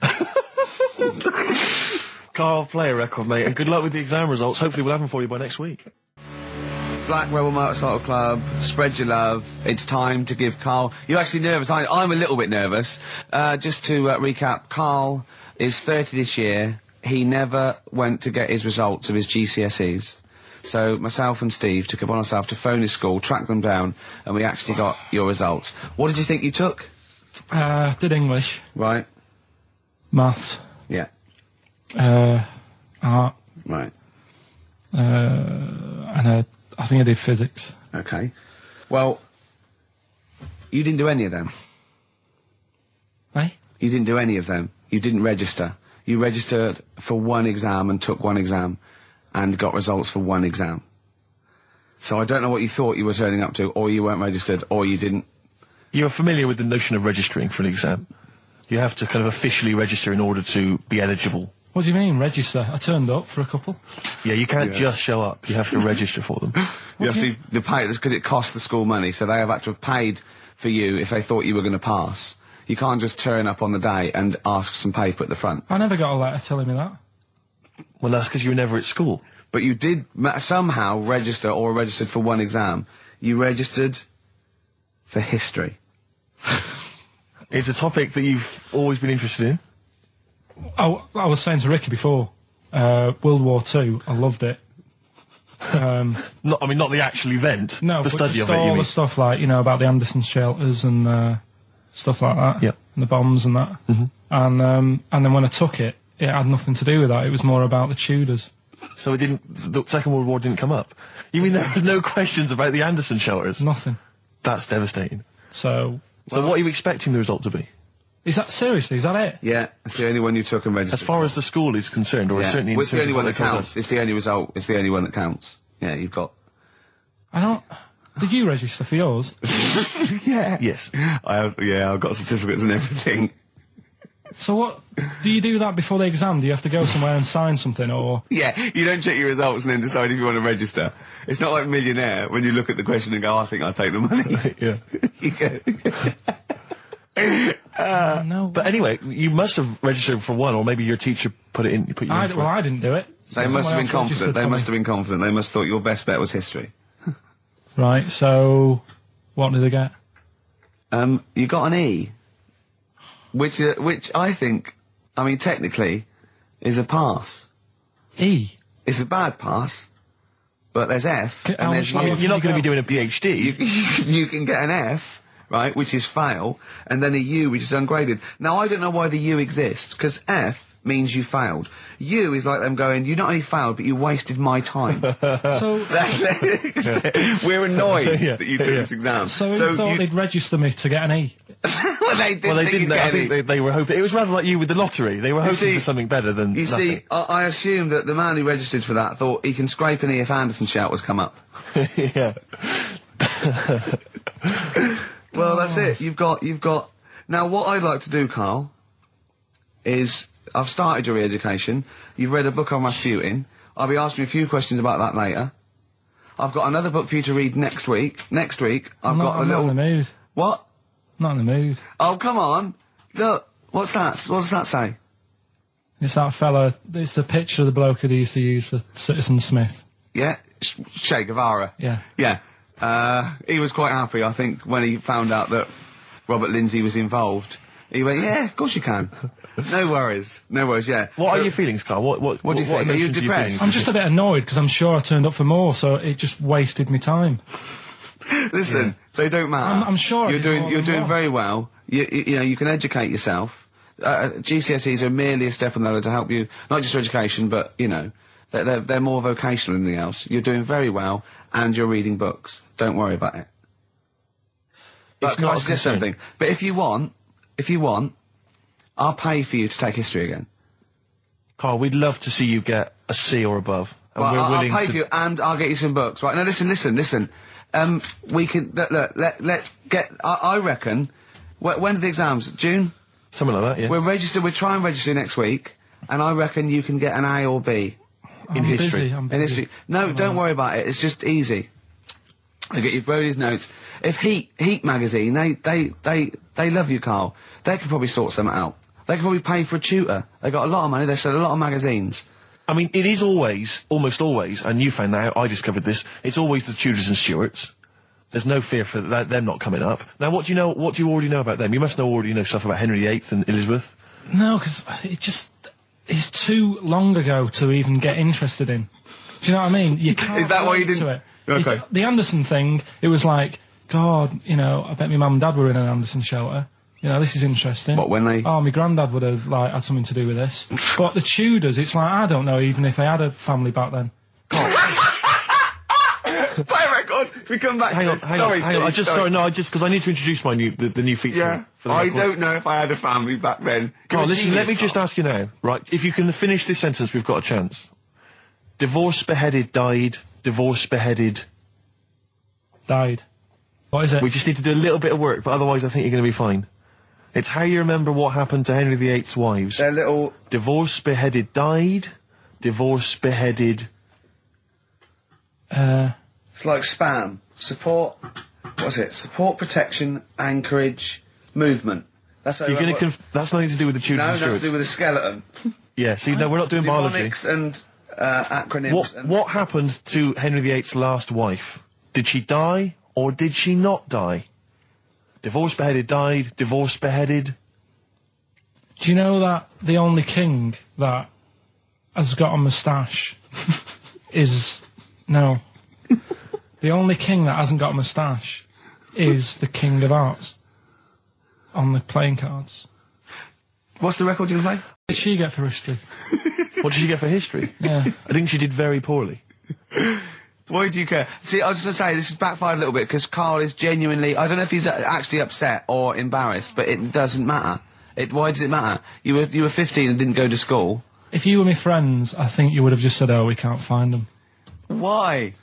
Karl, play a record, mate, and good luck with the exam results. Hopefully we'll have them for you by next week. Black Rebel Motorcycle Club, spread your love. It's time to give Karl... You're actually nervous, aren't you? I'm a little bit nervous. Just to recap, Karl is 30 this year. He never went to get his results of his GCSEs. So myself and Steve took it upon ourselves to phone his school, track them down, and we actually got your results. What did you think you took? Did English. Right. Maths. Yeah. Art. Right. And I think I did physics. Okay. Well, you didn't do any of them. Eh? You didn't do any of them. You didn't register. You registered for one exam and took one exam and got results for one exam. So I don't know what you thought you were turning up to, or you weren't registered, or you didn't. You're familiar with the notion of registering for an exam. You have to kind of officially register in order to be eligible. What do you mean, register? I turned up for a couple. Yeah, you can't just show up. You have to register for them. You have to pay this because it costs the school money, so they have had to have paid for you if they thought you were going to pass. You can't just turn up on the day and ask for some paper at the front. I never got a letter telling me that. Well, that's because you were never at school. But you did somehow register or registered for one exam. You registered for history. It's a topic that you've always been interested in. I was saying to Ricky before, World War II, I loved it. Not the actual event. No, the study of just it. all the stuff like, about the Anderson shelters and stuff like that. Yeah. And the bombs and that. And then when I took it, it had nothing to do with that. It was more about the Tudors. So the Second World War didn't come up? You mean there were no questions about the Anderson shelters? Nothing. That's devastating. So what are you expecting the result to be? Is that it? Yeah, it's the only one you took and registered. As far as the school is concerned, or certainly in it's the terms only of one what that they told counts. us. It's the only result. It's the only one that counts. Yeah, you've got... Did you register for yours? Yeah. Yes. I've got certificates and everything. So what, do you do that before the exam? Do you have to go somewhere and sign something, or...? Yeah, you don't check your results and then decide if you want to register. It's not like Millionaire, when you look at the question and go, I think I'll take the money. Yeah. You go... No. But anyway, you must have registered for one, or maybe your teacher put you in for it. I didn't do it. They must have been confident. They must have been confident. They must have thought your best bet was history. Right, so... What did they get? You got an E. Which I think, technically, is a pass. E? It's a bad pass, but there's F, and there's you're not going to be doing a PhD. You can get an F, right, which is fail, and then a U, which is ungraded. Now, I don't know why the U exists, because F means you failed. U is like them going, you not only failed, but you wasted my time. So... We're annoyed that you took this exam. So you thought they'd register me to get an E? Well, they didn't. I think they were hoping. It was rather like you with the lottery. They were hoping for something better than You nothing. see, I assume that the man who registered for that thought he can scrape an E if Anderson shouters come up. Yeah. Well, that's it. You've got... Now, what I'd like to do, Carl, is... I've started your re-education. You've read a book on Rasputin. I'll be asking you a few questions about that later. I've got another book for you to read next week. Next week, I'm not in the mood. What? Not in the mood. Oh, come on. Look, what's that? What does that say? It's that fella, it's the picture of the bloke that he used to use for Citizen Smith. Yeah? Che Guevara. Yeah. Yeah. He was quite happy, I think, when he found out that Robert Lindsay was involved. He went, yeah, of course you can. No worries, yeah. What are your feelings, Carl? What do you think? Are you depressed? I'm just a bit annoyed because I'm sure I turned up for more, so it just wasted me time. Listen, they don't matter. I'm sure you're doing very well. You know, you can educate yourself. GCSEs are merely a step on the ladder to help you, not just for education, but, they're more vocational than anything else. You're doing very well, and you're reading books. Don't worry about it. It's But not can I a suggest concern. something? But if you want, I'll pay for you to take history again. Carl, we'd love to see you get a C or above. And Well, we're I'll willing pay to... for you, and I'll get you some books. Right, now listen. We can, let's get, I reckon, when are the exams? June? Something like that, yeah. We'll try and register next week, and I reckon you can get an A or B. In history. I'm In busy. history. No, don't worry about it, it's just easy. I get you Brody's notes. If Heat magazine, they love you, Carl. They could probably sort something out. They could probably pay for a tutor. They got a lot of money, they sell a lot of magazines. I mean, it is always, almost always, and you found that out, I discovered this, it's always the Tudors and Stuarts. There's no fear for them not coming up. Now, what do you already know about them? You must already know stuff about Henry VIII and Elizabeth. No, because it's too long ago to even get interested in. Do you know what I mean? You can't Is that why you relate to didn't- it. Okay. The Anderson thing, it was like, God, I bet my mum and dad were in an Anderson shelter. This is interesting. What, when they... Oh, my granddad would have, had something to do with this. But the Tudors, it's like, I don't know even if they had a family back then. Play record! If we come back Hang to on, this. hang on. Because I need to introduce the new feature. Yeah, for the I record. don't know if I had a family back then. Carl, You're a listen, let me genius, just Carl. ask you now, right? If you can finish this sentence, we've got a chance. Divorced, beheaded, died. Divorced, beheaded. Died. What is it? We just need to do a little bit of work, but otherwise I think you're going to be fine. It's how you remember what happened to Henry VIII's wives. They're little... Divorced, beheaded, died. Divorced, beheaded. It's like spam. Support, what's it? Support, protection, anchorage, movement. That's You're going to that's nothing to do with the tubes No, and that's to stewards. do with the skeleton. Yeah, see, no, we're not doing biology. Mnemonics and acronyms. What happened to Henry VIII's last wife? Did she die, or did she not die? Divorced, beheaded, died, divorced, beheaded. Do you know that the only king that has got a moustache is... No. The only king that hasn't got a moustache is the King of Hearts on the playing cards. What's the record you play? What did she get for history? What did she get for history? Yeah. I think she did very poorly. Why do you care? See, I was just going to say, this has backfired a little bit, because Karl is genuinely... I don't know if he's actually upset or embarrassed, but it doesn't matter. Why does it matter? You were 15 and didn't go to school. If you were my friends, I think you would have just said, oh, we can't find them. Why?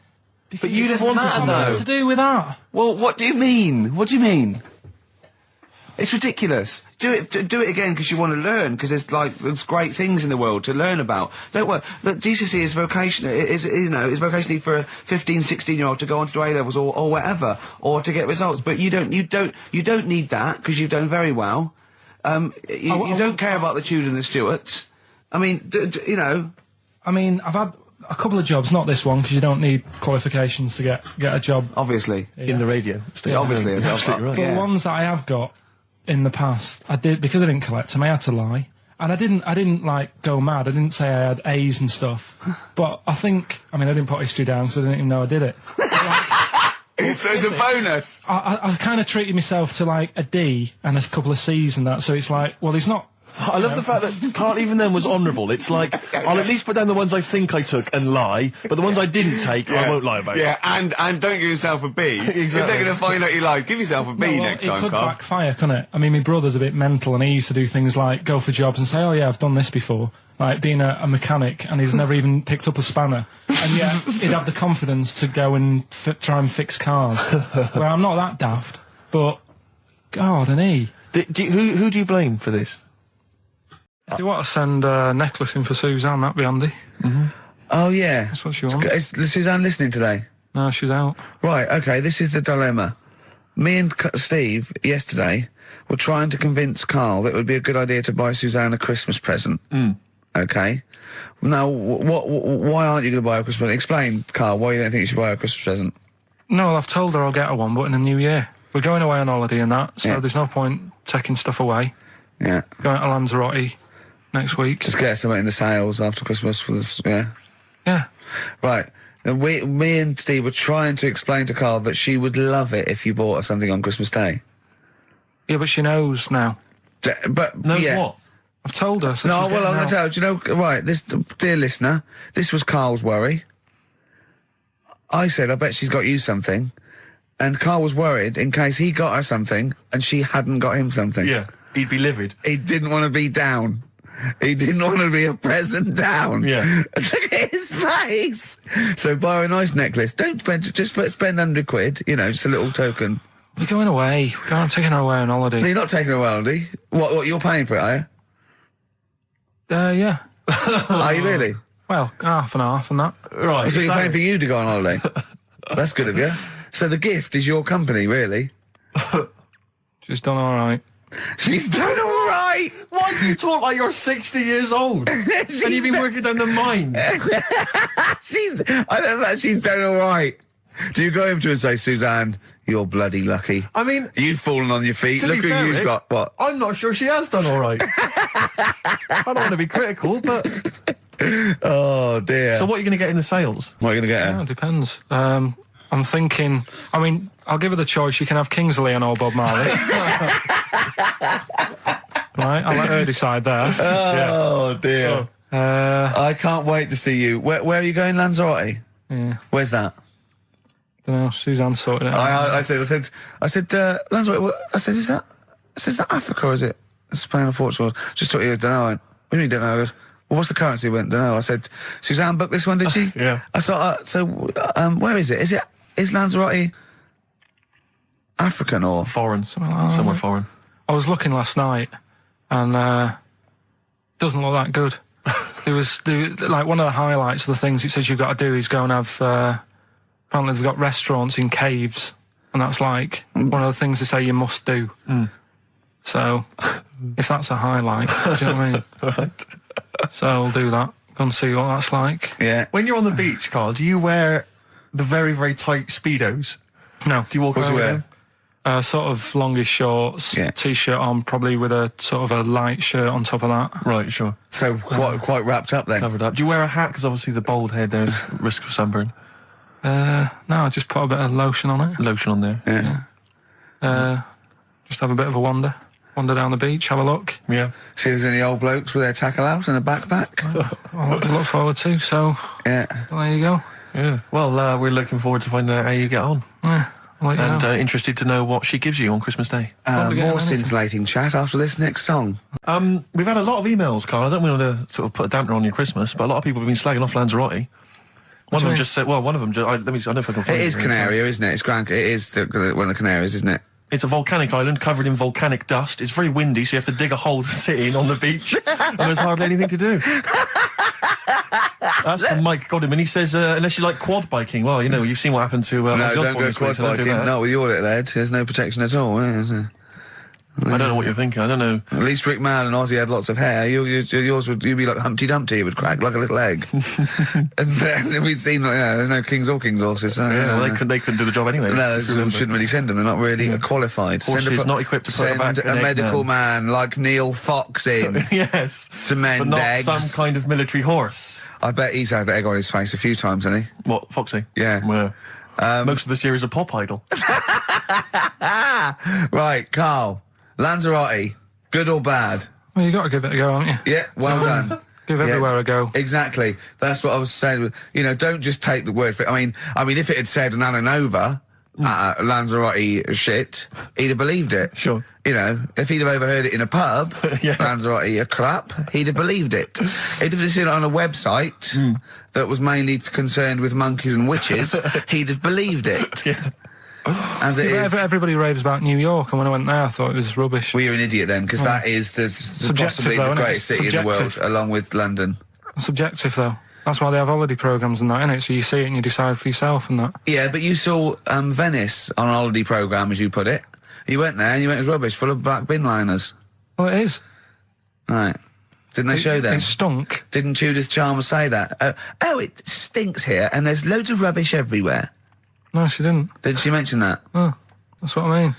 Because but you just matter, though. What's to do with that? Well, what do you mean? What do you mean? It's ridiculous. Do it again because you want to learn, because there's great things in the world to learn about. Don't worry. Look, GCSE is vocational. Is vocationally for a 15, 16-year-old to go on to do A-levels or whatever, or to get results. But you don't need that because you've done very well. You don't care about the Tudors and the Stuarts. I mean, you know. I mean, I've had a couple of jobs, not this one, because you don't need qualifications to get a job. Obviously. Yeah. In the radio. Yeah, obviously. You're absolutely right. But the ones that I have got in the past, I did, because I didn't collect them, I had to lie. And I didn't like go mad. I didn't say I had A's and stuff. But I didn't put history down because I didn't even know I did it. So it's a bonus. I kind of treated myself to like a D and a couple of C's and that, so it's like, well, he's not... I love the fact that Karl even then was honourable. It's like, I'll at least put down the ones I think I took and lie, but the ones I didn't take, I won't lie about. Yeah, and don't give yourself a B. Exactly. If they're going to find out you lied, give yourself a B next time, It could Karl. backfire, couldn't it? I mean, my brother's a bit mental, and he used to do things like go for jobs and say, oh yeah, I've done this before. Like being a mechanic, and he's never even picked up a spanner. And yet, he'd have the confidence to go and try and fix cars. Well, I'm not that daft, but... God, and he... Who do you blame for this? If you want to send a necklace in for Suzanne, that'd be handy. Mm-hmm. Oh, yeah. That's what she wants. Is Suzanne listening today? No, she's out. Right, okay, this is the dilemma. Me and Steve, yesterday, were trying to convince Karl that it would be a good idea to buy Suzanne a Christmas present. Okay? Now, why aren't you going to buy her a Christmas present? Explain, Karl, why you don't think you should buy her a Christmas present. No, well, I've told her I'll get her one, but in the new year. We're going away on holiday and that, so there's no point taking stuff away. Yeah. Going to Lanzarote next week. Just get something in the sales after Christmas for this, yeah. Yeah. Right. And me and Steve were trying to explain to Karl that she would love it if you bought her something on Christmas Day. Yeah, but she knows now. But Knows what? I've told her. So no, she's well, I'm going to getting tell you. Do you know, right, this, dear listener, this was Karl's worry. I said, I bet she's got you something. And Karl was worried in case he got her something and she hadn't got him something. Yeah, he'd be livid. He didn't want to be down. He didn't want to be a present down. Yeah. Look at his face. So buy her a nice necklace. Don't spend, just spend £100, you know, just a little token. We're going away. We're going taking her away on holiday. No, you're not taking her away, are you? What, you're paying for it, are you? Yeah. Are you really? Well, half and half and that. Right. So you're paying for you to go on holiday? That's good of you. So the gift is your company, really? She's done all right. She's done all right. Why do you talk like you're 60 years old? And you've been working down the mines. I don't know, she's done all right. Do you go home to her and say, Suzanne, you're bloody lucky? I mean... You've fallen on your feet. To Look be who fair, you've Rick, got. What? I'm not sure she has done all right. I don't want to be critical, but... Oh, dear. So what are you going to get in the sales? What are you going to get her? Yeah, it depends. I'm thinking... I mean, I'll give her the choice. She can have Kingsley and old Bob Marley. Right, I'll let her decide there. Oh, dear. I can't wait to see you. Where are you going, Lanzarote? Yeah. Where's that? Don't know. Suzanne sorted it out. I said, Lanzarote. I said, is that Africa or is it Spain or Portugal? Just took you. Don't know. What do you mean, don't know? I goes, well, what's the currency? Went, don't know. I said, Suzanne booked this one, did she? Yeah. I thought, where is it? Is Lanzarote African or foreign? Somewhere foreign. I was looking last night, and doesn't look that good. there was like one of the highlights of the things it says you've got to do is go and have. Apparently they've got restaurants in caves and that's like one of the things they say you must do. So, if that's a highlight, do you know what I mean? Right. So I'll do that. Go and see what that's like. Yeah. When you're on the beach, Carl, do you wear the very, very tight Speedos? No. Do you walk What do around you with wear? them? Sort of longish shorts, Yeah. t-shirt on, probably with a sort of a light shirt on top of that. Right, sure. So quite wrapped up then. Covered up. Do you wear a hat? Because obviously the bald head, there's risk of sunburn. No, I just put a bit of lotion on it. Lotion on there. Yeah. Just have a bit of a wander down the beach, have a look. Yeah. See if there's any old blokes with their tackle out and a backpack. A lot to look forward to, so Yeah. well, there you go. Yeah. Well, we're looking forward to finding out how you get on. Yeah, I'll let you And know. Interested to know what she gives you on Christmas Day. Probably get More anything. scintillating chat after this next song. We've had a lot of emails, Carl. I don't want to sort of put a dampener on your Christmas, but a lot of people have been slagging off Lanzarote. One of them just said, well, one of them just, I don't know if I can find It is Canaria, isn't it? It's It is one of the Canaries, isn't it? It's a volcanic island covered in volcanic dust. It's very windy, so you have to dig a hole to sit in on the beach, and there's hardly anything to do. That's from Mike Godham, he says, unless you like quad biking, well, you know, you've seen what happened to No, Ozzy don't Osbourne go this week, quad so don't do biking. that. Not with your little head. There's no protection at all, is there? I don't know what you're thinking. I don't know. At least Rick Mann and Ozzy had lots of hair. Yours would you'd be like Humpty Dumpty. It would crack like a little egg. And then we'd seen there's no kings or kings horses. So, Yeah, well, they couldn't do the job anyway. No, if you remember. shouldn't really send them. They're not really qualified. Horses not equipped to put send back an a egg medical man. man like Neil Fox in Yes. to mend But not eggs. some kind of military horse. I bet he's had the egg on his face a few times, hasn't he? What, Foxy? Yeah. Most of the series are Pop Idol. Right, Carl. Lanzarote, good or bad? Well, you got to give it a go, haven't you? Yeah, well done. Give everywhere a go. Exactly. That's what I was saying. You know, don't just take the word for it. I mean, if it had said an Ananova, Lanzarote shit, he'd have believed it. Sure. You know, if he'd have overheard it in a pub, Yeah. Lanzarote a crap, he'd have believed it. He'd have seen it on a website that was mainly concerned with monkeys and witches, he'd have believed it. Yeah. As it is. Everybody raves about New York, and when I went there, I thought it was rubbish. Well, you're an idiot then, because that is possibly though, the isn't it? greatest city in the world, Subjective. along with London. Subjective, though. That's why they have holiday programmes and that, innit? So you see it and you decide for yourself and that. Yeah, but you saw Venice on a holiday programme, as you put it. You went there and you went, it was rubbish, full of black bin liners. Well, it is. Right. Didn't they show them? It stunk. Didn't Judith Chalmers say that? Oh, it stinks here and there's loads of rubbish everywhere. No, she didn't. Did she mention that? Oh, that's what I mean.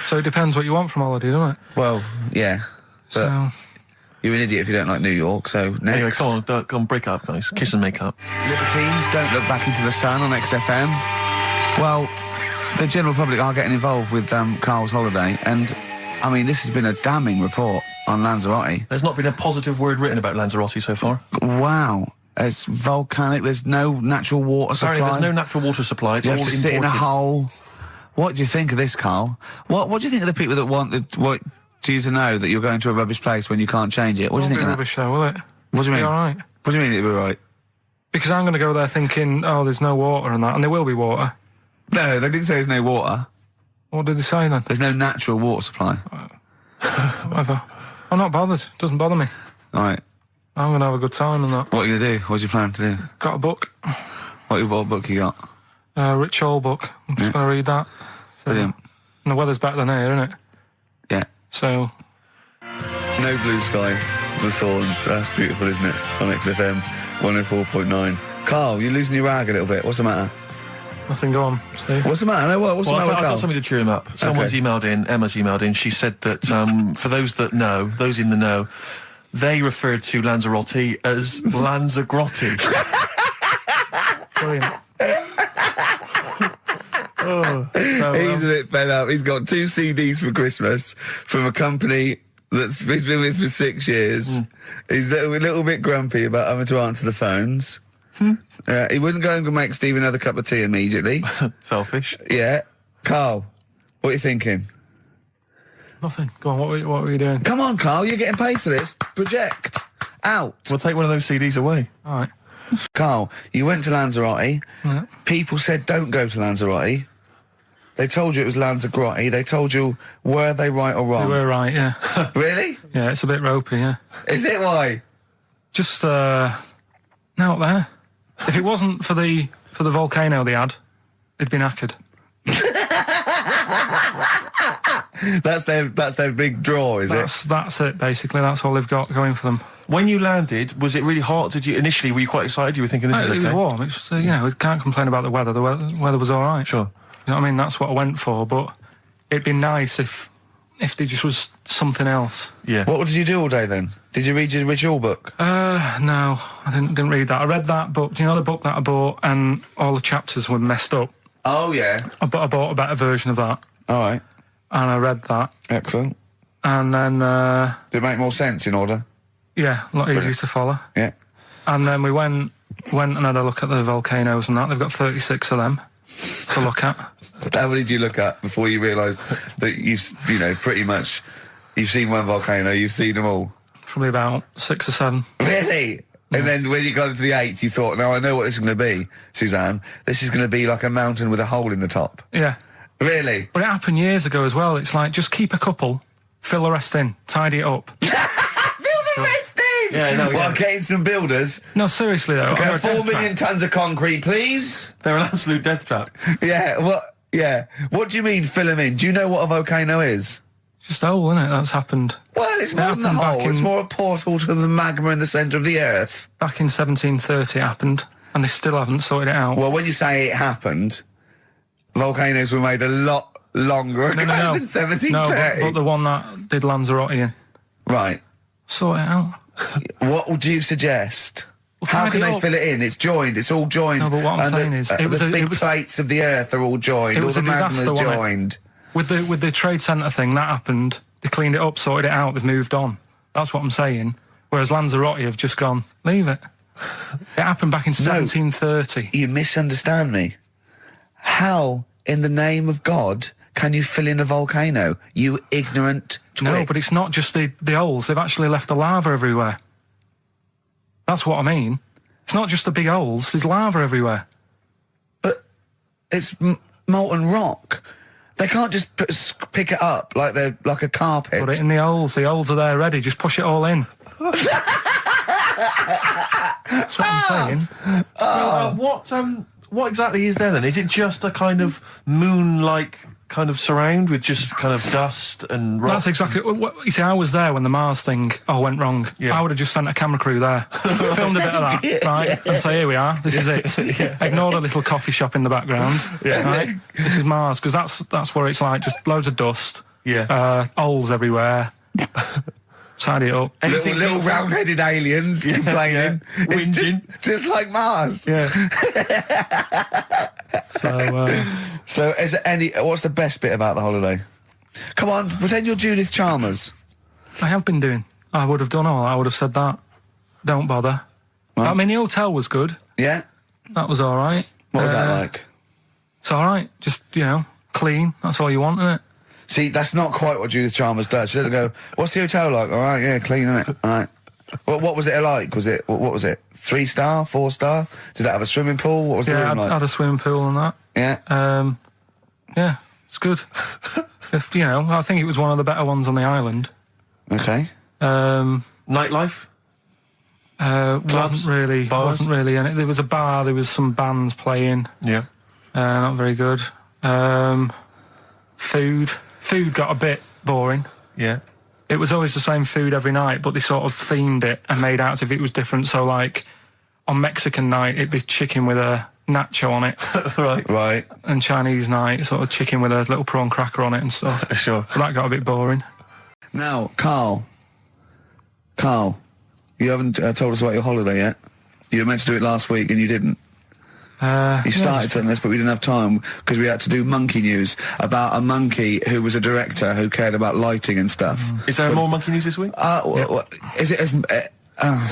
So it depends what you want from holiday, doesn't it? Well, yeah. But So, you're an idiot if you don't like New York, so next. Anyway, come on, break up, guys. Kiss and make up. Libertines, Don't Look Back Into the Sun on XFM. Well, the general public are getting involved with Carl's holiday, and, I mean, this has been a damning report on Lanzarote. There's not been a positive word written about Lanzarote so far. Wow. It's volcanic, there's no natural water supply. Apparently there's no natural water supply. It's You all have to imported. sit in a hole. What do you think of this, Carl? What do you think of the people that want you to know that you're going to a rubbish place when you can't change it? What do you think of that? rubbish show, will it? What do you mean? Be all right. What do you mean it'll be right? Because I'm going to go there thinking, oh, there's no water and that, and there will be water. No, they didn't say there's no water. What did they say then? There's no natural water supply. Whatever. I'm not bothered. Doesn't bother me. All right. I'm going to have a good time and that. What are you going to do? What do you plan to do? Got a book. What book you got? Rich Hall book. I'm just going to read that. So, Brilliant. and the weather's better than here, isn't it? Yeah. So, No Blue Sky, The Thorns. That's beautiful, isn't it? On XFM 104.9. Carl, you're losing your rag a little bit. What's the matter? nothing, go on. See? What's the matter? No, what's the matter with I've Carl? got something to cheer him up. Someone's emailed in, Emma's emailed in, she said that for those that know, those in the know, they referred to Lanzarote as Lanzagrotte. Brilliant. He's a bit fed up. He's got 2 CDs for Christmas from a company that's he's been with for 6 years. He's a little bit grumpy about having to answer the phones. He wouldn't go and make Steve another cup of tea immediately. Selfish. Yeah. Carl, what are you thinking? Nothing. Go on, what were you doing? Come on, Carl, you're getting paid for this. Project. Out. We'll take one of those CDs away. All right. Carl, you went to Lanzarote. Yeah. People said don't go to Lanzarote. They told you it was Lanzarote. They told you, were they right or wrong? You were right, yeah. Really? Yeah, it's a bit ropey, yeah. Is it? Why? Just, out there. If it wasn't for the volcano they had, it'd been knackered. That's their big draw, is it? That's it, basically. That's all they've got going for them. When you landed, was it really hot? Were you quite excited? You were thinking, this is okay? It was warm. It's, we can't complain about the weather. The weather was all right. Sure. You know what I mean? That's what I went for, but it'd be nice if there just was something else. Yeah. What did you do all day then? Did you read your ritual book? No, I didn't read that. I read that book. Do you know the book that I bought and all the chapters were messed up? Oh, yeah. I bought a better version of that. All right. And I read that. Excellent. And then... Did it make more sense in order? Yeah, a lot easier to follow. Yeah. And then we went and had a look at the volcanoes and that. They've got 36 of them to look at. How many did you look at before you realised that pretty much, you've seen one volcano, you've seen them all? Probably about 6 or 7. Really? Yeah. And then when you got to the 8th, you thought, now I know what this is going to be, Suzanne. This is going to be like a mountain with a hole in the top. Yeah. Really? But it happened years ago as well. It's like, just keep a couple, fill the rest in, tidy it up. Fill the rest in! Yeah, no, Well, getting some builders. No, seriously though. Okay, 4 million tons of concrete, please. They're an absolute death trap. Yeah, what do you mean fill them in? Do you know what a volcano is? It's just a hole, isn't it? That's happened. Well, it's more than the hole. It's more a portal to the magma in the centre of the earth. Back in 1730 it happened, and they still haven't sorted it out. Well, when you say it happened, volcanoes were made a lot longer ago than 1730. No, but the one that did Lanzarote in. Right. Sort it out. What would you suggest? Well, how can they up. fill it in? It's joined. It's all joined. No, but what I'm saying is... the big plates of the earth are all joined. It was all the a disaster, magma's wasn't it? joined. With the trade centre thing, that happened. They cleaned it up, sorted it out, they've moved on. That's what I'm saying. Whereas Lanzarote have just gone, leave it. It happened back in 1730. You misunderstand me. How, in the name of God, can you fill in a volcano? You ignorant twit. No, but it's not just the holes. They've actually left the lava everywhere. That's what I mean. It's not just the big holes. There's lava everywhere. But it's molten rock. They can't just pick it up like they're like a carpet. Put it in the holes. The holes are there ready. Just push it all in. That's what I'm saying. What exactly is there then? Is it just a kind of moon-like kind of surround with just kind of dust and rock? That's exactly what you see. I was there when the Mars thing went wrong. Yeah. I would have just sent a camera crew there, filmed a bit of that, right, and say, here we are, this is it. Ignore the little coffee shop in the background. Right? This is Mars, because that's where it's like, just loads of dust, holes everywhere. Tidy it up. Little round-headed aliens complaining. Whinging. Just like Mars. Yeah. So is there what's the best bit about the holiday? Come on, pretend you're Judith Chalmers. I have been doing. I would have done all. I would have said that. Don't bother. Right. I mean, the hotel was good. Yeah? That was all right. What was that like? It's all right. Just, clean. That's all you want, isn't it? See, that's not quite what Judith Chalmers does. She doesn't go, what's the hotel like? All right, yeah, clean, isn't it? All right. What was it like? What was it? 3-star, 4-star? Did it have a swimming pool? What was the room like? Yeah, had a swimming pool and that. Yeah? Yeah, it's good. I think it was one of the better ones on the island. Okay. Nightlife? Wasn't really in it. There was a bar, there was some bands playing. Yeah. Not very good. Food got a bit boring. Yeah. It was always the same food every night, but they sort of themed it and made out as if it was different. So, like, on Mexican night, it'd be chicken with a nacho on it. Right. And Chinese night, sort of chicken with a little prawn cracker on it and stuff. Sure. But that got a bit boring. Now, Carl, you haven't told us about your holiday yet. You were meant to do it last week and you didn't. You started telling us, but we didn't have time because we had to do monkey news about a monkey who was a director who cared about lighting and stuff. Is there more monkey news this week? Is it as...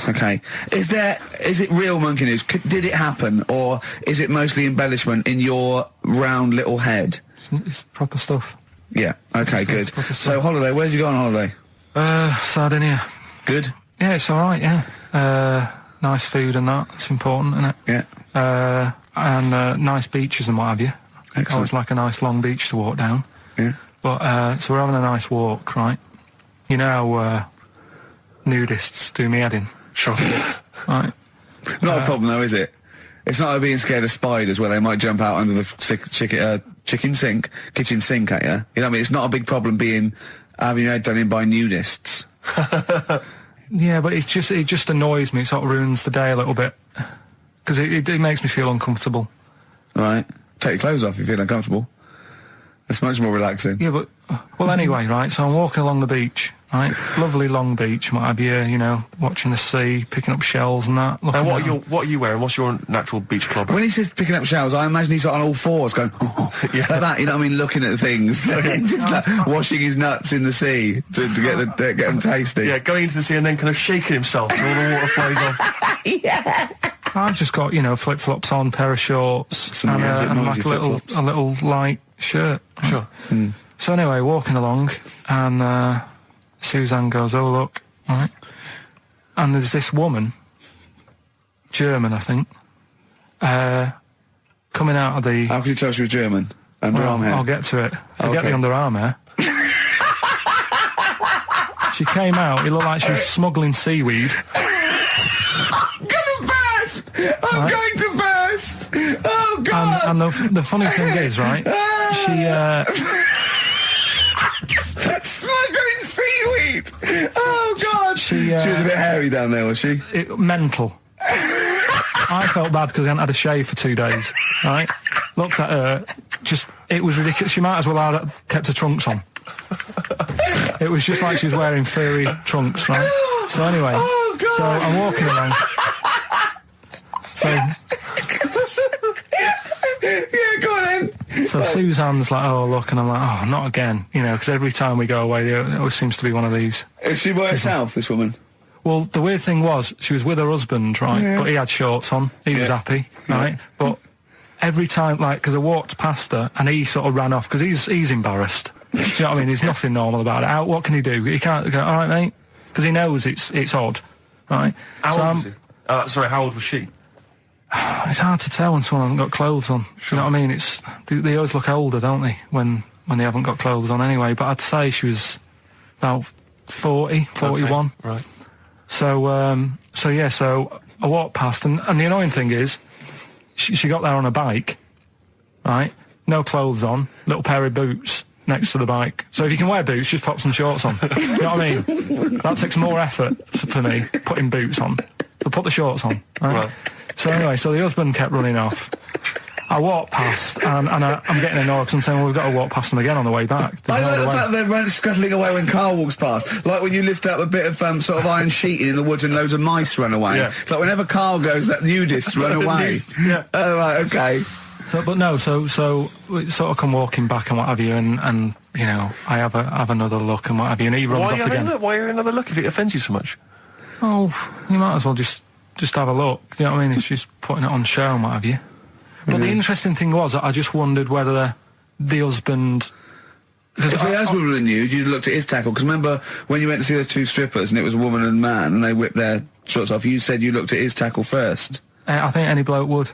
okay. Is it real monkey news? Did it happen, or is it mostly embellishment in your round little head? It's proper stuff. Yeah. Okay. Good. So holiday. Where did you go on holiday? Sardinia. Good. Yeah, it's all right. Yeah. Nice food and that. It's important, isn't it? Yeah. And nice beaches and what have you. Excellent. Always like a nice long beach to walk down. Yeah. But so we're having a nice walk, right? You know how nudists do me head in. Sure. Right. Not a problem though, is it? It's not like being scared of spiders where they might jump out under the kitchen sink at you. You know what I mean? It's not a big problem having your head done in by nudists. Yeah, but it just annoys me. It sort of ruins the day a little bit. Because it makes me feel uncomfortable. Right. Take your clothes off if you feel uncomfortable. It's much more relaxing. Yeah, but... Well, anyway, right, so I'm walking along the beach, right? Lovely long beach, might be you know, watching the sea, picking up shells and that. And what are you wearing? What's your natural beach club? When he says picking up shells, I imagine he's on all fours going, yeah, like that, you know what I mean, looking at things. Just like washing his nuts in the sea to get them tasty. Yeah, going into the sea and then kind of shaking himself and all the water flies off. Yeah. I've just got, you know, flip-flops on, pair of shorts, and like a little light shirt. Sure. Mm. So anyway, walking along, and Suzanne goes, "Oh look," right? And there's this woman, German, I think, coming out of the... How can you tell she was German? Underarm hair? I'll get to it. Forget the underarm hair. She came out, it looked like she was smuggling seaweed. I'm gonna burst! I'm going to burst! Oh, God! And the funny thing is, right, she... Smuggling seaweed! Oh, God! She was a bit hairy down there, was she? Mental. I felt bad because I hadn't had a shave for 2 days, right? Looked at her, it was ridiculous. She might as well have kept her trunks on. It was just like she was wearing furry trunks, right? So anyway, so I'm walking along. Yeah, go on then. So Suzanne's like, "Oh, look," and I'm like, "Oh, not again," you know, because every time we go away, there always seems to be one of these. Is she by herself, this woman? Well, the weird thing was, she was with her husband, right, but he had shorts on, he was happy, right, but every time, like, because I walked past her, and he sort of ran off, because he's embarrassed. Do you know what I mean? There's nothing normal about it. What can he do? He can't go, "All right, mate," because he knows it's odd, right? How old was he? Sorry, how old was she? It's hard to tell when someone hasn't got clothes on. Do you know what I mean? They always look older, don't they, when they haven't got clothes on anyway. But I'd say she was about 40, 41. Okay, right. So I walked past, and the annoying thing is, she got there on a bike, right? No clothes on, little pair of boots next to the bike. So if you can wear boots, just pop some shorts on. You know what I mean? That takes more effort for me, putting boots on. But put the shorts on, right? So anyway, so the husband kept running off. I walked past, and I'm getting annoyed because I'm saying, "Well, we've got to walk past them again on the way back." I like the fact that they're scuttling away when Carl walks past. Like when you lift up a bit of sort of iron sheeting in the woods and loads of mice run away. Yeah. It's like whenever Carl goes, that nudists run away. Yeah. Oh, right, okay. So we sort of come walking back and what have you, and you know, I have another look and what have you, and he runs off again. Why are you another look if it offends you so much? Oh, you might as well just have a look. You know what I mean? It's just putting it on show and what have you. But the interesting thing was, I just wondered whether the husband... If the husband were nude, you'd looked at his tackle. Because remember, when you went to see those two strippers and it was a woman and a man and they whipped their shorts off, you said you looked at his tackle first. I think any bloke would.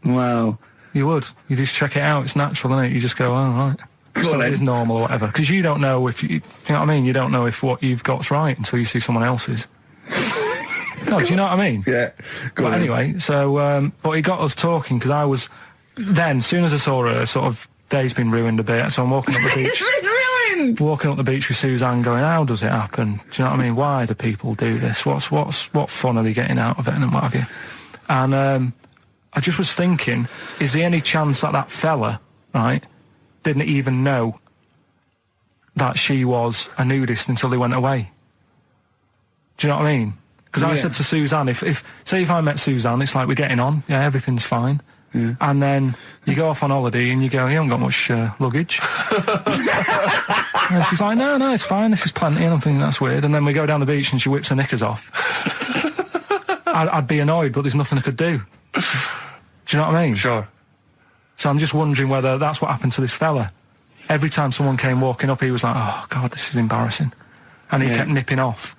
Wow. You would. You just check it out. It's natural, isn't it? You just go, "Oh, right." So it is normal or whatever. Because you don't know if... you know what I mean? You don't know if what you've got's right until you see someone else's. No, do you know what I mean? Yeah. But anyway, so, but he got us talking, because I was... Then, as soon as I saw her, sort of, day's been ruined a bit, so I'm walking up the beach... It's been ruined! Walking up the beach with Suzanne going, "How does it happen? Do you know what I mean? Why do people do this? What fun are they getting out of it, and what have you?" And, I just was thinking, is there any chance that fella, right, didn't even know that she was a nudist until they went away? Do you know what I mean? Because I said to Suzanne, say if I met Suzanne, it's like we're getting on, yeah, everything's fine. Yeah. And then you go off on holiday and you go, "You haven't got much luggage." And she's like, no, it's fine, this is plenty. And I'm thinking, that's weird. And then we go down the beach and she whips her knickers off. I'd be annoyed, but there's nothing I could do. Do you know what I mean? Sure. So I'm just wondering whether that's what happened to this fella. Every time someone came walking up, he was like, "Oh, God, this is embarrassing." And he kept nipping off.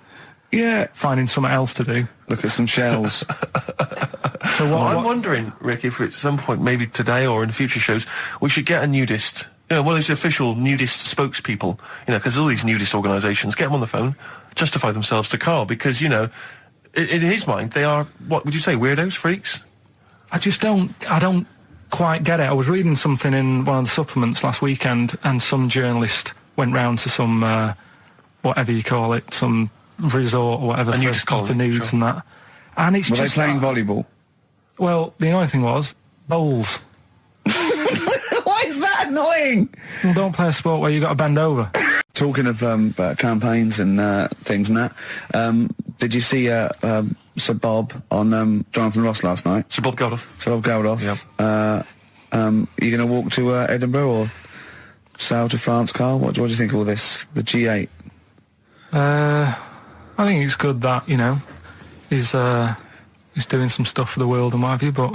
Yeah. Finding something else to do. Look at some shells. So I'm wondering, Rick, if at some point, maybe today or in future shows, we should get a nudist, you know, one of those official nudist spokespeople, you know, because all these nudist organisations, get them on the phone, justify themselves to Carl, because, you know, in his mind, they are, what would you say, weirdos, freaks? I don't quite get it. I was reading something in one of the supplements last weekend, and some journalist went round to some, whatever you call it, some resort or whatever for nudes and that. And it's Were just... they playing volleyball? Well, the annoying thing was, bowls. Why is that annoying? Well, don't play a sport where you got to bend over. Talking of campaigns and things and that, did you see Sir Bob on Jonathan Ross last night? Sir Bob Geldof. Sir Bob Geldof. Yep. Are you going to walk to Edinburgh or sail to France, Carl? What do you think of all this? The G8? I think it's good that, you know, he's doing some stuff for the world and what have you, but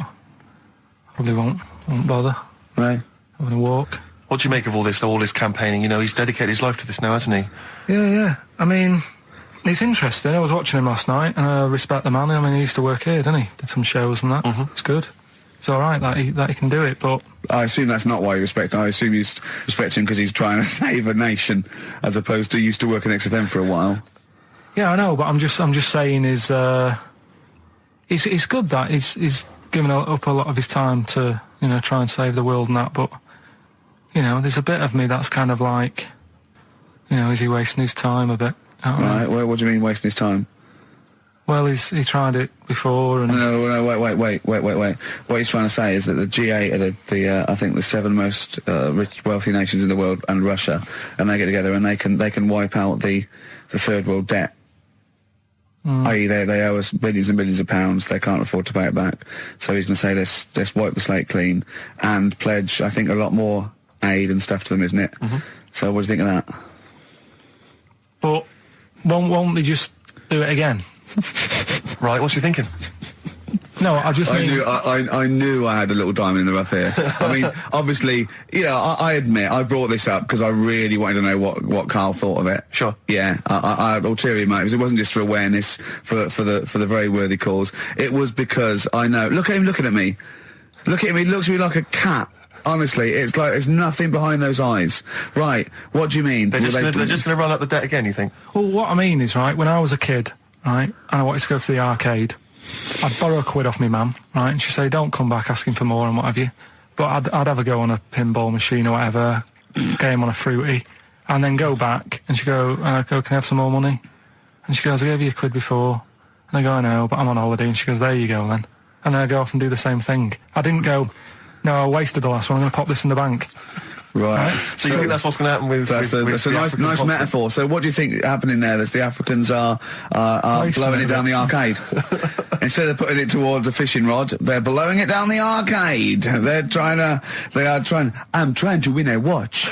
probably won't bother. No. Having a walk. What do you make of all this campaigning? You know, he's dedicated his life to this now, hasn't he? Yeah. I mean, it's interesting. I was watching him last night, and I respect the man. I mean, he used to work here, didn't he? Did some shows and that. Mm-hmm. It's good. It's all right that he can do it, but... I assume that's not why you respect him. I assume you respect him because he's trying to save a nation, as opposed to he used to work in XFM for a while. Yeah, I know, but I'm just saying it's good that he's given up a lot of his time to, you know, try and save the world and that, but, you know, there's a bit of me that's kind of like, you know, is he wasting his time a bit? Right, well, what do you mean wasting his time? Well, he tried it before and... No, wait. What he's trying to say is that the G8 are I think the 7 most rich, wealthy nations in the world, and Russia, and they get together and they can wipe out the third world debt. I.e. they owe us billions and billions of pounds, they can't afford to pay it back. So he's going to say, let's wipe the slate clean and pledge, I think, a lot more aid and stuff to them, isn't it? Mm-hmm. So what do you think of that? But won't they just do it again? Right, what's you thinking? No, I just mean... I knew I had a little diamond in the rough here. I mean, obviously, you know, I admit, I brought this up because I really wanted to know what Karl thought of it. Sure. Yeah, I had ulterior motives. It wasn't just for awareness, for the very worthy cause. It was because I know... Look at him looking at me. Look at him, he looks at me like a cat. Honestly, it's like there's nothing behind those eyes. Right, what do you mean? They're just going to run up the debt again, you think? Well, what I mean is, right, when I was a kid, right, and I wanted to go to the arcade, I'd borrow a quid off my mum, right, and she'd say, don't come back asking for more and what have you. But I'd have a go on a pinball machine or whatever, game on a fruity, and then go back, and she'd go, can I have some more money? And she goes, I gave you a quid before. And I go, I know, but I'm on holiday. And she goes, there you go then. And then I go off and do the same thing. I didn't go, no, I wasted the last one, I'm going to pop this in the bank. Right. So you think that's what's going to happen with... That's a nice metaphor. So what do you think happening there? That the Africans are blowing it down the arcade. Instead of putting it towards a fishing rod, they're blowing it down the arcade. I'm trying to win a watch.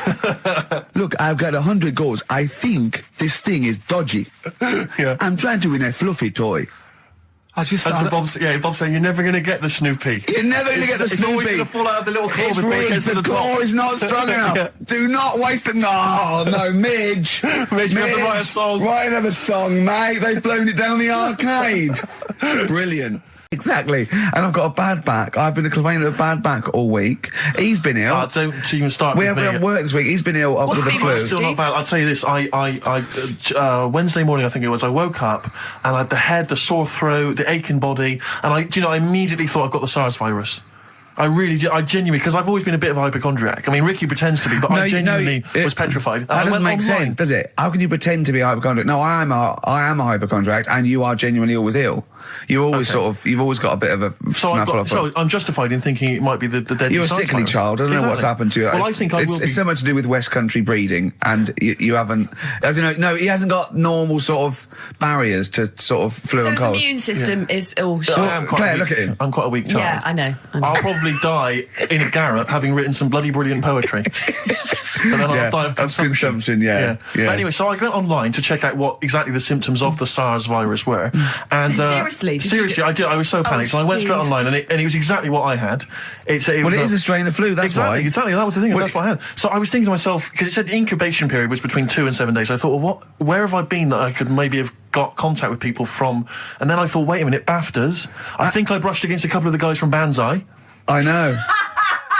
Look, I've got 100 goals. I think this thing is dodgy. Yeah. I'm trying to win a fluffy toy. Bob's saying you're never going to get the Snoopy. You're never going to get the Snoopy. It's always going to fall out of the little claw before it gets to the claw top. is not strong enough. Yeah. Do not waste it. No, Midge. Midge, you have to write a song. Write another song, mate. They've blown it down the arcade. Brilliant. Exactly. And I've got a bad back. I've been complaining of a bad back all week. He's been ill. Don't even start we with me. haven't worked this week. He's been ill with the flu. Still not bad. I'll tell you this. I Wednesday morning, I think it was, I woke up and I had the head, the sore throat, the aching body, and I immediately thought I've got the SARS virus. I really did. I genuinely, because I've always been a bit of a hypochondriac. I mean, Ricky pretends to be, but I genuinely was petrified. That doesn't make sense, does it? How can you pretend to be a hypochondriac? No, I am a hypochondriac, and you are genuinely always ill. You always you've always got a bit of a snuffle. So I'm justified in thinking it might be the deadly. You're a sickly virus. child. I don't know what's happened to you. Well, I think it's so much to do with West Country breeding, and you haven't. I don't know. No, he hasn't got normal sort of barriers to sort of flu and cold. His immune system is all shot. Claire, look at him. I'm quite a weak child. Yeah, I know. I'll probably die in a garret having written some bloody brilliant poetry. But then I'll die of consumption. Yeah. But anyway, so I went online to check out what exactly the symptoms of the SARS virus were. And seriously, I did. I was so panicked. So I went straight online, and it was exactly what I had. It is a strain of flu. That's why. Exactly. That was the thing. That's what I had. So I was thinking to myself, because it said the incubation period was between 2 and 7 days. I thought, well, where have I been that I could maybe have got contact with people from? And then I thought, wait a minute, BAFTAs. I think I brushed against a couple of the guys from Banzai. I know.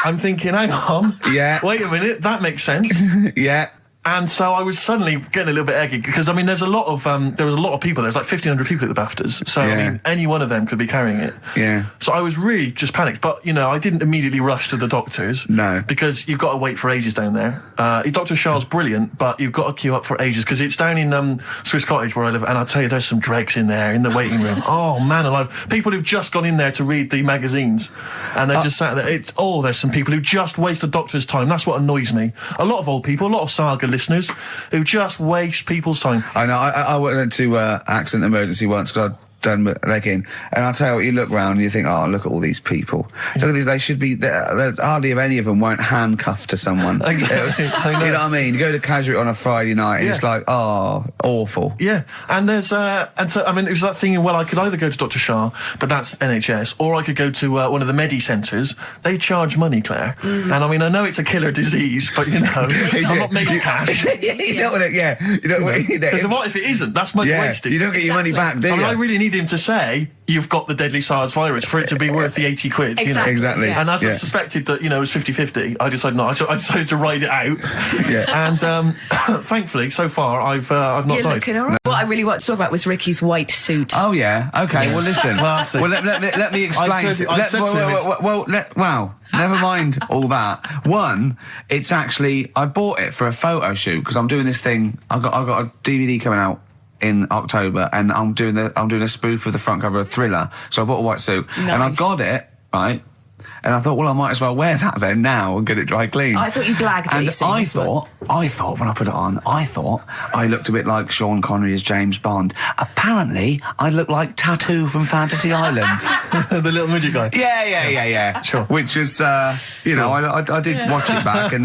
I'm thinking, hang on. Yeah. Wait a minute, that makes sense. Yeah. And so I was suddenly getting a little bit eggy because, I mean, there was a lot of people. There's like 1,500 people at the BAFTAs. So, I mean, any one of them could be carrying it. Yeah. So I was really just panicked. But, you know, I didn't immediately rush to the doctors. No. Because you've got to wait for ages down there. Dr. Shah's brilliant, but you've got to queue up for ages because it's down in Swiss Cottage where I live. And I'll tell you, there's some dregs in there in the waiting room. Oh, man alive. People who've just gone in there to read the magazines. And they're just sat there. There's some people who just waste the doctor's time. That's what annoys me. A lot of old people, a lot of Saga listeners who just waste people's time. I know. I went to accident emergency once because I'd done my leg in, and I'll tell you what, you look round and you think, oh, look at all these people. Look at these, they should be, there's hardly any of them weren't handcuffed to someone. Exactly. You know what I mean? You go to Casualty on a Friday night and it's like, oh, awful. Yeah, and there's, and so, I mean, it was that thing, well, I could either go to Dr. Shah, but that's NHS, or I could go to one of the Medi centres. They charge money, Claire. And I mean, I know it's a killer disease, but you know, I'm not making cash. You don't want it, You don't want it. Because what if it isn't? That's money wasted. You don't get your money back, do you? I mean, I really need him to say, you've got the deadly SARS virus for it to be worth the 80 quid. Exactly. You know? Exactly. Yeah. And as I suspected that, you know, it was 50-50, I decided not. I decided to ride it out. And thankfully, so far, I've not died. Looking all right. What I really want to talk about was Ricky's white suit. Oh, yeah. Okay, well, listen. Classic. Well, let me explain. Wow. Never mind all that. One, it's actually, I bought it for a photo shoot because I'm doing this thing. I've got a DVD coming out in October, and I'm doing a spoof of the front cover of Thriller. So I bought a white suit, and I got it right. And I thought, well, I might as well wear that then now and get it dry clean. I thought you blagged and it. I thought when I put it on, I thought I looked a bit like Sean Connery as James Bond. Apparently, I looked like Tattoo from Fantasy Island. The little midget guy. Yeah. Sure. Which was, you know, I did watch it back, and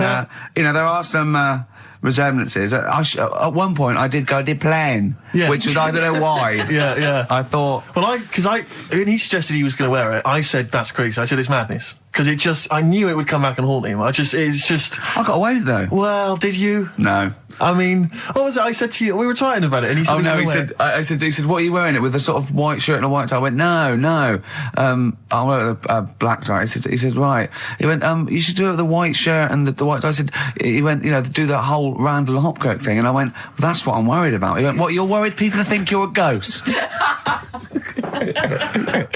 you know, there are some resemblances. At one point, I did plan, which was, I don't know why. Yeah. I thought, well, when he suggested he was going to wear it, I said that's crazy. I said it's madness because I knew it would come back and haunt him. I got away with it though. Well, did you? No. I mean, what was it I said to you? We were talking about it, and he said, he said, what are you wearing it with? A sort of white shirt and a white tie. I went, no. I wear a black tie. He said, right. He went, you should do it with the white shirt and the white tie. He went, you know, do that whole Randall Hopkirk thing. And I went, that's what I'm worried about. He went, what, you're worried people think you're a ghost?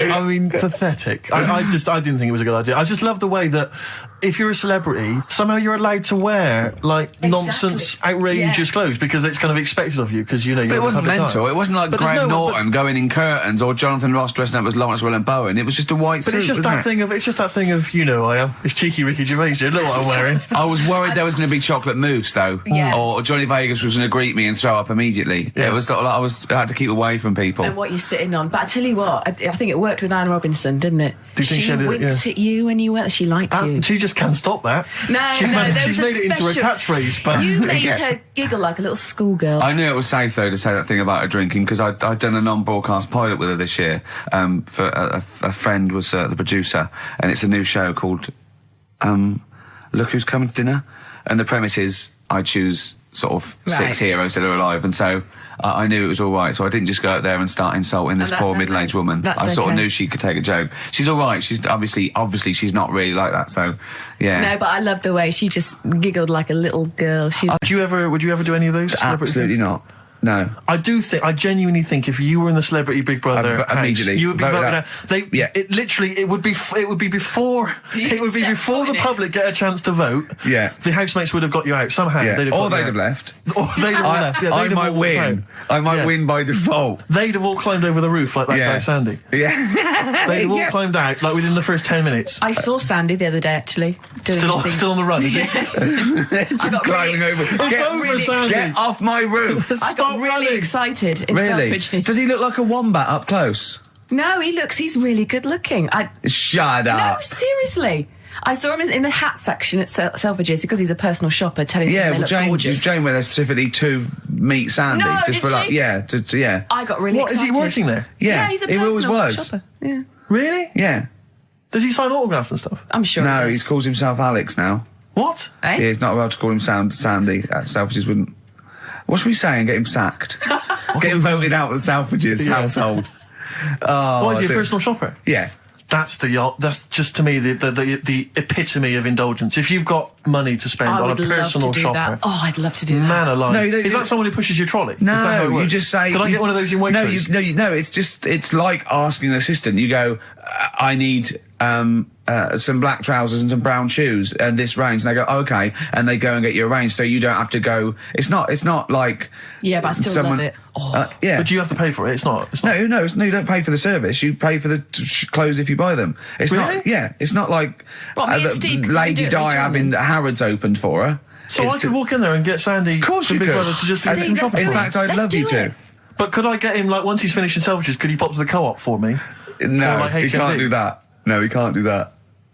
I mean, pathetic. I didn't think it was a good idea. I just love the way that if you're a celebrity, somehow you're allowed to wear, like, nonsense, outrageous clothes because it's kind of expected of you because, you know, you're But it wasn't mental. It wasn't like Graham Norton going in curtains or Jonathan Ross dressing up as Lawrence Llewellyn-Bowen. It was just a white suit, But it's just that thing of, you know, I am. It's cheeky Ricky Gervais here. Look what I'm wearing. I was worried there was going to be chocolate mousse, though. Yeah. Or Johnny Vegas was going to greet me and throw up immediately. Yeah. It was sort of like I had to keep away from people. And what you're sitting on. But I tell you what, I think it worked with Anne Robinson, didn't it? Do you think she winked at you when you went. She liked you. She just can't stop that. She's made it into a catchphrash. But you made her giggle like a little schoolgirl. I knew it was safe though to say that thing about her drinking because I'd done a non-broadcast pilot with her this year. For a friend was the producer, and it's a new show called Look Who's Coming to Dinner, and the premise is I choose sort of 6 heroes that are alive, and so I knew it was all right, so I didn't just go out there and start insulting this poor middle-aged woman. I sort of knew she could take a joke. She's all right. She's obviously she's not really like that. So yeah. No, but I loved the way she just giggled like a little girl. Would you ever do any of those? Absolutely not. No. I genuinely think if you were in the Celebrity Big Brother house, immediately you would be voted out. It would be before the public get a chance to vote. Yeah. The housemates would have got you out somehow. Yeah. They'd have left. Or they'd have left. Yeah, I might win. I might win by default. They'd have all climbed over the roof like that guy Sandy. Yeah. They'd have all climbed out like within the first 10 minutes. I saw Sandy the other day actually. Still on the run, is he? Just climbing over. Sandy. Get off my roof. I got really excited in Selfridges. Does he look like a wombat up close? No, he's really good looking. Shut up. No, seriously. I saw him in the hat section at Selfridges because he's a personal shopper telling them they look gorgeous. Jane went there specifically to meet Sandy. No, just for like, yeah. I got really excited. Is he working there? Yeah, he's a personal shopper. Yeah. Really? Yeah. Does he sign autographs and stuff? I'm sure. No, he calls himself Alex now. What? Yeah, he's not allowed to call him Sandy. Selfridges wouldn't. What should we say and get him sacked? Get him voted out of the Selfridges household. Why is he a personal shopper? Yeah. That's just to me the epitome of indulgence. If you've got money to spend on a personal shopper, that. Oh, I'd love to do that. Man alive. No, is that someone who pushes your trolley? No, is that how it works? you just say. Can I get one of those in Waitrose? No. It's like asking an assistant. You go, I need some black trousers and some brown shoes and this range, and they go, okay, and they go and get you a range, so you don't have to go. It's not like. Yeah, but I still love it. Yeah, but you have to pay for it. It's not. No, you don't pay for the service. You pay for the clothes if you buy them. It's really? not. Yeah, it's not like Lady Di having Harrods opened for her. So I could walk in there and get Sandy, of course you Big could. Brother, to just do some shopping. In fact, I'd love you to. But could I get him, like, once he's finished in Selfridges, could he pop to the Co-op for me? No, like he can't do that. No, he can't do that.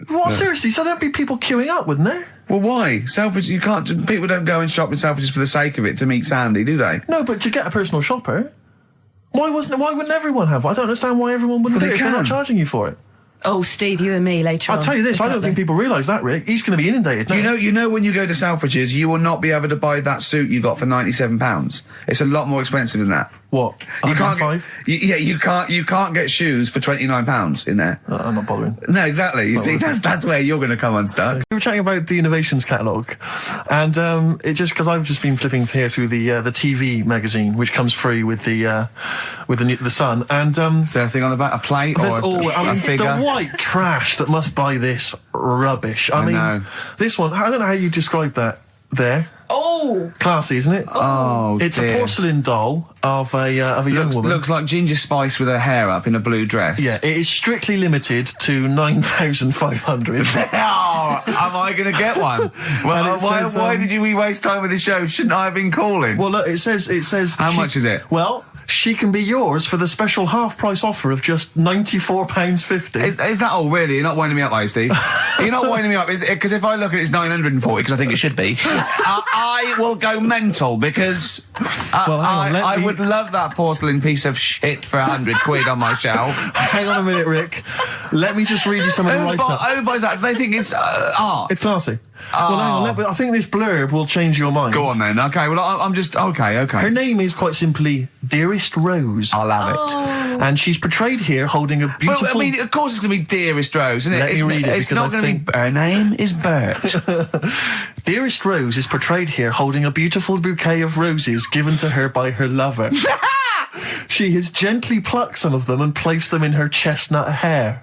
What, No. seriously? So there'd be people queuing up, wouldn't there? Well, why? Selfridges, you can't. People don't go and shop in Selfridges for the sake of it to meet Sandy, do they? No, but to get a personal shopper, why wouldn't everyone have one? I don't understand why everyone wouldn't do it if they're not charging you for it. Oh, Steve, you and me later on. I'll tell you this, I don't think people realise that, Rick. He's going to be inundated now. You know when you go to Selfridges, you will not be able to buy that suit you got for £97. It's a lot more expensive than that. What? You can't get, you can't get shoes for £29 in there. I'm not bothering. No, exactly. You see, that's where you're going to come unstuck. We were chatting about the Innovations catalogue, and it just because I've just been flipping here through the TV magazine, which comes free with the Sun, and is there anything on about a plate or a figure? The white trash that must buy this rubbish. I mean, know. This one. I don't know how you describe that. There. Oh, classy, isn't it? Oh, it's dear. a porcelain doll of a young woman. Looks like Ginger Spice with her hair up in a blue dress. Yeah, it is strictly limited to 9,500. Oh, am I going to get one? Well, why did we waste time with the show? Shouldn't I have been calling? Well, look, it says. How much is it? Well, she can be yours for the special half-price offer of just £94.50. Is that all, really? You're not winding me up, are you, Steve? You're not winding me up, is it? Because if I look at it, it's 940, because I think it should be. I will go mental, because I would love that porcelain piece of shit for £100 on my shelf. Hang on a minute, Rick. Let me just read you some of the write-up. Who buys that? They think it's art. It's classy. Well, hang on, I think this blurb will change your mind. Go on then. Okay, well, I'm just... Okay. Her name is quite simply Dearest Rose. I'll have it. And she's portrayed here holding a beautiful... Well, I mean, of course it's going to be Dearest Rose, isn't it? Let me read it, it's because not going to be... Her name is Bert. Dearest Rose is portrayed here holding a beautiful bouquet of roses given to her by her lover. She has gently plucked some of them and placed them in her chestnut hair.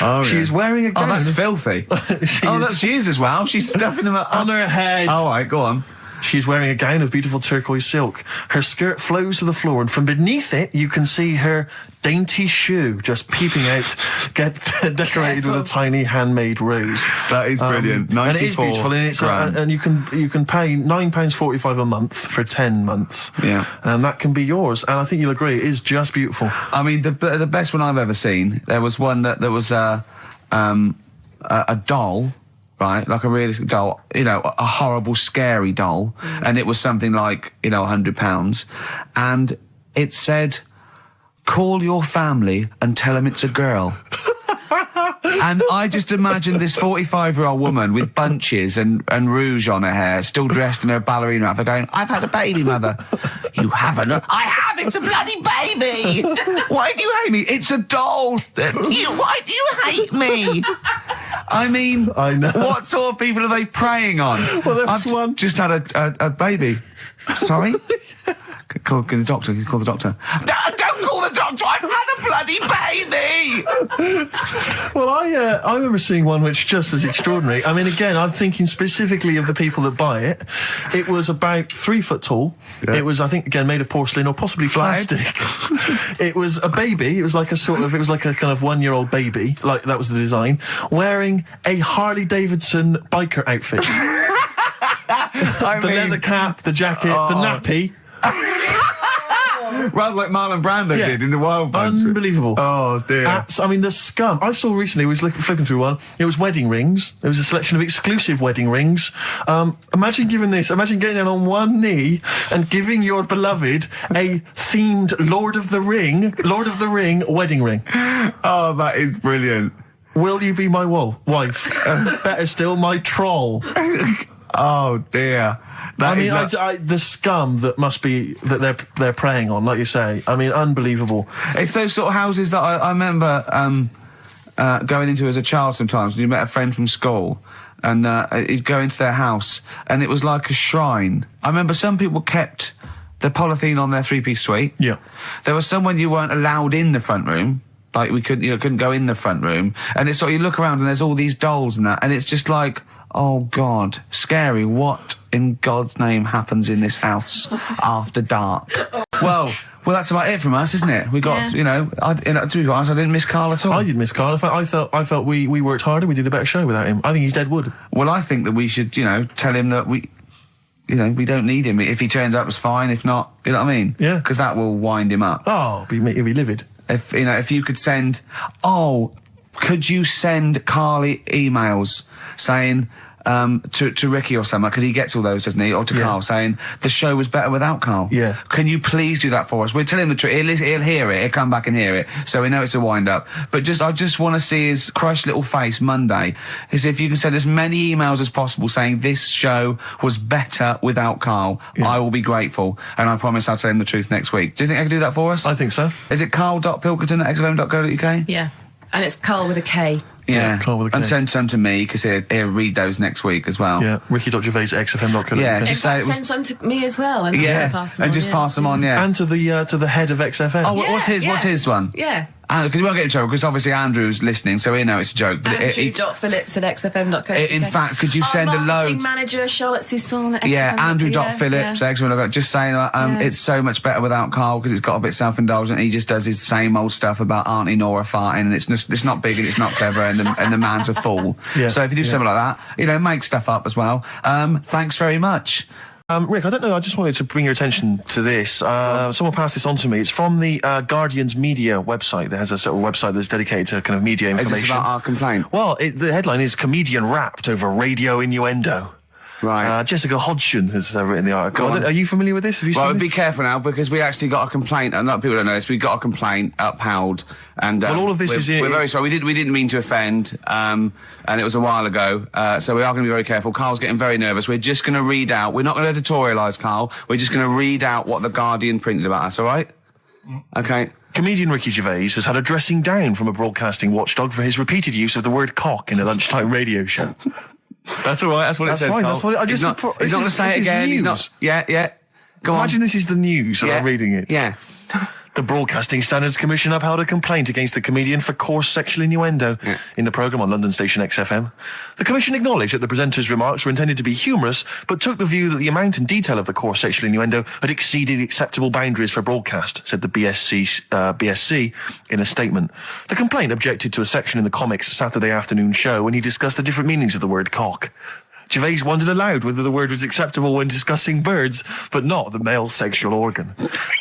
Oh, she is wearing a gown. Oh, that's filthy. She is as well. She's stuffing them up on her head. All right, go on. She's wearing a gown of beautiful turquoise silk. Her skirt flows to the floor, and from beneath it, you can see her dainty shoe just peeping out, decorated with a tiny handmade rose. That is brilliant. 94 and it is beautiful, and it's and you can pay £9.45 a month for 10 months. Yeah, and that can be yours. And I think you'll agree, it is just beautiful. I mean, the best one I've ever seen. There was one that was a doll. Right, like a realistic doll, a horrible, scary doll, and it was something like, £100, and it said, "Call your family and tell them it's a girl." And I just imagined this 45-year-old woman with bunches and rouge on her hair, still dressed in her ballerina outfit, going, "I've had a baby, mother." "You haven't?" "I have, it's a bloody baby." "Why do you hate me?" "It's a doll." "Why do you hate me?" I mean, I know. What sort of people are they preying on? Well, there's one. Just had a baby. Sorry? Call the doctor. Call the doctor. Don't call the doctor. I've had a bloody baby. Well, I remember seeing one which just was extraordinary. I mean, again, I'm thinking specifically of the people that buy it. It was about 3 foot tall. Yeah. It was, I think, again, made of porcelain or possibly plastic. It was a baby. It was like a kind of 1-year-old baby. Like, that was the design. Wearing a Harley Davidson biker outfit. The leather cap, the jacket, the nappy. Rather like Marlon Brando did in The Wild Bunch. Unbelievable. Oh, dear. I mean, the scum. I saw recently, flipping through one, it was wedding rings. There was a selection of exclusive wedding rings. Imagine getting down on one knee and giving your beloved a themed Lord of the Ring wedding ring. Oh, that is brilliant. Will you be my wife? Better still, my troll. Oh, dear. The scum that they're preying on, like you say. I mean, unbelievable. It's those sort of houses that I remember. going into as a child sometimes when you met a friend from school, and you'd go into their house, and it was like a shrine. I remember some people kept the polythene on their three-piece suite. Yeah. There was some when you weren't allowed in the front room. Like, we couldn't go in the front room. And it's sort of, you look around and there's all these dolls and that, and it's just like, oh God, scary. What in God's name happens in this house after dark? Well, that's about it from us, isn't it? We got, to be honest, I didn't miss Karl at all. I didn't miss Karl. I felt we worked harder. We did a better show without him. I think he's dead wood. Well, I think that we should, tell him that we don't need him. If he turns up, it's fine. If not, you know what I mean? Yeah. Because that will wind him up. Oh, he'll be livid. If you could send, could you send Karl emails saying to Ricky or something, because he gets all those, doesn't he? Or to Karl saying the show was better without Karl. Yeah. Can you please do that for us? We'll tell him the truth. He'll hear it. He'll come back and hear it. So we know it's a wind up. But I just want to see his crushed little face Monday. Is if you can send as many emails as possible saying this show was better without Karl. Yeah. I will be grateful, and I promise I'll tell him the truth next week. Do you think I can do that for us? I think so. Is it karl.pilkington@xfm.co.uk? Yeah. And it's Karl with a K. Yeah, Karl with a K. And send some to me, because he'll read those next week as well. Yeah, ricky.gervais@xfm.co.uk. Yeah, Just send some to me as well. And pass them on, pass them on, yeah. And to the head of XFM. Oh, what's his one? Yeah. Because we won't get in trouble, because obviously Andrew's listening, so he knows it's a joke. But Andrew.phillips@xfm.co.uk. In fact, could you send a load? Marketing manager Charlotte Susan at XFM. Yeah, Andrew.phillips@xfm.co.uk. Just saying, it's so much better without Karl, because it's got a bit self-indulgent. He just does his same old stuff about Auntie Nora farting, and it's not big and it's not clever, and the man's a fool. Yeah. So if you do something like that, make stuff up as well. Thanks very much. Rick, I don't know, I just wanted to bring your attention to this. Someone passed this on to me. It's from the Guardian's media website. There has a sort of website that's dedicated to kind of media information. Is this about our complaint? Well, the headline is "Comedian Rapped Over Radio Innuendo." Right. Jessica Hodgson has written the article. Are you familiar with this? Have you seen this? Be careful now, because we actually got a complaint. A lot of people don't know this. We got a complaint upheld, and all of this we're very sorry. We didn't mean to offend, and it was a while ago. So we are going to be very careful. Karl's getting very nervous. We're just going to read out. We're not going to editorialise Karl. We're just going to read out what the Guardian printed about us. All right? Okay. Comedian Ricky Gervais has had a dressing down from a broadcasting watchdog for his repeated use of the word cock in a lunchtime radio show. That's all right. That's what it says. Fine, Karl. that's what he's not going to say it again. He's not. Yeah. Go on. Imagine this is the news and I'm reading it. Yeah. The Broadcasting Standards Commission upheld a complaint against the comedian for coarse sexual innuendo in the programme on London station XFM. The Commission acknowledged that the presenter's remarks were intended to be humorous, but took the view that the amount and detail of the coarse sexual innuendo had exceeded acceptable boundaries for broadcast, said the BSC in a statement. The complaint objected to a section in the Comics Saturday afternoon show when he discussed the different meanings of the word cock. Gervais wondered aloud whether the word was acceptable when discussing birds, but not the male sexual organ.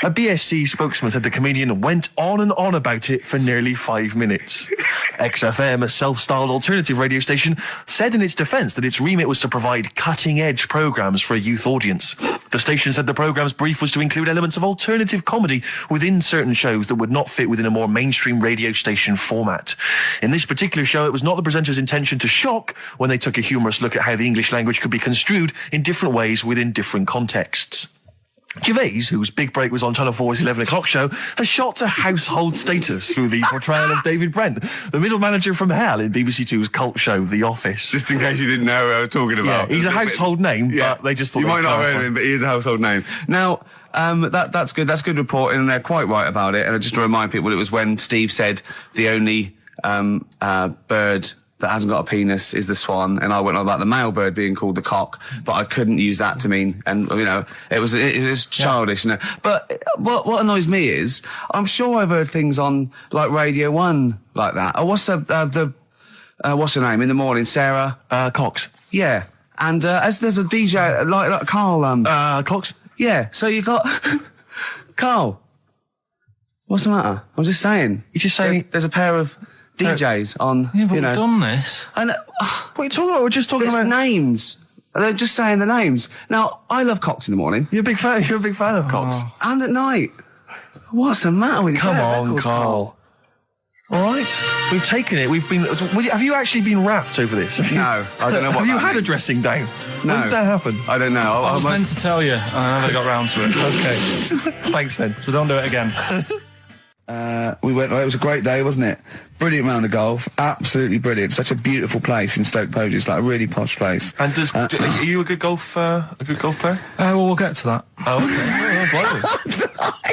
A BSC spokesman said the comedian went on and on about it for nearly 5 minutes. XFM, a self-styled alternative radio station, said in its defence that its remit was to provide cutting-edge programmes for a youth audience. The station said the programme's brief was to include elements of alternative comedy within certain shows that would not fit within a more mainstream radio station format. In this particular show, it was not the presenter's intention to shock when they took a humorous look at how the English language could be construed in different ways within different contexts. Gervais, whose big break was on Channel 4's 11 o'clock show, has shot to household status through the portrayal of David Brent, the middle manager from hell in BBC Two's cult show The Office. Just in case you didn't know who I was talking about. Yeah, he's a household name, but they just thought... You might not have heard of him, but he is a household name. Now, that's good. That's good reporting, and they're quite right about it. And just to remind people, it was when Steve said the only bird that hasn't got a penis is the swan, and I went on about the male bird being called the cock, but I couldn't use that to mean, and it was childish. But what annoys me is, I'm sure I've heard things on like Radio 1 like that. Oh, what's what's her name in the morning? Sarah Cox. Yeah, and as there's a DJ like Karl Cox. Yeah, so you got Karl. What's the matter? I'm just saying. You're just saying there's a pair of DJs on. Yeah, but we've done this. And what are you talking about? We're just talking about names. They're just saying the names. Now, I love Cox in the morning. You're a big fan of Cox. And at night. What's the matter with you? Come on, Karl. All right, we've taken it. Have you actually been rapped over this? No, I don't know what. Have you had a dressing down? No. When did that happen? I don't know. I was meant to tell you, and I never got round to it. Okay. Thanks then. So don't do it again. We went. It was a great day, wasn't it? Brilliant round of golf. Absolutely brilliant. Such a beautiful place in Stoke Poges. It's like a really posh place. And are you a good golf player? Well, we'll get to that. Oh, okay.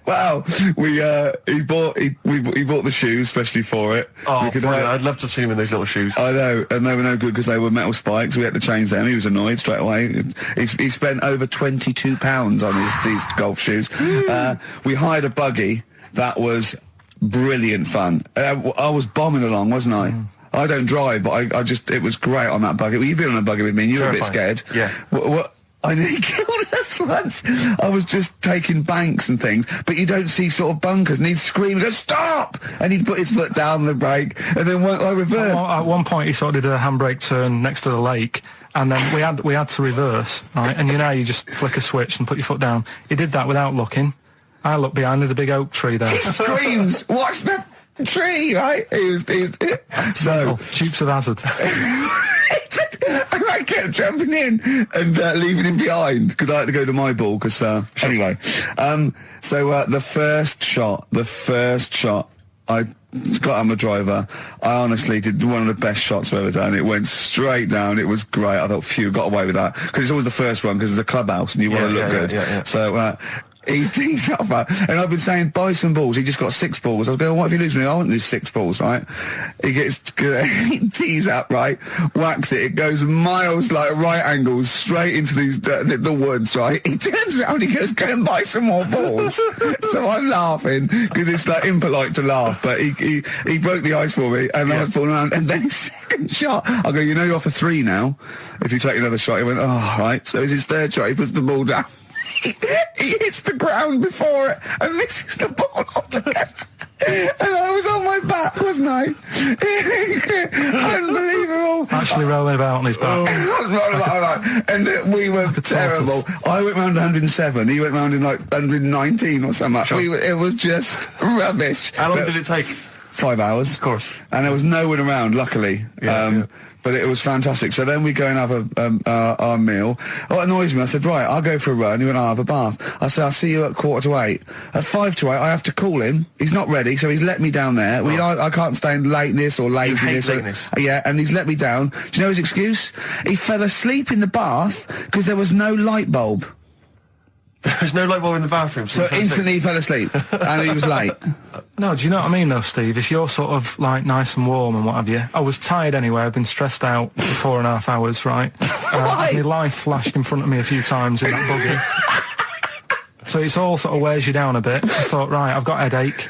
Wow, he bought the shoes especially for it. Oh, I'd love to have seen him in those little shoes. I know, and they were no good because they were metal spikes. We had to change them. He was annoyed straight away. He spent over £22 on these golf shoes. We hired a buggy that was brilliant fun. I was bombing along, wasn't I? I don't drive, but it was great on that buggy. Well, you've been on a buggy with me, and you were a bit scared. Yeah. What? I nearly killed us once. I was just taking banks and things, but you don't see sort of bunkers, and he'd scream and go, "Stop!" And he'd put his foot down the brake, and then I reversed. At one point, he sort of did a handbrake turn next to the lake, and then we had to reverse, right? And you just flick a switch and put your foot down. He did that without looking. I look behind, there's a big oak tree there. He screams, "Watch the tree!" Right? So Dukes of Hazzard. I kept jumping in and leaving him behind because I had to go to my ball. Because anyway, so the first shot, I got on the driver. I honestly did one of the best shots I've ever done. It went straight down. It was great. I thought, phew, got away with that because it's always the first one because it's a clubhouse and you want to look good. Yeah. So. He tees up, and I've been saying, buy some balls. He just got 6 balls. I was going, what if you lose me? I won't lose 6 balls, right? He tees up, right? Whacks it. It goes miles, like right angles, straight into these the woods, right? He turns around, he goes, go and buy some more balls. So I'm laughing because it's like impolite to laugh, but he broke the ice for me, and I was falling around. And then his second shot, I go, you're off a 3 now. If you take another shot, he went, oh, right. So it's his third shot. He puts the ball down. He hits the ground before it and misses the ball altogether. And I was on my back, wasn't I? Unbelievable. Actually rolling about on his back. And we were terrible. I went round 107. He went round in like 119 or something. Sure. It was just rubbish. How long did it take? 5 hours. Of course. And there was no one around, luckily. But it was fantastic. So then we go and have our meal. What annoys me, I said, right, I'll go for a run. He went, I'll have a bath. I said, I'll see you at 7:45. At 7:55, I have to call him. He's not ready, so he's let me down there. I can't stand lateness or laziness. You hate lateness. Yeah, and he's let me down. Do you know his excuse? He fell asleep in the bath because there was no light bulb. There's no light bulb in the bathroom. So instantly he fell asleep, and he was late. No, do you know what I mean though, Steve? If you're sort of like nice and warm and what have you, I was tired anyway. I've been stressed out for 4.5 hours, right? My life flashed in front of me a few times in that buggy. So it's all sort of wears you down a bit. I thought, right, I've got a headache.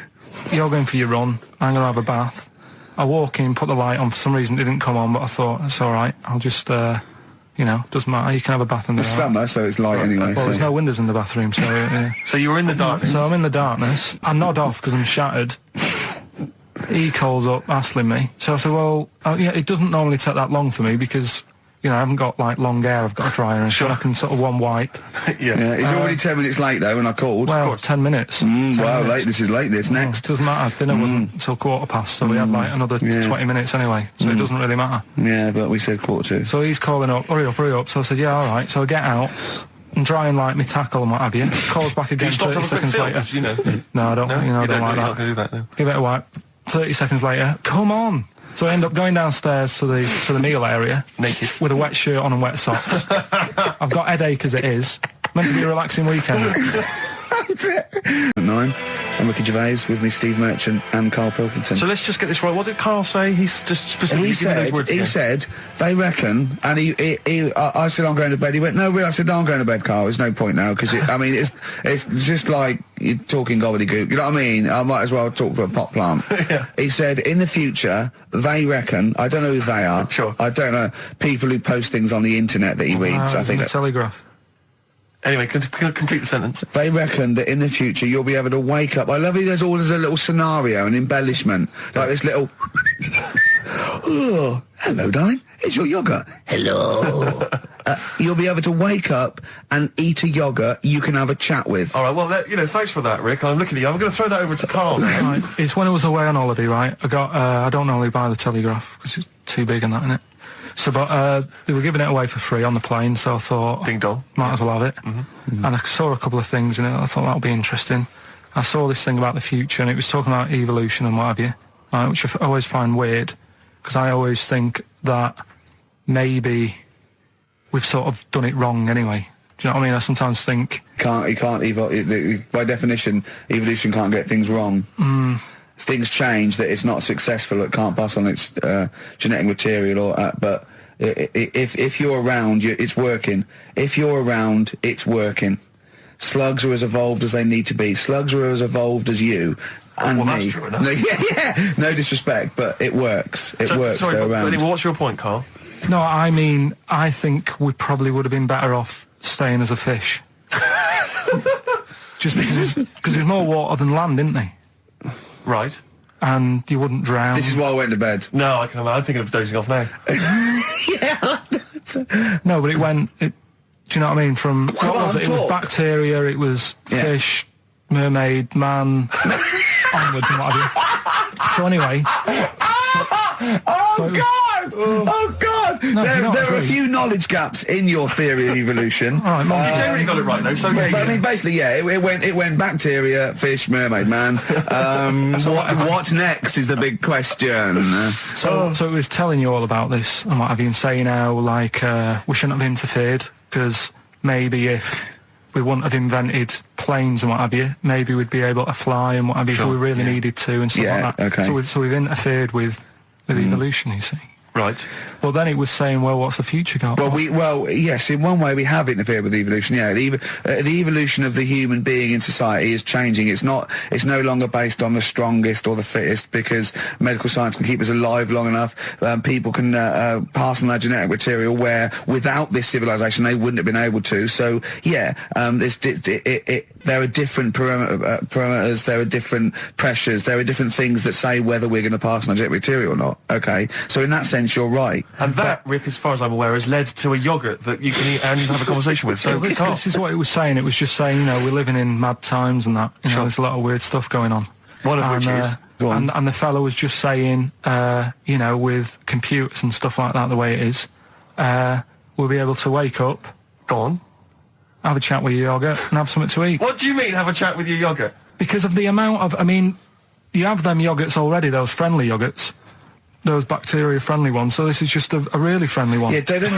You're going for your run. I'm going to have a bath. I walk in, put the light on. For some reason it didn't come on, but I thought, it's all right. I'll just... doesn't matter. You can have a bath in the summer, so it's light anyway. Well, there's no windows in the bathroom, so... So you were in the darkness? So I'm in the darkness. I nod off because I'm shattered. He calls up, hassling me. So I said, well, it doesn't normally take that long for me because, I haven't got, like, long hair. I've got a dryer and so I can sort of one wipe. Yeah. He's already 10 minutes late, though, when I called. Well, 10 minutes. 10 minutes. Late. This is late, this. Next. Doesn't matter. Dinner wasn't until 7:15, so we had, like, another 20 minutes anyway, so it doesn't really matter. Yeah, but we said 7:45. So he's calling up, hurry up. So I said, yeah, all right. So I get out and dry and like my tackle and what have you. Calls back again 30 seconds later. No, I don't. I don't like that. You're not going to do that, no. Give it a wipe. 30 seconds later, come on. So I end up going downstairs to the meal area, naked, with a wet shirt on and wet socks. I've got headache as it is. Meant to be a relaxing weekend. That's it. At 9, I'm Ricky Gervais, with me Steve Merchant and Karl Pilkington. So let's just get this right. What did Karl say? He's just specifically giving those words again. He said, they reckon, and I said, I'm going to bed. He went, no, really? I said, no, I'm going to bed, Karl. There's no point now, because, it's just like you're talking gobbledygook. You know what I mean? I might as well talk to a pot plant. Yeah. He said, in the future, they reckon, I don't know who they are. Sure. I don't know, people who post things on the internet that he reads, I think. The Telegraph. Anyway, complete the sentence. They reckon that in the future you'll be able to wake up. I love it. There's a little scenario, an embellishment, like this little. Oh, hello, darling. It's your yogurt. Hello. You'll be able to wake up and eat a yogurt you can have a chat with. All right. Well, thanks for that, Rick. I'm looking at you. I'm going to throw that over to Karl. Right. It's when I was away on holiday, right? I don't normally buy the Telegraph because it's too big and that, innit? So, but they were giving it away for free on the plane, so I thought, ding dong, might as well have it. Mm-hmm. And I saw a couple of things in it. I thought that would be interesting. I saw this thing about the future, and it was talking about evolution and what have you, right, which I always find weird, because I always think that maybe we've sort of done it wrong anyway. Do you know what I mean? I sometimes think... by definition, evolution can't get things wrong. Things change, that it's not successful, it can't pass on its genetic material, but if you're around, it's working. If you're around, it's working. Slugs are as evolved as they need to be. Slugs are as evolved as you. And well, me. that's true enough. Yeah, no disrespect, but it works. It works. Sorry, they're but around. anyway, what's your point, Carl? No, I mean, I think we probably would have been better off staying as a fish. Just because there's more water than land, isn't there? Right. And you wouldn't drown. This is why I went to bed. No, I can imagine. I'm thinking of dozing off now. No, but do you know what I mean? From, what was it? It was bacteria, it was fish, mermaid, man, onwards and what have you. So anyway... Oh God! No, there are a few knowledge gaps in your theory of evolution. All right, you generally got it right though. So I mean, basically, it went bacteria, fish, mermaid, man. What's next is the big question. So it was telling you all about this and what have you, and saying how we shouldn't have interfered, because maybe if we wouldn't have invented planes and what have you, maybe we'd be able to fly and what have you if we really needed to and stuff like that. Okay. So we've interfered with evolution, you see. Right. Well, then it was saying, well, what's the future got? Well, yes, in one way we have interfered with evolution. Yeah, the evolution of the human being in society is changing. It's no longer based on the strongest or the fittest, because medical science can keep us alive long enough. People can pass on their genetic material where without this civilization they wouldn't have been able to. So yeah, there are different parameters, there are different pressures, there are different things that say whether we're going to pass on our genetic material or not. Okay, so in that sense you're right. And that, Rick, as far as I'm aware, has led to a yoghurt that you can eat and have a conversation with. So this is what it was saying. It was just saying, we're living in mad times and that. There's a lot of weird stuff going on. One of which is... And the fellow was just saying, with computers and stuff like that, the way it is, we'll be able to wake up... Go on. Have a chat with your yoghurt and have something to eat. What do you mean, have a chat with your yoghurt? Because of the amount of... you have them yoghurts already, those friendly yoghurts. Those bacteria-friendly ones, so this is just a really friendly one. Yeah, they don't...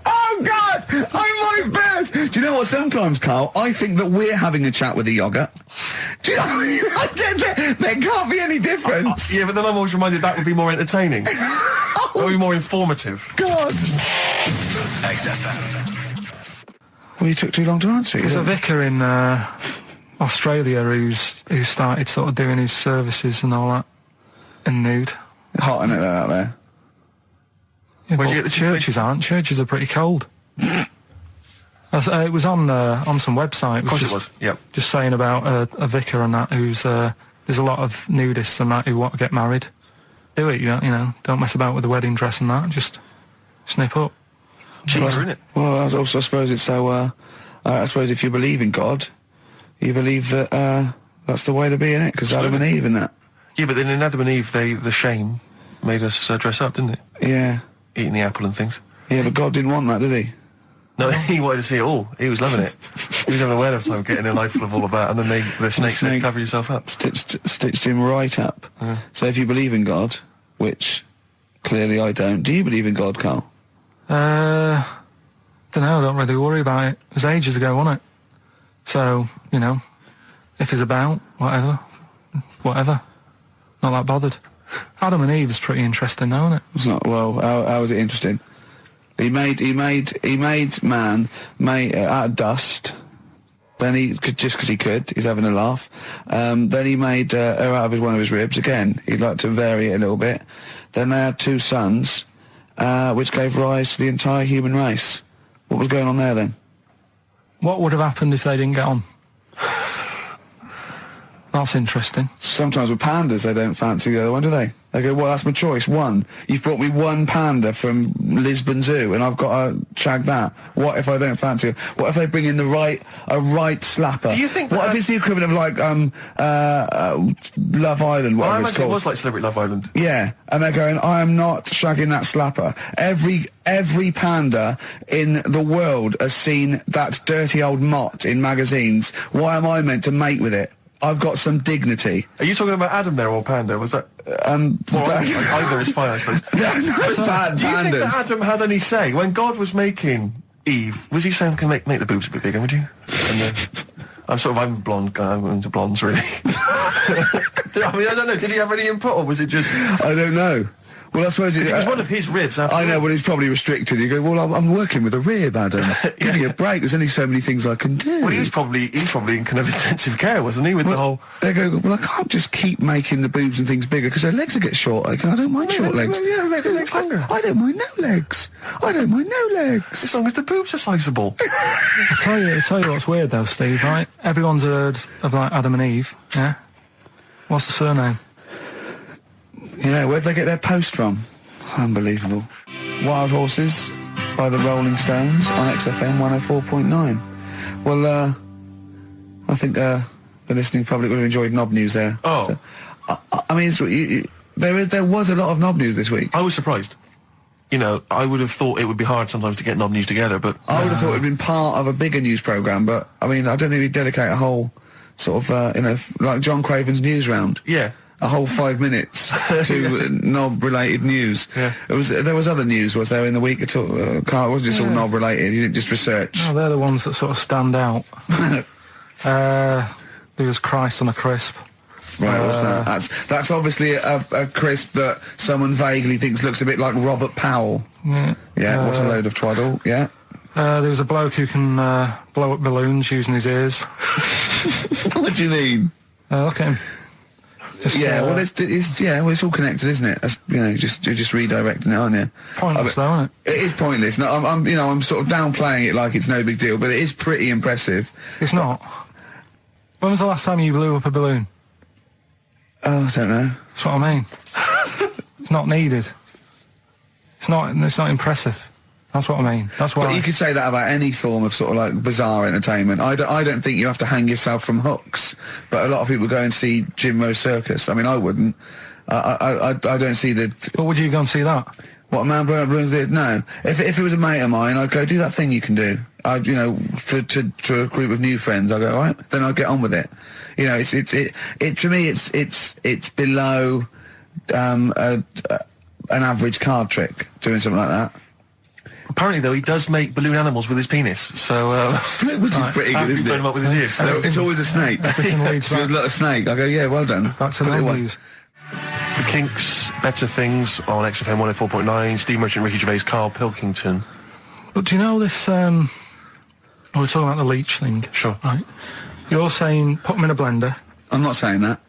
Oh, God! I'm my best! Do you know what, sometimes, Carl, I think that we're having a chat with a yoghurt. Do you know there can't be any difference. Yeah, but then I'm always reminded that would be more entertaining. That would be more informative. God! XFM. Well, you took too long to answer it. There's a vicar in... Australia who started sort of doing his services and all that in nude. Hot, isn't it, out there? Yeah, where'd you get the churches aren't. Churches are pretty cold. It was on some website. Of course it was. Yep. Just saying about a vicar and that who's there's a lot of nudists and that who want to get married. Do it, don't mess about with the wedding dress and that. Just snip up. Cheaper, isn't it? Well, I suppose it's so. I suppose if you believe in God, you believe that that's the way to be, innit? Because Adam and Eve and that. Yeah, but then in Adam and Eve, the shame made us dress up, didn't it? Yeah. Eating the apple and things. Yeah, but God didn't want that, did he? No, he wanted to see it all. He was loving it. He was having a whale of time getting a life full of all of that, and then the snake said, cover yourself up. Stitched him right up. Yeah. So if you believe in God, which clearly I don't, do you believe in God, Carl? Don't know, I don't really worry about it. It was ages ago, wasn't it? So, if it's about, whatever. Not that bothered. Adam and Eve is pretty interesting though, isn't it? It's not, well, how is it interesting? He made man out of dust. Then just because he could, he's having a laugh. Then he made her out of one of his ribs. Again, he'd like to vary it a little bit. Then they had 2 sons, which gave rise to the entire human race. What was going on there then? What would have happened if they didn't get on? That's interesting. Sometimes with pandas, they don't fancy the other one, do they? They go, well, that's my choice. One. You've brought me one panda from Lisbon Zoo, and I've got to shag that. What if I don't fancy it? What if they bring in a right slapper? Do you think what if it's the equivalent of like Love Island, Well, I whatever it's imagine called? it was like Celebrity Love Island. Yeah, and they're going, I am not shagging that slapper. Every panda in the world has seen that dirty old mott in magazines. Why am I meant to mate with it? I've got some dignity. Are you talking about Adam there or Panda? Was that... Well, either is fine, I suppose. No, Do you think pandas. that Adam had any say? When God was making Eve, was he saying, can make the boobs a bit bigger, would you? And then... I'm a blonde guy, I'm into blondes, really. I mean, I don't know, did he have any input, or was it just... I don't know. Well, I suppose it was one of his ribs. I know, but it's probably restricted. You go, well, I'm working with a rib, Adam. Give me a break. There's only so many things I can do. Well, he's probably in kind of intensive care, wasn't he? With the whole. They go, well, I can't just keep making the boobs and things bigger because their legs will get short. I don't mind short legs. Yeah, make the legs longer. I don't mind no legs. I don't mind no legs. As long as the boobs are sizable. I tell you what's weird though, Steve. Right? Everyone's heard of like Adam and Eve. Yeah. What's the surname? Yeah, where'd they get their post from? Unbelievable. Wild Horses by the Rolling Stones on XFM 104.9. Well, I think the listening public would have enjoyed Knob News there. Oh. So, I mean, there was a lot of Knob News this week. I was surprised. You know, I would have thought it would be hard sometimes to get Knob News together, but... I would have thought it would have been part of a bigger news programme, but, I mean, I don't think we'd dedicate a whole sort of, like John Craven's news round. Yeah. A whole 5 minutes to knob-related news. Yeah. There was other news, was there, in the week at all? Carl, it wasn't just all knob-related, you didn't just research. No, they're the ones that sort of stand out. There was Christ on a crisp. Right, what's that? That's obviously a crisp that someone vaguely thinks looks a bit like Robert Powell. Yeah. Yeah, what a load of twaddle, yeah. There was a bloke who can blow up balloons using his ears. What do you mean? Look at him. Well, it's all connected, isn't it? That's, you're just redirecting it, aren't you? Pointless, though, isn't it? It is pointless. No, I'm sort of downplaying it like it's no big deal, but it is pretty impressive. It's not. When was the last time you blew up a balloon? Oh, I don't know. That's what I mean. It's not needed. It's not impressive. That's what I mean. That's why. But you could say that about any form of sort of like bizarre entertainment. I don't think you have to hang yourself from hooks, but a lot of people go and see Jim Rose Circus. I mean, I wouldn't. I don't see the... But would you go and see that? What, a man blowing up balloons did? No. If it was a mate of mine, I'd go, do that thing you can do. To a group of new friends, I go, all right, then I'd get on with it. You know, to me, it's below an average card trick doing something like that. Apparently, though, he does make balloon animals with his penis, so... Which is pretty good, isn't it? Him up with his ears, so. It's always a snake. It's a little snake. I go, yeah, well done. Back to the news. The Kinks, Better Things on XFM 104.9, Steve Merchant, Ricky Gervais, Karl Pilkington. But do you know this, we're talking about the leech thing. Sure. Right. You're saying put them in a blender. I'm not saying that.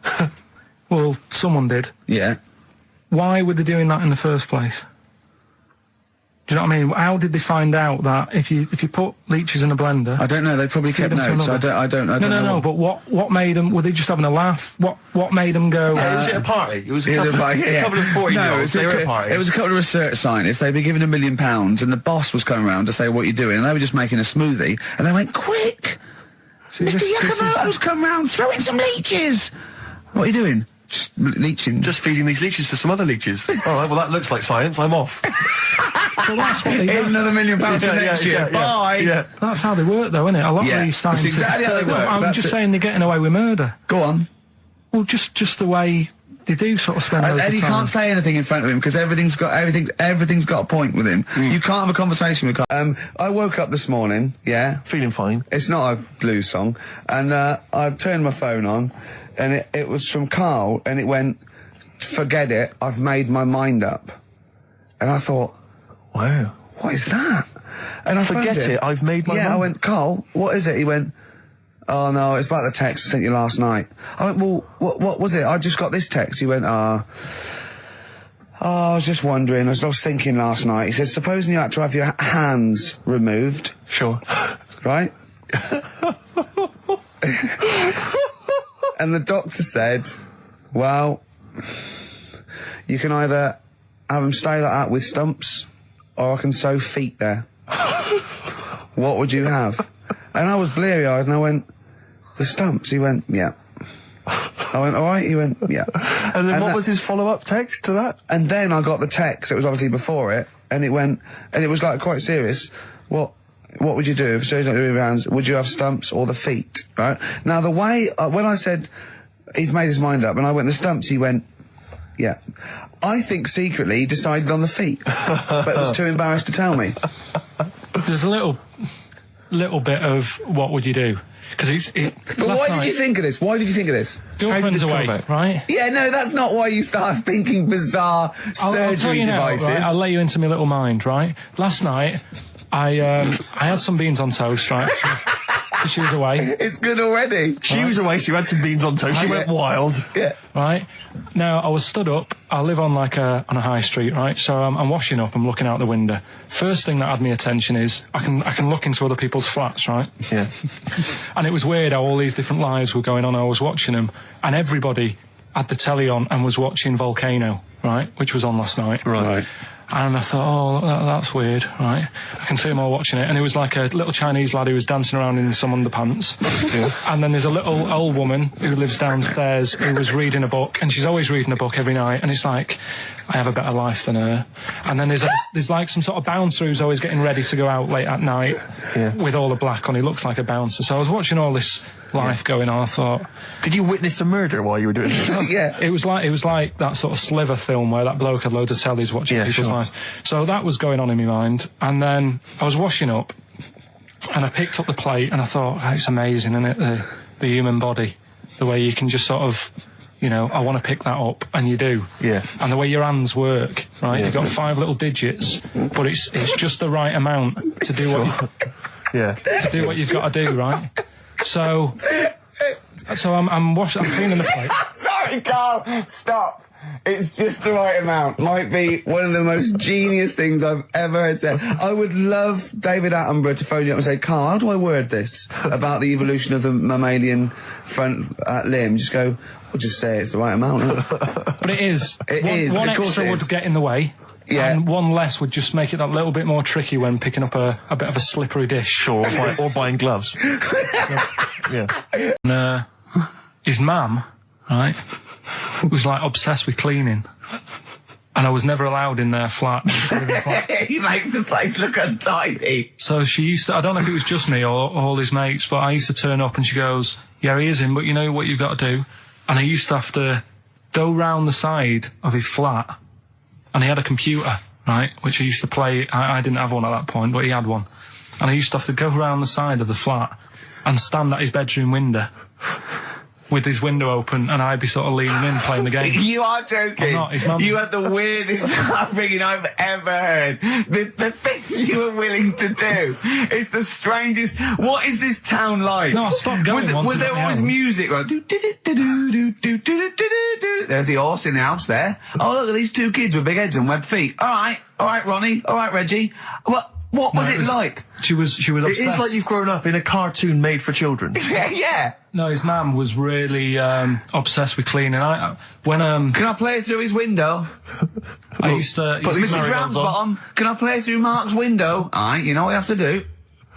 Well, someone did. Yeah. Why were they doing that in the first place? Do you know what I mean? How did they find out that if you put leeches in a blender? I don't know. They probably kept notes. I don't know. No. But what made them? Were they just having a laugh? What made them go? Yeah, was it a party? It was a couple of 40-year-olds. They were at a party. It was a couple of research scientists. They'd been given £1 million, and the boss was coming around to say, "What are you doing?" And they were just making a smoothie, and they went, "Quick, Mr. Yakamoto's come round. Throw in some leeches." What are you doing? Just leeching. Just feeding these leeches to some other leeches. All right, well, that looks like science. I'm off. Well, that's what Here's another £1 million for next year. Bye. Yeah. That's how they work, though, isn't it? A lot of these scientists. That's exactly how they work. I'm just saying they're getting away with murder. Go on. Well, just the way they do sort of spend. And you can't say anything in front of him because everything's got a point with him. You can't have a conversation with Carl. I woke up this morning, feeling fine. It's not a blues song, and I turned my phone on, and it was from Carl, and it went, "Forget it, I've made my mind up," and I thought, wow, what is that? And I forget it, I've made my mind. I went, "Carl, what is it?" He went, "Oh no, it's about the text I sent you last night." I went, "Well, what was it? I just got this text." He went, I was just wondering, I was thinking last night." He said, "Supposing you had to have your hands removed." Sure. Right? And the doctor said, well, you can either have him stay like that with stumps, or I can sew feet there. What would you have? And I was bleary-eyed, and I went, the stumps? He went, yeah. I went, all right? He went, yeah. And then what was his follow-up text to that? And then I got the text, it was obviously before it, and it went, and it was like quite serious. What would you do if surgery not doing with your hands? Would you have stumps or the feet? Right? Now the way, when I said he's made his mind up, and I went the stumps, he went, yeah. I think secretly he decided on the feet, but was too embarrassed to tell me. There's a little bit of what would you do? Because But why did you think of this? Why did you think of this? Girlfriend's away, right? Yeah, no, that's not why you start thinking bizarre surgery I'll tell you devices. Now, right? I'll let you into my little mind, right? Last night, I had some beans on toast, right? She was away. It's good already. She was away, she had some beans on toast, she went wild. Yeah. Right? Now, I was stood up, I live on on a high street, right? So I'm washing up, I'm looking out the window. First thing that had me attention is, I can look into other people's flats, right? Yeah. And it was weird how all these different lives were going on, I was watching them, and everybody had the telly on and was watching Volcano, right? Which was on last night. Right. And I thought, oh, that's weird, right? I can see them all watching it. And it was like a little Chinese lad who was dancing around in some underpants. Yeah. And then there's a little old woman who lives downstairs who was reading a book, and she's always reading a book every night. And it's like, I have a better life than her. And then there's like some sort of bouncer who's always getting ready to go out late at night with all the black on. He looks like a bouncer. So I was watching all this life going on. I thought, did you witness a murder while you were doing this? Yeah. It was like that sort of Sliver film where that bloke had loads of tellies watching people's lives. So that was going on in my mind. And then I was washing up, and I picked up the plate, and I thought, oh, it's amazing, isn't it? The human body, the way you can just sort of, you know, I want to pick that up, and you do. Yeah. And the way your hands work, right? Yeah. You've got 5 little digits, but it's just the right amount to do to do what you've got to do, right? So I'm cleaning the plate. Sorry, Carl, stop. It's just the right amount. Might be one of the most genius things I've ever heard said. I would love David Attenborough to phone you up and say, Carl, how do I word this about the evolution of the mammalian front limb? Just go, we'll just say it's the right amount. But it is. One of course extra it would is. get in the way. Yeah. And one less would just make it that little bit more tricky when picking up a bit of a slippery dish. Sure, or buying gloves. Yeah. And his mum, right, was like obsessed with cleaning. And I was never allowed in their flat. He makes the place look untidy. So she used to, I don't know if it was just me or all his mates, but I used to turn up and she goes, yeah, he is in, but you know what you've got to do? And I used to have to go round the side of his flat, and he had a computer, right, which I used to play. I didn't have one at that point, but he had one. And I used to have to go round the side of the flat and stand at his bedroom window with his window open, and I'd be sort of leaning in playing the game. You are joking. I'm not. His mum. You had the weirdest upbringing I've ever heard. The things you were willing to do. It's the strangest. What is this town like? No, I stopped going once. Was there always music? Right? There's the horse in the house there. Oh, look at these 2 kids with big heads and webbed feet. All right, Ronnie. All right, Reggie. What was it like? She was obsessed. It is like you've grown up in a cartoon made for children. Yeah. No, his mum was really obsessed with cleaning. Can I play it through his window? I used to. Mrs. Ramsbottom, can I play it through Mark's window? Aye, you know what you have to do.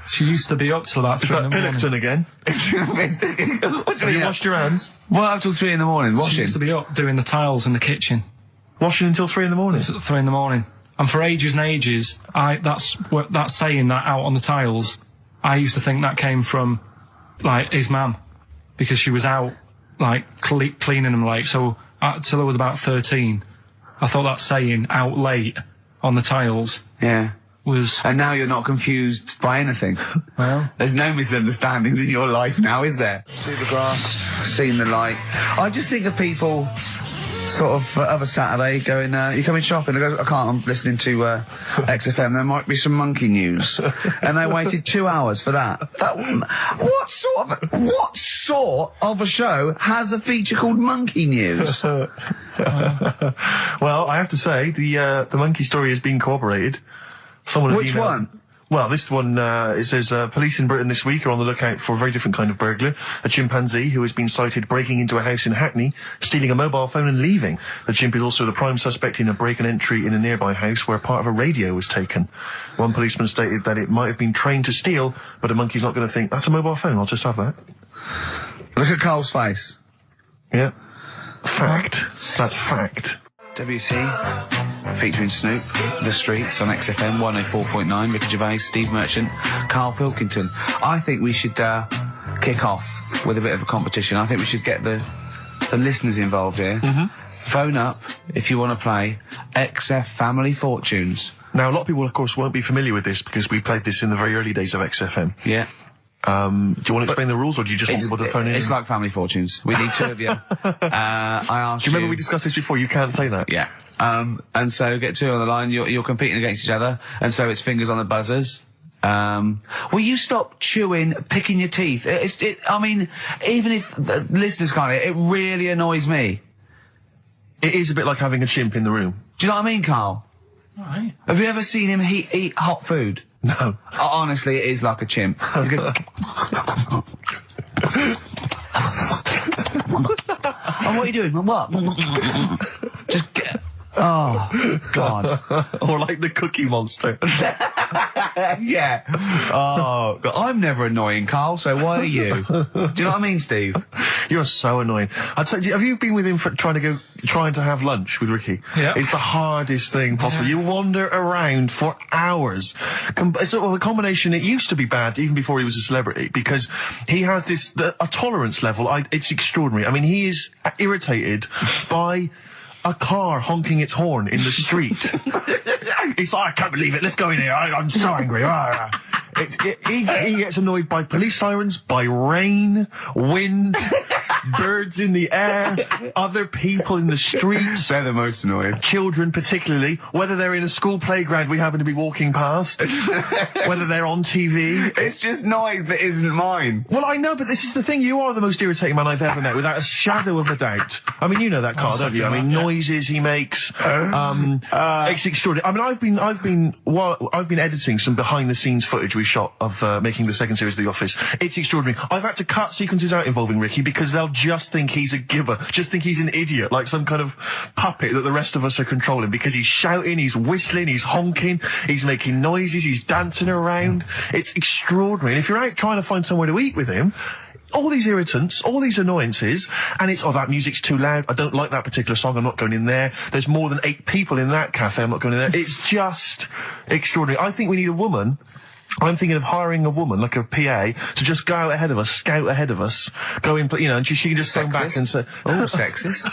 She used to be up till about 3 in the morning. Pilkington again? Have you washed your hands? Well, up till 3 in the morning, washing. She used to be up doing the tiles in the kitchen. Washing until 3 in the morning? It was at 3 in the morning. And for ages and ages, that saying that out on the tiles, I used to think that came from, like, his mum. Because she was out, like, cleaning them late. So, till I was about 13, I thought that saying, out late, on the tiles, was... And now you're not confused by anything. Well... There's no misunderstandings in your life now, is there? See the grass, seen the light. I just think of people... sort of other Saturday going, you coming shopping? I go, I can't, I'm listening to XFM, there might be some monkey news. And they waited 2 hours for that. What sort of a show has a feature called Monkey News? Well, I have to say, the monkey story has been corroborated. Which one? Well, this one, it says, police in Britain this week are on the lookout for a very different kind of burglar. A chimpanzee who has been sighted breaking into a house in Hackney, stealing a mobile phone and leaving. The chimp is also the prime suspect in a break and entry in a nearby house where part of a radio was taken. One policeman stated that it might have been trained to steal, but a monkey's not going to think, that's a mobile phone, I'll just have that. Look at Carl's face. Yeah. Fact. That's fact. WC, featuring Snoop, The Streets on XFM 104.9, Ricky Gervais, Steve Merchant, Karl Pilkington. I think we should kick off with a bit of a competition. I think we should get the listeners involved here. Phone up if you want to play XF Family Fortunes. Now, a lot of people, of course, won't be familiar with this because we played this in the very early days of XFM. Yeah. Do you want to explain the rules, or do you just want people to phone in? It's like Family Fortunes. We need two of you. I asked Do you remember we discussed this before? You can't say that. Yeah. And so get two on the line. You're competing against each other, and so it's fingers on the buzzers. Will you stop chewing, picking your teeth? I mean, even if the listeners can't hear, it really annoys me. It is a bit like having a chimp in the room. Do you know what I mean, Carl? Right. Have you ever seen him eat hot food? No. Honestly, it is like a chimp. Oh, what are you doing? What? Just get... Oh, God. Or like the Cookie Monster. Yeah. Oh, God. I'm never annoying, Carl, so why are you? Do you know what I mean, Steve? You're so annoying. I'd say, have you been with him for trying to have lunch with Ricky? Yeah. It's the hardest thing possible. Yeah. You wander around for hours. It's sort of a combination. It used to be bad even before he was a celebrity because he has a tolerance level. It's extraordinary. I mean, he is irritated by a car honking its horn in the street. It's like, I can't believe it. Let's go in here. I'm so angry. He gets annoyed by police sirens, by rain, wind, birds in the air, other people in the streets. They're the most annoying. Children particularly, whether they're in a school playground we happen to be walking past, whether they're on TV. It's just noise that isn't mine. Well, I know, but this is the thing. You are the most irritating man I've ever met, without a shadow of a doubt. I mean, you know that, Carl, don't you? I mean, noises he makes. It's extraordinary. I mean, I've been editing some behind-the-scenes footage we shot of making the second series of The Office. It's extraordinary. I've had to cut sequences out involving Ricky because they'll just think he's a gibber, just think he's an idiot, like some kind of puppet that the rest of us are controlling, because he's shouting, he's whistling, he's honking, he's making noises, he's dancing around. It's extraordinary. And if you're out trying to find somewhere to eat with him, all these irritants, all these annoyances, and it's, that music's too loud, I don't like that particular song, I'm not going in there, there's more than 8 people in that cafe, I'm not going in there. It's just extraordinary. I think we need a woman. I'm thinking of hiring a woman, like a PA, to just go ahead of us, scout ahead of us, go in, and she can just phone back and say... Oh, sexist.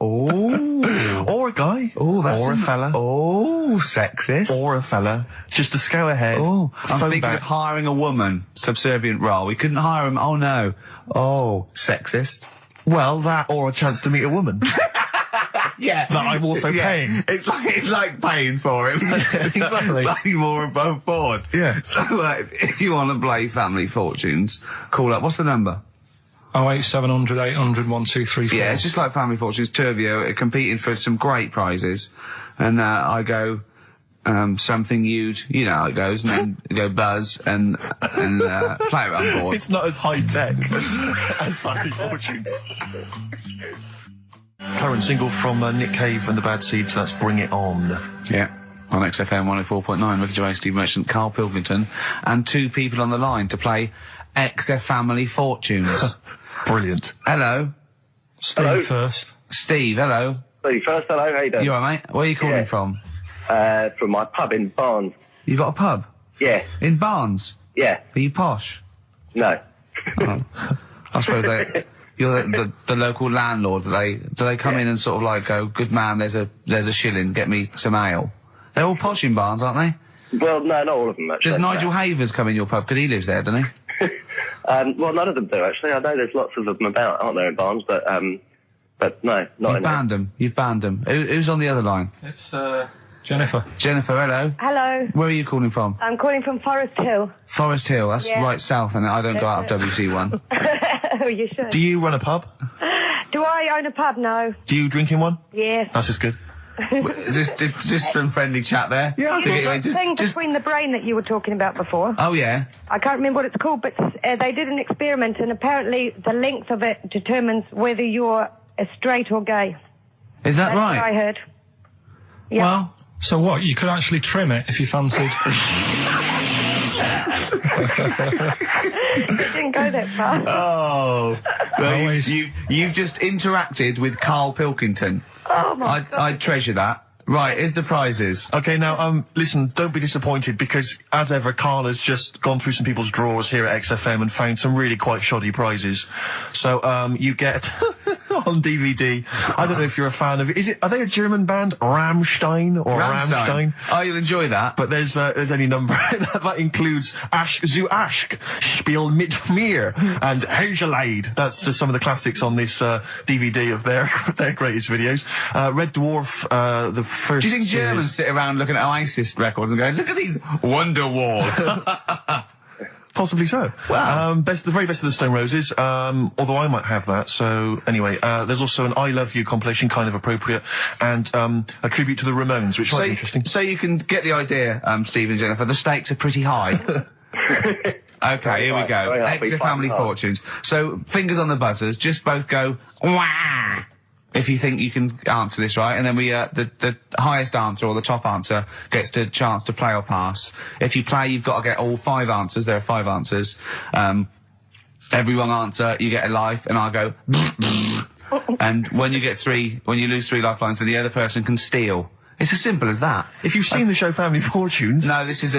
Oh. Or a guy. Oh, that's... Or a fella. Oh, sexist. Or a fella. Just to scout ahead. Oh, I'm phone thinking back. of hiring a woman, subservient role. We couldn't hire him. Oh, no. Oh, sexist. Well, that or a chance to meet a woman. Yeah. That I'm also paying. It's like paying for it. Exactly. Slightly more above board. Yeah. So, if you want to play Family Fortunes, call up. What's the number? 08700 800 1234. Yeah, it's just like Family Fortunes. Two of you are competing for some great prizes. And, I go, something you know how it goes, and then you go buzz and play it on board. It's not as high tech as Family Fortunes. Current single from Nick Cave and the Bad Seeds, that's Bring It On. Yeah. On XFM 104.9, Ricky Gervais, Steve Merchant, Karl Pilkington, and 2 people on the line to play XF Family Fortunes. Brilliant. Hello. Steve first. Steve, hello. Steve first, hello, how you doing? You alright, mate? Where are you calling from? From my pub in Barnes. You got a pub? Yeah. In Barnes? Yeah. Are you posh? No. Oh. I suppose you're the local landlord. Do they come in and sort of like go, good man, there's a shilling, get me some ale? They're all posh in Barnes, aren't they? Well, no, not all of them, actually. Does Nigel Havers come in your pub? Because he lives there, doesn't he? Well, none of them do, actually. I know there's lots of them about, aren't there, in Barnes, but no, not You've in banned them. You've banned them. Who's on the other line? It's, Jennifer. Jennifer, hello. Hello. Where are you calling from? I'm calling from Forest Hill. Forest Hill, that's right south, and I don't go out of WC1. Oh, you should. Do you run a pub? Do I own a pub? No. Do you drink in one? Yes. That's just good. Just some friendly chat there. Yeah, The thing between the brain that you were talking about before. Oh, yeah. I can't remember what it's called, but they did an experiment, and apparently the length of it determines whether you're straight or gay. Is that That's right? what I heard. Yeah. Well, so what? You could actually trim it if you fancied. It didn't go that far. Oh. Well, you've just interacted with Karl Pilkington. Oh, my God. I treasure that. Right, here's the prizes. Okay, now, listen, don't be disappointed because, as ever, Carl has just gone through some people's drawers here at XFM and found some really quite shoddy prizes. So, you get, on DVD, I don't know if you're a fan of it. Are they a German band? Rammstein or Rammstein? Oh, you'll enjoy that. But there's any number. That includes Asch zu Asch, Spiel mit mir, and Hergelade. That's just some of the classics on this, DVD of their greatest videos. Red Dwarf, the first Do you think series. Germans sit around looking at ISIS records and going, look at these Wonderwall? Possibly so. Wow. The very best of the Stone Roses, although I might have that. So anyway, there's also an I Love You compilation, kind of appropriate, and a tribute to the Ramones, which might be interesting. So you can get the idea, Steve and Jennifer, the stakes are pretty high. Okay, here we go. Extra Family Fortunes. So, fingers on the buzzers, just both go, wah! If you think you can answer this right, and then we, the highest answer or the top answer gets the chance to play or pass. If you play, you've got to get all 5 answers. There are 5 answers. Every wrong answer, you get a life, and I'll go, and when you lose 3 lifelines, then the other person can steal. It's as simple as that. If you've seen the show Family Fortunes... No, this is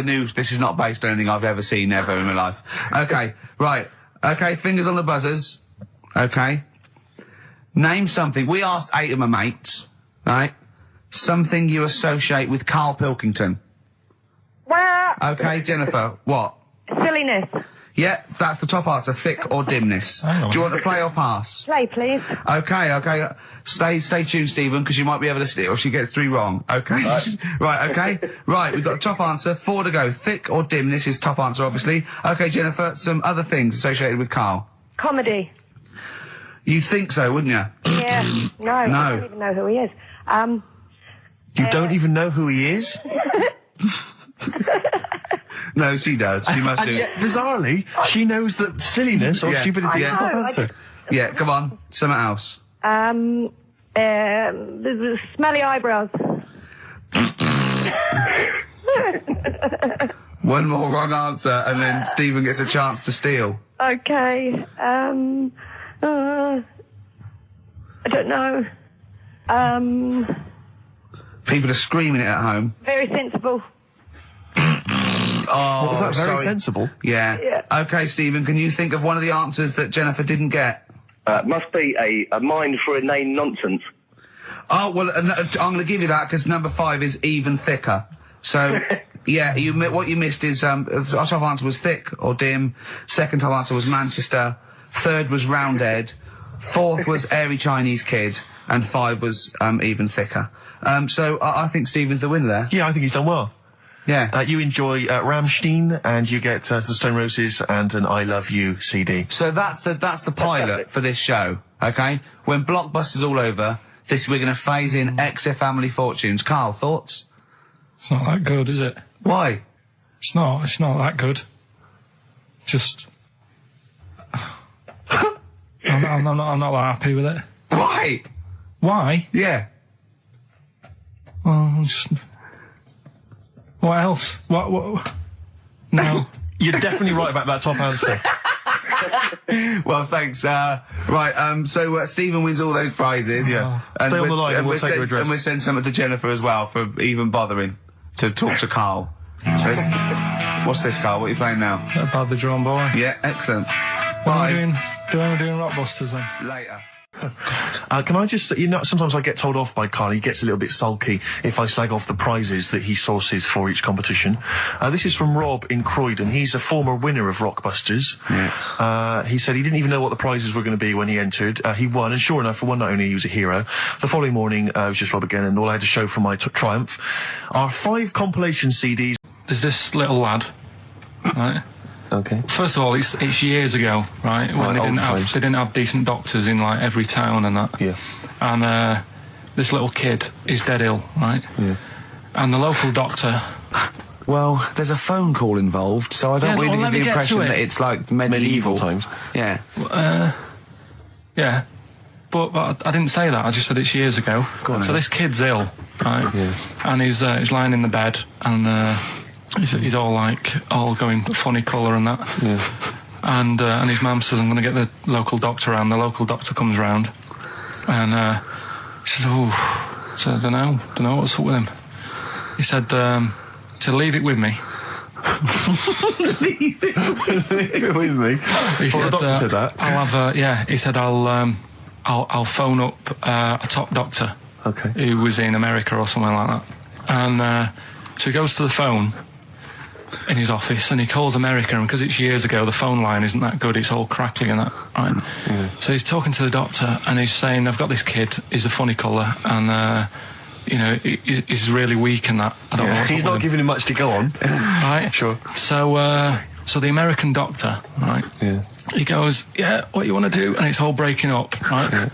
not based on anything I've ever seen ever in my life. Okay, right. Okay, fingers on the buzzers. Okay. Name something. We asked 8 of my mates, right? Something you associate with Karl Pilkington. Well, Okay, Jennifer, what? silliness. Yeah, that's the top answer, thick or dimness. Do you want to play or pass? Play, please. Okay. Stay tuned, Stephen, because you might be able to steal if she gets 3 wrong. Okay? Right, okay. Right, we've got the top answer, 4 to go. Thick or dimness is top answer, obviously. Okay, Jennifer, some other things associated with Karl. Comedy. You'd think so, wouldn't you? Yeah. No, I don't even know who he is. You don't even know who he is? No, she does. She must and do. yet, bizarrely, she knows that silliness or stupidity is the top answer. Yeah, come on. Something else. The smelly eyebrows. One more wrong answer, and then Stephen gets a chance to steal. Okay. I don't know. People are screaming it at home. Very sensible. Oh, What was that? Very sorry. sensible. Yeah. Okay, Stephen, can you think of one of the answers that Jennifer didn't get? Must be a mind for inane nonsense. Oh, well, I'm going to give you that because number 5 is even thicker. So, yeah, what you missed is, our top answer was thick or dim. Second top answer was Manchester. Third was Roundhead. 4th was airy Chinese kid. And 5 was, even thicker. So I think Stephen's the winner there. Yeah, I think he's done well. Yeah. You enjoy Rammstein, and you get the Stone Roses and an I Love You CD. So that's the pilot for this show, okay? When Blockbuster's all over, we're going to phase in XF Family Fortunes. Karl, thoughts? It's not that good, is it? Why? It's not that good. Just... I'm not that happy with it. Why? Why? Yeah. Well, just... What else? What? No. You're definitely right about that top answer. Well, thanks. Right, so Stephen wins all those prizes. Yeah. Stay on the line and we'll take your address. And we'll send something to Jennifer as well for even bothering to talk to Karl. So what's this, Karl? What are you playing now? About the Drum Boy. Yeah, excellent. Bye. Do I doing Rockbusters then? Later. Can I just, sometimes I get told off by Karl. He gets a little bit sulky if I slag off the prizes that he sources for each competition. This is from Rob in Croydon. He's a former winner of Rockbusters. Yeah. He said he didn't even know what the prizes were going to be when he entered. He won, and sure enough, for one night only, he was a hero. The following morning, it was just Rob again, and all I had to show for my triumph are 5 compilation CDs. There's this little lad, right? Okay. First of all, it's years ago, right? When they didn't have decent doctors in like every town and that. Yeah. And this little kid is dead ill, right? Yeah. And the local doctor... Well, there's a phone call involved, so I don't really get the impression that it's like medieval times. Yeah. Yeah. But I didn't say that, I just said it's years ago. So this kid's ill, right? Yeah. And he's lying in the bed, and he's all going funny colour and that. Yeah. And his mum says, I'm going to get the local doctor round. The local doctor comes round, and he says, so I don't know what's up with him. He said, leave it with me. Leave it with me. He said, the doctor said that. I'll have he said, I'll phone up a top doctor. Okay. Who was in America or something like that. And so he goes to the phone in his office and he calls America, and because it's years ago, the phone line isn't that good, it's all crackly and that, right? Yeah. So he's talking to the doctor and he's saying, I've got this kid, he's a funny colour, and he's really weak and that. I don't know what's he's not giving him much to go on. Right? Sure. So the American doctor, right? Yeah. He goes, yeah, what you want to do? And it's all breaking up, right? Yeah.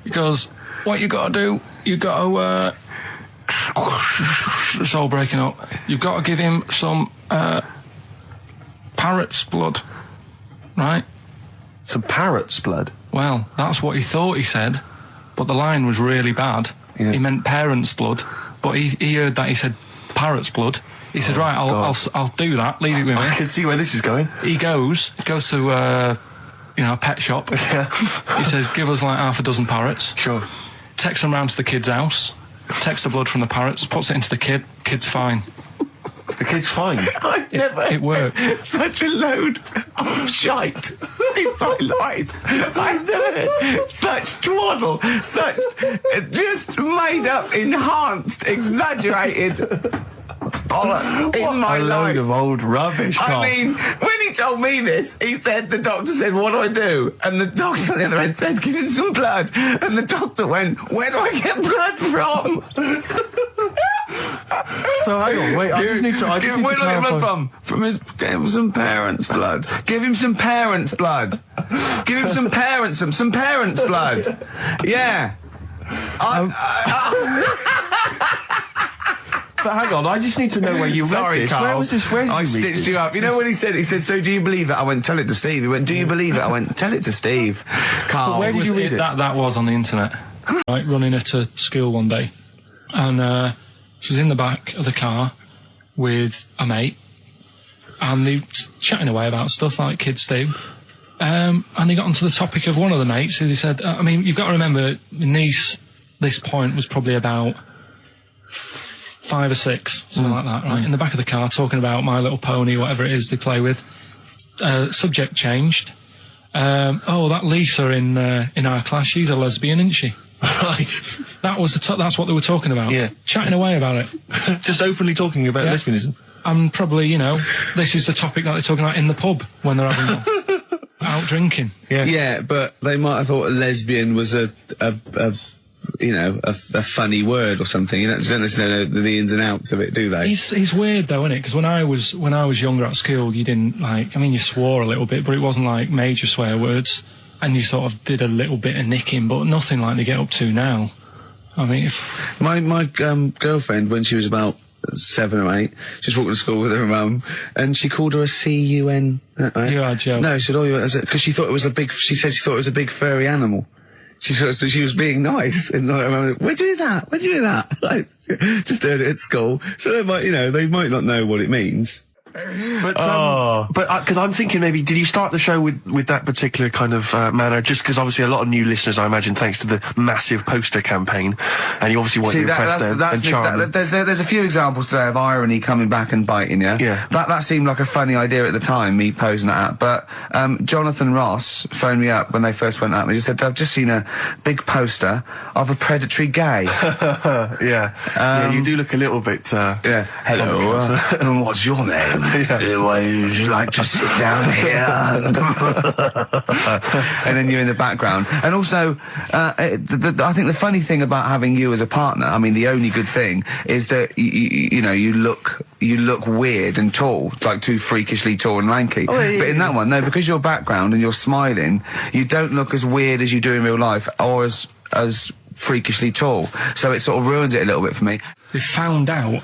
He goes, what you got to do? You got to, it's all breaking up. You've got to give him some, parrot's blood, right? Some parrot's blood? Well, that's what he thought he said, but the line was really bad. Yeah. He meant parents' blood, but he heard that he said parrot's blood. He said, right, I'll do that, leave it with me. I can see where this is going. He goes to, a pet shop. Yeah. He says, give us like half a dozen parrots. Sure. Takes them round to the kid's house, takes the blood from the parrots, puts it into the kid's fine. The kid's fine? It worked. Such a load of shite in my life. I've never heard such twaddle, such just made up, enhanced, exaggerated bollocks in my life. A load of old rubbish, Carl. I mean, when he told me this, he said, the doctor said, what do I do? And the doctor on the other end said, give him some blood. And the doctor went, where do I get blood from? So hang on, wait, I just need to where do I get blood from? Give him some parents' blood. Give him some parents' blood. Give him some parents' blood. Yeah. But hang on, I just need to know where you read this. Carl. Where was this? Where did I stitched you up. You know what he said? He said, so do you believe it? I went, tell it to Steve. He went, do you believe it? I went, tell it to Steve. Carl. But where did you read it? That was on the internet. Right, running her to school one day. And she was in the back of the car with a mate. And they were chatting away about stuff like kids do. And they got onto the topic of one of the mates who they said, I mean, you've got to remember, this point was probably about 5 or 6, something like that, right? In the back of the car, talking about My Little Pony, whatever it is they play with. Subject changed. That Lisa in our class, she's a lesbian, isn't she? Right. That's what they were talking about. Yeah. Chatting away about it. Just openly talking about lesbianism. And probably, this is the topic that they're talking about in the pub when they're having out drinking. Yeah. Yeah, but they might have thought a lesbian was a funny word or something. You don't necessarily know the ins and outs of it, do they? It's weird though, isn't it? Because when I was younger at school, you didn't you swore a little bit, but it wasn't like major swear words, and you sort of did a little bit of nicking, but nothing like they get up to now. I mean, my girlfriend, when she was about 7 or 8, she was walking to school with her mum, and she called her a C-U-N. Right? You are joking. No, she said, because she thought it was she said she thought it was a big furry animal. So she was being nice, and I remember, where'd you hear that? Where'd you hear that? Like, just heard it at school. So they might not know what it means. But because I'm thinking maybe, did you start the show with that particular kind of manner? Just because obviously a lot of new listeners, I imagine, thanks to the massive poster campaign, and you obviously want to impress them and charm them. There's a few examples today of irony coming back and biting you. Yeah. That seemed like a funny idea at the time, me posing that. But Jonathan Ross phoned me up when they first went up. He just said, I've just seen a big poster of a predatory gay. Yeah, you do look a little bit. Yeah. Hello. What's your name? Would you like to sit down here? And then you're in the background. And also, I think the funny thing about having you as a partner, I mean, the only good thing is that you look weird and tall, like too freakishly tall and lanky. Oh, yeah, but in that one, no, because your background and you're smiling, you don't look as weird as you do in real life, or as freakishly tall. So it sort of ruins it a little bit for me. They found out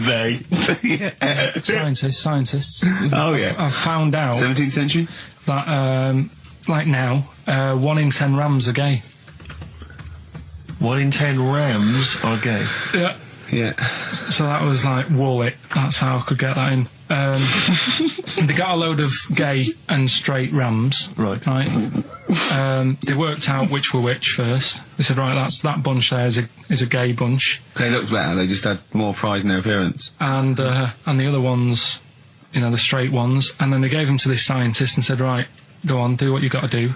that scientists. Oh yeah. I've found out 17th century that like now 1 in 10 rams are gay. 1 in 10 rams are gay. Yeah. Yeah. So that was like Wallet. That's how I could get that in. They got a load of gay and straight rams. Right. They worked out which were which first. They said, right, that bunch there is a gay bunch. They looked better. They just had more pride in their appearance. And the other ones, you know, the straight ones. And then they gave them to this scientist and said, right, go on, do what you got to do.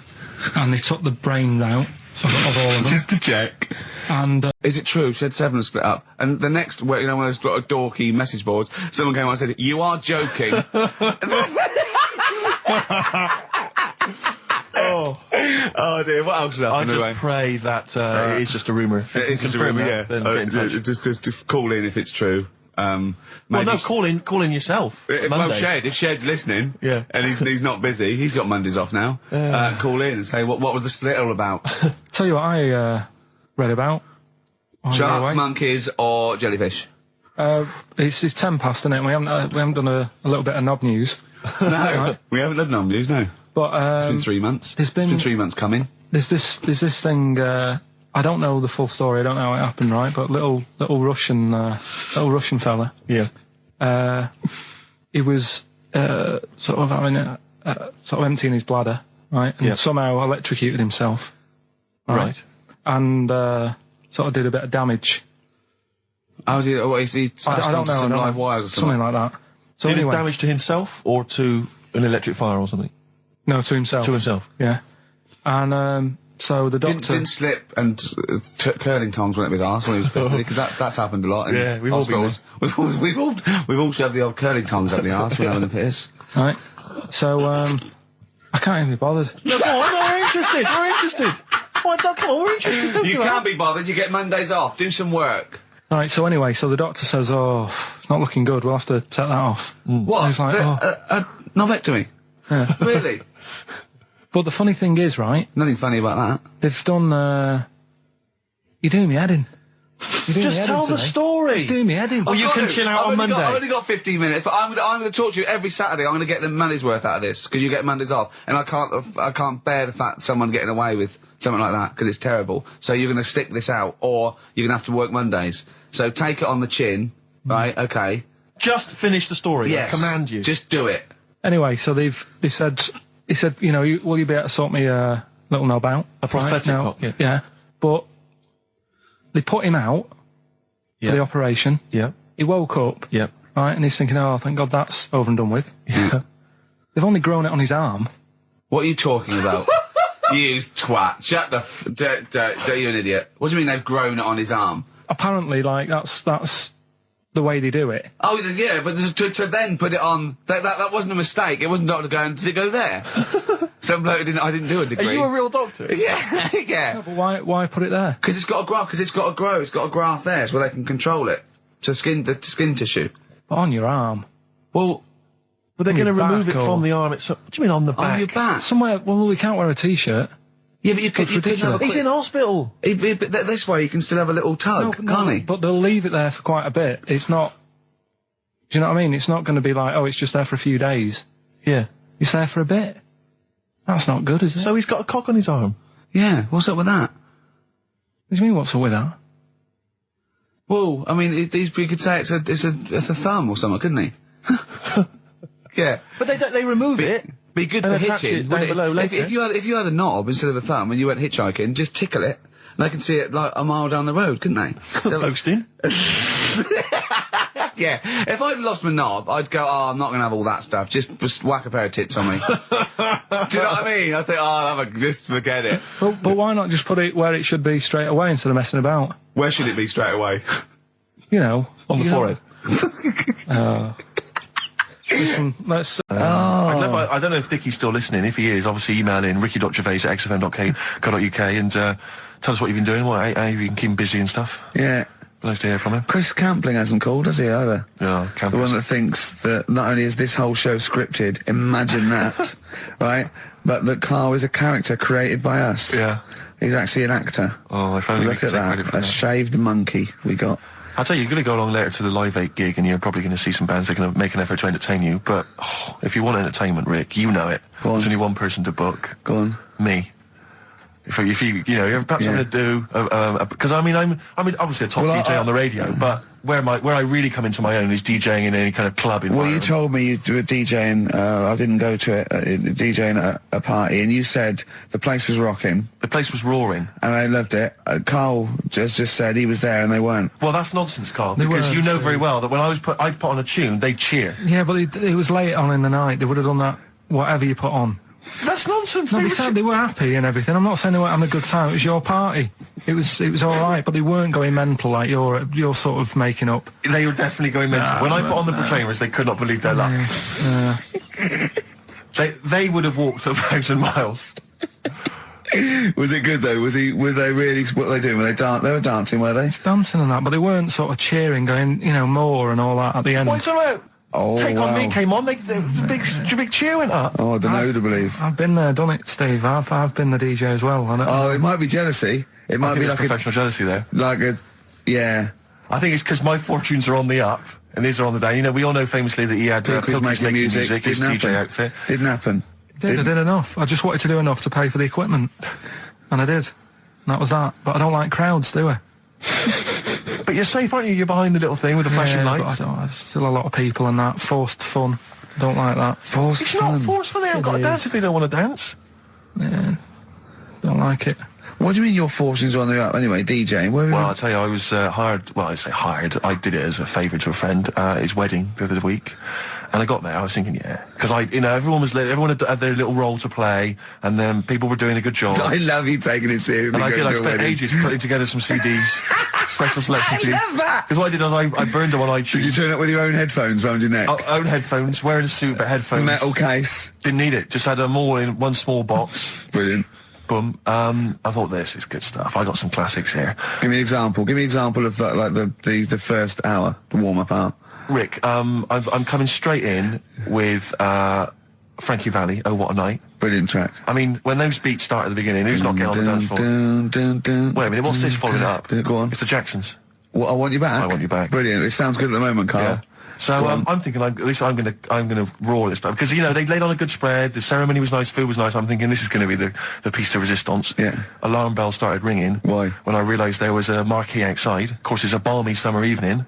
And they took the brains out of all of them. Just to check. And is it true Shed 7 was split up? And the next, you know, one of those dorky message boards, someone came on and said, "You are joking." Oh dear, what else is happening? I just pray that it is just a rumour. It's just a rumour, yeah. Just call in if it's true. Well, no, call in yourself. Well, Shed, if Shed's listening, yeah, and he's not busy, he's got Mondays off now. Call in and say what was the split all about? Tell you what I read about. Sharks, monkeys, or jellyfish? It's 10 past, isn't it? We haven't done a little bit of knob news. No, right? We haven't done knob news, no. But it's been 3 months. It's been 3 months coming. There's this thing. I don't know the full story. I don't know how it happened, right? But little Russian fella. Yeah. He was sort of having sort of emptying his bladder, right? And somehow electrocuted himself. Right. And sort of did a bit of damage. How did he smashed onto some live wires or something like that? So did anyway, it damage to himself or to an electric fire or something? No, to himself. To himself. Yeah. And so the doctor didn't slip and curling tongs went up his arse when he was pissed, because that's happened a lot. In yeah, we've hospitals. all been there. We've all shoved the old curling tongs up the arse when having a piss. Right. So I can't even be bothered. No, go on, we're interested. We're interested. Come on, we're interested. Don't you can't be bothered. You get Mondays off. Do some work. Right, so anyway, the doctor says, "Oh, it's not looking good. We'll have to take that off." What? He's like, Novectomy? Yeah. Really? But the funny thing is, right? Nothing funny about that. They've done. You're doing me head in. Just tell the story. Just doing me head in. Or you can chill out on Monday. I've only got 15 minutes, but I'm going to talk to you every Saturday. I'm going to get the money's worth out of this, because you get Mondays off, and I can't bear the fact someone's getting away with something like that, because it's terrible. So you're going to stick this out, or you're going to have to work Mondays. So take it on the chin, right? Okay. Just finish the story. Yes. I command you. Just do it. Anyway, so he said, you know, will you be able to sort me a little knob out? A prosthetic cock, yeah. But they put him out for the operation. Yeah. He woke up. Yeah. Right, and he's thinking, oh, thank God that's over and done with. Yeah. They've only grown it on his arm. What are you talking about? You twat. Shut the you're an idiot. What do you mean they've grown it on his arm? Apparently, like, that's the way they do it. Oh, yeah, but to then put it on, that wasn't a mistake. It wasn't doctor going, did it go there? Some bloke I didn't do a degree. Are you a real doctor? Yeah, yeah. No, but why put it there? Because it's got to grow, it's got a graft there, so they can control it. To skin tissue. But on your arm. Well, but they're going to remove it from the arm itself. What do you mean on the back? On your back? Somewhere, well, we can't wear a t-shirt. Yeah, but you could have He's in hospital. But this way you can still have a little tug, can't he? But they'll leave it there for quite a bit. It's not... Do you know what I mean? It's not going to be like, oh, it's just there for a few days. Yeah. It's there for a bit. That's not good, is it? So he's got a cock on his arm? Yeah, what's up with that? What do you mean, what's up with that? Well, I mean, you could say it's a thumb or something, couldn't he? Yeah. But they remove it. Be good for hitching. If you had a knob instead of a thumb and you went hitchhiking, just tickle it, and they can see it like a mile down the road, couldn't they? Posting. Yeah. If I'd lost my knob, I'd go, oh, I'm not going to have all that stuff. Just whack a pair of tits on me. Do you know what I mean? I think, oh, just forget it. But why not just put it where it should be straight away instead of messing about? Where should it be straight away? You know. On the forehead. Listen, let's... I don't know if Dickie's still listening. If he is, obviously email in ricky.gervais@xfm.co.uk and tell us what you've been doing, how you've been keeping busy and stuff. Yeah. Nice to hear from him. Chris Campling hasn't called, has he, either? Yeah, The one that thinks that not only is this whole show scripted, imagine that, right, but that Carl is a character created by us. Yeah. He's actually an actor. Oh, if only we Look could at take credit that. for A that. shaved monkey we got. I'll tell you, you're going to go along later to the Live 8 gig and you're probably going to see some bands that are going to make an effort to entertain you. But if you want entertainment, Rick, you know it. There's only one person to book. Go on. Me. If you have perhaps something to do, because I'm obviously a top DJ on the radio, but where I really come into my own is DJing in any kind of club environment. Well, you told me you were DJing, I didn't go to it, DJing at a party, and you said the place was rocking. The place was roaring. And I loved it. Carl just said he was there and they weren't. Well, that's nonsense, Carl, They because weren't, you know so- very well that when I'd put on a tune, they'd cheer. Yeah, but it was late on in the night. They would have done that, whatever you put on. That's nonsense. No, they said they were happy and everything. I'm not saying they weren't having a good time. It was your party. It was all right, but they weren't going mental like you're sort of making up. They were definitely going mental. When I put on the Proclaimers, they could not believe their luck. They would have walked 1,000 miles. Was it good though? Were they really? What were they doing? They were dancing, were they? Dancing and that, but they weren't sort of cheering, going, more and all that at the end. What's about? Oh, Take On Me wow. came on. The big cheer went up. Oh, I don't know to believe. I've been there, done it, Steve. I've been the DJ as well. Oh, it might be jealousy. It might be it's like professional jealousy there. Yeah. I think it's because my fortunes are on the up and these are on the down. We all know famously that he had Pilkington making music. his Didn't DJ happen. outfit. Didn't happen. I did enough. I just wanted to do enough to pay for the equipment. And I did. And that was that. But I don't like crowds, do I? But you're safe, aren't you? You're behind the little thing with the flashing lights. But there's still a lot of people and that. Forced fun. Don't like that. Forced It's fun. not forced fun. They haven't got to dance if they don't want to dance. Yeah. Don't like it. What do you mean your fortunes are on the up? Anyway, DJing. Well, I'll tell you, I was hired. Well, I say hired. I did it as a favour to a friend. His wedding the other week, and I got there. I was thinking, because everyone had their little role to play, and then people were doing a good job. I love you taking it seriously. And I did. I going to a spent wedding. ages putting together some CDs, special selection CDs. I love that. Because what I did is I burned them on iTunes. Did you turn up with your own headphones round your neck? Own headphones, wearing a suit, but headphones. Metal case. Didn't need it. Just had them all in one small box. Brilliant. Boom. I thought this is good stuff. I got some classics here. Give me an example. Give me an example of that, like the first hour, the warm up hour. Rick, I'm coming straight in with Frankie Valli. Oh, what a night! Brilliant track. I mean, when those beats start at the beginning, who's not getting on the dance floor? Wait a minute, what's this following up? Go on. It's the Jacksons. Well, I Want You Back. I Want You Back. Brilliant. It sounds good at the moment, Carl. Yeah. So I'm thinking, at least I'm gonna roar this back because they laid on a good spread. The ceremony was nice, food was nice. I'm thinking this is going to be the piece de resistance. Yeah. Alarm bell started ringing. Why? When I realised there was a marquee outside. Of course, it's a balmy summer evening.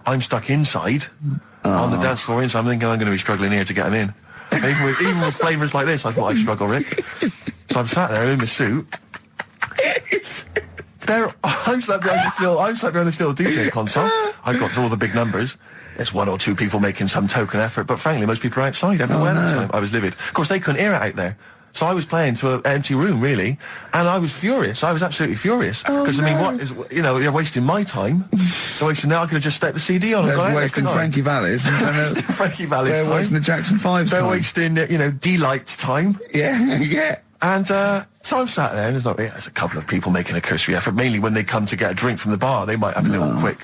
I'm stuck inside on the dance floor. So I'm thinking I'm going to be struggling here to get them in. Even with flavours like this, I thought I'd struggle, Rick. So I'm sat there in my suit. I'm sat behind this little DJ console. I've got all the big numbers. There's one or two people making some token effort, but frankly, most people are outside everywhere. No. I was livid. Of course, they couldn't hear it out there. So I was playing to an empty room, really, and I was furious. I was absolutely furious. Because, I mean, what is, they're wasting my time. They're wasting, now I could have just stuck the CD on and gone out. They're wasting Frankie Valli's. Frankie Valli's time. They're wasting the Jackson 5's time. They're wasting, D-Light's time. Yeah, yeah. And so I'm sat there, and there's a couple of people making a cursory effort. Mainly when they come to get a drink from the bar, they might have a little quick,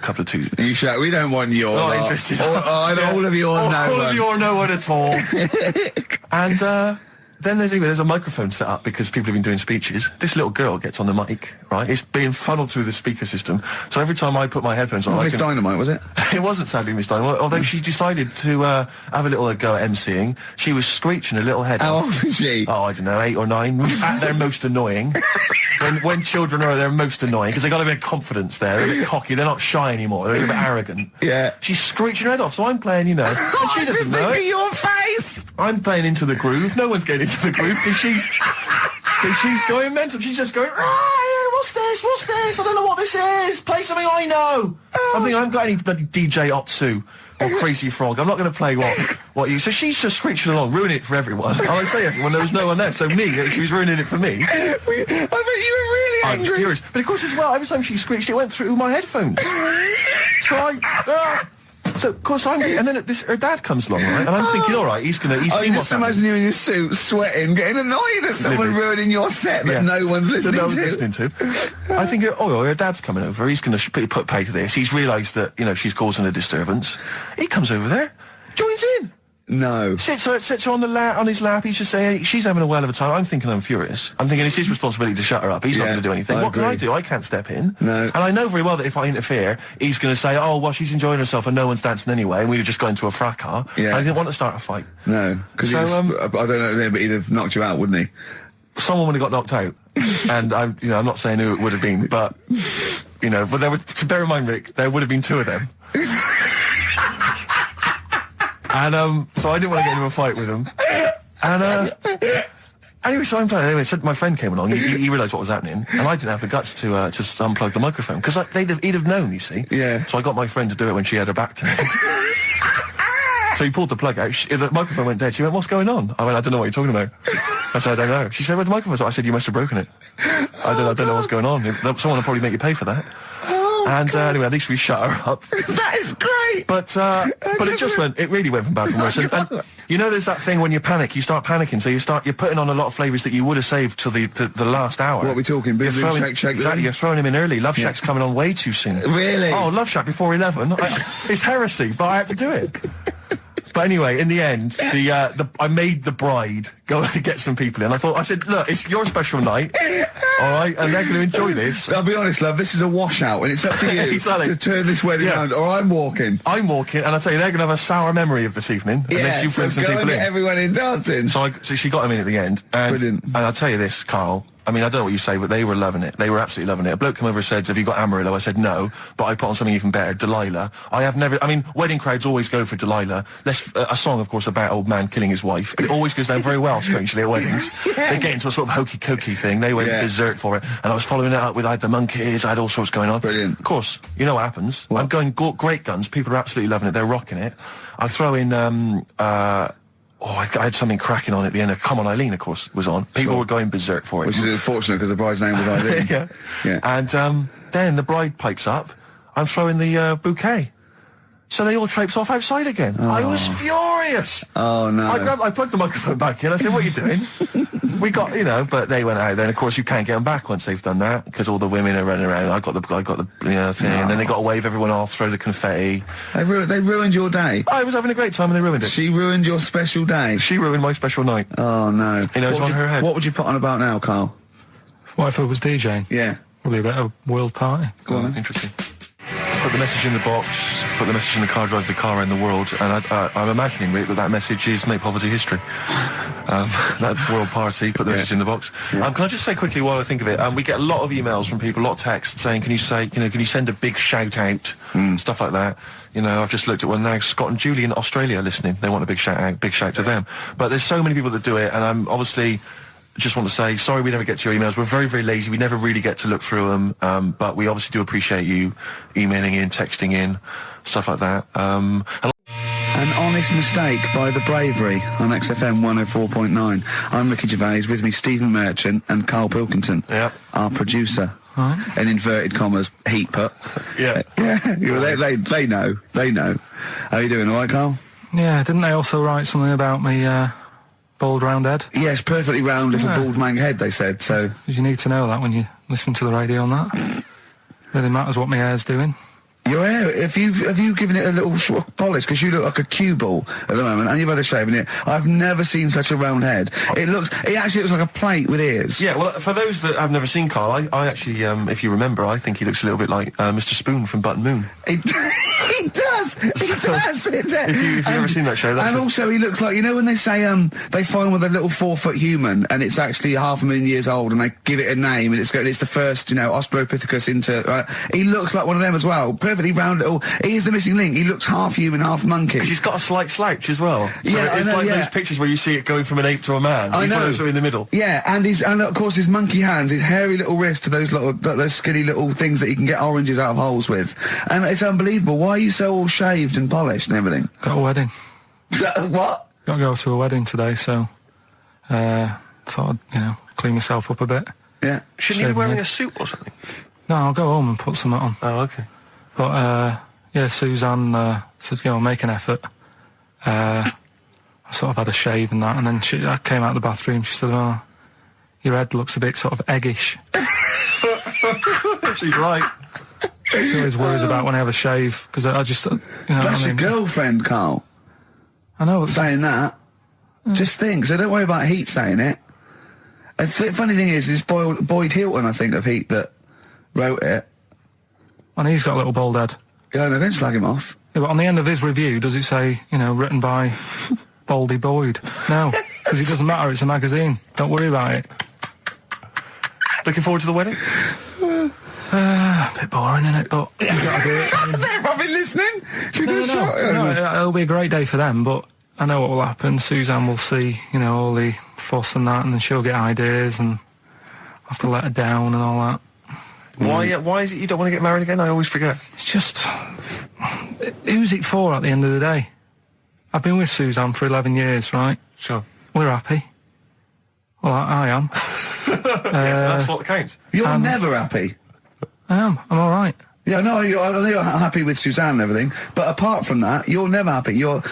couple of twos. You shout, we don't want your Not lot. interested. All of your no all one. of your no one at all. And then there's a microphone set up because people have been doing speeches. This little girl gets on the mic, right? It's being funneled through the speaker system. So every time I put my headphones on, Miss Dynamite, was it? It wasn't sadly Miss Dynamite, although she decided to have a little go at MCing. She was screeching her little head How off. old is she? Oh, I don't know, 8 or 9. At their most annoying. when children are at their most annoying, because they got a bit of confidence there. They're a bit cocky. They're not shy anymore. They're a bit arrogant. Yeah. She's screeching her head off, so I'm playing, and she doesn't know. Look at your face! I'm playing into the groove. No one's getting into the groove because she's going mental. She's just going, what's this? What's this? I don't know what this is. Play something I know. I think I haven't got any bloody DJ Otsu or Crazy Frog. I'm not going to play what you... So she's just screeching along, ruining it for everyone. And I say everyone, there was no one there. So she was ruining it for me. I bet you were really I was angry. furious. But of course as well, every time she screeched, it went through my headphones. So of course and then her dad comes along, right? And I'm thinking, all right, he's seen I what's just imagine you in your suit, sweating, getting annoyed at someone ruining your set that no one's listening to. I think, her dad's coming over. He's going to put pay to this. He's realised that, she's causing a disturbance. He comes over there, joins in. No. Sits her on his lap. He's just saying she's having a whale of a time. I'm thinking I'm furious. I'm thinking it's his responsibility to shut her up. He's not going to do anything. What can I do? I can't step in. No. And I know very well that if I interfere, he's going to say, "Oh, well, she's enjoying herself and no one's dancing anyway," and we'd have just got into a fracas. Yeah. I didn't want to start a fight. No, because I don't know, but he'd have knocked you out, wouldn't he? Someone would have got knocked out, and I'm not saying who it would have been, but but there would. To bear in mind, Rick, there would have been two of them. And so I didn't want to get into a fight with him. And anyway, so I'm playing. Anyway, so my friend came along. He realised what was happening, and I didn't have the guts to unplug the microphone because he'd have known. You see. Yeah. So I got my friend to do it when she had her back to me. So he pulled the plug out. The microphone went dead. She went, "What's going on?" I went, "I don't know what you're talking about." I said, "I don't know." She said, "Where's the microphone?" I said, "You must have broken it." I don't know what's going on. Someone will probably make you pay for that. And anyway, at least we shut her up. That is great. But it really went from bad to worse. And there's that thing when you panic, you start panicking, so you're putting on a lot of flavours that you would have saved till the last hour. What are we talking? Boom, boom, shake. Exactly, you're throwing him in early. Love Shack's coming on way too soon. Really? Oh, Love Shack before 11. It's heresy, but I had to do it. But anyway, in the end, I made the bride go and get some people in. I said, "Look, it's your special night, all right, and they're going to enjoy this." I'll be honest, love, this is a washout, and it's up to you exactly. to turn this wedding around, or I'm walking. And I tell you, they're going to have a sour memory of this evening unless you bring some people in. Everyone in dancing. So she got him in at the end, Brilliant. And I'll tell you this, Carl. I mean, I don't know what you say, but they were loving it. They were absolutely loving it. A bloke came over and said, "Have you got Amarillo?" I said, "No," but I put on something even better, Delilah. Wedding crowds always go for Delilah. A song, of course, about old man killing his wife. It always goes down very well, strangely, at weddings. They get into a sort of hokey-cokey thing. They went berserk for it. And I was following it up with, I had the monkeys, I had all sorts going on. Brilliant. Of course, you know what happens. I'm going great guns. People are absolutely loving it. They're rocking it. I throw in, I had something cracking on at the end. Come On Eileen, of course, was on. People were going berserk for it. Which is unfortunate because the bride's name was Eileen. Yeah. And then the bride pipes up. I'm throwing the bouquet. So they all traipse off outside again. Oh. I was furious. Oh, no. I plugged the microphone back in. I said, "What are you doing?" We got, but they went out there. And of course, you can't get them back once they've done that because all the women are running around. I got the thing, and then they got to wave everyone off, throw the confetti. They ruined your day. I was having a great time and they ruined it. She ruined your special day. She ruined my special night. Oh, no. It's on her head. What would you put on about now, Carl? What if I was DJing? Yeah. Probably a bit of a world party. Go on. Interesting. Put the message in the box, put the message in the car, drive the car around the world, and I'm imagining, Rick, that message is make poverty history. That's world party, put the message in the box. Yeah. Can I just say quickly while I think of it, we get a lot of emails from people, a lot of texts saying, can you send a big shout out, stuff like that. I've just looked at one now, Scott and Julie in Australia listening, they want a big shout out, big shout to them. But there's so many people that do it, and I'm obviously just want to say, sorry we never get to your emails. We're very, very lazy. We never really get to look through them. But we obviously do appreciate you emailing in, texting in, stuff like that. An Honest Mistake by The Bravery on XFM 104.9. I'm Ricky Gervais, with me Stephen Merchant and Karl Pilkington, our producer. In inverted commas, heat put. Yeah. They know. How are you doing, all right, Karl? Yeah, didn't they also write something about me, bald round head? Yes, perfectly round little bald man head, they said, so... You need to know that when you listen to the radio on that. Really matters what my hair's doing. Your hair, have you given it a little sort of polish? Because you look like a cue ball at the moment, and you've had a shave in it. I've never seen such a round head. It actually looks like a plate with ears. Yeah, well, for those that have never seen Carl, I actually, if you remember, I think he looks a little bit like Mr. Spoon from Button Moon. He does. If you've ever seen that show, and also he looks like, when they say they find with a little 4-foot human and it's actually 500,000 years old and they give it a name and it's the first Australopithecus into. Right? He looks like one of them as well. Perfectly round little. He is the missing link. He looks half human, half monkey. Because he's got a slight slouch as well. So yeah, it's like those pictures where you see it going from an ape to a man. He's one of those in the middle. Yeah, and of course his monkey hands, his hairy little wrist to those skinny little things that you can get oranges out of holes with, and it's unbelievable. Why are you so all shaved and polished and everything? Got a wedding. What? Got to go to a wedding today, so thought I'd clean myself up a bit. Yeah. Shouldn't you be wearing a suit or something? No, I'll go home and put something on. Oh, okay. But Suzanne said, make an effort. I sort of had a shave and that, and then I came out of the bathroom. She said, "Oh, your head looks a bit sort of eggish." She's right. She always worries about when I have a shave because I just, That's your girlfriend, Carl. I know. Saying that. Just think. So don't worry about Heat saying it. And funny thing is, it's Boyd Hilton, I think, of Heat that wrote it. And he's got a little bald head. Yeah, no, don't slag him off. Yeah, but on the end of his review, does it say, you know, written by Baldy Boyd? No, because it doesn't matter, it's a magazine. Don't worry about it. Looking forward to the wedding? A bit boring, isn't it? But you've got to do it. They're probably listening. Should we do a shot? No, it'll be a great day for them, but I know what will happen. Suzanne will see, you know, all the fuss and that, and then she'll get ideas and have to let her down and all that. Why is it you don't want to get married again? I always forget. It's just... who's it for at the end of the day? I've been with Suzanne for 11 years, right? Sure. We're happy. Well, I am. That's what counts. You're never happy. I am. I'm all right. Yeah, no, you're happy with Suzanne and everything, but apart from that, you're never happy. You are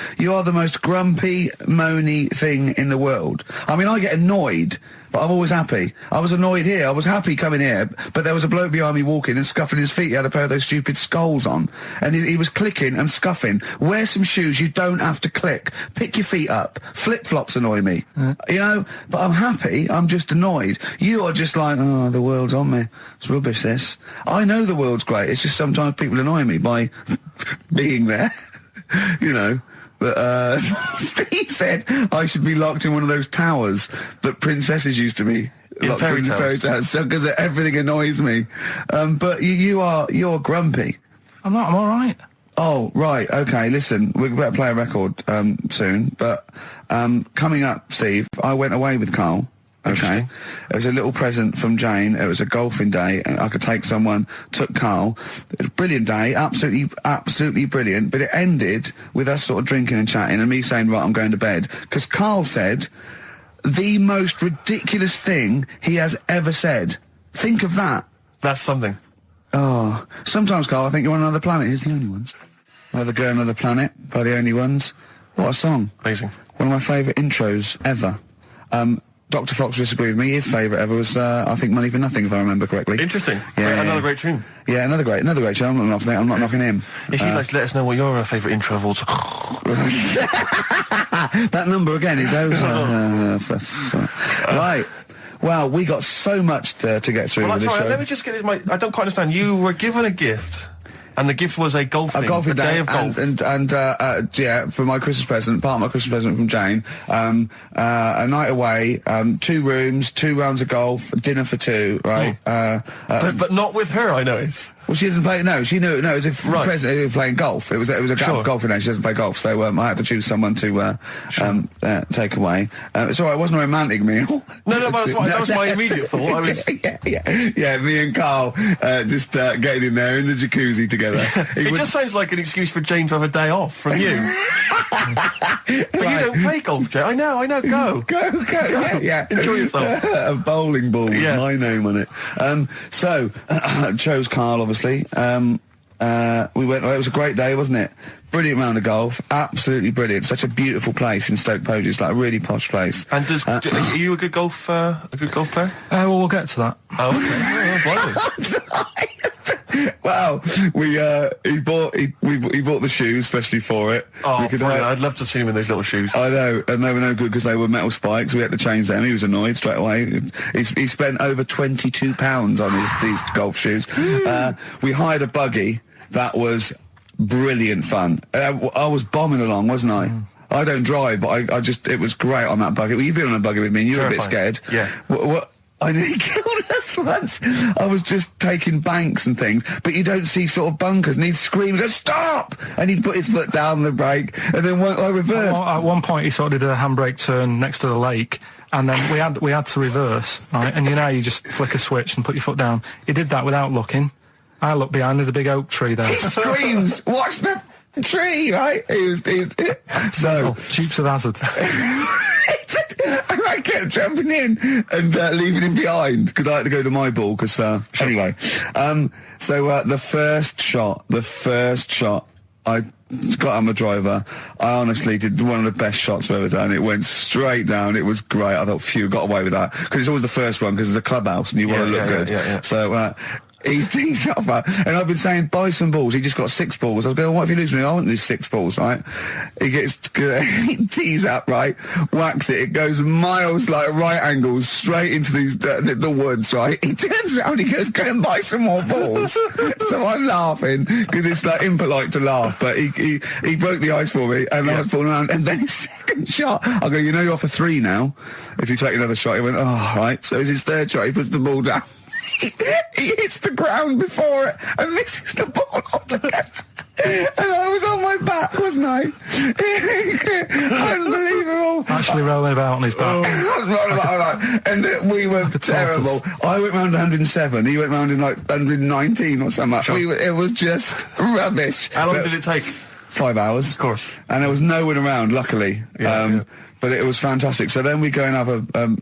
the most grumpy, moany thing in the world. I mean, I get annoyed, but I'm always happy. I was annoyed here. I was happy coming here, but there was a bloke behind me walking and scuffing his feet. He had a pair of those stupid skulls on, and he was clicking and scuffing. Wear some shoes. You don't have to click. Pick your feet up. Flip-flops annoy me. You know, but I'm happy. I'm just annoyed. You are just like, oh, the world's on me. It's rubbish, this. I know the world's great. It's just sometimes people annoy me by being there, you know. But Steve said I should be locked in one of those towers that princesses used to be locked in fairy tales, so because everything annoys me. But you're grumpy. I'm not. I'm all right. Oh, right. Okay. Listen, we better play a record soon. But coming up, Steve, I went away with Karl. Okay. It was a little present from Jane. It was a golfing day, and I could take someone. Took Karl. It was a brilliant day, absolutely brilliant. But it ended with us sort of drinking and chatting, and me saying, "Right, I'm going to bed," because Karl said the most ridiculous thing he has ever said. Think of that. That's something. Oh, sometimes, Karl, I think you're on another planet. Here's the Only Ones. Another Girl, Another Planet by the Only Ones. What a song! Amazing. One of my favourite intros ever. Dr. Fox disagreed with me. His favourite ever was, I think, Money for Nothing, if I remember correctly. Interesting. Yeah, another great tune. Yeah, another great tune. I'm not knocking him. If you'd like to let us know what your favourite intro of all time. That number again is over. Right. Well, we got so much to get through with this show. Let me just get this. I don't quite understand. You were given a gift. And the gift was a golfing day of golf. And yeah, for my Christmas present, part of my Christmas present from Jane, a night away, 2 rooms, 2 rounds of golf, dinner for 2, right? But not with her, I noticed. Well, she doesn't play. No, she knew. No, it was a present. They were playing golf. It was a golfing day. She doesn't play golf, so I had to choose someone to take away. It's all right. It wasn't a romantic meal. No, but that was my immediate thought. I was yeah. Me and Karl just getting in there in the jacuzzi together. It just sounds like an excuse for Jane to have a day off from you. But you don't play golf, Jane. I know. Go. Yeah. Enjoy yourself. A bowling ball with my name on it. So chose Karl, obviously. We went. It was a great day, wasn't it? Brilliant round of golf, absolutely brilliant. Such a beautiful place in Stoke Poges, like a really posh place. And are you a good golf player? Well, we'll get to that. Oh, okay. Wow, he bought the shoes especially for it. Oh, I'd love to have seen him in those little shoes. I know, and they were no good because they were metal spikes. We had to change them. He was annoyed straight away. He spent over £22 on these golf shoes. We hired a buggy that was brilliant fun. I was bombing along, wasn't I? I don't drive, but it was great on that buggy. Well, you've been on a buggy with me, and you were a bit scared. Yeah. What? I nearly killed us once. I was just taking banks and things, but you don't see sort of bunkers, and he'd scream and go, "Stop!" And he'd put his foot down the brake, and then I reversed. At one point, he sort of did a handbrake turn next to the lake, and then we had to reverse, right? And you just flick a switch and put your foot down. He did that without looking. I looked behind, there's a big oak tree there. He screams, "Watch the tree!" Right? So Dukes of Hazzard. I kept jumping in and leaving him behind because I had to go to my ball. Because anyway, so the first shot, I got on the driver. I honestly did one of the best shots I've ever done. It went straight down. It was great. I thought, phew, got away with that because it's always the first one because it's a clubhouse and you want to look good. Yeah. So He tees up, and I've been saying, buy some balls. He just got 6 balls. I was going, what if you lose me? I won't lose 6 balls, right? He tees up, right? Whacks it. It goes miles, like right angles, straight into the woods, right? He turns around, he goes, go and buy some more balls. So I'm laughing, because it's like impolite to laugh, but he broke the ice for me, and I was falling around, and then his second shot, I go, you know you're off for 3 now. If you take another shot, he went, oh, right. So it's his third shot, he puts the ball down. He hits the ground before it and misses the ball altogether. And I was on my back, wasn't I? Unbelievable. Actually rolling about on his back. I was rolling about, and we were terrible. I went round 107, he went round in like 119 or something. Sure. It was just rubbish. How long did it take? 5 hours. Of course. And there was no one around, luckily. But it was fantastic. So then we go and have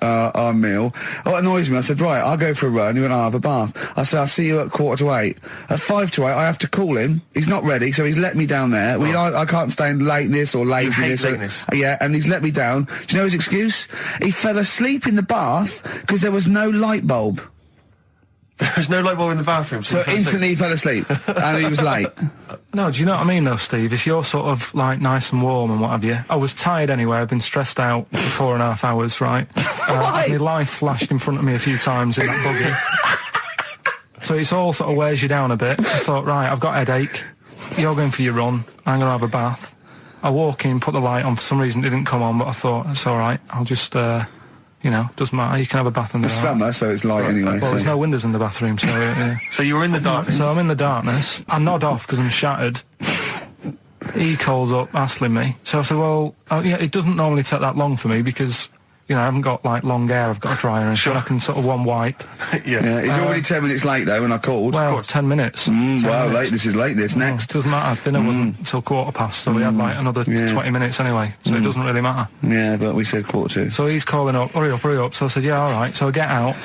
our meal. What annoys me, I said, right, I'll go for a run. He went, I'll have a bath. I said, I'll see you at 7:45. At 7:55, I have to call him. He's not ready, so he's let me down there. I can't stand lateness or laziness. You hate lateness. Yeah, and he's let me down. Do you know his excuse? He fell asleep in the bath because there was no light bulb. There's no light bulb in the bathroom. So instantly he fell asleep, and he was late. No, do you know what I mean though, Steve? If you're sort of like nice and warm and what have you, I was tired anyway, I've been stressed out for 4.5 hours, right? My life flashed in front of me a few times in that buggy. So it's all sort of wears you down a bit. I thought, right, I've got a headache, you're going for your run, I'm going to have a bath. I walk in, put the light on, for some reason it didn't come on, but I thought, it's alright, I'll just, you know, doesn't matter, you can have a bath in It's summer, so it's light anyway. Well, there's no windows in the bathroom, so... So you were in the darkness? So I'm in the darkness. I nod off because I'm shattered. He calls up, hassling me. So I said, well, yeah, it doesn't normally take that long for me because, you know, I haven't got, like, long hair. I've got a dryer and so I can sort of one wipe. Yeah. He's already 10 minutes late, though, when I called. Well, 10 minutes. 10 wow, minutes. this is late, next. Doesn't matter. Dinner wasn't until 7:15, so we had, like, another 20 minutes anyway, so it doesn't really matter. Yeah, but we said 7:45. So he's calling up, hurry up. So I said, yeah, all right. So I get out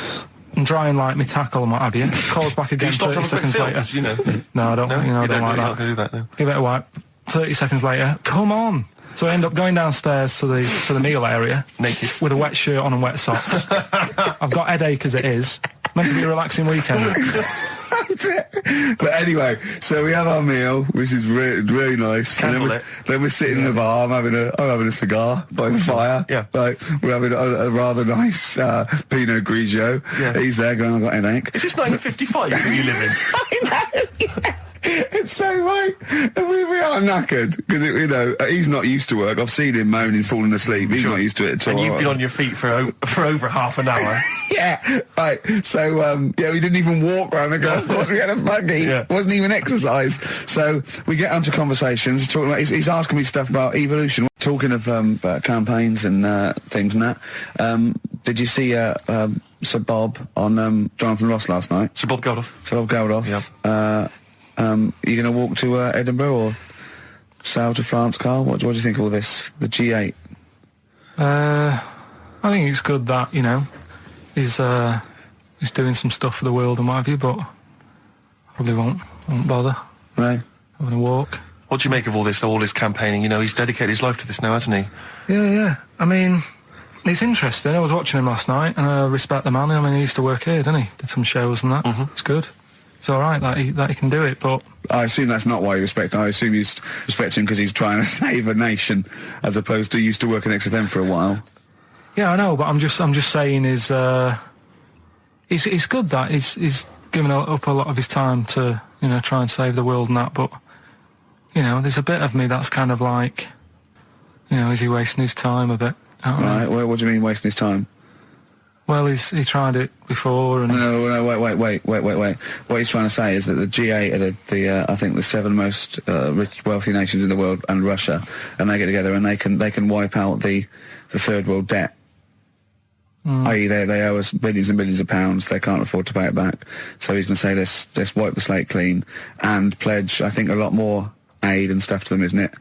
and dry and like my tackle and what have you. Calls back again 30 seconds later. You know? No, I don't. No? You know, I You don't like you're that. not going to do that, no. Give it a wipe. 30 seconds later, come on. So I end up going downstairs to the meal area, naked, with a wet shirt on and wet socks. I've got headache as it is. Meant to be a relaxing weekend. But anyway, so we have our meal, which is really nice. And then we're sitting in the bar. I'm having a cigar by the fire. Yeah. Like, we're having a rather nice Pinot Grigio. Yeah. He's there going, I've got headache. Is this 1955 that you live in? I know. Yeah. It's so right. We are knackered because, you know, he's not used to work. I've seen him moaning, falling asleep. He's not used to it at all. And you've been on your feet for over half an hour. Yeah, right. So, we didn't even walk around the golf course. We had a buggy. It wasn't even exercise. So we get onto conversations. Talking about, he's asking me stuff about evolution. Talking of campaigns and things and that. Did you see Sir Bob on Jonathan Ross last night? Sir Bob Geldof. Sir Bob Geldof. Yeah. Are you going to walk to Edinburgh or sail to France, Carl? What do you think of all this? The G8? I think it's good that, you know, he's doing some stuff for the world and what have you, but probably won't bother. No. Having a walk. What do you make of all this campaigning? You know, he's dedicated his life to this now, hasn't he? Yeah. I mean, it's interesting. I was watching him last night, and I respect the man. I mean, he used to work here, didn't he? Did some shows and that. It's good. It's all right that he can do it, but... I assume that's not why you respect him. I assume you respect him because he's trying to save a nation, as opposed to used to work in XFM for a while. Yeah, I know, but I'm just saying it's good that he's given up a lot of his time to, you know, try and save the world and that, but, you know, there's a bit of me that's kind of like, you know, is he wasting his time a bit? Right, well, what do you mean wasting his time? Well, he tried it before, and... No, wait. What he's trying to say is that the G8 are the I think the 7 most rich, wealthy nations in the world, and Russia, and they get together and they can wipe out the third world debt. I.e., they owe us billions and billions of pounds. They can't afford to pay it back. So he's going to say, let's wipe the slate clean and pledge, I think, a lot more aid and stuff to them, isn't it?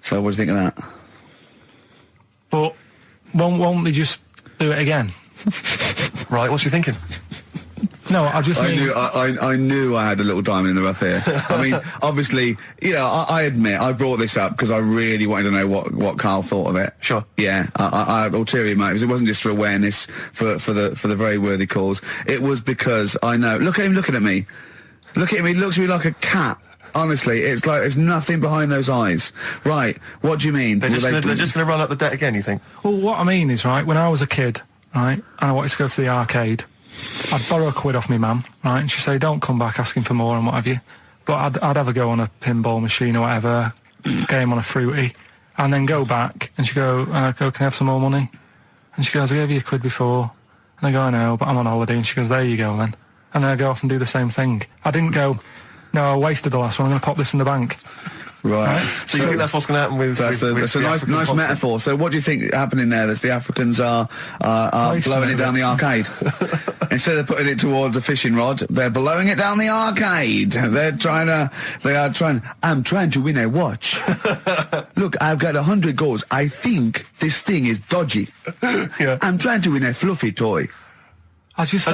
So what do you think of that? But won't they just do it again? Right, what's you thinking? No, I knew I had a little diamond in the rough here. I mean, obviously, you know, I admit I brought this up because I really wanted to know what Karl thought of it. Sure. Yeah, I had ulterior motives. It wasn't just for awareness, for the very worthy cause. It was because I know. Look at him looking at me. Look at him, he looks at me like a cat. Honestly, it's like there's nothing behind those eyes. Right, what do you mean? They're just going to run up the debt again, you think? Well, what I mean is, right, when I was a kid, right, and I wanted to go to the arcade, I'd borrow a quid off my mum, right, and she'd say, don't come back asking for more and what have you. But I'd have a go on a pinball machine or whatever, game on a fruity, and then go back, and she'd go, can I have some more money? And she goes, I gave you a quid before. And I go, I know, but I'm on holiday. And she goes, there you go then. And then I go off and do the same thing. I didn't go, no, I wasted the last one, I'm going to pop this in the bank. Right. So you think that's what's going to happen with... That's a nice metaphor. So what do you think happening there? That the Africans are blowing it down the arcade? Instead of putting it towards a fishing rod, they're blowing it down the arcade. I'm trying to win a watch. Look, I've got 100 goals. I think this thing is dodgy. Yeah. I'm trying to win a fluffy toy. Bob's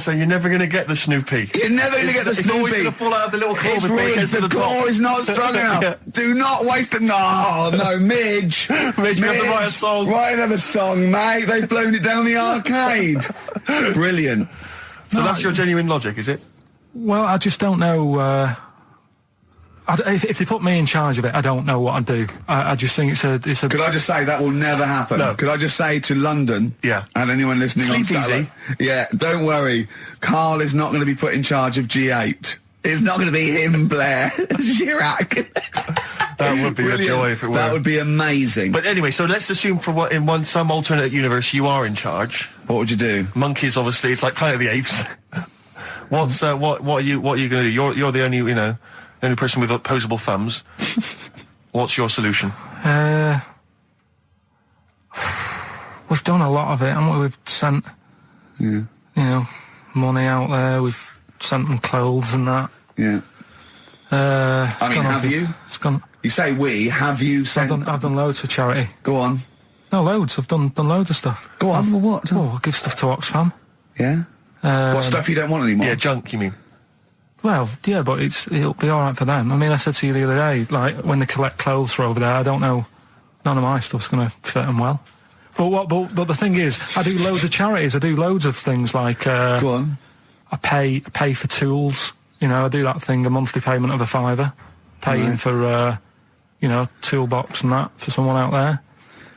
saying you're never going to get the Snoopy. You're never going to get the Snoopy. It's always going to fall out of the little claw It's before it rigged. gets to The the top. claw is not strong enough. Yeah. Do not waste it. No, Midge. Midge, you have to write a song. Write another song, mate. They've blown it down the arcade. Brilliant. So that's your genuine logic, is it? Well, I just don't know... if they put me in charge of it, I don't know what I'd do. I just think it's a... Could I just say that will never happen? No. Could I just say to London, yeah, and anyone listening on Sleep Saturday, yeah, don't worry, Karl is not going to be put in charge of G8. It's not going to be him, Blair Chirac. That would be a joy if it were. That would be amazing. But anyway, so let's assume in some alternate universe you are in charge. What would you do? Monkeys, obviously. It's like Planet of the Apes. What are you going to do? You're the only only person with opposable thumbs. What's your solution? We've done a lot of it, haven't we? We've sent, money out there. We've sent them clothes and that. Yeah. Have you? It's gone. You say we. Have you sent? I've done loads for charity. Go on. No, loads. I've done loads of stuff. Go on. For what? I give stuff to Oxfam. Yeah. What stuff you don't want anymore? Yeah, junk. You mean? Well, yeah, but it'll be all right for them. I mean, I said to you the other day, like when they collect clothes for over there, I don't know, none of my stuff's going to fit them well. But the thing is, I do loads of charities. I do loads of things like. Go on. I pay for tools. I do that thing, a monthly payment of £5, paying for toolbox and that for someone out there.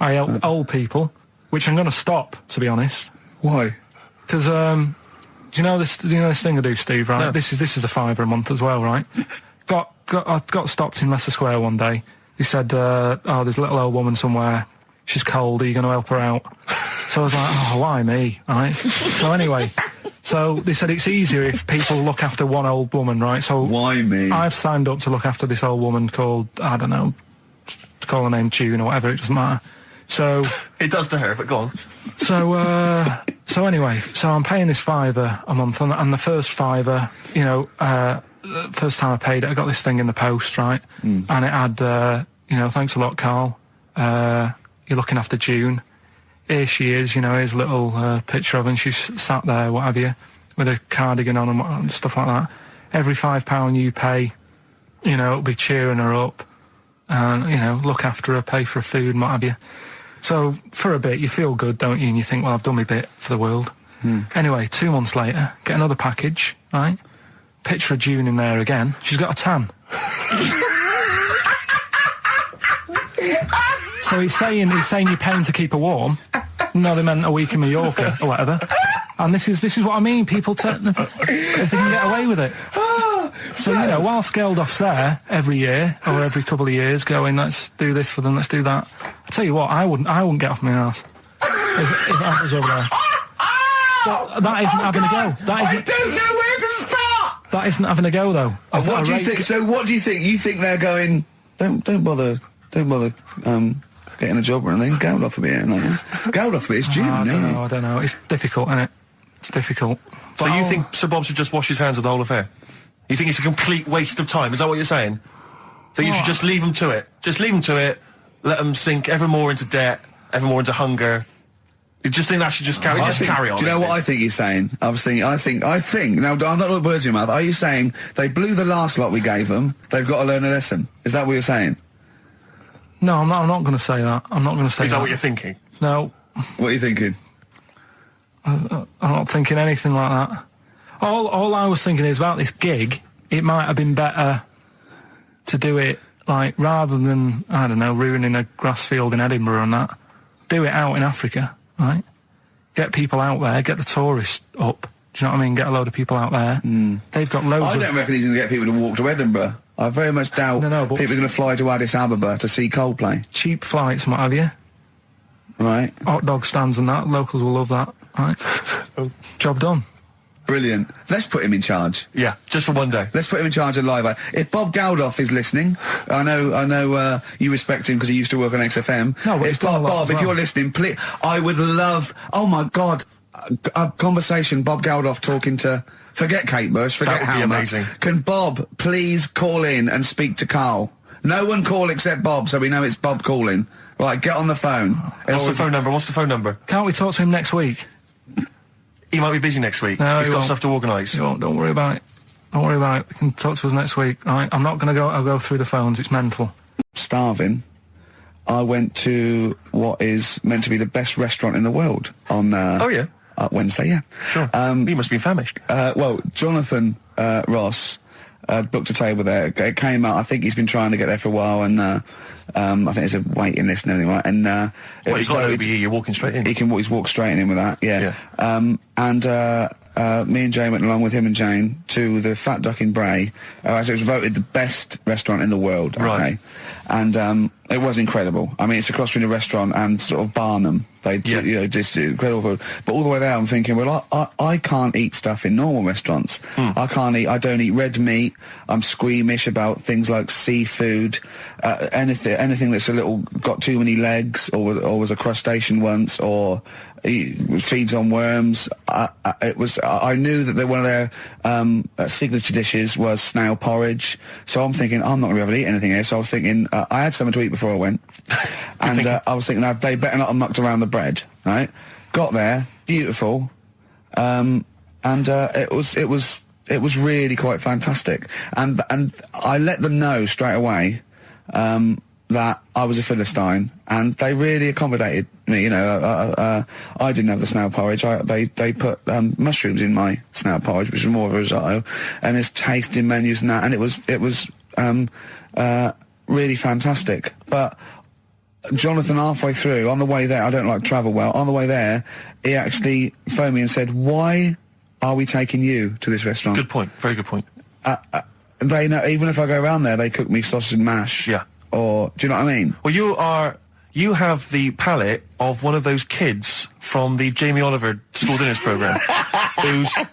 I help old people, which I'm going to stop, to be honest. Why? Because do you know this thing I do, Steve? Right, no. This is a £5 a month as well, right? I got stopped in Leicester Square one day. He said, there's a little old woman somewhere. She's cold. Are you going to help her out? So I was like, why me? Right. So anyway, so they said it's easier if people look after one old woman, right? So why me? I've signed up to look after this old woman called, I don't know, call her name June or whatever. It doesn't matter. So it does to her, but go on. So anyway, so I'm paying this £5 a month, and the first £5, first time I paid it, I got this thing in the post, right? And it had, thanks a lot, Karl. You're looking after June. Here she is, here's a little picture of her, and she's sat there, what have you, with a cardigan on and stuff like that. Every £5 you pay, it'll be cheering her up, and, look after her, pay for her food and what have you. So, for a bit, you feel good, don't you? And you think, well, I've done my bit for the world. Anyway, 2 months later, get another package, right? Picture of June in there again. She's got a tan. So he's saying you're paying to keep her warm. No, they meant a week in Mallorca or whatever. And this is what I mean. People if they can get away with it. So, whilst Geldof's there every year or every couple of years going, let's do this for them, let's do that. I tell you what, I wouldn't get off my arse if I was over there. But that isn't having a go. I don't know where to start! That isn't having a go, though. What do you think? So what do you think? You think they're going, don't bother getting a job or anything. Geldof will be here, Geldof will be, it's June, I don't know. It's difficult, isn't it? It's difficult. So you think Sir Bob should just wash his hands of the whole affair? You think it's a complete waste of time? Is that what you're saying? That you should just leave them to it? Just leave them to it, let them sink ever more into debt, ever more into hunger. You just think that should just carry on? Do you know what I think you're saying? I think, now, I'm not putting words in your mouth. Are you saying they blew the last lot we gave them, they've got to learn a lesson? Is that what you're saying? No, I'm not going to say that. I'm not going to say that. Is that what you're thinking? No. What are you thinking? I'm not thinking anything like that. All I was thinking is about this gig, it might have been better to do it, like, rather than, I don't know, ruining a grass field in Edinburgh and that, do it out in Africa, right? Get people out there, get the tourists up, do you know what I mean? Get a load of people out there. They've got loads of... I don't reckon he's going to get people to walk to Edinburgh. I very much doubt people are going to fly to Addis Ababa to see Coldplay. Cheap flights and what have you. Right. Hot dog stands and that, locals will love that, right? Job done. Brilliant. Let's put him in charge. Yeah, just for one day. Let's put him in charge of Live Aid. If Bob Geldof is listening, I know you respect him because he used to work on XFM. No, but if Bob, if you're listening, please, I would love. Oh my God, a conversation. Bob Geldof talking to. Forget Kate Bush. Forget That would be amazing. Can Bob please call in and speak to Carl? No one call except Bob, so we know it's Bob calling. Right, get on the phone. What's the phone number? What's the phone number? Can't we talk to him next week? He might be busy next week. No, He's he got won't. stuff to organise. Don't worry about it. Don't worry about it. We can talk to us next week. All right? I'm not going to go. I'll go through the phones. It's mental. Starving. I went to what is meant to be the best restaurant in the world on. Wednesday. Yeah. Sure. You must be famished. Well, Jonathan Ross booked a table there. It came out. I think he's been trying to get there for a while, and I think there's a waiting list and everything, right? And He's got an OBE. You're walking straight in. He's walked straight in with that. Yeah. Me and Jane went along with him and Jane to the Fat Duck in Bray, as it was voted the best restaurant in the world. Okay. Right. And it was incredible. I mean, it's across from the restaurant and sort of Barnum. They do, just do incredible food. But all the way there, I'm thinking, well, I can't eat stuff in normal restaurants. I don't eat red meat. I'm squeamish about things like seafood, anything that's got too many legs, or was a crustacean once, or feeds on worms. I knew that one of their signature dishes was snail porridge. So I'm thinking, I'm not going to be able to eat anything here. So I was thinking, I had something to eat before I went. And I was thinking that they better not have mucked around the bread, right? Got there, beautiful. It was really quite fantastic. And I let them know straight away, that I was a Philistine, and they really accommodated me. You know, I didn't have the snail porridge. They put mushrooms in my snail porridge, which was more of a risotto, and there's tasting menus and that, and it was really fantastic. But Jonathan, halfway through, on the way there, I don't like travel well. On the way there, he actually phoned me and said, "Why are we taking you to this restaurant?" Good point. Very good point. They know, even if I go around there, they cook me sausage and mash. Yeah. Or, do you know what I mean? Well, you have the palate of one of those kids from the Jamie Oliver school dinners programme.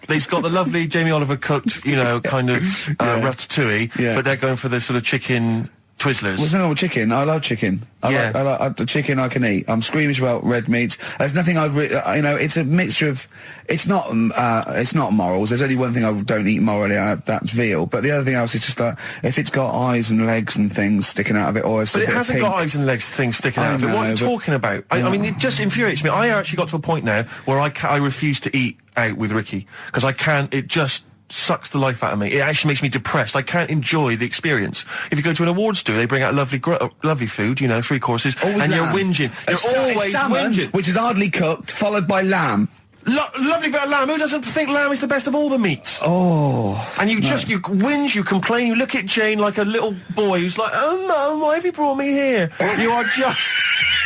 He's got the lovely Jamie Oliver cooked, kind of ratatouille, but they're going for the sort of chicken Twizzlers. There's no chicken. I love chicken. I like the chicken I can eat. I'm squeamish about red meats. There's nothing it's a mixture of. It's not morals. There's only one thing I don't eat morally. That's veal. But the other thing else is just like if it's got eyes and legs and things sticking out of it, or but it hasn't got eyes and legs things sticking out of it. What are you talking about? I mean, it just infuriates me. I actually got to a point now where I refuse to eat out with Ricky because I can't. It just sucks the life out of me. It actually makes me depressed. I can't enjoy the experience. If you go to an awards do, they bring out lovely food, 3 courses, always and lamb. You're whinging. You're always salmon, whinging. Which is hardly cooked, followed by lamb. Lovely bit of lamb. Who doesn't think lamb is the best of all the meats? Oh. And you whinge, you complain, you look at Jane like a little boy who's like, "Oh no, why have you brought me here?" You are just...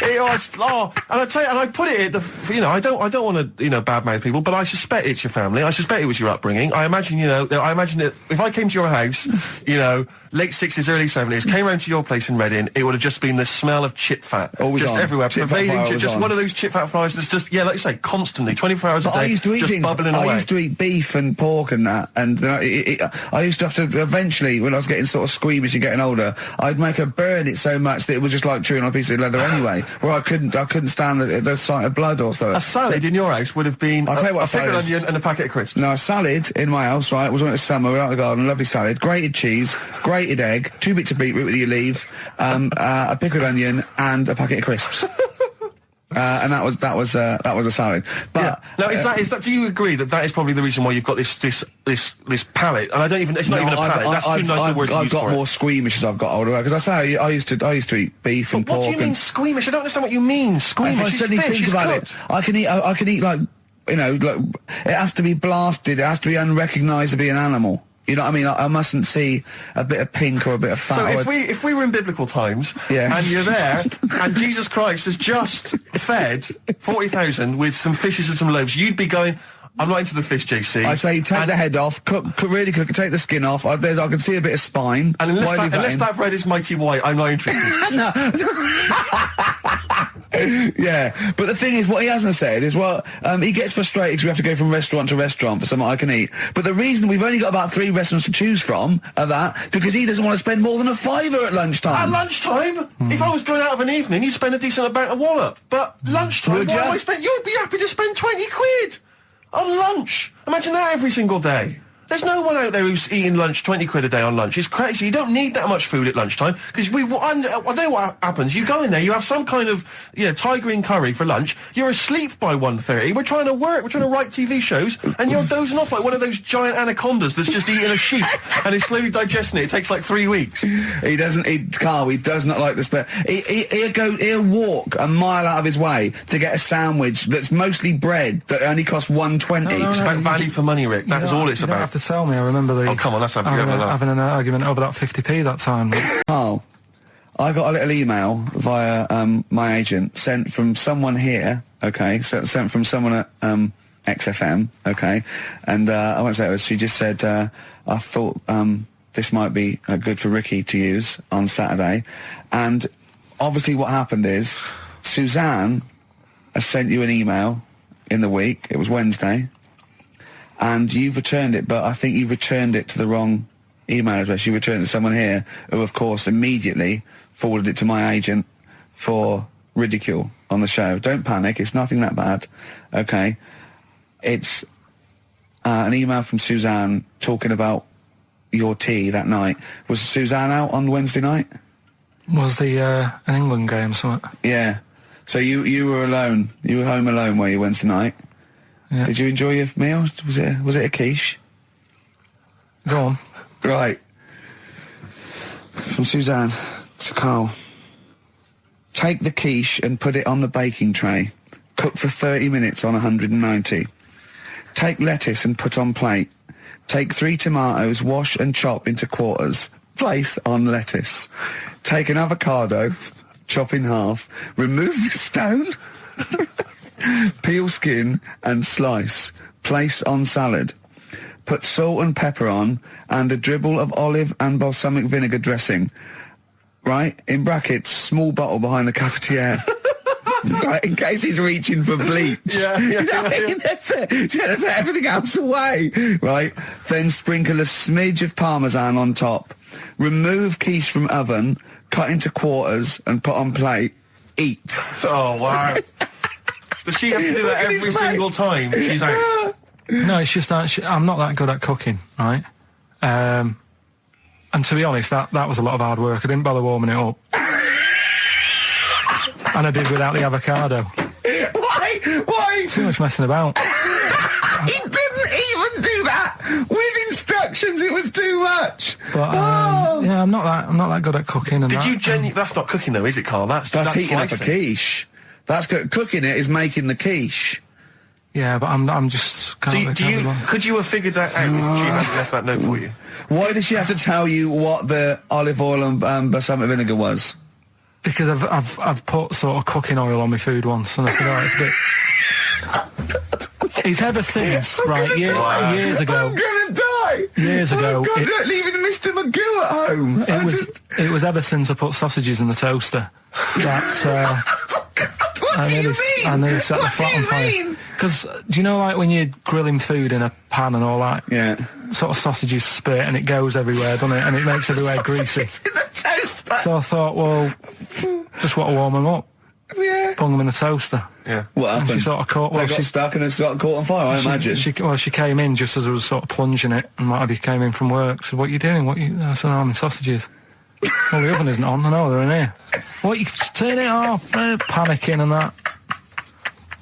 and I tell you, and I put it at the, I don't want to, badmouth people, but I suspect it's your family. I suspect it was your upbringing. I imagine, that if I came to your house, late 60s, early 70s, came round to your place in Reading, it would have just been the smell of chip fat. Always just on. everywhere. Pervading Just one of those chip fat fries that's just, like you say, constantly, 24 hours a day, bubbling away. I used to eat beef and pork and that, and I used to have to, eventually, when I was getting sort of squeamish and getting older, I'd make her burn it so much that it was just like chewing on a piece of leather anyway, where I couldn't stand the sight of blood or so. A salad in your house would have been I'll tell you what a pickled onion and a packet of crisps. No, a salad in my house, right, was when it was summer, we were out in the garden, lovely salad, grated cheese, grated egg, 2 bits of beetroot with your leaf, a pickled onion, and a packet of crisps. And that was a salad. But now is that? Do you agree that is probably the reason why you've got this palate? And I don't even. It's not even a palate. That's too nice a word to use for it. I've got more squeamish as I've got older because I say I used to eat beef and pork. What do you mean squeamish? I don't understand what you mean. Squeamish. If I suddenly think about it, I can eat like you know, like, it has to be blasted. It has to be unrecognised to be an animal. You know what I mean? I mustn't see a bit of pink or a bit of fat. So if we were in biblical times, and you're there, and Jesus Christ has just fed 40,000 with some fishes and some loaves, you'd be going, I'm not into the fish, JC. I say take the head off, really cook it, take the skin off. I can see a bit of spine. And unless that bread is mighty white, I'm not interested. Yeah, but the thing is, what he hasn't said is, well, he gets frustrated because we have to go from restaurant to restaurant for something I can eat. But the reason we've only got about 3 restaurants to choose from are that because he doesn't want to spend more than a £5 at lunchtime. At lunchtime? If I was going out of an evening, you'd spend a decent amount of wallop. But lunchtime, Would ya? You'd be happy to spend 20 quid on lunch. Imagine that every single day. There's no one out there who's eating lunch 20 quid a day on lunch. It's crazy. You don't need that much food at lunchtime because I know what happens. You go in there, you have some kind of Thai green curry for lunch. You're asleep by 1:30. We're trying to work. We're trying to write TV shows, and you're dozing off like one of those giant anacondas that's just eating a sheep and is slowly digesting it. It takes like 3 weeks. He doesn't eat Carl. He does not like the spare. He'll walk a mile out of his way to get a sandwich that's mostly bread that only costs $1.20. It's about value for money, Rick. That is all it's about. You don't have to tell me. I remember Oh, come on, let's having an argument over that 50p that time. Carl, I got a little email via my agent sent from someone here, okay, sent from someone at XFM, okay, and I won't say it was, she just said, I thought this might be good for Ricky to use on Saturday, and obviously what happened is Suzanne has sent you an email in the week, it was Wednesday, and you've returned it, but I think you've returned it to the wrong email address. You returned it to someone here who, of course, immediately forwarded it to my agent for ridicule on the show. Don't panic. It's nothing that bad. Okay. It's an email from Suzanne talking about your tea that night. Was Suzanne out on Wednesday night? Was the an England game or something? Yeah. So you were alone. You were home alone, were you, Wednesday night? Yeah. Did you enjoy your meal? Was it a quiche? Go on. Right. From Suzanne to Carl. Take the quiche and put it on the baking tray. Cook for 30 minutes on 190. Take lettuce and put on plate. Take 3 tomatoes, wash and chop into quarters. Place on lettuce. Take an avocado, chop in half. Remove the stone. Peel skin and slice. Place on salad. Put salt and pepper on and a dribble of olive and balsamic vinegar dressing. Right? In brackets, small bottle behind the cafetiere. Right? In case he's reaching for bleach. Yeah. That's it. Should have put everything else away. Right? Then sprinkle a smidge of parmesan on top. Remove quiche from oven, cut into quarters and put on plate. Eat. Oh, wow. Does she have to do that every single time she's out? No, it's just that I'm not that good at cooking, right? And to be honest, that was a lot of hard work. I didn't bother warming it up. And I did without the avocado. Why? Too much messing about. He didn't even do that with instructions. It was too much. But yeah, I'm not that good at cooking. And Did you genuinely? That's not cooking though, is it, Carl? That's heating up a slicing. quiche. That's cooking it is making the quiche. Yeah, but I'm just. Could you have figured that out if she hadn't left that note for you? Why did she have to tell you what the olive oil and balsamic vinegar was? Because I've put sort of cooking oil on my food once, and I said, oh, it's a bit. It's ever since, right? Years ago. I'm gonna die. Years ago, leaving Mr. Magoo at home. It was ever since I put sausages in the toaster that. What do you mean? I nearly set the flat on fire. Because do you know, like when you're grilling food in a pan and all that? Yeah. Sort of sausages spit and it goes everywhere, doesn't it? And it makes everywhere greasy. In the toaster. So I thought, well, just want to warm them up. Yeah. Bung them in the toaster. Yeah. What happened? And she sort of caught. They got stuck and they sort of caught on fire. I imagine. She came in just as I was sort of plunging it, and Marty came in from work. Said, "What are you doing? I said, I'm in sausages." Well, the oven isn't on. I know they're in here. What, you turn it off? Panicking and that.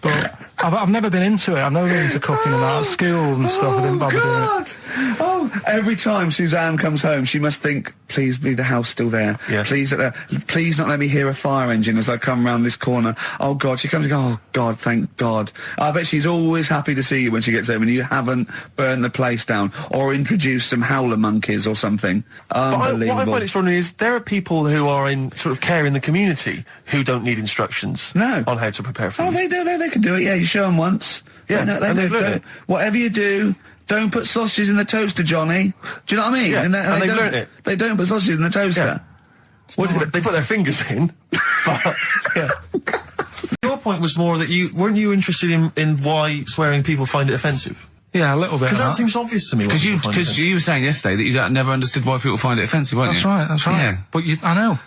But I've never been into it. I've never been into cooking and that. At school and stuff, I didn't bother doing it. Oh, Oh, every time Suzanne comes home, she must think, please be the house still there. Yeah. Please not let me hear a fire engine as I come round this corner. Oh, God, she comes and goes, oh, God, thank God. I bet she's always happy to see you when she gets home and you haven't burned the place down or introduced some howler monkeys or something. Unbelievable. What I find extraordinary is there are people who are in sort of care in the community who don't need instructions on how to prepare food. Oh, they do. They can do it. Yeah, you show them once. Yeah, they they've learned it. Whatever you do, don't put sausages in the toaster, Johnny. Do you know what I mean? Yeah, and they've don't- learnt it. They don't put sausages in the toaster. They put their fingers in. But, yeah. Your point was more that weren't you interested in why swearing people find it offensive? Yeah, a little bit. Because that seems obvious to me. Because you were saying yesterday that you never understood why people find it offensive, weren't That's you? right. That's right. Yeah. But I know.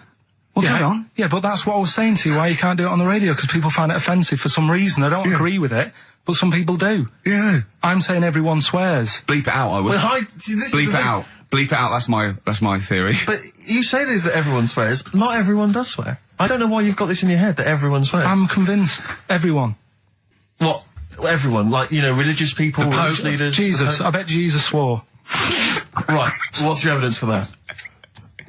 Well, yeah, carry on. Yeah, but that's what I was saying to you, why you can't do it on the radio, because people find it offensive for some reason. I don't agree with it, but some people do. Yeah. I'm saying everyone swears. Bleep it out, I would. Well, Bleep it out. Bleep it out, that's my theory. But you say that everyone swears. Not everyone does swear. I don't know why you've got this in your head that everyone swears. I'm convinced. Everyone. What? Everyone? Like, religious people, religious leaders? Jesus. I bet Jesus swore. Right. What's your evidence for that?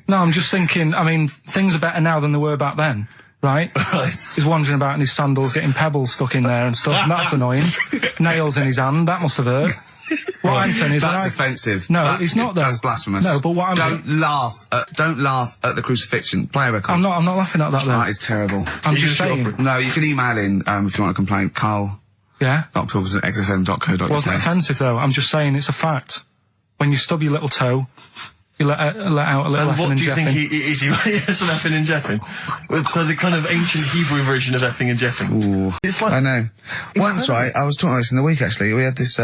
No, I'm just thinking, things are better now than they were back then, right? Right. He's wandering about in his sandals, getting pebbles stuck in there and stuff, and that's annoying. Nails in his hand, that must have hurt. What I'm saying is... That's offensive. No, it's not, though. That's blasphemous. No, but what I'm... Don't laugh at the crucifixion. Play a record. I'm not laughing at that, though. That is terrible. I'm just saying... No, you can email in, if you want to complain. Carl. Yeah? .pilkington@xfm.co.uk. Wasn't offensive, though. I'm just saying it's a fact. When you stub your little toe... You let out a little effing and jeffing. What do you think is he some effing and jeffing? So the kind of ancient Hebrew version of effing and jeffing. Ooh. It's like... I know. Once, right, I was talking about this in the week, actually. We had this,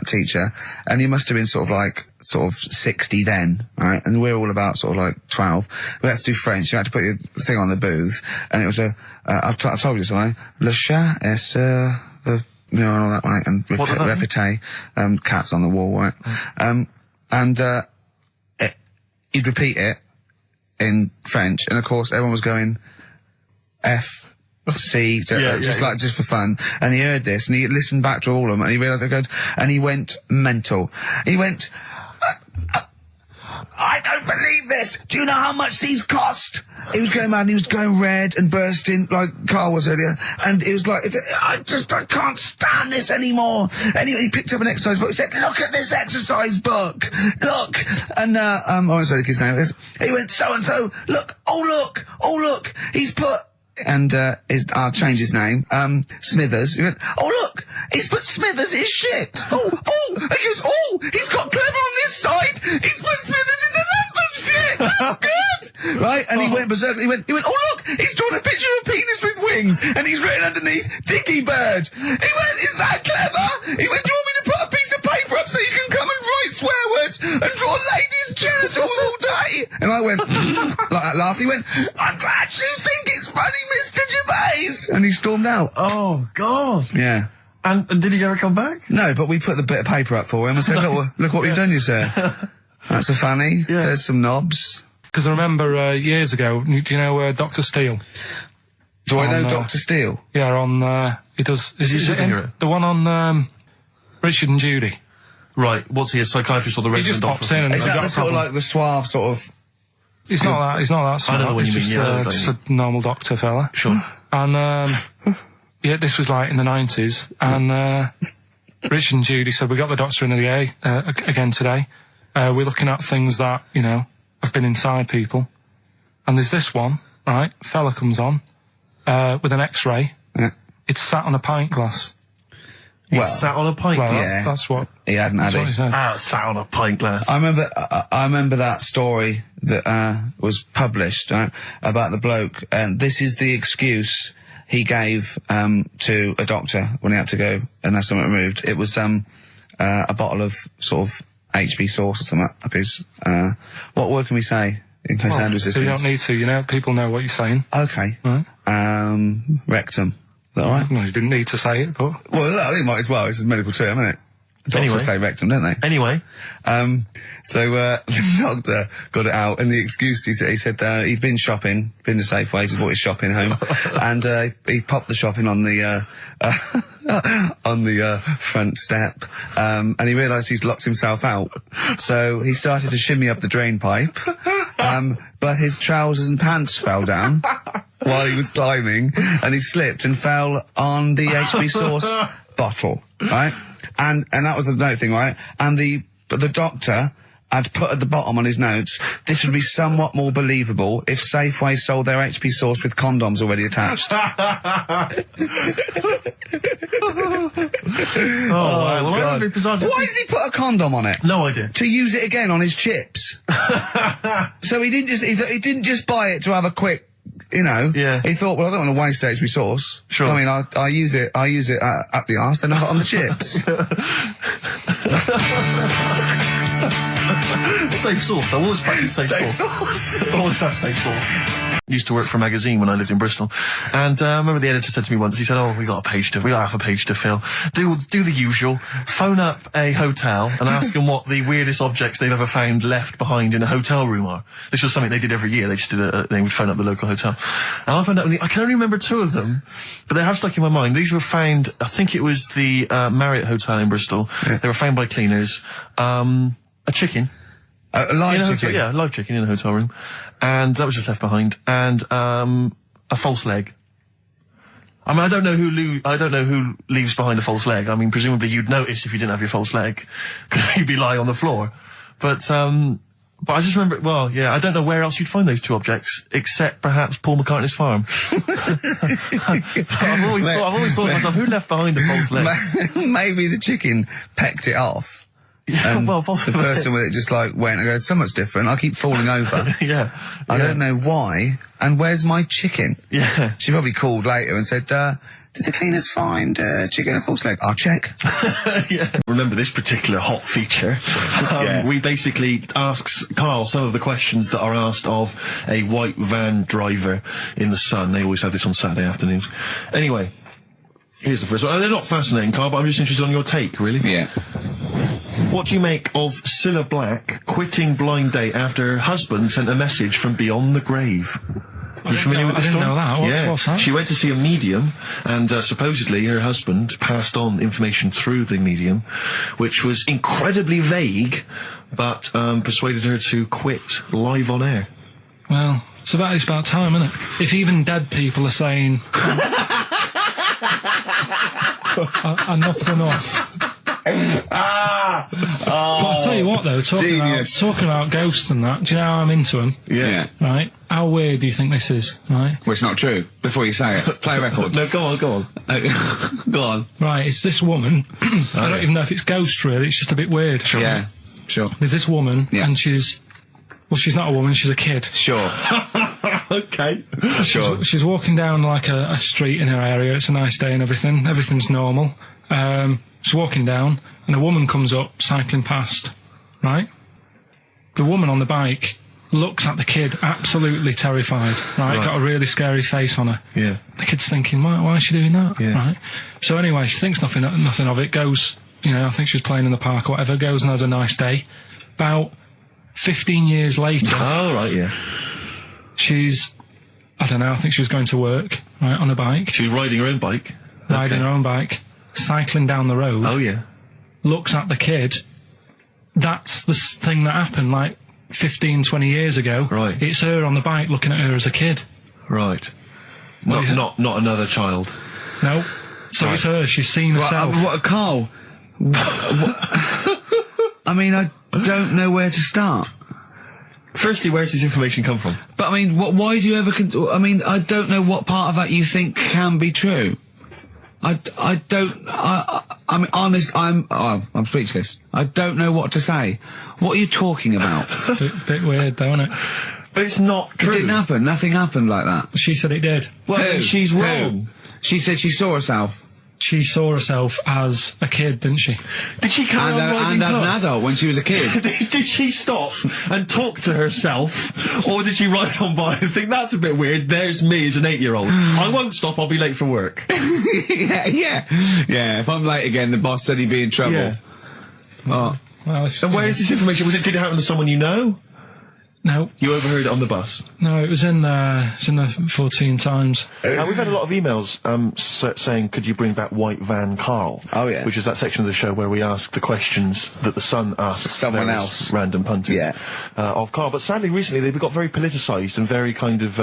teacher, and he must have been sort of 60 then, right? And we're all about sort of like 12. We had to do French. You had to put your thing on the booth, and it was I've told you something. Le chat est and all that, right? And répété, cats on the wall, right? He'd repeat it in French, and of course everyone was going F, C, just for fun. And he heard this, and he listened back to all of them, and he realised it goes, and he went mental. He went, I don't believe this. Do you know how much these cost? He was going mad, and he was going red and bursting like Carl was earlier. And it was like, I can't stand this anymore. Anyway, he picked up an exercise book. He said, look at this exercise book. Look. And, I won't say the kid's name. He went, so-and-so, look. Oh, look. He's put... And, I'll change his name, Smithers. He went, oh, look, he's put Smithers in his shit. Oh, he goes, he's got Clever on his side. He's put Smithers in the Lambert shit. That's good. Right? And he went berserk. He went, oh, look, he's drawn a picture of a penis with wings, and he's written underneath, Dicky Bird. He went, is that clever? He went, do you want me to put a piece of paper up so you can come and write swear words and draw ladies' genitals all day? And I went, like that laugh. He went, I'm glad you think it's funny, Mr. Gervais. And he stormed out. Oh, God. Yeah. And did he ever come back? No, but we put the bit of paper up for him and said, look what we've done, you sir. That's a fanny. Yeah. There's some knobs. Because I remember years ago, do you know Dr. Steele? Do I know Dr. Steele? Yeah, he does... Is he a superhero? The one on Richard and Judy. Right, what's he, a psychiatrist or the resident doctor? He just pops in and... Is that the sort of like the suave sort of... He's not that smart. I know what you mean, just a normal doctor fella. Sure. And, yeah, this was like in the 90s, and, Rich and Judy said, we got the doctor in again today. We're looking at things that, have been inside people. And there's this one, right? Fella comes on, with an X-ray. Yeah. It's sat on a pint glass. He's sat on a pint glass? Yeah. That's what... He hadn't had it. Sat on a pint glass. I remember that story that, was published, about the bloke, and this is the excuse he gave, to a doctor when he had to go and have something removed. It was, a bottle of sort of HB sauce or something up his, what word can we say? In case hand resistance. You don't need to, people know what you're saying. Okay. Right. Rectum. Is that all right? No, he didn't need to say it, but... Well, no, he might as well. It's a medical term, isn't it? Doctors say rectum, don't they? Anyway. So, the doctor got it out, and the excuse, he said, he'd been shopping, been to Safeways, he's bought his shopping home, and, he popped the shopping on the, on the front step, and he realised he's locked himself out. So he started to shimmy up the drain pipe, but his trousers and pants fell down while he was climbing, and he slipped and fell on the HB sauce bottle, right? And that was the note thing, right? And the doctor had put at the bottom on his notes, this would be somewhat more believable if Safeway sold their HP sauce with condoms already attached. Wow. Well, God. bizarre. Why did he put a condom on it? No idea. To use it again on his chips. So he didn't just buy it to have a quick, you know. Yeah. He thought, well, I don't want to waste HP sauce. Sure. I mean, I use it at the arse, then I got on the chips. Safe sauce. I always practice safe sauce. Always have safe sauce. Used to work for a magazine when I lived in Bristol, and I remember the editor said to me once. He said, "Oh, we got half a page to fill. Do the usual. Phone up a hotel and ask them what the weirdest objects they've ever found left behind in a hotel room are." This was something they did every year. They just they would phone up the local hotel, and I found out. I can only remember 2 of them, but they have stuck in my mind. These were found. I think it was the Marriott Hotel in Bristol. Yeah. They were found by cleaners. A chicken. A live chicken? Yeah, a live chicken in a hotel room. And that was just left behind. And, a false leg. I mean, I don't know who leaves behind a false leg. I mean, presumably you'd notice if you didn't have your false leg, because you'd be lying on the floor. But I just remember, well, yeah, I don't know where else you'd find those 2 objects, except perhaps Paul McCartney's farm. I've always thought to myself, who left behind a false leg? Maybe the chicken pecked it off. Yeah, well, possibly. The person with it just like went and goes, so much different, I keep falling over. Yeah. I don't know why, and where's my chicken? Yeah. She probably called later and said, did the cleaners find chicken and false leg? I'll check. Yeah. Remember this particular hot feature? We basically ask Karl some of the questions that are asked of a white van driver in the Sun. They always have this on Saturday afternoons. Anyway, here's the first one. They're not fascinating, Karl, but I'm just interested on your take, really. Yeah. What do you make of Cilla Black quitting Blind Date after her husband sent a message from beyond the grave? Are you familiar with this story? I didn't know that. What's that? She went to see a medium, and supposedly her husband passed on information through the medium, which was incredibly vague, but persuaded her to quit live on air. Well, it's about time, isn't it? If even dead people are saying, enough's enough. But I'll tell you what, though, talking about ghosts and that, do you know how I'm into them? Yeah. Right? How weird do you think this is, right? Well, it's not true. Before you say it, play a record. No, go on. Go on. Right, it's this woman. I don't even know if it's ghost, really. It's just a bit weird. Sure. Yeah, sure. There's this woman, and she's not a woman, she's a kid. Sure. Okay. Sure. She's walking down, like, a street in her area. It's a nice day and everything. Everything's normal. She's walking down, and a woman comes up, cycling past, right? The woman on the bike looks at the kid, absolutely terrified, right? Got a really scary face on her. Yeah. The kid's thinking, why is she doing that? Yeah. Right? So anyway, she thinks nothing of it, goes, I think she was playing in the park or whatever, goes and has a nice day. About 15 years later... Oh, right, yeah. She's, I don't know, I think she was going to work, right, on a bike. She was riding her own bike? Riding her own bike. Cycling down the road. Oh, yeah. Looks at the kid. That's the thing that happened, like, 15, 20 years ago. Right. It's her on the bike looking at her as a kid. Right. Not another child. No. So it's her. She's seen herself. Karl? I mean, I don't know where to start. Firstly, where's this information come from? But, I mean, why do you ever... I mean, I don't know what part of that you think can be true. I mean, honest, I'm speechless. I don't know what to say. What are you talking about? Bit weird, though, isn't it? But it's not true. It didn't happen. Nothing happened like that. She said it did. Well, she's wrong. She said she saw herself. She saw herself as a kid, didn't she? Did she carry on riding and as an adult when she was a kid. Did she stop and talk to herself, or did she ride on by and think, that's a bit weird, there's me as an 8-year-old. I won't stop, I'll be late for work. Yeah, if I'm late again, the boss said he'd be in trouble. Yeah. Well, and where is this information? Did it happen to someone you know? No. You overheard it on the bus? No, it was in there. It's in there 14 times. We've had a lot of emails saying, could you bring back White Van Karl? Oh, yeah. Which is that section of the show where we ask the questions that the Sun asks someone else. Random punters of Karl. But sadly, recently, they've got very politicised and very kind of,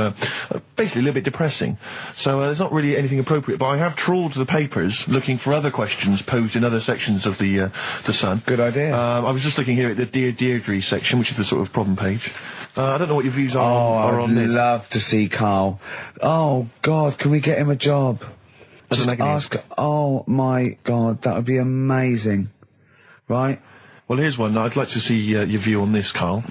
basically a little bit depressing. So there's not really anything appropriate. But I have trawled the papers looking for other questions posed in other sections of the Sun. Good idea. I was just looking here at the Dear Deirdre section, which is the sort of problem page. I don't know what your views are on this. I'd love to see Karl. Oh, God, can we get him a job? Just ask... Oh, my God, that would be amazing. Right? Well, here's one. I'd like to see your view on this, Karl.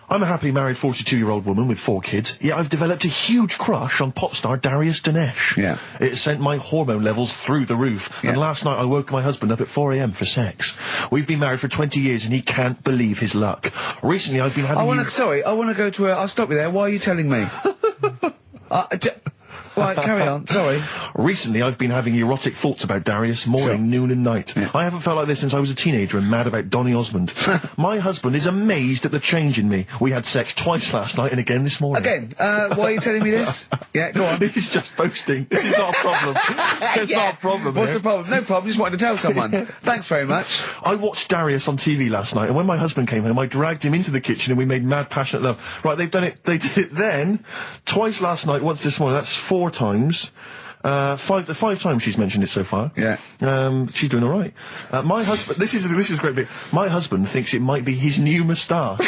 I'm a happily married 42-year-old woman with 4 kids, yet I've developed a huge crush on pop star Darius Dinesh. Yeah. It sent my hormone levels through the roof, and last night I woke my husband up at 4 a.m. for sex. We've been married for 20 years and he can't believe his luck. Recently I've been having... I want to go to I'll stop you there. Why are you telling me? Right, carry on. Sorry. Recently, I've been having erotic thoughts about Darius morning, noon and night. Yeah. I haven't felt like this since I was a teenager and mad about Donny Osmond. My husband is amazed at the change in me. We had sex twice last night and again this morning. Again? Why are you telling me this? Yeah, go on. He's just boasting. This is not a problem. It's not a problem. What's the problem? No problem. Just wanted to tell someone. Thanks very much. I watched Darius on TV last night, and when my husband came home, I dragged him into the kitchen and we made mad, passionate love. Right, they've done it. They did it then, twice last night, once this morning. That's 4 times. 5 times she's mentioned it so far. Yeah. She's doing all right. My husband. This is a great bit. My husband thinks it might be his new moustache.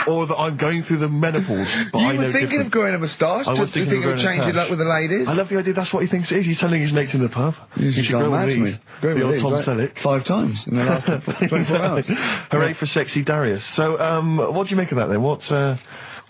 Or that I'm going through the menopause, but I know You were thinking of growing a moustache? I was thinking of changing luck with the ladies? I love the idea. That's what he thinks it is. He's telling his mates in the pub. You should grow with these. The old Tom Selleck. 5 times in the last 24 hours. Hooray for sexy Darius. So, what do you make of that then? What are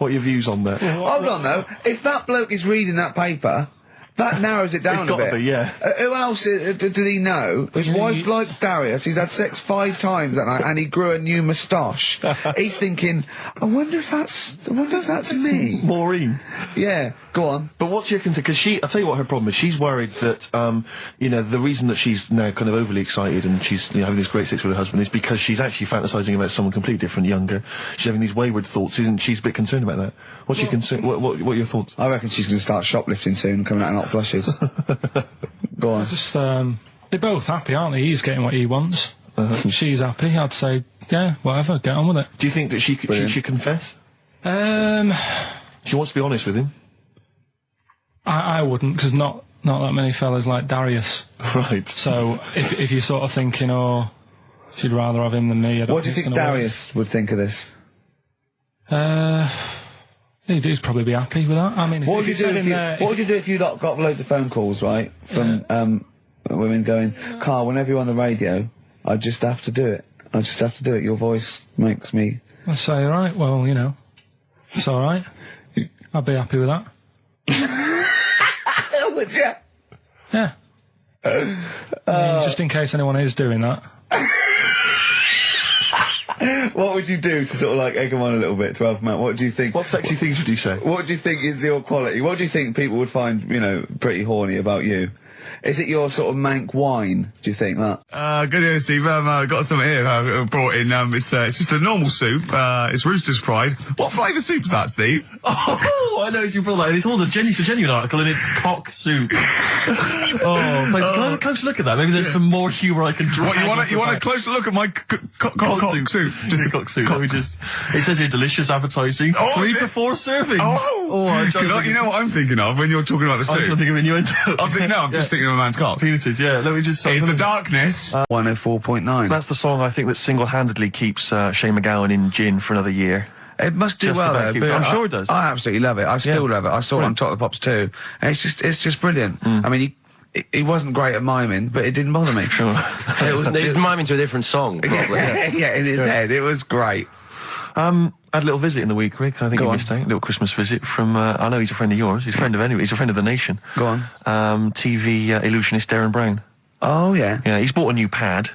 your views on that? Hold on though. If that bloke is reading that paper, that narrows it down a bit. It's got to be, yeah. Who else did he know? His wife likes Darius. He's had sex 5 times that night, and he grew a new moustache. He's thinking, I wonder if that's me. Maureen. Yeah. Go on. But what's your concern? Because I'll tell you what her problem is. She's worried that, the reason that she's now kind of overly excited and she's having this great sex with her husband is because she's actually fantasising about someone completely different, younger. She's having these wayward thoughts, isn't she? She's a bit concerned about that. What's your concern? What are your thoughts? I reckon she's going to start shoplifting soon and coming out in hot flushes. Go on. Just, they're both happy, aren't they? He's getting what he wants. She's happy. I'd say, yeah, whatever, get on with it. Do you think that she should confess? She wants to be honest with him. I wouldn't, because not that many fellas like Darius. Right. So, if you're sort of thinking, oh, she'd rather have him than me, I don't What do you think Darius would think of this? He'd probably be happy with that. I mean, what would you do if you got loads of phone calls, right, from women going, Karl, whenever you're on the radio, I just have to do it. I just have to do it. Your voice makes me... I'd say, alright, well, it's alright. I'd be happy with that. Would you? Yeah. I mean, just in case anyone is doing that. What would you do to sort of like egg them on a little bit to help them out? What do you think? What sexy things would you say? What do you think is your quality? What do you think people would find, pretty horny about you? Is it your sort of mank wine, do you think, that? Good evening, Steve. Got some here brought in. It's just a normal soup. It's Rooster's Pride. What flavour soup's that, Steve? Oh, I know you brought that in. It's a genuine article and it's cock soup. Can I have a close look at that? Maybe there's some more humour I can draw. What, you want a closer look at my cock soup? Just a cock soup. It says here delicious, appetising. 3 to 4 servings. Because you know what I'm thinking of when you're talking about the soup? I'm thinking of innuendo. I'm just thinking of a man's cock. Penises, yeah. Let me just... It's the darkness. 104.9. That's the song I think that single-handedly keeps Shane MacGowan in gin for another year. It must do well, though. But I'm sure it does. I absolutely love it. I still love it. I saw it on Top of the Pops too. And it's just brilliant. I mean, he wasn't great at miming, but it didn't bother me. Sure. It was miming to a different song, probably. Yeah, in his head. It was great. I had a little visit in the week, Rick. I think you missed out. A little Christmas visit from, I know he's a friend of yours. He's a friend of the nation. Go on. TV illusionist Darren Brown. Oh, yeah. Yeah, he's bought a new pad.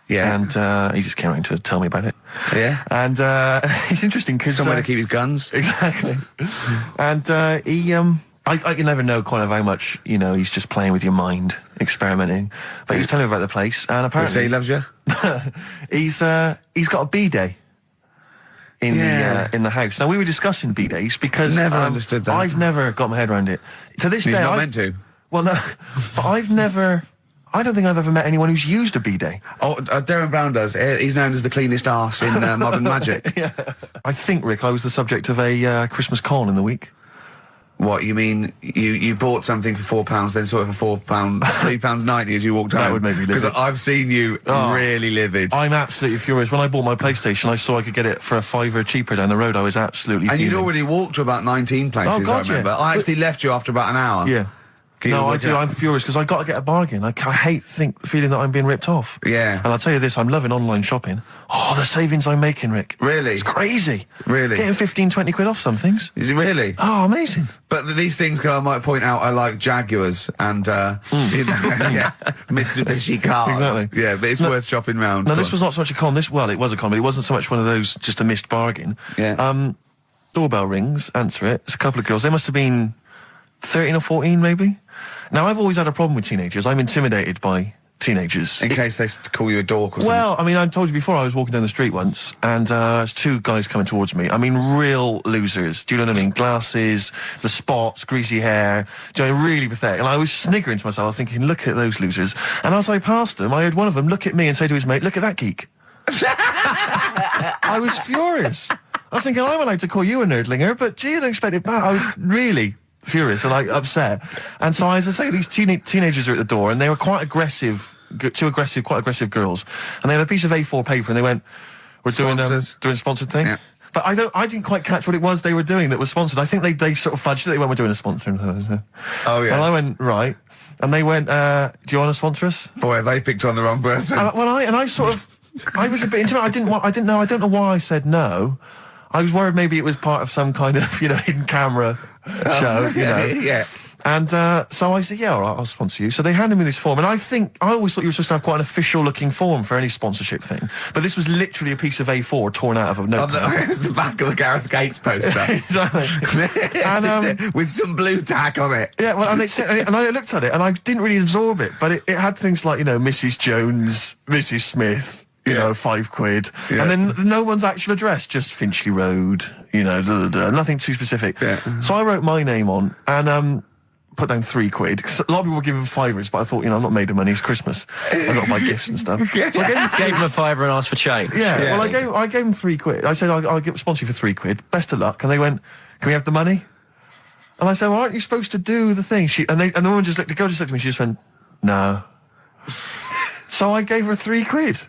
Yeah. And he just came around to tell me about it. Yeah. And it's interesting because... Somewhere to keep his guns. Exactly. And I can never know kind of how much, he's just playing with your mind, experimenting. But he was telling me about the place, and apparently... So he loves you? He's got a B-day. in the house. Now, we were discussing B-days because... Never understood that. I've never got my head around it. To this He's day, not meant to. Well, no, but I've never... I don't think I've ever met anyone who's used a B-day. Oh, Darren Brown does. He's known as the cleanest arse in Modern Magic. Yeah. I think, Rick, I was the subject of a Christmas con in the week. What, you mean you bought something for £4, then saw it for £4, £3.90 as you walked home? That would make me livid. Because I've seen you really livid. I'm absolutely furious. When I bought my PlayStation, I saw I could get it for a £5 cheaper down the road. I was absolutely And fuming. you'd already walked to about 19 places, Oh, God, I remember. yeah. I actually left you after about an hour. Yeah. No, I do. I'm furious because I got to get a bargain. I hate the feeling that I'm being ripped off. Yeah. And I'll tell you this, I'm loving online shopping. Oh, the savings I'm making, Rick. Really? It's crazy. Really? Getting 15, 20 quid off some things. Is it really? Oh, amazing. But these things, I might point out, are like Jaguars and, Mitsubishi cars. Exactly. Yeah, but it's worth shopping round. No, this was not so much a con. It was a con, but it wasn't so much one of those, just a missed bargain. Yeah. Doorbell rings, answer it. It's a couple of girls. They must have been 13 or 14, maybe. Now, I've always had a problem with teenagers. I'm intimidated by teenagers. In case they call you a dork or something. Well, I mean, I told you before, I was walking down the street once, and there's two guys coming towards me. I mean, real losers. Do you know what I mean? Glasses, the spots, greasy hair. Do you know, really pathetic. And I was sniggering to myself. I was thinking, look at those losers. And as I passed them, I heard one of them look at me and say to his mate, look at that geek. I was furious. I was thinking, I'm allowed to call you a nerdlinger, but gee, I don't expect it back. I was really furious and upset. And so, as I say, these teenagers are at the door, and they were quite aggressive, quite aggressive girls. And they had a piece of A4 paper, and they went, "We're doing a sponsored thing." Yeah. But I didn't quite catch what it was they were doing that was sponsored. I think they sort of fudged it. They went, "We're doing a sponsor." Oh yeah. And I went, right. And they went, "Do you want to sponsor us?" Boy, they picked on the wrong person. I was a bit intimidated. I don't know why I said no. I was worried maybe it was part of some kind of, hidden camera show, Yeah. And so I said, yeah, all right, I'll sponsor you. So they handed me this form, and I always thought you were supposed to have quite an official-looking form for any sponsorship thing. But this was literally a piece of A4 torn out of a notepad. It was the back of a Gareth Gates poster. Exactly. And, with some blue tack on it. Yeah, well, and I looked at it, and I didn't really absorb it, but it had things like, Mrs. Jones, Mrs. Smith, £5. Yeah. And then no one's actual address, just Finchley Road, nothing too specific. Yeah. So I wrote my name on and put down £3. 'Cause a lot of people were giving £5, but I thought, I'm not made of money, it's Christmas. I've got to buy gifts and stuff. So I gave him a £5 and asked for change. Yeah, well, I gave him £3. I said, I'll sponsor you for £3. Best of luck. And they went, can we have the money? And I said, well, aren't you supposed to do the thing? And the woman the girl just looked at me, she just went, no. So I gave her £3.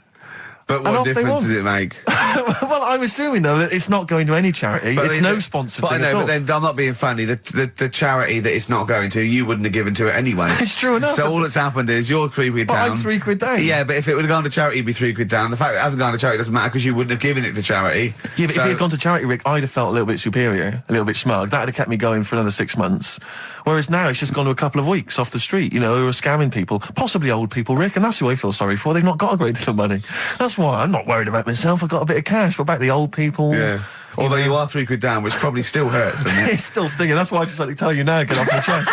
But what difference does it make? Well, I'm assuming, though, that it's not going to any charity. It's no sponsored thing at all. But then I'm not being funny. The charity that it's not going to, you wouldn't have given to it anyway. It's true enough. So all that's happened is you're £3 down. But I'm £3 down. Yeah, but if it would have gone to charity, it'd be £3 down. The fact that it hasn't gone to charity doesn't matter because you wouldn't have given it to charity. Yeah, but if it had gone to charity, Rick, I'd have felt a little bit superior, a little bit smug. That would have kept me going for another 6 months. Whereas now it's just gone to a couple of weeks off the street, who are scamming people, possibly old people, Rick, and that's who I feel sorry for. They've not got a great deal of money. That's why I'm not worried about myself. I've got a bit of cash. What about the old people? Yeah. Although you are £3 down, which probably still hurts, doesn't it? It's still stinging. That's why I just like to tell you now, get off my chest.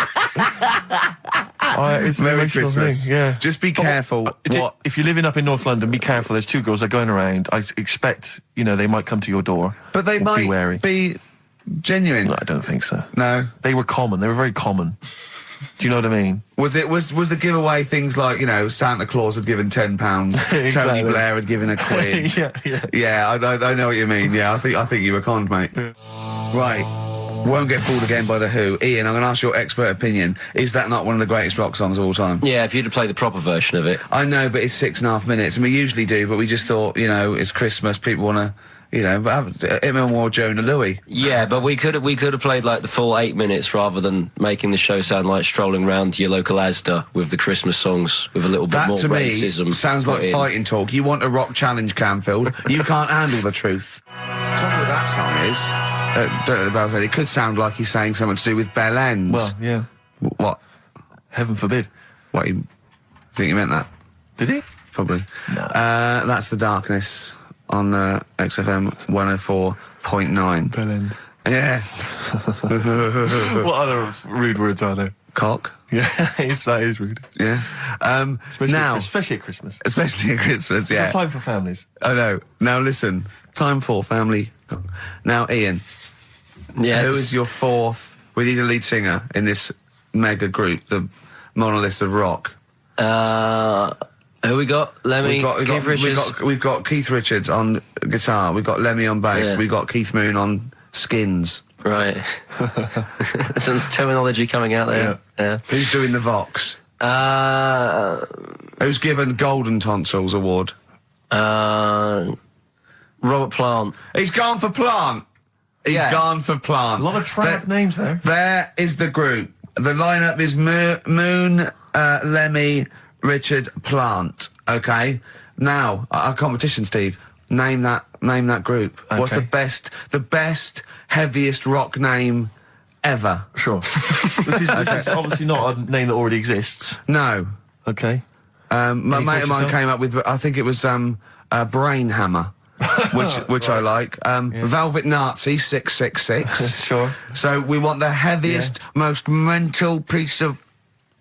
It's Merry Christmas. Thing, yeah. Just be careful. If you're living up in North London, be careful. There's two girls that are going around. I expect, they might come to your door. But they might be wary. Be genuine. No, I don't think so. No. They were common. They were very common. Do you know what I mean? Was the giveaway things like, Santa Claus had given £10, exactly. Tony Blair had given £1? Yeah, I know what you mean. Yeah, I think you were conned, mate. Yeah. Right. Won't Get Fooled Again by The Who. Ian, I'm going to ask your expert opinion. Is that not one of the greatest rock songs of all time? Yeah, if you'd have played the proper version of it. I know, but it's 6.5 minutes, and we usually do, but we just thought, it's Christmas, people want to... but him or Jonah Louis. Yeah, but we could have played like the full 8 minutes rather than making the show sound like strolling around your local Asda with the Christmas songs with a little bit more racism. That to me sounds like fighting talk. You want a rock challenge, Canfield. You can't handle the truth. Trouble with that song is, don't know the Bells. It could sound like he's saying something to do with bell ends. Well, yeah. What? Heaven forbid. What? You think he meant that? Did he? Probably. No. That's The Darkness on XFM 104.9. Bellend. Yeah. What other rude words are there? Cock. Yeah, that is rude. Yeah. Especially at Christmas. Especially at Christmas, yeah. It's a time for families. I know. Now listen, time for family. Now, Ian. Yes. Who is your fourth? We need a lead singer in this mega group, the monoliths of rock. Who we got? Lemmy, Keith Richards. We've got Keith Richards on guitar. We've got Lemmy on bass. Yeah. We've got Keith Moon on skins. Right. Some terminology coming out there. Yeah. Who's doing the Vox? Who's given Golden Tonsils Award? Robert Plant. He's gone for Plant. He's gone for Plant. A lot of trad names there. There is the group. The lineup is Moon, Lemmy, Richard, Plant. Okay. Now, our competition, Steve. Name that group. Okay. What's the best, heaviest rock name ever? Sure. This is obviously not a name that already exists. No. Okay. My mate of mine came up with, I think it was Brain Hammer, which I like. Velvet Nazi 666. Sure. So we want the heaviest, most mental piece of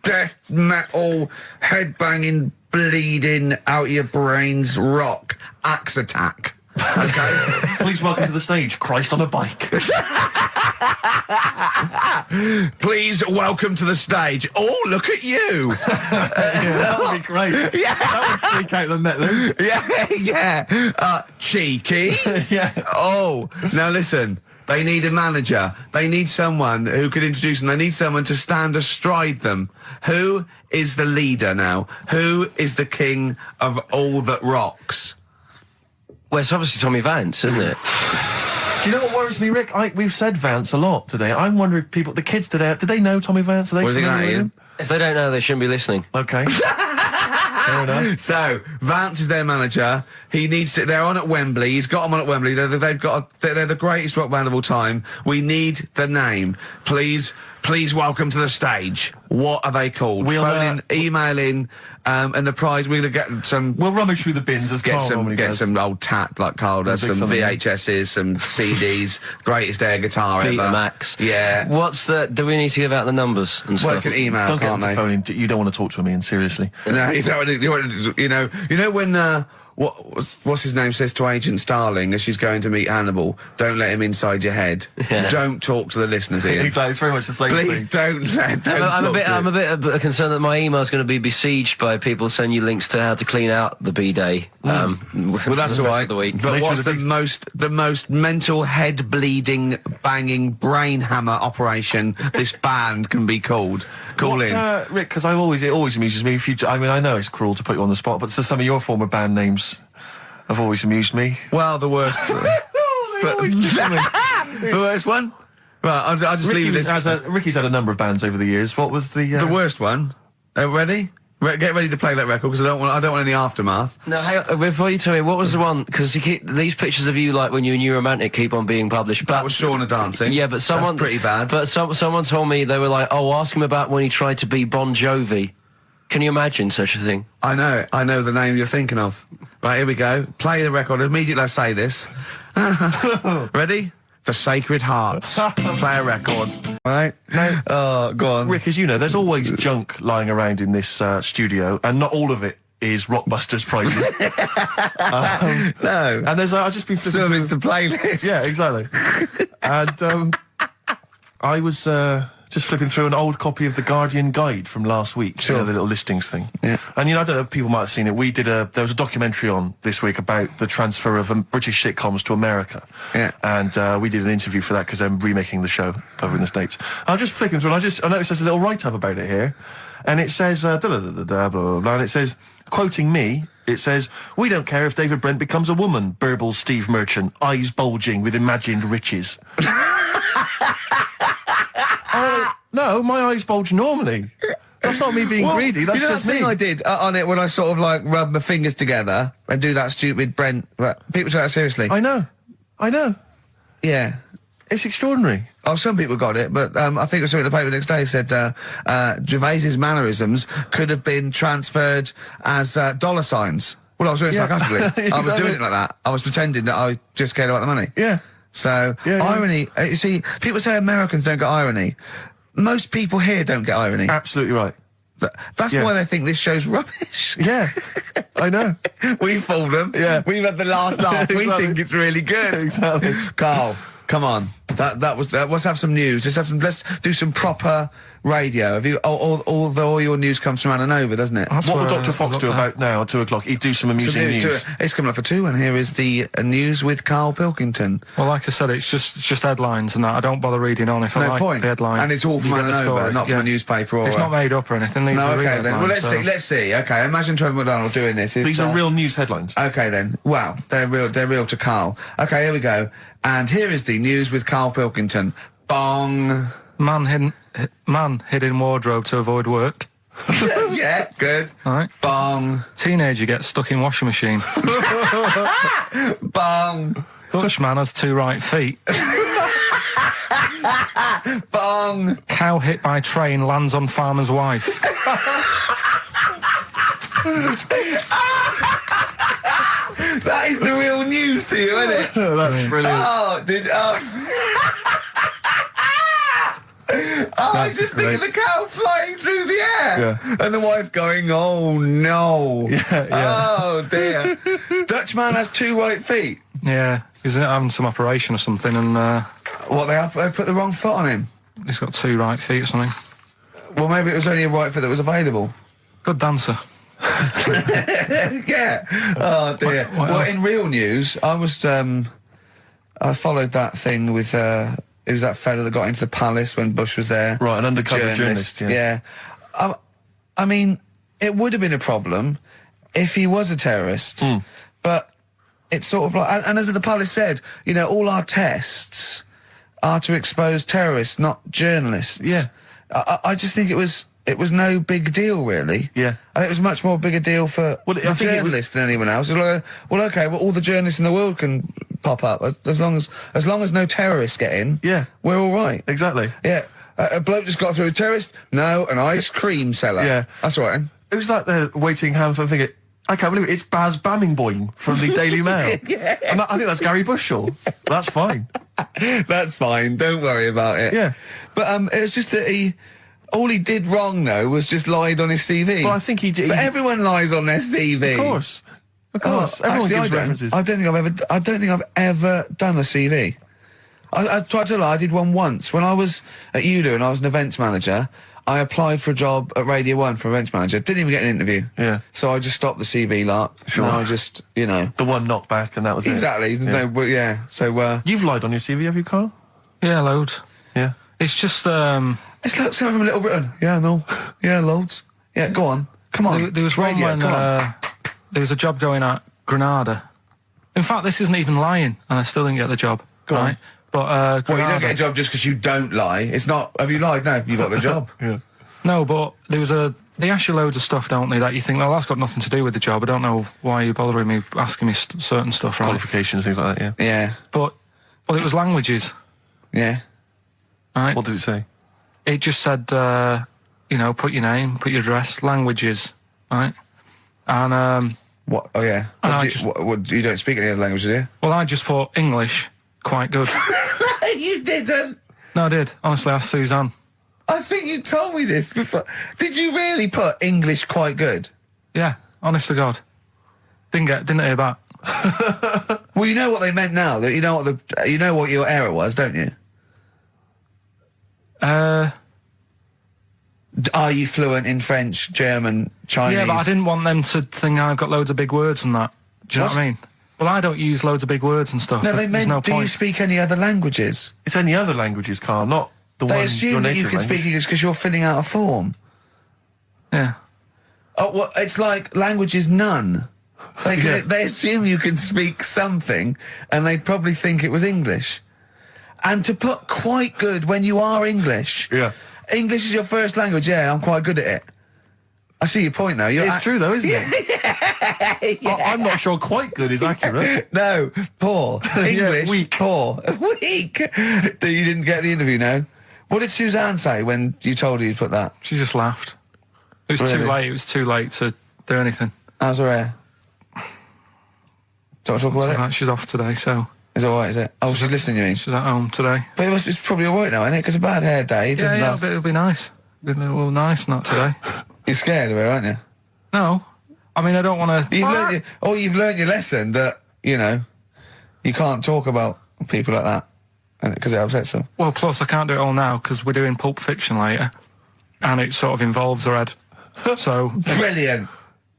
death metal, headbanging, bleeding out your brains rock. Axe Attack. Okay. Please welcome to the stage, Christ on a bike. Please welcome to the stage. Oh, look at you. That would be great. Yeah. That would freak out the metal. Yeah. Cheeky. Yeah. Oh, now listen. They need a manager. They need someone who could introduce them. They need someone to stand astride them. Who is the leader now? Who is the king of all that rocks? Well, it's obviously Tommy Vance, isn't it? Do you know what worries me, Rick? We've said Vance a lot today. I'm wondering if the kids today, do they know Tommy Vance? Are they familiar with him? If they don't know, they shouldn't be listening. Okay. Fair enough. So, Vance is their manager. He needs to, they're on at Wembley. He's got them on at Wembley. They're the greatest rock band of all time. We need the name. Please welcome to the stage. What are they called? Phone in, email in, and the prize, we're going to get some... We'll rummage through the bins as Carl normally does. Some old tat like Carl does, some VHSs, some CDs, greatest air guitar Peter ever. Max. Yeah. Do we need to give out the numbers and stuff? Work an email, Don't get can't them to they? phone in. You don't want to talk to him, Ian, seriously. No, you know when what's his name says to Agent Starling as she's going to meet Hannibal, don't let him inside your head. Yeah. Don't talk to the listeners, Ian. Exactly, it's very much the same Please thing. I'm a bit concerned that my email's going to be besieged by people sending you links to how to clean out the bidet. Well, that's all right. But what's the most mental head bleeding, banging brain hammer operation this band can be called? Call in, Rick. Because it always amuses me. I know it's cruel to put you on the spot, but some of your former band names have always amused me. Well, the worst. The worst one. Right, I'll just leave this. Ricky's had a number of bands over the years. What was the worst one? Ready? Get ready to play that record because I don't want any aftermath. No, hang on, before you tell me, what was the one? Because these pictures of you, like when you're a new romantic, keep on being published. That was Shauna dancing. Yeah, but that's pretty bad. But someone told me they were like, "Oh, ask him about when he tried to be Bon Jovi." Can you imagine such a thing? I know the name you're thinking of. Right, here we go. Play the record immediately. I say this. Ready? The Sacred Hearts. Play a record. Right? No. Oh, go on. Rick, as you know, there's always junk lying around in this studio, and not all of it is Rockbusters prizes. No. And there's, I've just been flipping some is the playlist. Yeah, exactly. And I was just flipping through an old copy of the Guardian Guide from last week. Sure. You know, the little listings thing. Yeah. And, I don't know if people might have seen it. There was a documentary on this week about the transfer of British sitcoms to America. Yeah. And we did an interview for that because they're remaking the show over in the States. I'm just flicking through and I noticed there's a little write-up about it here. And it says, blah, blah, blah, blah, blah, and it says, quoting me, it says, "We don't care if David Brent becomes a woman," burbles Steve Merchant, eyes bulging with imagined riches. No, my eyes bulge normally. That's not me being greedy, that's just the me. thing I did on it when I sort of like rub my fingers together and do that stupid Brent... People take that seriously. I know. Yeah. It's extraordinary. Oh, some people got it, but I think it was something in the paper the next day said Gervais's mannerisms could have been transferred as dollar signs. Well, I was doing it sarcastically. Exactly. I was doing it like that. I was pretending that I just cared about the money. Yeah. So, irony... you see, people say Americans don't get irony. most people here don't get irony. Absolutely right. That's why they think this show's rubbish. Yeah, I know. We fooled them. Yeah. We've had the last laugh. We Exactly. think it's really good. Exactly. Carl, come on. Let's have some news. Let's do some proper radio. Have you? All your news comes from Ananover, doesn't it? What will Dr. Fox do about now at 2 o'clock? He'd do some amusing news. It's coming up for 2, and here is the news with Karl Pilkington. Well, like I said, it's just headlines and that. I don't bother reading on if I like the headline. And it's all from You get the Ananover, story. not from a newspaper or... It's not made up or anything. These No, are real okay then. Well, headlines, let's see. Okay, imagine Trevor McDonald doing this. These are real news headlines. Okay then. Wow, they're real to Karl. Okay, here we go. And here is the news with Karl Pilkington. Bong. Man hid in wardrobe to avoid work. Yeah, good. All right. Bong. Teenager gets stuck in washing machine. Bong. Dutchman has 2 right feet. Bong. Cow hit by train lands on farmer's wife. That is the real news to you, isn't it? That's brilliant. I was just thinking the cow flying through the air. Yeah. And the wife going, oh no. Yeah. Oh dear. Dutchman has 2 right feet. Yeah, he's having some operation or something, and They put the wrong foot on him. he's got 2 right feet or something. Well, maybe it was only a right foot that was available. Good dancer. Yeah. Oh dear. What Well, else? in real news, I was I followed that thing with it was that fella that got into the palace when Bush was there. Right, an The undercover journalist, Yeah. I mean, it would have been a problem if he was a terrorist, but it's sort of like, and as the palace said, you know, all our tests are to expose terrorists, not journalists. Yeah. I just think it was no big deal, really. Yeah. I think it was much more big a deal for Well, I the think it was- journalist than anyone else. It's like, well, okay, well, all the journalists in the world can pop up as long as no terrorists get in. Yeah. We're all right. Exactly. Yeah. A bloke just got through a terrorist. No, an ice cream seller. Yeah. That's all right. It was like they're waiting hand for finger. I can't believe it. It's Baz Bammingboim from the Daily Mail. Yeah. And I think that's Gary Bushell. That's fine. That's fine. Don't worry about it. Yeah. But it was just that all he did wrong though was just lied on his CV. Well, I think he did. But everyone lies on their CV. Of course. Of course. Everyone Actually, gives references. I don't think I've ever done a CV. I tried to lie. I did one once when I was at ULU and I was an events manager. I applied for a job at Radio 1 for events manager. Didn't even get an interview. Yeah. So I just stopped the CV lark. Sure. And I just, you know. The one knocked back and that was Exactly. it. Yeah. No, yeah. So, You've lied on your CV, have you, Carl? Yeah, loads. Yeah. It's just it's like someone from Little Britain. Yeah, no. Yeah, loads. Yeah, go on. Come on. There was one Radio, when come on. there was a job going at Granada. In fact, this isn't even lying, and I still didn't get the job. Go on. right? But Well, you Granada, don't get a job just because you don't lie. It's not, have you lied? No, you got the job. Yeah. No, but there was they ask you loads of stuff, don't they, that you think, well, that's got nothing to do with the job. I don't know why you're bothering me, asking me certain stuff, right? Qualifications, things like that, yeah. Yeah. But, well, it was languages, Yeah. right? What did it say? It just said, you know, put your name, put your address, languages, right? And, What? Oh, yeah. And What, you don't speak any other languages, do you? well, I just thought English, quite good. You didn't. No, I did. Honestly, asked Suzanne. I think you told me this before. Did you really put English quite good? Yeah, honest to God. Didn't hear back. Well, you know what they meant now. That you know what your error was, don't you? Are you fluent in French, German, Chinese? Yeah, but I didn't want them to think I've got loads of big words and that. Do you know what I mean? Well, I don't use loads of big words and stuff. No, they There's meant, no do you point. speak any other languages? It's any other languages, Carl, not the They one assume your that native you can language. speak English because you're filling out a form. Yeah. Oh, well, it's like language is none. Yeah. They assume you can speak something, and they'd probably think it was English. And to put quite good when you are English. Yeah. English is your first language, yeah, I'm quite good at it. I see your point now. It's true though, isn't it? Yeah. I'm not sure quite good is accurate. No, poor. English, weak. poor. Weak. You didn't get the interview, no? What did Suzanne say when you told her you'd put that? She just laughed. It was Really? too late. It was too late to do anything. How's her hair? Don't want to talk about it? She's off today, so... It's alright, is it? Oh, she's listening, you mean? She's at home today. But it's probably alright now, isn't it? Because a bad hair day, it doesn't last. But it'll be nice. It'll be well, nice, not today. You're scared of her, aren't you? No. I mean, I don't want to... You've learned your lesson that, you know, you can't talk about people like that because it upsets them. Well, plus I can't do it all now because we're doing Pulp Fiction later and it sort of involves her head. So... Brilliant.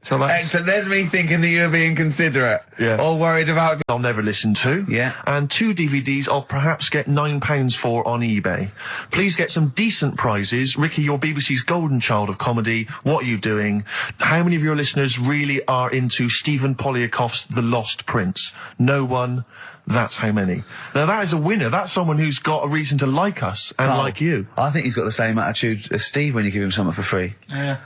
So excellent. There's me thinking that you're being considerate. Yeah. All worried about... I'll never listen to. Yeah. And 2 DVDs I'll perhaps get £9 for on eBay. Please get some decent prizes. Ricky, you're BBC's golden child of comedy. What are you doing? How many of your listeners really are into Stephen Polyakoff's The Lost Prince? No one. That's how many. Now that is a winner. That's someone who's got a reason to like us and like you. I think he's got the same attitude as Steve when you give him something for free. Yeah.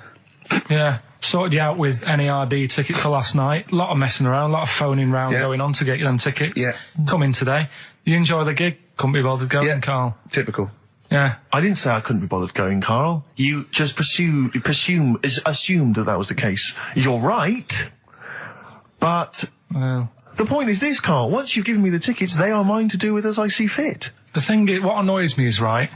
Yeah. Sorted you out with NERD tickets for last night. A lot of messing around, a lot of phoning round going on to get you them tickets. Yeah. Come in today. You enjoy the gig? Couldn't be bothered going, Carl. Typical. Yeah. I didn't say I couldn't be bothered going, Carl. You just assumed that was the case. You're right. But the point is this, Carl. Once you've given me the tickets, they are mine to do with as I see fit. The thing is, what annoys me is, right,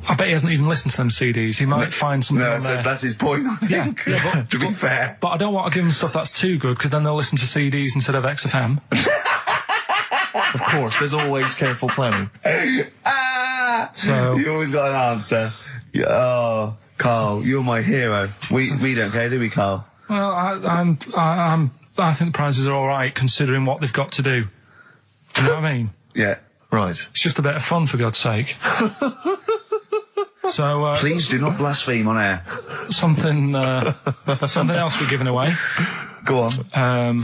I bet he hasn't even listened to them CDs. He might find something on there. That's his point, I think. Yeah, to be fair. But I don't want to give them stuff that's too good, because then they'll listen to CDs instead of XFM. Of course, there's always careful planning. So you always got an answer. Oh, Carl, you're my hero. We don't care, do we, Carl? Well, I think the prizes are all right, considering what they've got to do. Do you know what I mean? Yeah. Right. It's just a bit of fun, for God's sake. So please do not blaspheme on air. Something else we're giving away. Go on.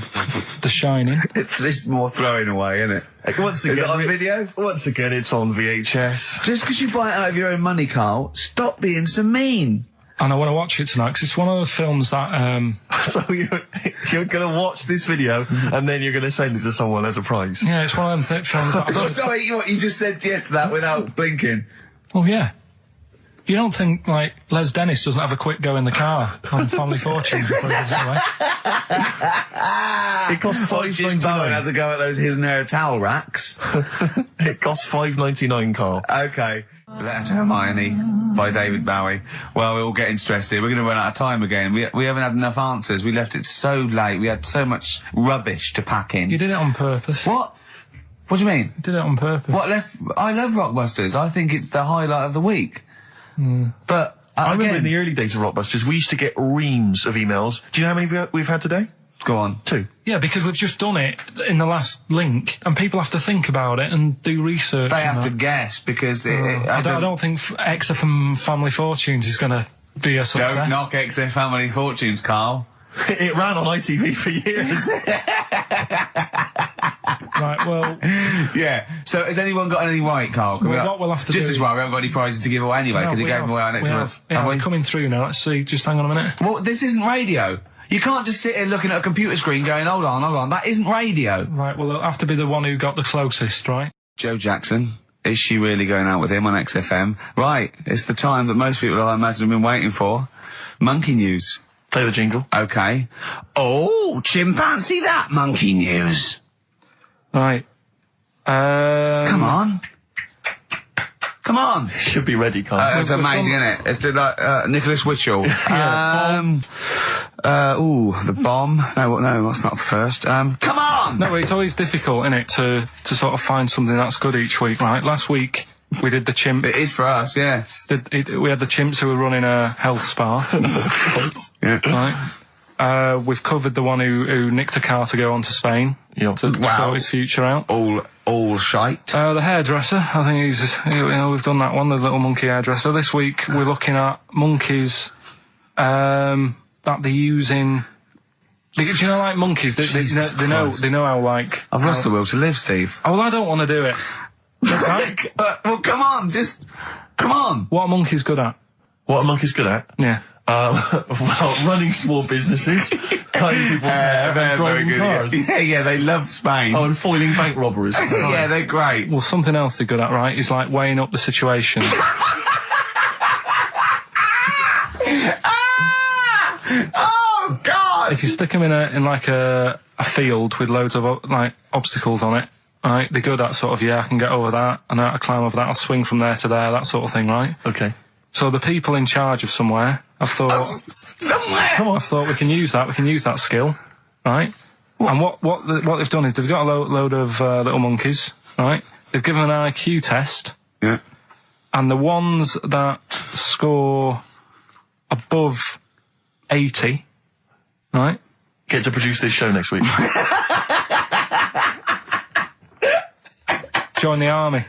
The Shining. It's just more throwing away, isn't it? Once again, is it on video? Once again, it's on VHS. Just because you buy it out of your own money, Carl, stop being so mean. And I want to watch it tonight because it's one of those films that. So you're going to watch this video and then you're going to send it to someone as a prize. Yeah, it's one of them films that. Oh, sorry, you just said yes to that without blinking. Oh yeah. You don't think like Les Dennis doesn't have a quick go in the car on Family Fortune before he gives it away? It costs $5.99. Has a go at those his and her towel racks. It costs $5.99, Carl. Okay. Letter to Hermione by David Bowie. Well, we're all getting stressed here. We're going to run out of time again. We haven't had enough answers. We left it so late. We had so much rubbish to pack in. You did it on purpose. What? What do you mean? You did it on purpose. I love Rockbusters. I think it's the highlight of the week. But I remember in the early days of Rockbusters, we used to get reams of emails. Do you know how many we've had today? Go on. 2. Yeah, because we've just done it in the last link, and people have to think about it and do research. They have to guess, because I don't think XFM Family Fortunes is going to be a success. Don't knock XFM Family Fortunes, Carl. It ran on ITV for years. Right, well... Yeah, so has anyone got anything right, Carl? What we'll have to do just as well, we haven't got any prizes to give away anyway, because he gave them away our next month. Yeah, we're coming through now. Let's see, just hang on a minute. Well, this isn't radio. You can't just sit here looking at a computer screen going, hold on, that isn't radio. Right, well, it'll have to be the one who got the closest, right? Joe Jackson. Is she really going out with him on XFM? Right, it's the time that most people, I imagine, have been waiting for. Monkey news. Play the jingle. Okay. Oh, chimpanzee that monkey news. Right. Come on. Come on. Should be ready, Carl. That's amazing, isn't it? It's like Nicholas Witchell. The bomb. No, that's not the first. Come on! No, it's always difficult, isn't it, to sort of find something that's good each week, right? Last week, we did the chimp. It is for us, yeah. We had the chimps who were running a health spa. Yeah. Right. We've covered the one who nicked a car to go on to Spain. Yep. To sort his future out. All shite. The hairdresser, I think we've done that one, the little monkey hairdresser. This week, we're looking at monkeys, that they're using... Do you know, like monkeys, they know how, like... I've lost the will to live, Steve. Oh, well, I don't want to do it. Right? Well, come on, come on. What are monkeys good at? What are monkeys good at? Yeah. Well, running small businesses, cutting people's hair, and driving cars. Yeah, they love Spain. Oh, and foiling bank robberies. Yeah, they're great. Well, something else they're good at, right, is like weighing up the situation. Oh, God! If you stick them in like a field with loads of like obstacles on it, right? They're good at sort of, I can get over that, and I climb over that, I'll swing from there to there, that sort of thing, right? Okay. So the people in charge of somewhere, I've thought... somewhere! Come on. I've thought we can use that skill, right? And what they've done is they've got a load of little monkeys, right? They've given an IQ test. Yeah. And the ones that score above 80, right? Get to produce this show next week. Join the army.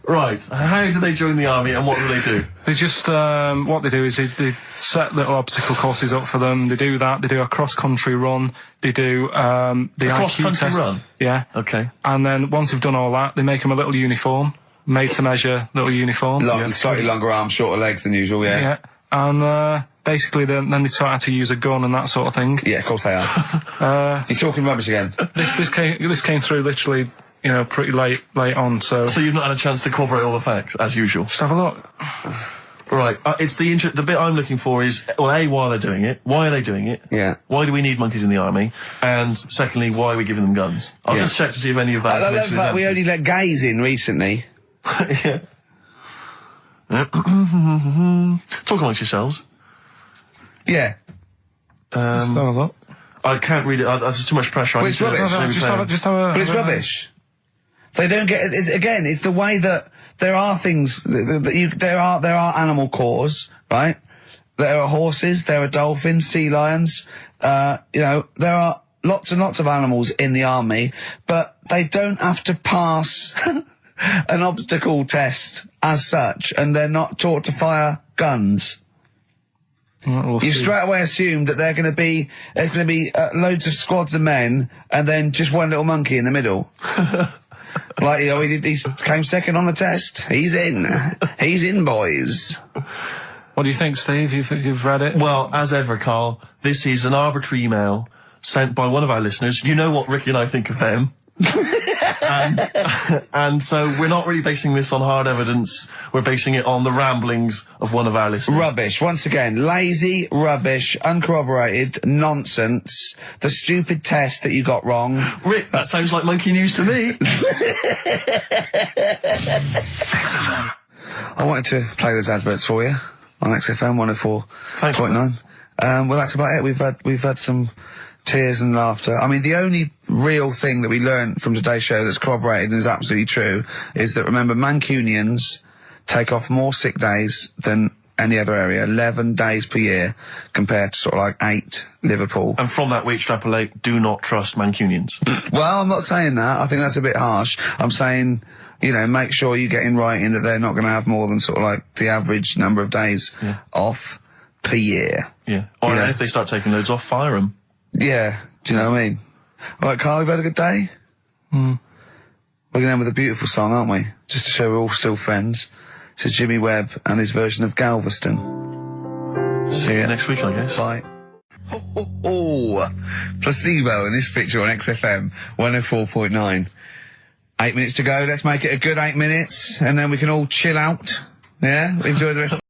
Right. How do they join the army and what do they do? They just, what they do is they set little obstacle courses up for them. They do that. They do a cross-country run. They do, the IQ test. Run? Yeah. Okay. And then once they've done all that, they make them a little uniform. Made to measure little uniform. Slightly longer arms, shorter legs than usual, yeah. Yeah. And, basically then they taught how to use a gun and that sort of thing. Yeah, of course they are. You're talking rubbish again. This came through literally, pretty late on, so... So you've not had a chance to corroborate all the facts, as usual? Just have a look. Right, it's the bit I'm looking for is, well, A, why they're doing it, why are they doing it? Yeah. Why do we need monkeys in the army? And secondly, why are we giving them guns? I'll just check to see if any of that I love that we only let gays in recently. Yeah. Talk amongst yourselves. Yeah. Just have a look. I can't read it. There's too much pressure. Well, it's rubbish. But it's rubbish. They don't get it. It's the way that there are things there are animal cores, right? There are horses, there are dolphins, sea lions. There are lots and lots of animals in the army, but they don't have to pass an obstacle test as such, and they're not taught to fire guns. You straight away assume that there's going to be loads of squads of men and then just one little monkey in the middle. Like, he came second on the test. He's in, boys. What do you think, Steve? You've read it? Well, as ever, Carl, this is an arbitrary email sent by one of our listeners. You know what Ricky and I think of them. and so we're not really basing this on hard evidence. We're basing it on the ramblings of one of our listeners. Rubbish. Once again, lazy, rubbish, uncorroborated, nonsense. The stupid test that you got wrong. Rick, that sounds like monkey news to me. I wanted to play those adverts for you on XFM 104.9. Well, that's about it. We've had some tears and laughter. I mean, the only real thing that we learned from today's show that's corroborated and is absolutely true is that, remember, Mancunians take off more sick days than any other area, 11 days per year, compared to sort of like 8 Liverpool. And from that we extrapolate, do not trust Mancunians. Well, I'm not saying that. I think that's a bit harsh. I'm saying, make sure you get in writing that they're not going to have more than sort of like the average number of days off per year. Yeah. Or if they start taking loads off, fire them. Yeah, do you know what I mean? All right, Carl, we've had a good day? We're going to end with a beautiful song, aren't we? Just to show we're all still friends. It's Jimmy Webb and his version of Galveston. See you next week, I guess. Bye. Placebo in this picture on XFM 104.9. 8 minutes to go. Let's make it a good 8 minutes, and then we can all chill out. Yeah? Enjoy the rest.